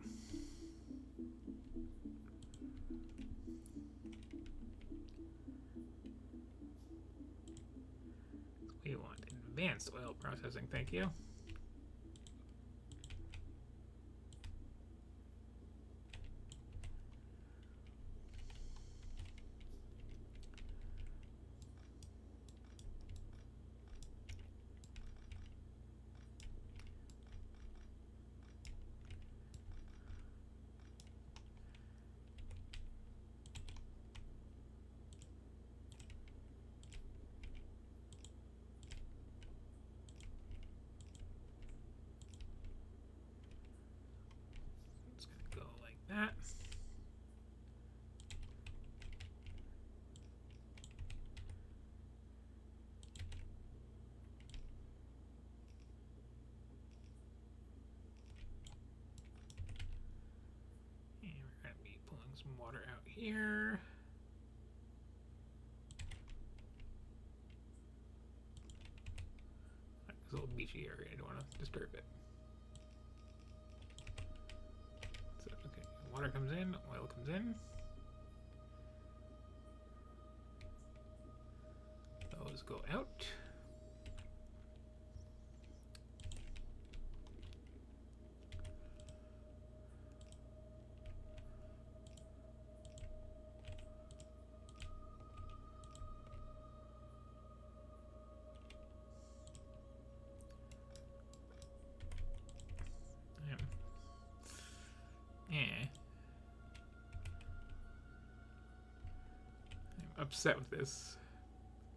We want advanced oil processing, thank you. That. And we're going to be pulling some water out here. This little beachy area, I don't want to disturb it. So, okay, water comes in, oil comes in. Those go out. I'm upset with this,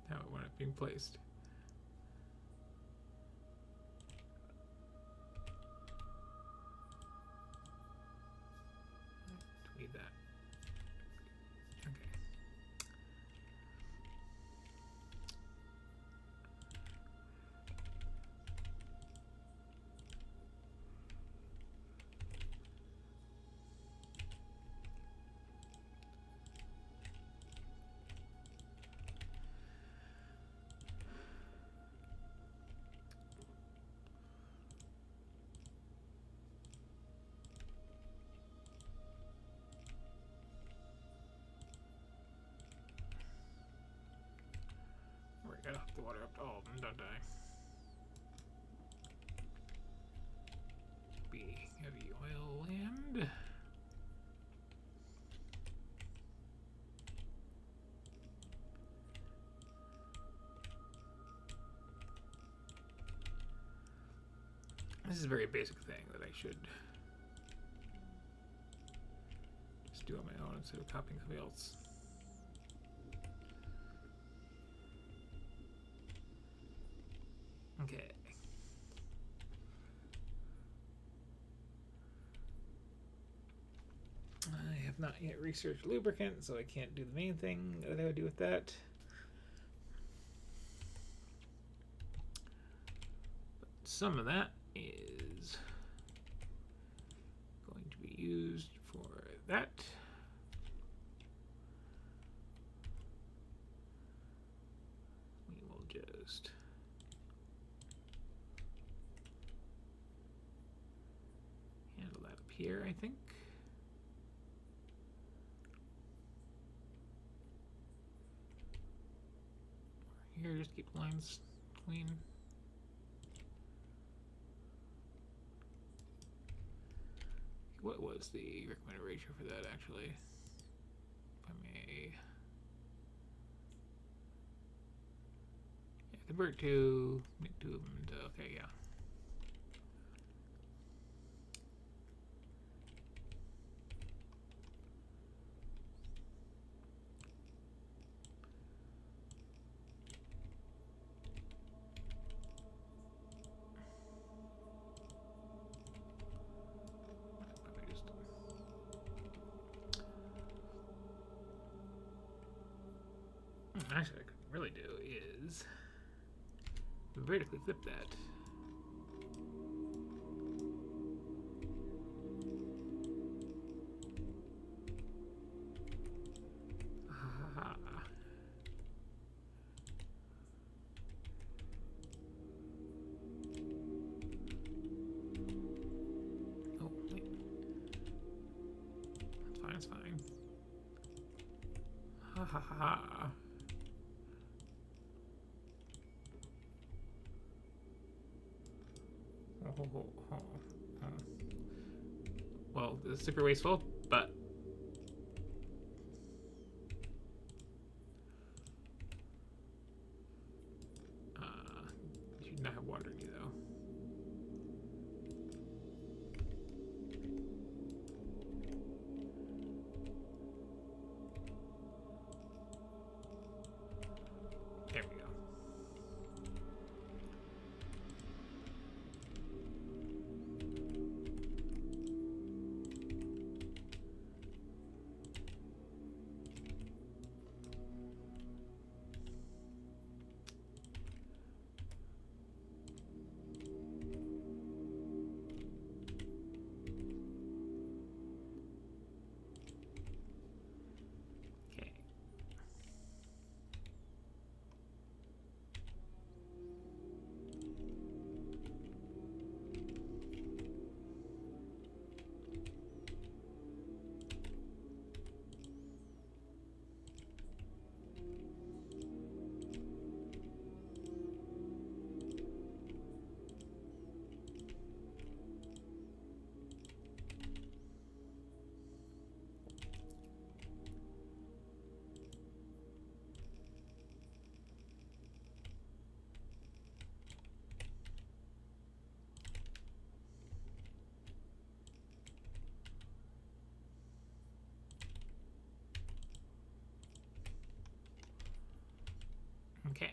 how it wound up being placed. Tweed that. Okay. Gotta hook the water up to all of them, don't I? Be heavy oil land. This is a very basic thing that I should just do on my own instead of copying somebody else. Okay. I have not yet researched lubricant, so I can't do the main thing that I would do with that. But some of that is going to be used for that. We will just handle that up here, I think. Here, just keep lines clean. What was the recommended ratio for that, actually? If I may. Yeah, convert to, make two of them into, okay, yeah. Actually, what I could really do is vertically flip that. Ah. Oh, wait. That's fine, it's fine. Ha ha ha ha. Well, this is super wasteful, but you should not have water in you, though. There we go. Okay.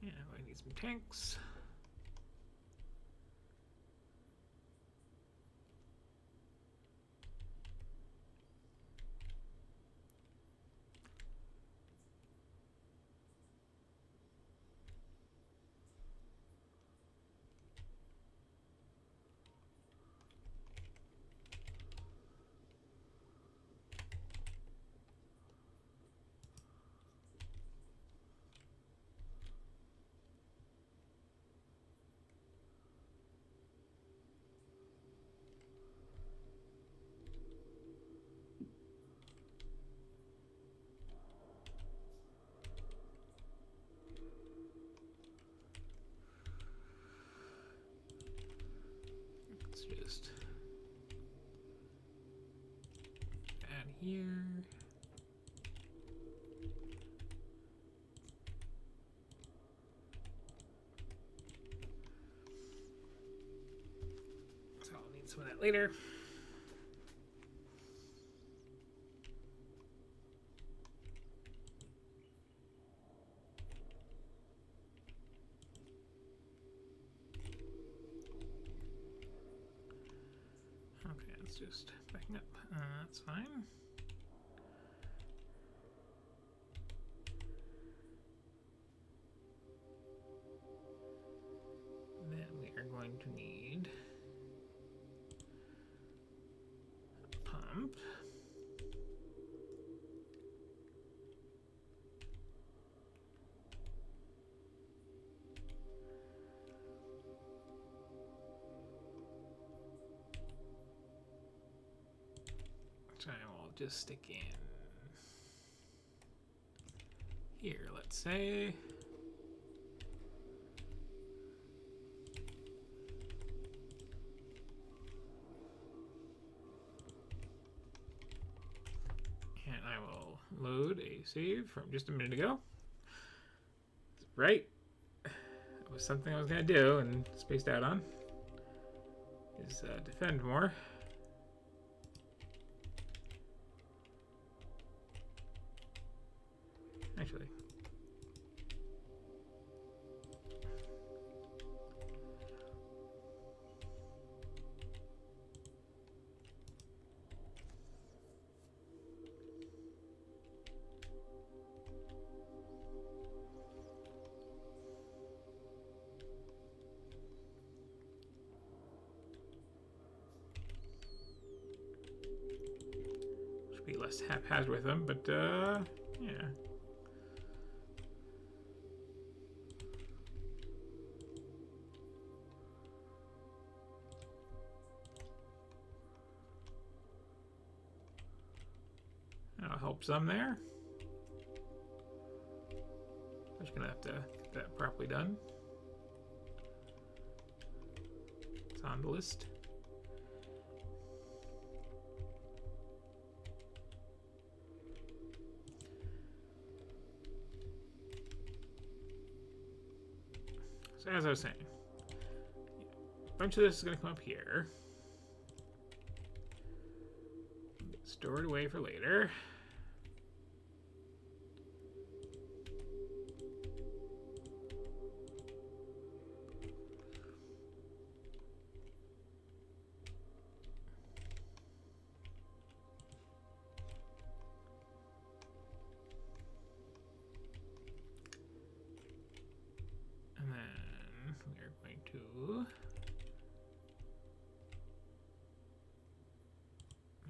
Yeah, I need some tanks. Just add here. some of that later. Okay, let's just backing up. That's fine. Then we are going to need a pump. Which I will just stick in here, let's say. And I will load a save from just a minute ago. Right. That was something I was going to do and spaced out on. Is defend more. Actually. Should be less haphazard with them, but yeah. That'll help some there. I'm just gonna have to get that properly done. It's on the list. So as I was saying, a bunch of this is gonna come up here. Get stored away for later.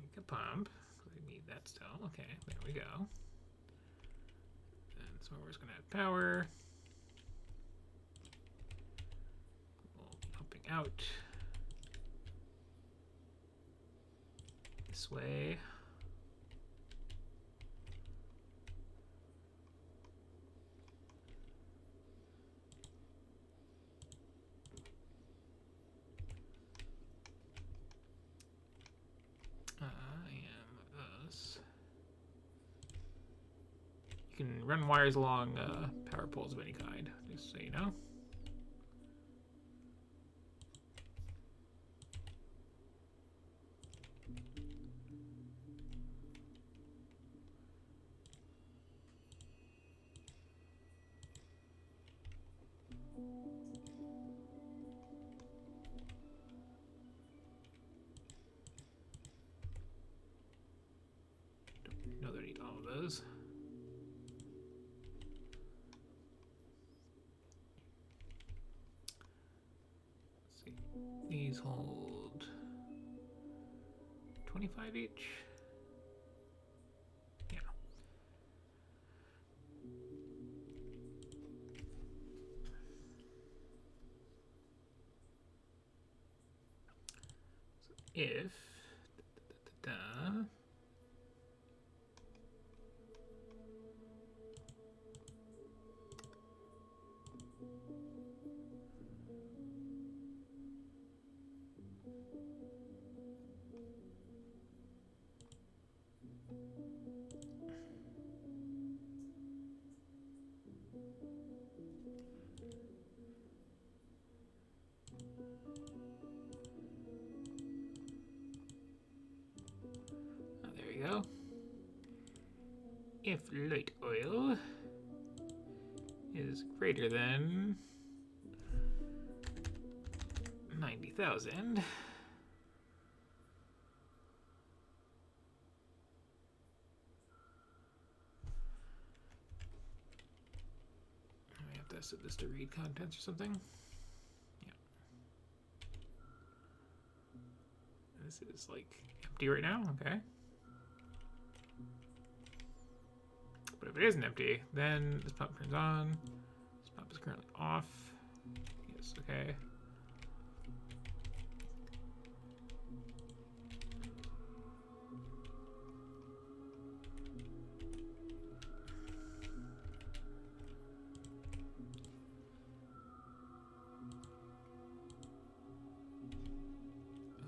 Make a pump. We need that still. Okay, there we go. And so we're just going to add power. We'll be pumping out this way. You can run wires along power poles of any kind, just so you know. Don't know that I need all of those. These hold 25 each. Yeah. So if go. If light oil is greater than 90,000, we have to set this to read contents or something. Yeah. This is like empty right now, okay. But if it isn't empty, then this pump turns on. This pump is currently off. Yes, okay.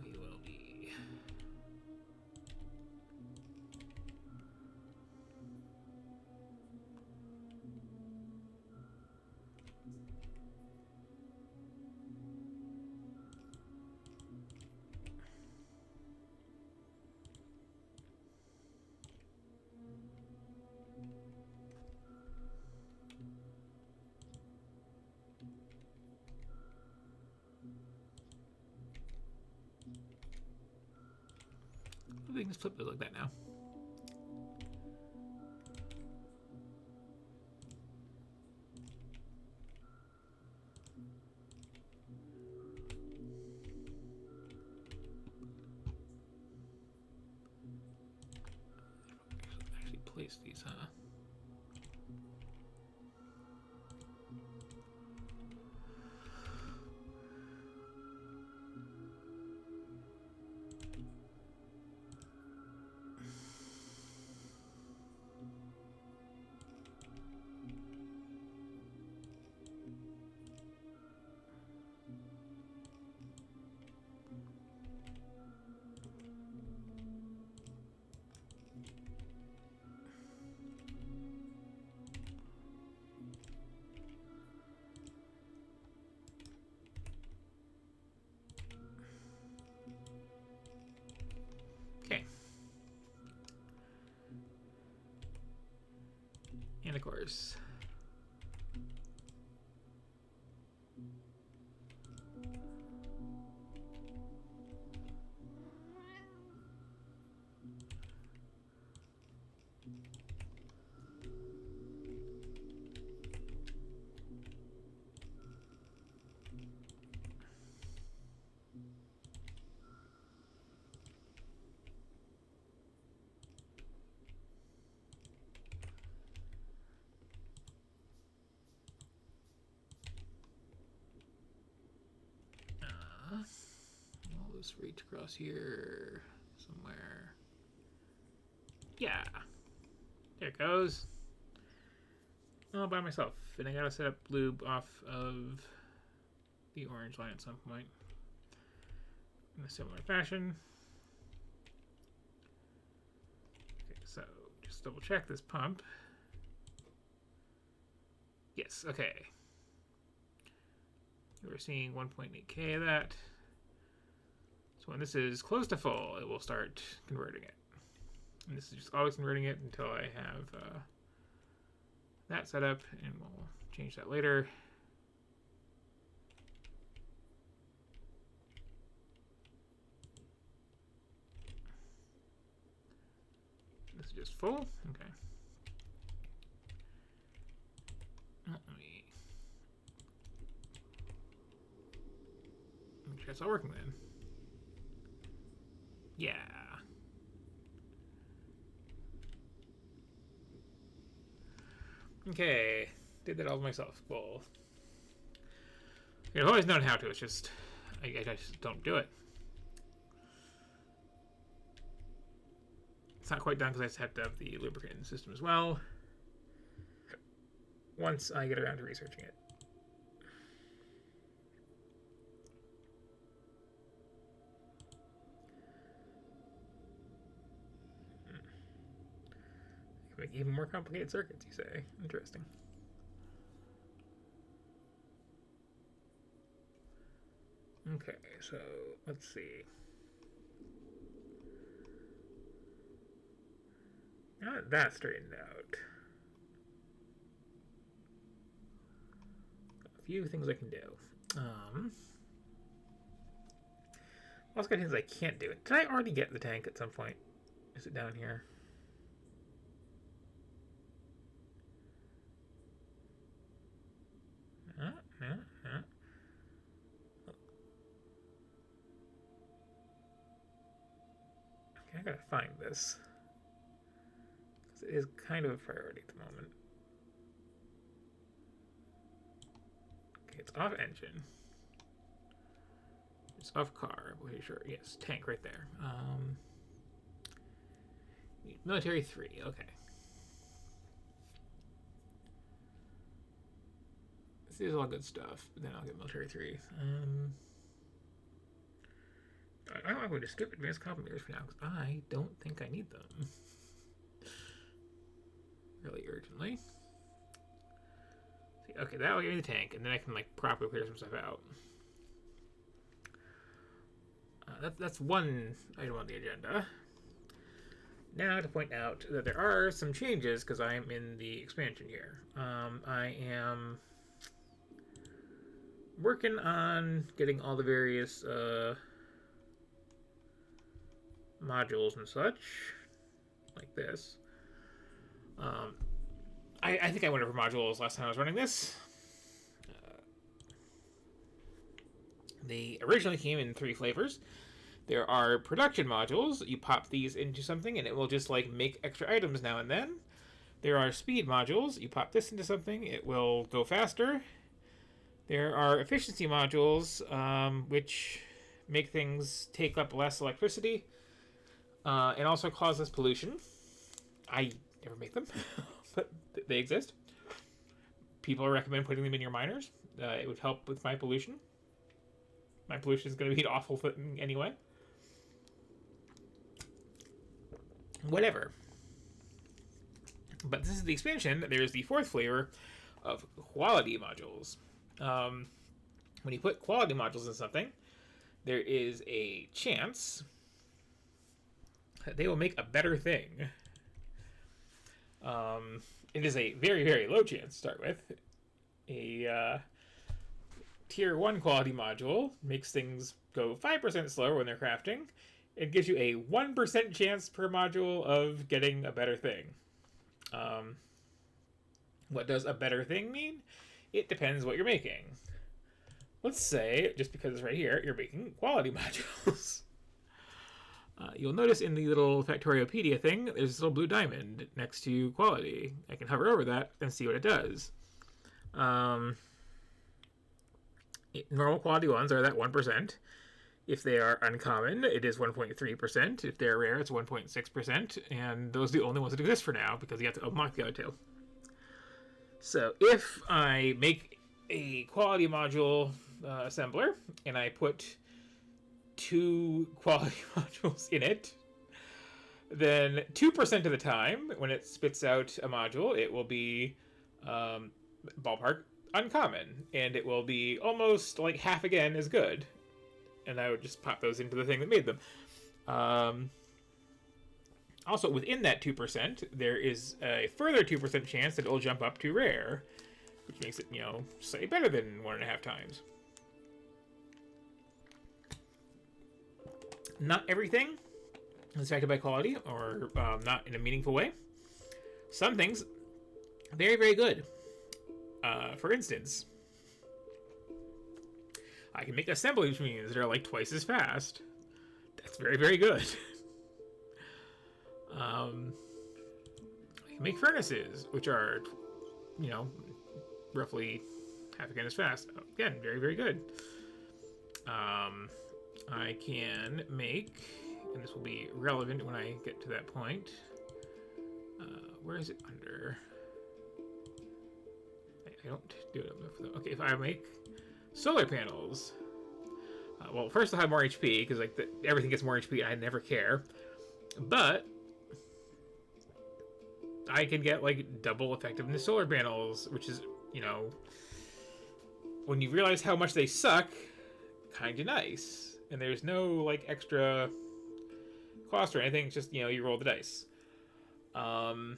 We will be I think this flip goes like that now. Actually place these, huh? Okay. And of course, all this reach across here somewhere. Yeah, there it goes. All by myself, and I gotta set up lube off of the orange line at some point in a similar fashion. Okay, so just double check this pump. Yes, okay. We're seeing 1.8K of that. So when this is close to full, it will start converting it. And this is just always converting it until I have that set up, and we'll change that later. This is just full. Okay. Let me make sure it's all working then. Yeah. Okay. Did that all myself. Well, I've always known how to. It's just I just don't do it. It's not quite done because I just have to have the lubricant in the system as well. Once I get around to researching it. Make even more complicated circuits, you say? Interesting. Okay, so let's see. Not that straightened out. A few things I can do. Also got things I can't do. Did I already get the tank at some point? Is it down here? No, no, no. Okay, I gotta find this. It is kind of a priority at the moment. Okay, it's off engine. It's off car. I'm pretty sure. Yes, tank right there. Military 3. Okay. This is all good stuff. But then I'll get military 3. I'm going to skip advanced combinators for now because I don't think I need them. Really urgently. See, okay, that'll give me the tank, and then I can like properly clear some stuff out. That's one item on the agenda. Now to point out that there are some changes because I am in the expansion here. I am working on getting all the various modules and such, like this. I think I went over modules last time I was running this. They originally came in 3 flavors. There are production modules. You pop these into something and it will just like make extra items now and then. There are speed modules. You pop this into something, it will go faster. There are efficiency modules, which make things take up less electricity and also cause less pollution. I never make them, but they exist. People recommend putting them in your miners. It would help with my pollution. My pollution is going to be an awful thing anyway. Whatever. But this is the expansion. There's the 4th flavor of quality modules. When you put quality modules in something, there is a chance that they will make a better thing. It is a very, very low chance to start with. A tier 1 quality module makes things go 5% slower when they're crafting. It gives you a 1% chance per module of getting a better thing. What does a better thing mean? It depends what you're making. Let's say, just because it's right here, you're making quality modules. You'll notice in the little Factoriopedia thing, there's this little blue diamond next to quality. I can hover over that and see what it does. Normal quality ones are that 1%. If they are uncommon, it is 1.3%. If they're rare, it's 1.6%. And those are the only ones that exist for now because you have to unlock the other 2. So if I make a quality module assembler and I put 2 quality modules in it, then 2% of the time when it spits out a module, it will be ballpark uncommon, and it will be almost like half again as good. And I would just pop those into the thing that made them. Also, within that 2%, there is a further 2% chance that it will jump up to rare, which makes it, say better than 1.5 times. Not everything is affected by quality, or not in a meaningful way. Some things, very, very good. For instance, I can make assembly machines that are like twice as fast. That's very, very good. I can make furnaces, which are, roughly half again as fast. Again, very, very good. I can make, and this will be relevant when I get to that point. Where is it under? I don't do it enough though. Okay, if I make solar panels, well, first I'll have more HP because everything gets more HP. I never care, but I can get double effectiveness solar panels, which is when you realize how much they suck, kind of nice. And there's no extra cost or anything. It's just you roll the dice. Um,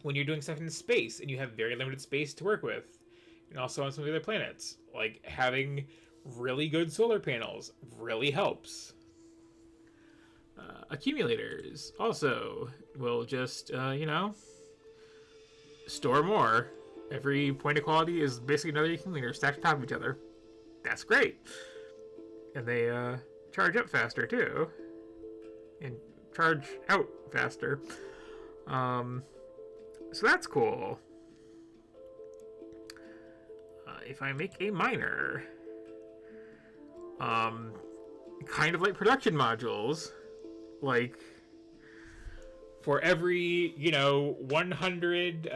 when you're doing stuff in space and you have very limited space to work with, and also on some of the other planets, like having really good solar panels really helps. Accumulators also will just, store more. Every point of quality is basically another accumulator stacked on top of each other. That's great. And they charge up faster too. And charge out faster. So that's cool. If I make a miner, kind of like production modules, like for every 100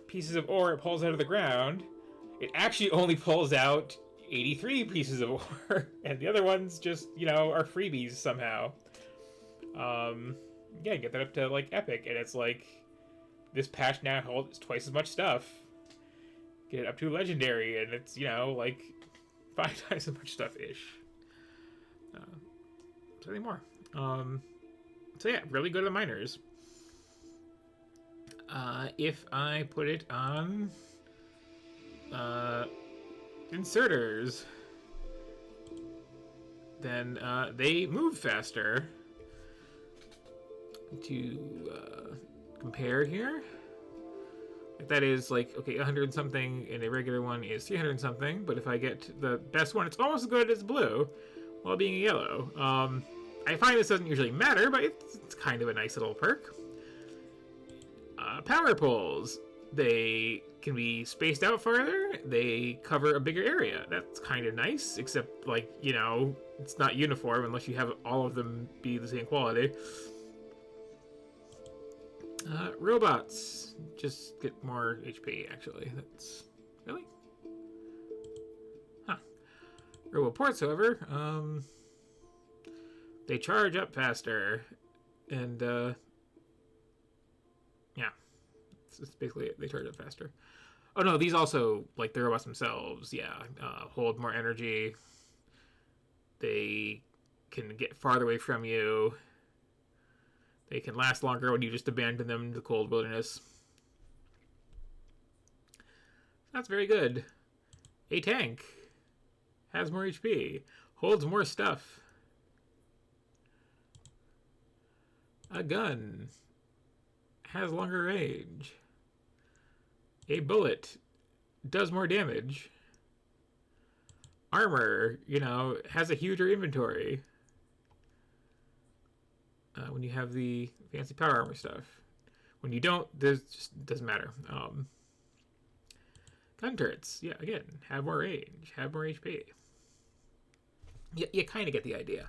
pieces of ore it pulls out of the ground, it actually only pulls out 83 pieces of ore, and the other ones just are freebies somehow. Get that up to like epic, and it's like this patch now holds twice as much stuff. Get it up to legendary, and it's like 5 times as much stuff ish. Something more. So yeah, really good at the miners. If I put it on inserters, then they move faster. To compare here, that is like, okay, 100 something, and a regular one is 300 something, but if I get the best one, it's almost as good as blue while being a yellow. I find this doesn't usually matter, but it's kind of a nice little perk. Power poles, they can be spaced out farther, they cover a bigger area. That's kind of nice, except like, it's not uniform unless you have all of them be the same quality. Robots just get more HP, actually. That's... really? Huh. Roboports, however, they charge up faster, and, yeah. It's basically it. They charge up faster. Oh, no, these also, like, the robots themselves, yeah, hold more energy. They can get farther away from you. They can last longer when you just abandon them to the cold wilderness. That's very good. A tank has more HP, holds more stuff. A gun has longer range. A bullet does more damage. Armor, has a huger inventory. When you have the fancy power armor stuff. When you don't, this just doesn't matter. Gun turrets, yeah, again, have more range, have more HP. You kind of get the idea.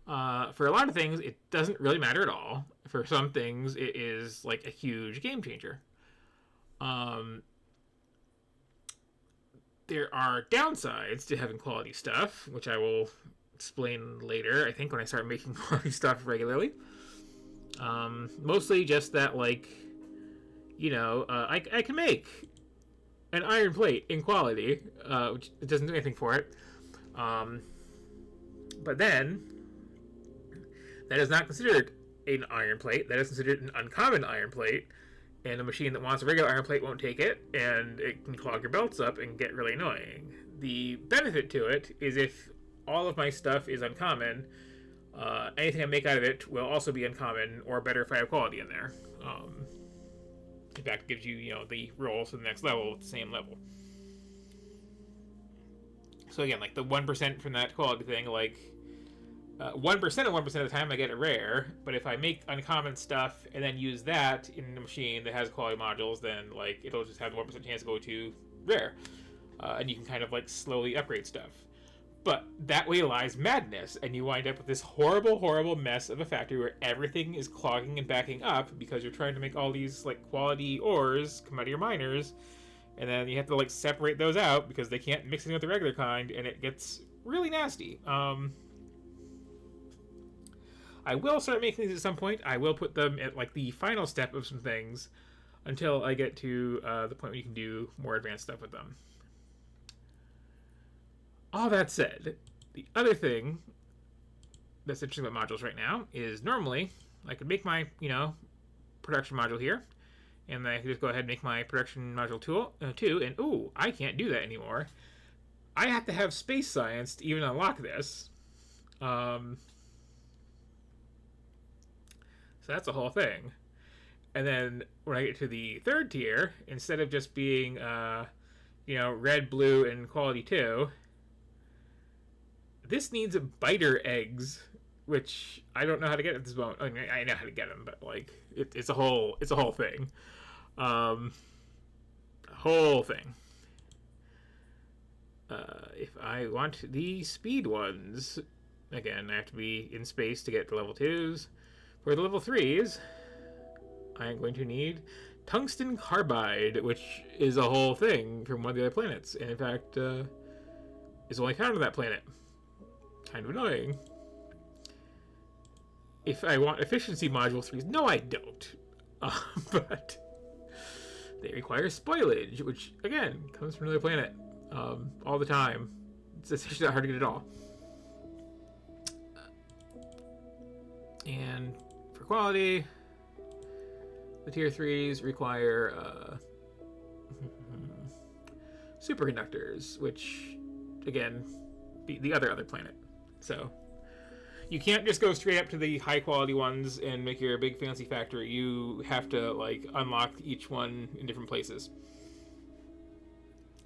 For a lot of things, it doesn't really matter at all. For some things, it is like a huge game changer. There are downsides to having quality stuff, which I will explain later, I think, when I start making quality stuff regularly. Mostly just that, like, I can make an iron plate in quality, which it doesn't do anything for it. But then, that is not considered an iron plate. That is considered an uncommon iron plate. And a machine that wants a regular iron plate won't take it, and it can clog your belts up and get really annoying. The benefit to it is if all of my stuff is uncommon, anything I make out of it will also be uncommon, or better if I have quality in there. In fact, it gives you, the rolls to the next level at the same level. So again, like the 1% from that quality thing, like 1% of 1% of the time I get it rare, but if I make uncommon stuff and then use that in a machine that has quality modules, then like it'll just have a 1% chance to go to rare. And you can kind of like slowly upgrade stuff. But that way lies madness, and you wind up with this horrible, horrible mess of a factory where everything is clogging and backing up because you're trying to make all these like quality ores come out of your miners, and then you have to like separate those out because they can't mix in with the regular kind, and it gets really nasty. I will start making these at some point. I will put them at like the final step of some things until I get to the point where you can do more advanced stuff with them. All that said, the other thing that's interesting about modules right now is normally, I could make my, production module here. And then I could just go ahead and make my production module tool, too. And, ooh, I can't do that anymore. I have to have space science to even unlock this. So that's the whole thing. And then when I get to the third tier, instead of just being, red, blue, and quality 2, this needs biter eggs, which I don't know how to get at this moment. I mean, I know how to get them, but like it's a whole thing. Whole thing. If I want the speed ones, again, I have to be in space to get to level 2s. For the level 3s, I'm going to need tungsten carbide, which is a whole thing from one of the other planets, and in fact, is only found on that planet. Kind of annoying. If I want efficiency module 3s, no, I don't. But they require spoilage, which again comes from another planet all the time. It's essentially not hard to get at all. And for quality, the tier 3s require superconductors, which again, the other planet. So you can't just go straight up to the high quality ones and make your big fancy factory. You have to like unlock each one in different places.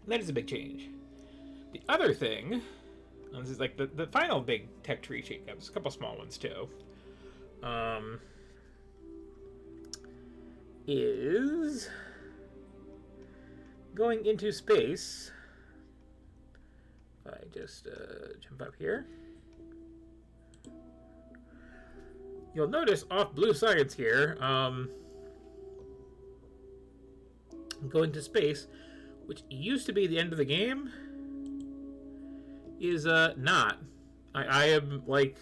That is a big change. The other thing, this is like the final big tech tree shakeups, a couple small ones too, is going into space. If I just jump up here, you'll notice off blue science here, going to space, which used to be the end of the game, is not. I am like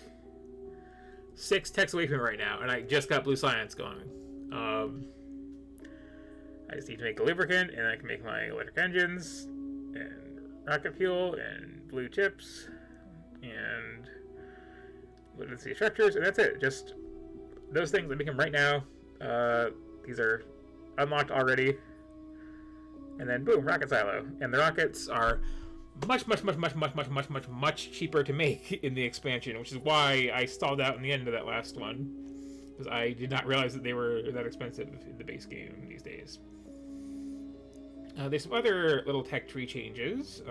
6 techs away from it right now, and I just got blue science going. I just need to make a lubricant, and I can make my electric engines, and rocket fuel, and blue chips, and literacy structures, and that's it. Just those things. I make them right now. These are unlocked already. And then boom, rocket silo. And the rockets are much cheaper to make in the expansion, which is why I stalled out in the end of that last one, because I did not realize that they were that expensive in the base game these days. There's some other little tech tree changes.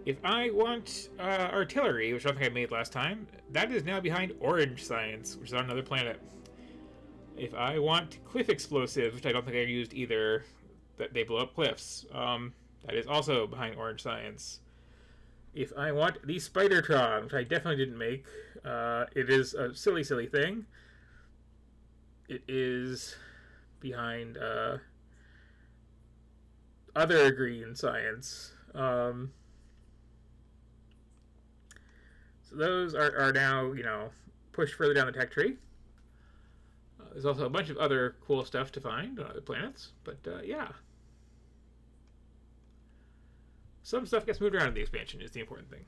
If I want artillery, which I don't think I made last time, that is now behind orange science, which is on another planet. If I want cliff explosives, which I don't think I used either, that they blow up cliffs, that is also behind orange science. If I want the Spidertron, which I definitely didn't make, it is a silly thing. It is behind other green science. So those are now, pushed further down the tech tree. There's also a bunch of other cool stuff to find on other planets, but yeah. Some stuff gets moved around in the expansion is the important thing.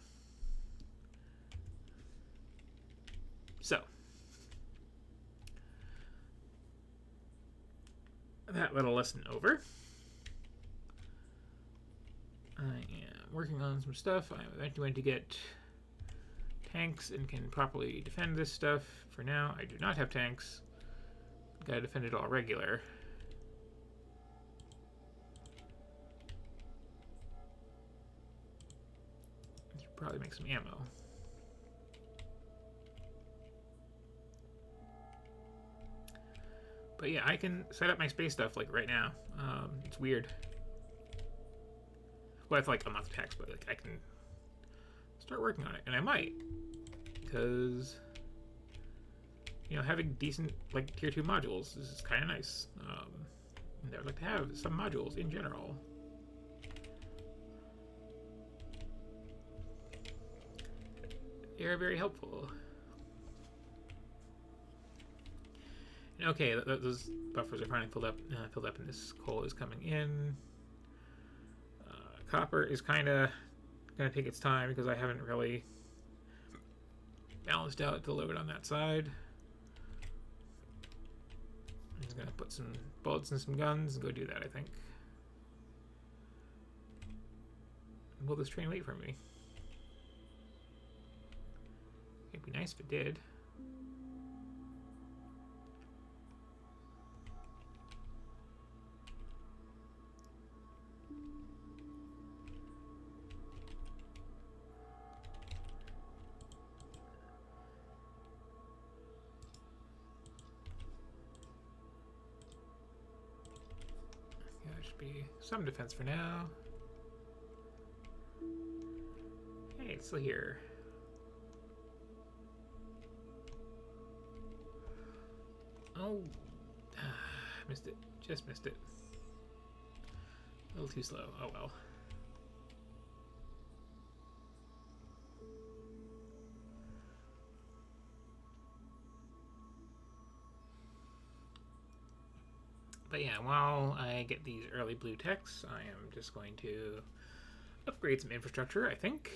So, that little lesson over. I am working on some stuff. I'm eventually going to get tanks and can properly defend this stuff. For now, I do not have tanks. Gotta defend it all regular. Should probably make some ammo. But yeah, I can set up my space stuff like right now. It's weird. Well, I have to like unlock the text, but like I can start working on it, and I might, because having decent like tier 2 modules is kind of nice. And I would like to have some modules in general. They're very helpful. And okay, those buffers are finally filled up, and this coal is coming in. Copper is kind of going to take its time because I haven't really balanced out the load on that side. I'm just gonna put some bullets in some guns and go do that, I think. Will this train wait for me? It'd be nice if it did. Yeah, there should be some defense for now. Hey, it's still here. Oh, missed it. Just missed it. A little too slow. Oh well. But yeah, while I get these early blue techs, I am just going to upgrade some infrastructure, I think.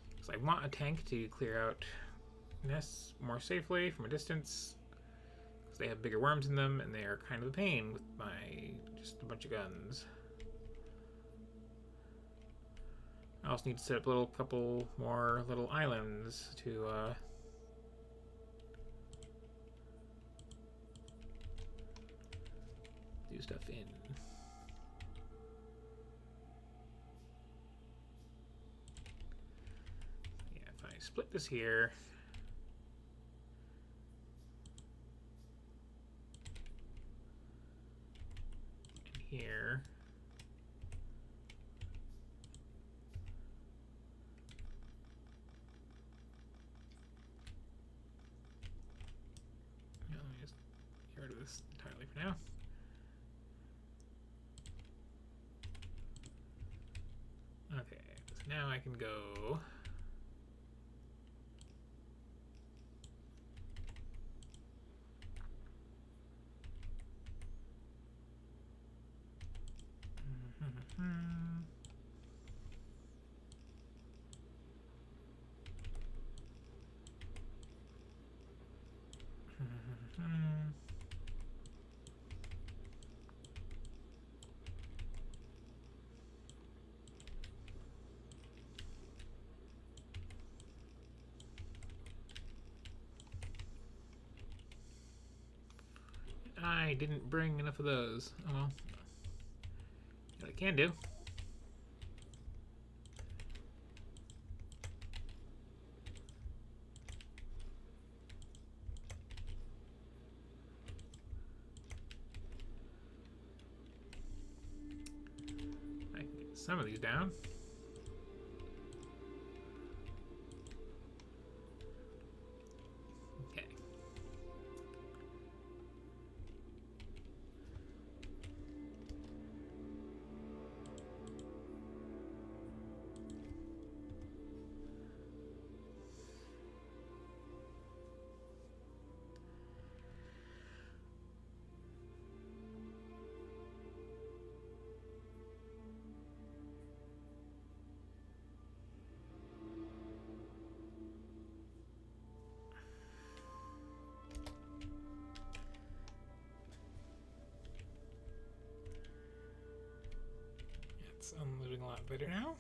Because I want a tank to clear out nests more safely from a distance. Because they have bigger worms in them, and they are kind of a pain with my just a bunch of guns. I also need to set up a couple more little islands to do stuff in. Yeah, if I split this here. And here. Let me just get rid of this entirely for now. Okay, so now I can go. I didn't bring enough of those. Oh well. What I can do. I can get some of these down. I'm living a lot better now.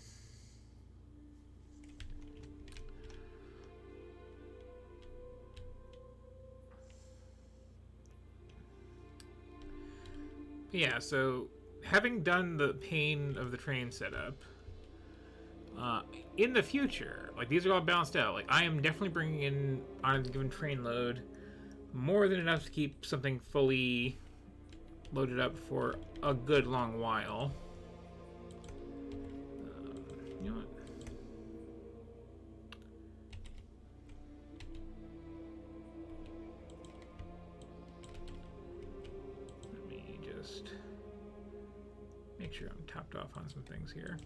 But yeah, so having done the pain of the train setup, in the future, like these are all balanced out. Like I am definitely bringing in on a given train load more than enough to keep something fully loaded up for a good long while. You know what? Let me just make sure I'm topped off on some things here.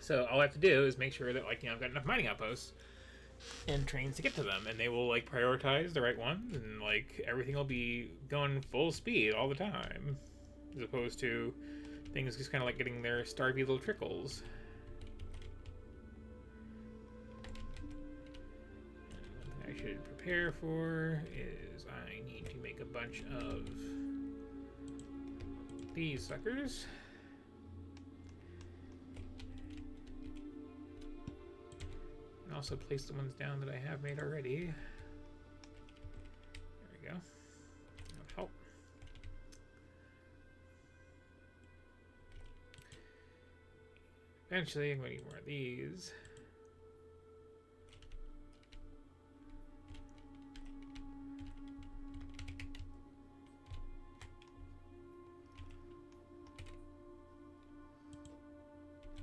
So all I have to do is make sure that, like, you know, I've got enough mining outposts and trains to get to them, and they will, like, prioritize the right ones, and, like, everything will be going full speed all the time, as opposed to things just kind of like getting their starvy little trickles. One thing I should prepare for is I need to make a bunch of these suckers. And also place the ones down that I have made already. There we go. That'll help. Eventually, I'm going to need more of these.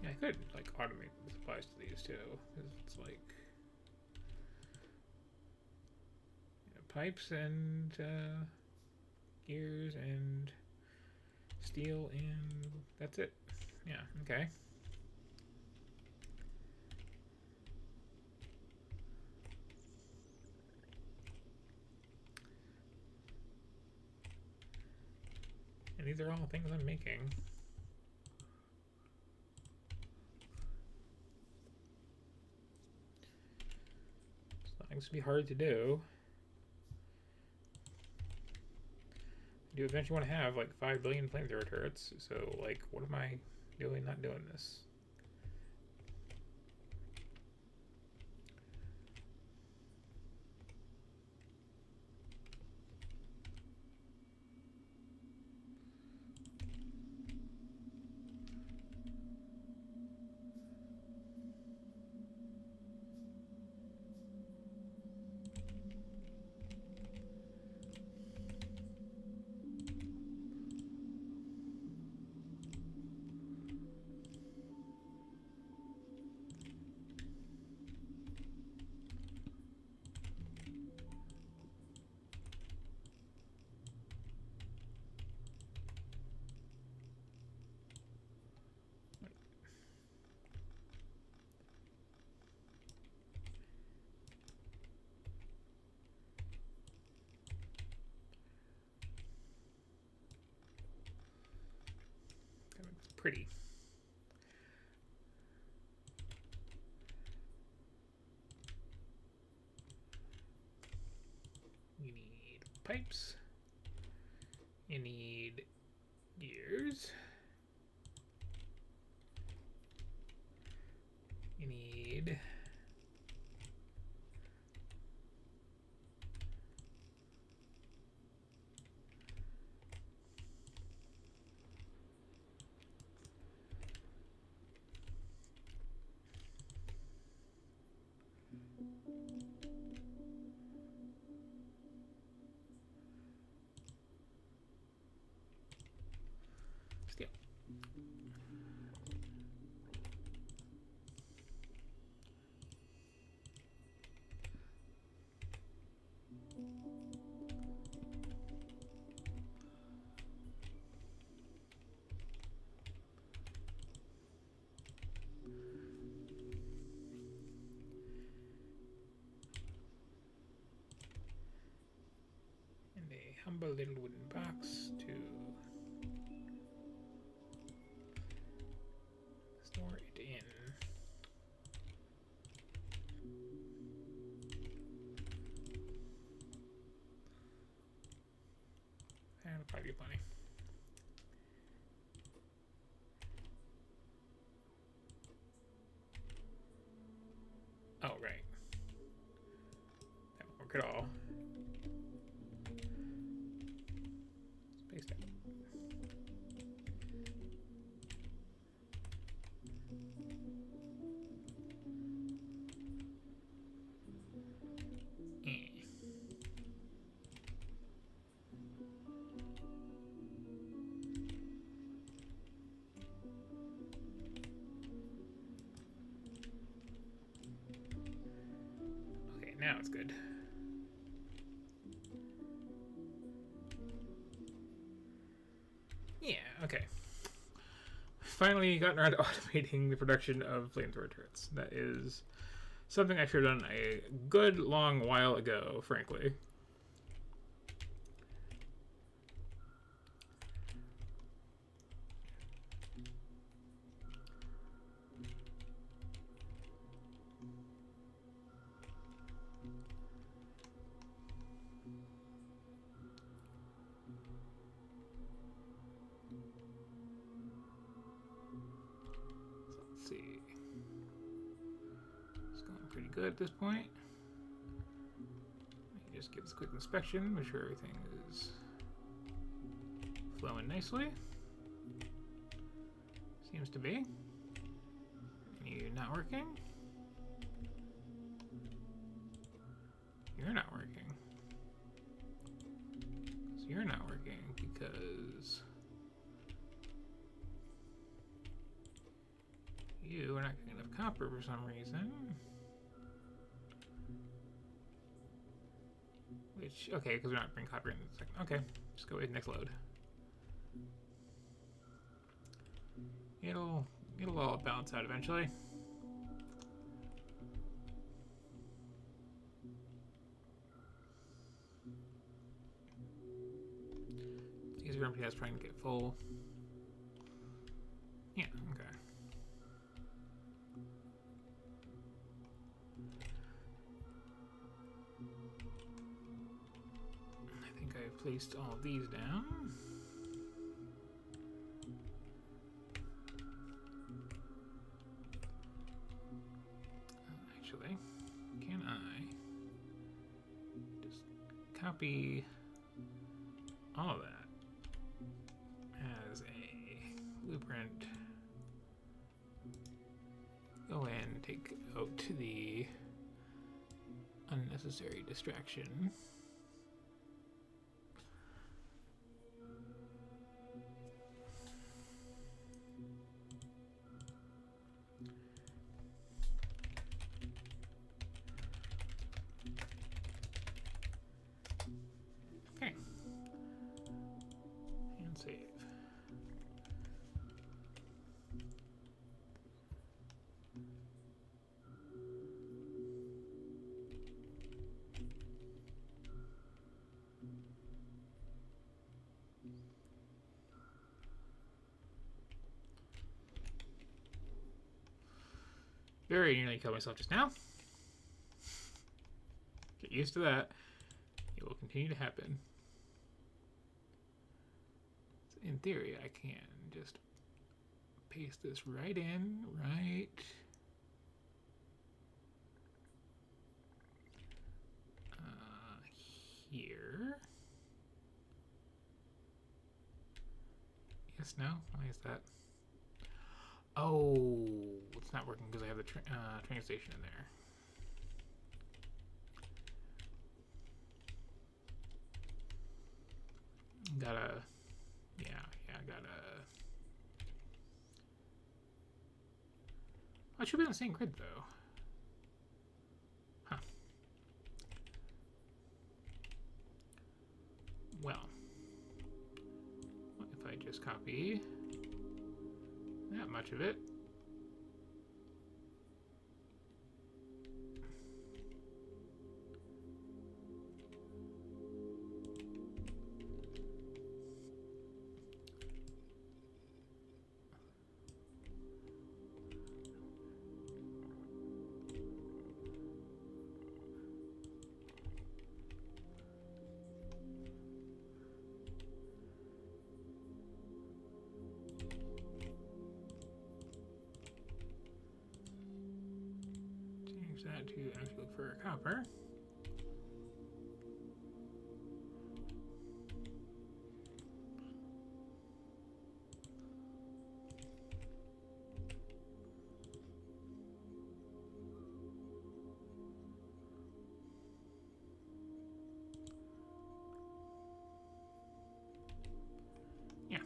Yeah, I could, like, automate the supplies to these, too. Because it's like... you know, pipes and gears and steel and that's it. Yeah, okay. And these are all things I'm making. It's not going to be hard to do. I do eventually want to have like 5 billion flamethrower turrets, so like, what am I doing not doing this? Pretty. You need pipes. You need gears. You need steel. And a humble little wooden box to store it in. That'll probably be plenty. Oh, right. That won't work at all. Space that. Okay, now it's good. Yeah, okay. finally gotten around to automating the production of flamethrower turrets. That is something I should have done a good long while ago, frankly. Good at this point. Just give this a quick inspection, make sure everything is flowing nicely. Seems to be. You're not working? You're not working. So you're not working because you are not getting enough copper for some reason. Which, okay, because we're not bringing copper in a second. Okay, just go with next load. It'll all balance out eventually. These are empty, that's trying to get full. Yeah, okay. I've placed all of these down. Actually, can I just copy all of that as a blueprint? Go in, take out the unnecessary distraction. Very nearly killed myself just now. Get used to that. It will continue to happen. So in theory, I can just paste this right in, right here. Yes, no? Why is that? Oh, it's not working because I have the train station in there. Gotta, yeah, gotta. Oh, it should be on the same grid though. Huh. Well, what if I just copy that much of it? That to actually look for copper. Yeah,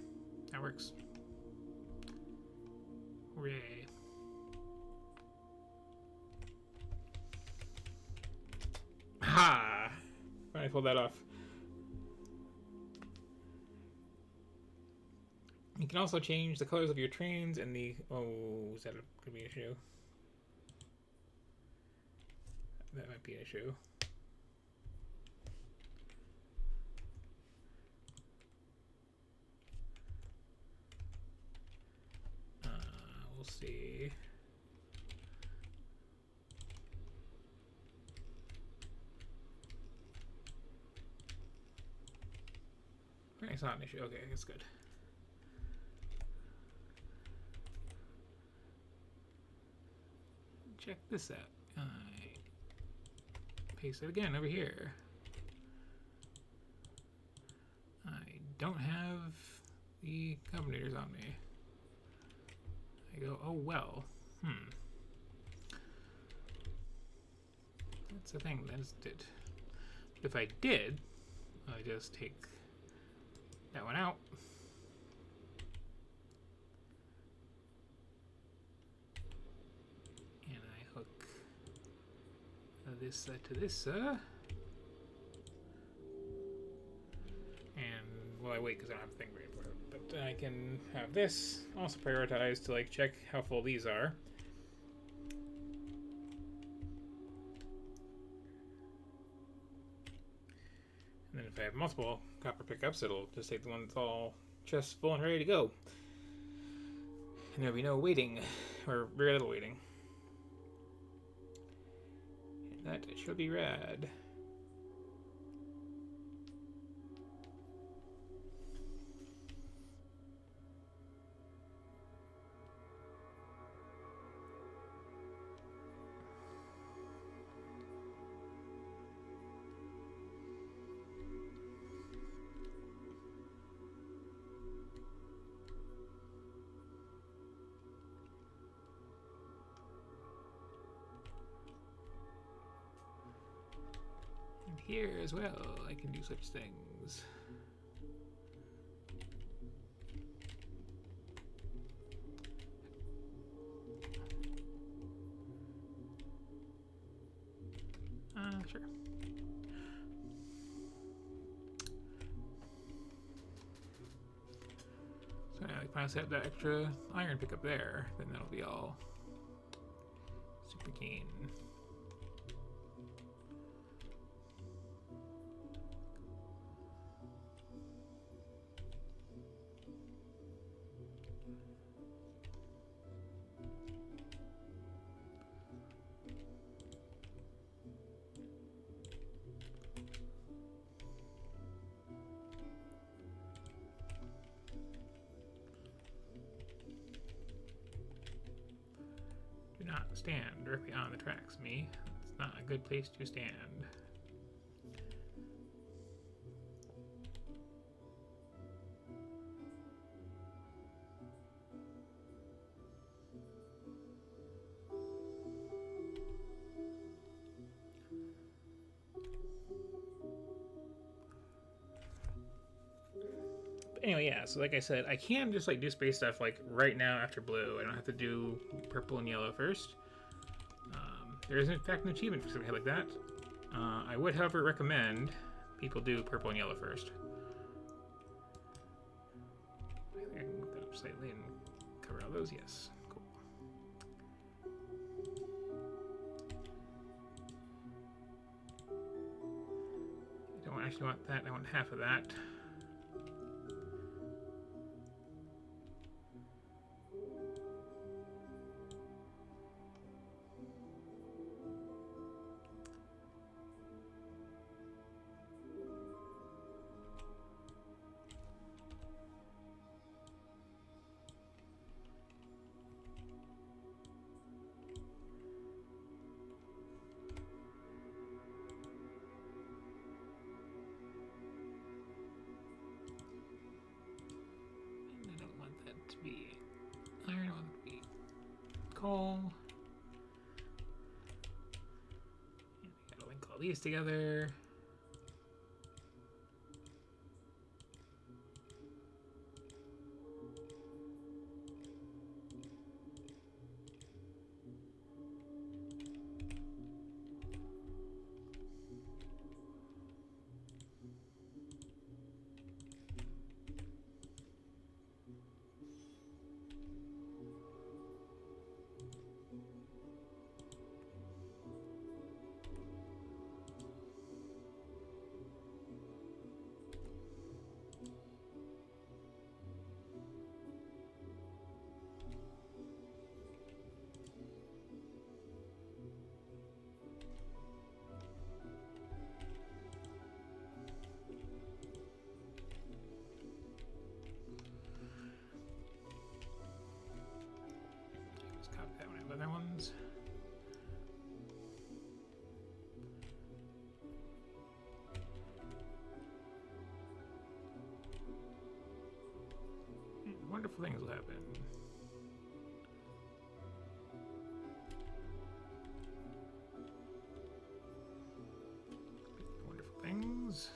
that works. Hooray. Ha! Finally pulled that off. You can also change the colors of your trains and the... Oh, is that going to be an issue? That might be an issue. We'll see. It's not an issue. Okay, that's good. Check this out. Paste it again over here. I don't have the combinators on me. I go, oh well. That's the thing, that's it. But if I did, I just take that one out. And I hook this to this, and well, I wait because I don't have a thing ready for it. But I can have this also prioritized to like check how full these are. And then if I have multiple copper pickups, it'll just take the one that's all chest full and ready to go. And there'll be no waiting, or very little waiting. And that should be rad. Here as well, I can do such things. Sure. So now if I set that extra iron pickup there, then that'll be all super keen. Not stand directly on the tracks, me. It's not a good place to stand. Anyway, yeah, so like I said, I can just like do space stuff like right now after blue. I don't have to do purple and yellow first. There is in fact an achievement for something like that. I would, however, recommend people do purple and yellow first. I think I can move that up slightly and cover all those. Yes, cool. I don't actually want that. I want half of that. Iron, on the coal. And we gotta link all these together. wonderful things will happen. Wonderful things.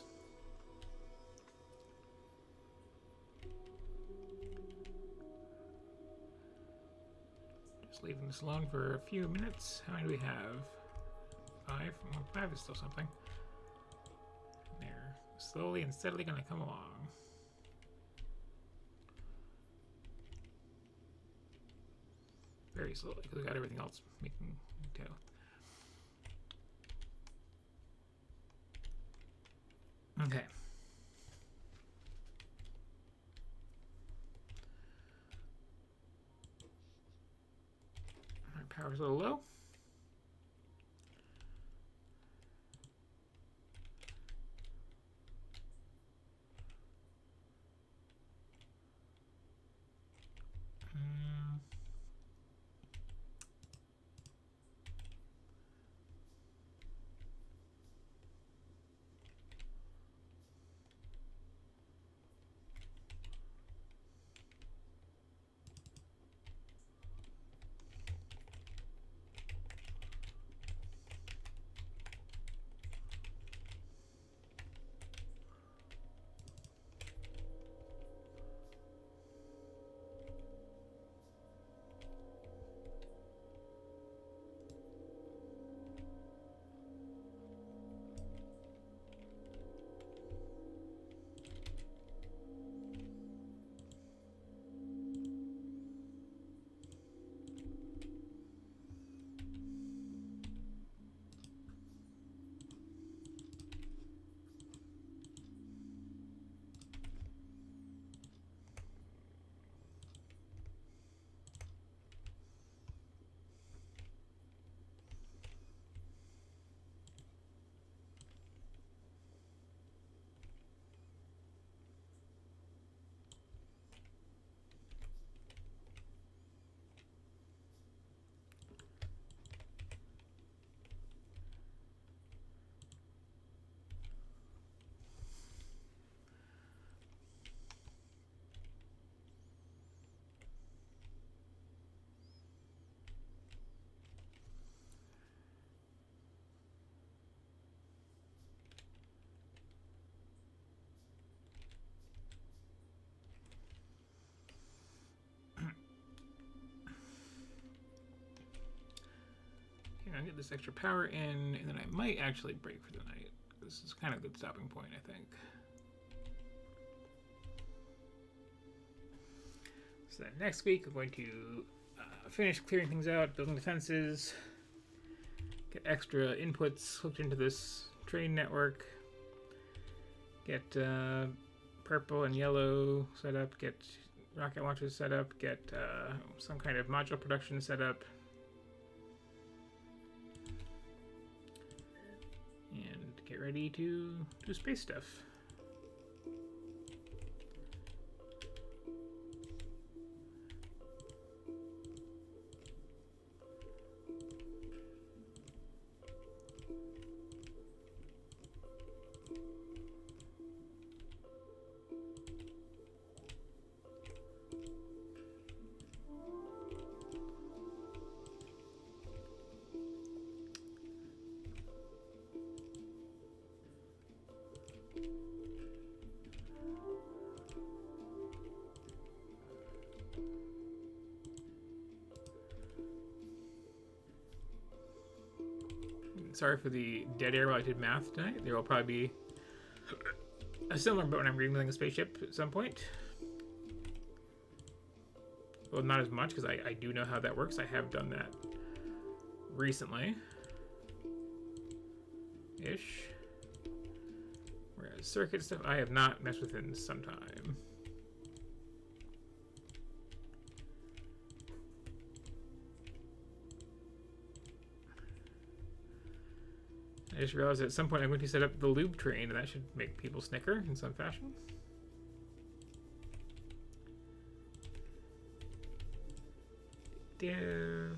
Just leaving this alone for a few minutes. How many do we have? 5? Well, 5 is still something. They're slowly and steadily going to come along. Very slowly, because we got everything else making go. Okay. My power's a little low. I'll get this extra power in, and then I might actually break for the night. This is kind of a good stopping point, I think. So then next week, I'm going to finish clearing things out, building defenses, get extra inputs hooked into this train network, get purple and yellow set up, get rocket launchers set up, get some kind of module production set up. And get ready to do space stuff. Sorry for the dead air while I did math tonight. There will probably be a similar boat when I'm rebuilding a spaceship at some point. Well, not as much, because I do know how that works. I have done that recently. Ish. Whereas circuit stuff, I have not messed with in some time. I just realized at some point I'm going to set up the lube train, and that should make people snicker in some fashion. Do.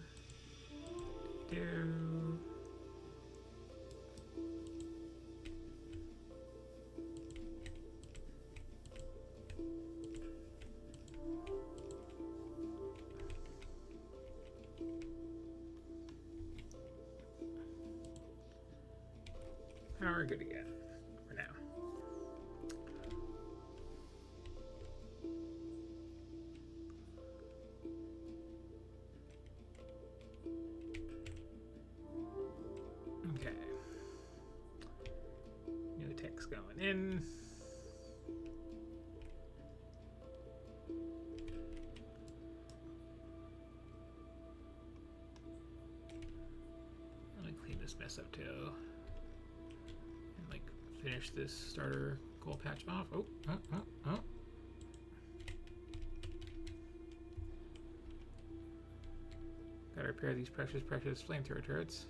we're good again for now. Okay. New text going in. Let me clean this mess up too. And like finish this starter goal patch off. Oh. Gotta repair these precious flamethrower turrets.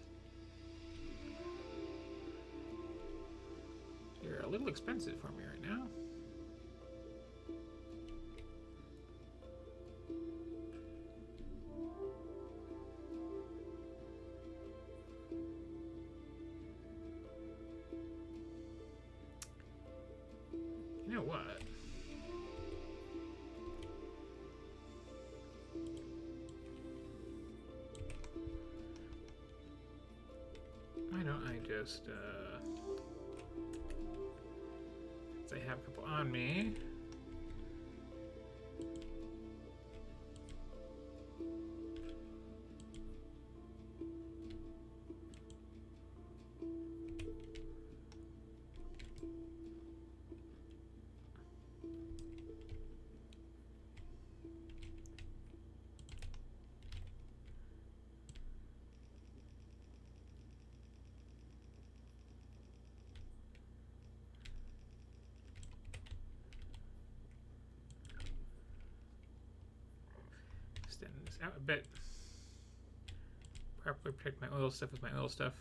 You're a little expensive for me right now. You know what? Why don't I just, since I have a couple on me. Extend this out a bit. Properly protect my oil stuff with my oil stuff.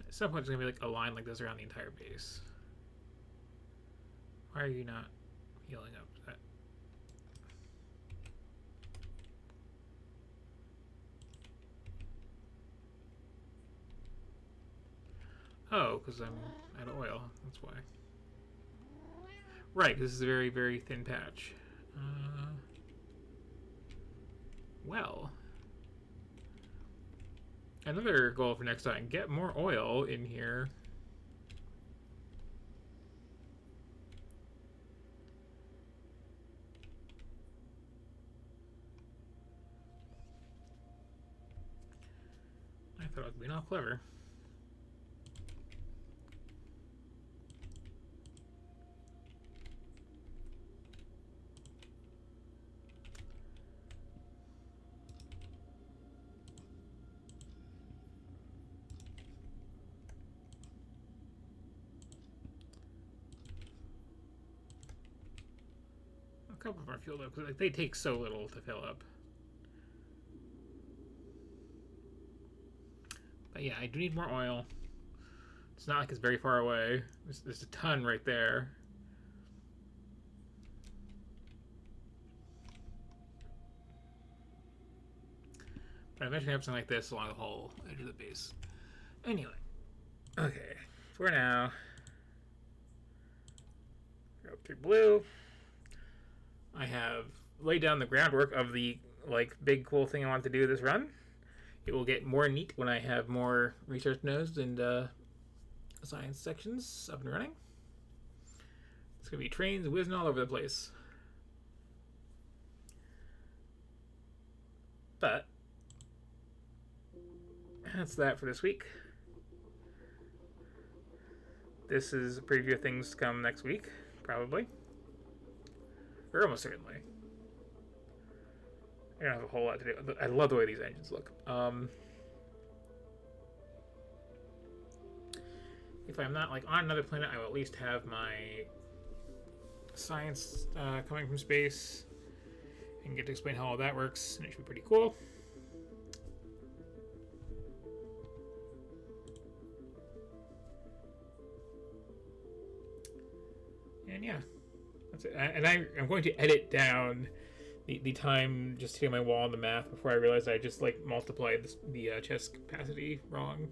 At some point, there's gonna be like a line like this around the entire base. Why are you not healing up that? Oh, because I'm out of oil. That's why. Right, because this is a very, very thin patch. Well. Another goal for next time. Get more oil in here. I thought I was being all clever. A couple of them are filled up because like, they take so little to fill up. But yeah, I do need more oil. It's not like it's very far away. There's a ton right there. But I eventually have something like this along the whole edge of the base. Anyway, okay, for now, go through blue. I have laid down the groundwork of the like big cool thing I want to do this run. It will get more neat when I have more research nodes and science sections up and running. It's gonna be trains whizzing all over the place. But that's that for this week. This is a preview of things to come next week, probably. Or almost certainly. I don't have a whole lot to do. I love the way these engines look. If I'm not like on another planet, I will at least have my science coming from space and get to explain how all that works, and it should be pretty cool. And yeah, that's it. And I'm going to edit down the time just hitting my wall on the math before I realized I just like multiplied the chest capacity wrong.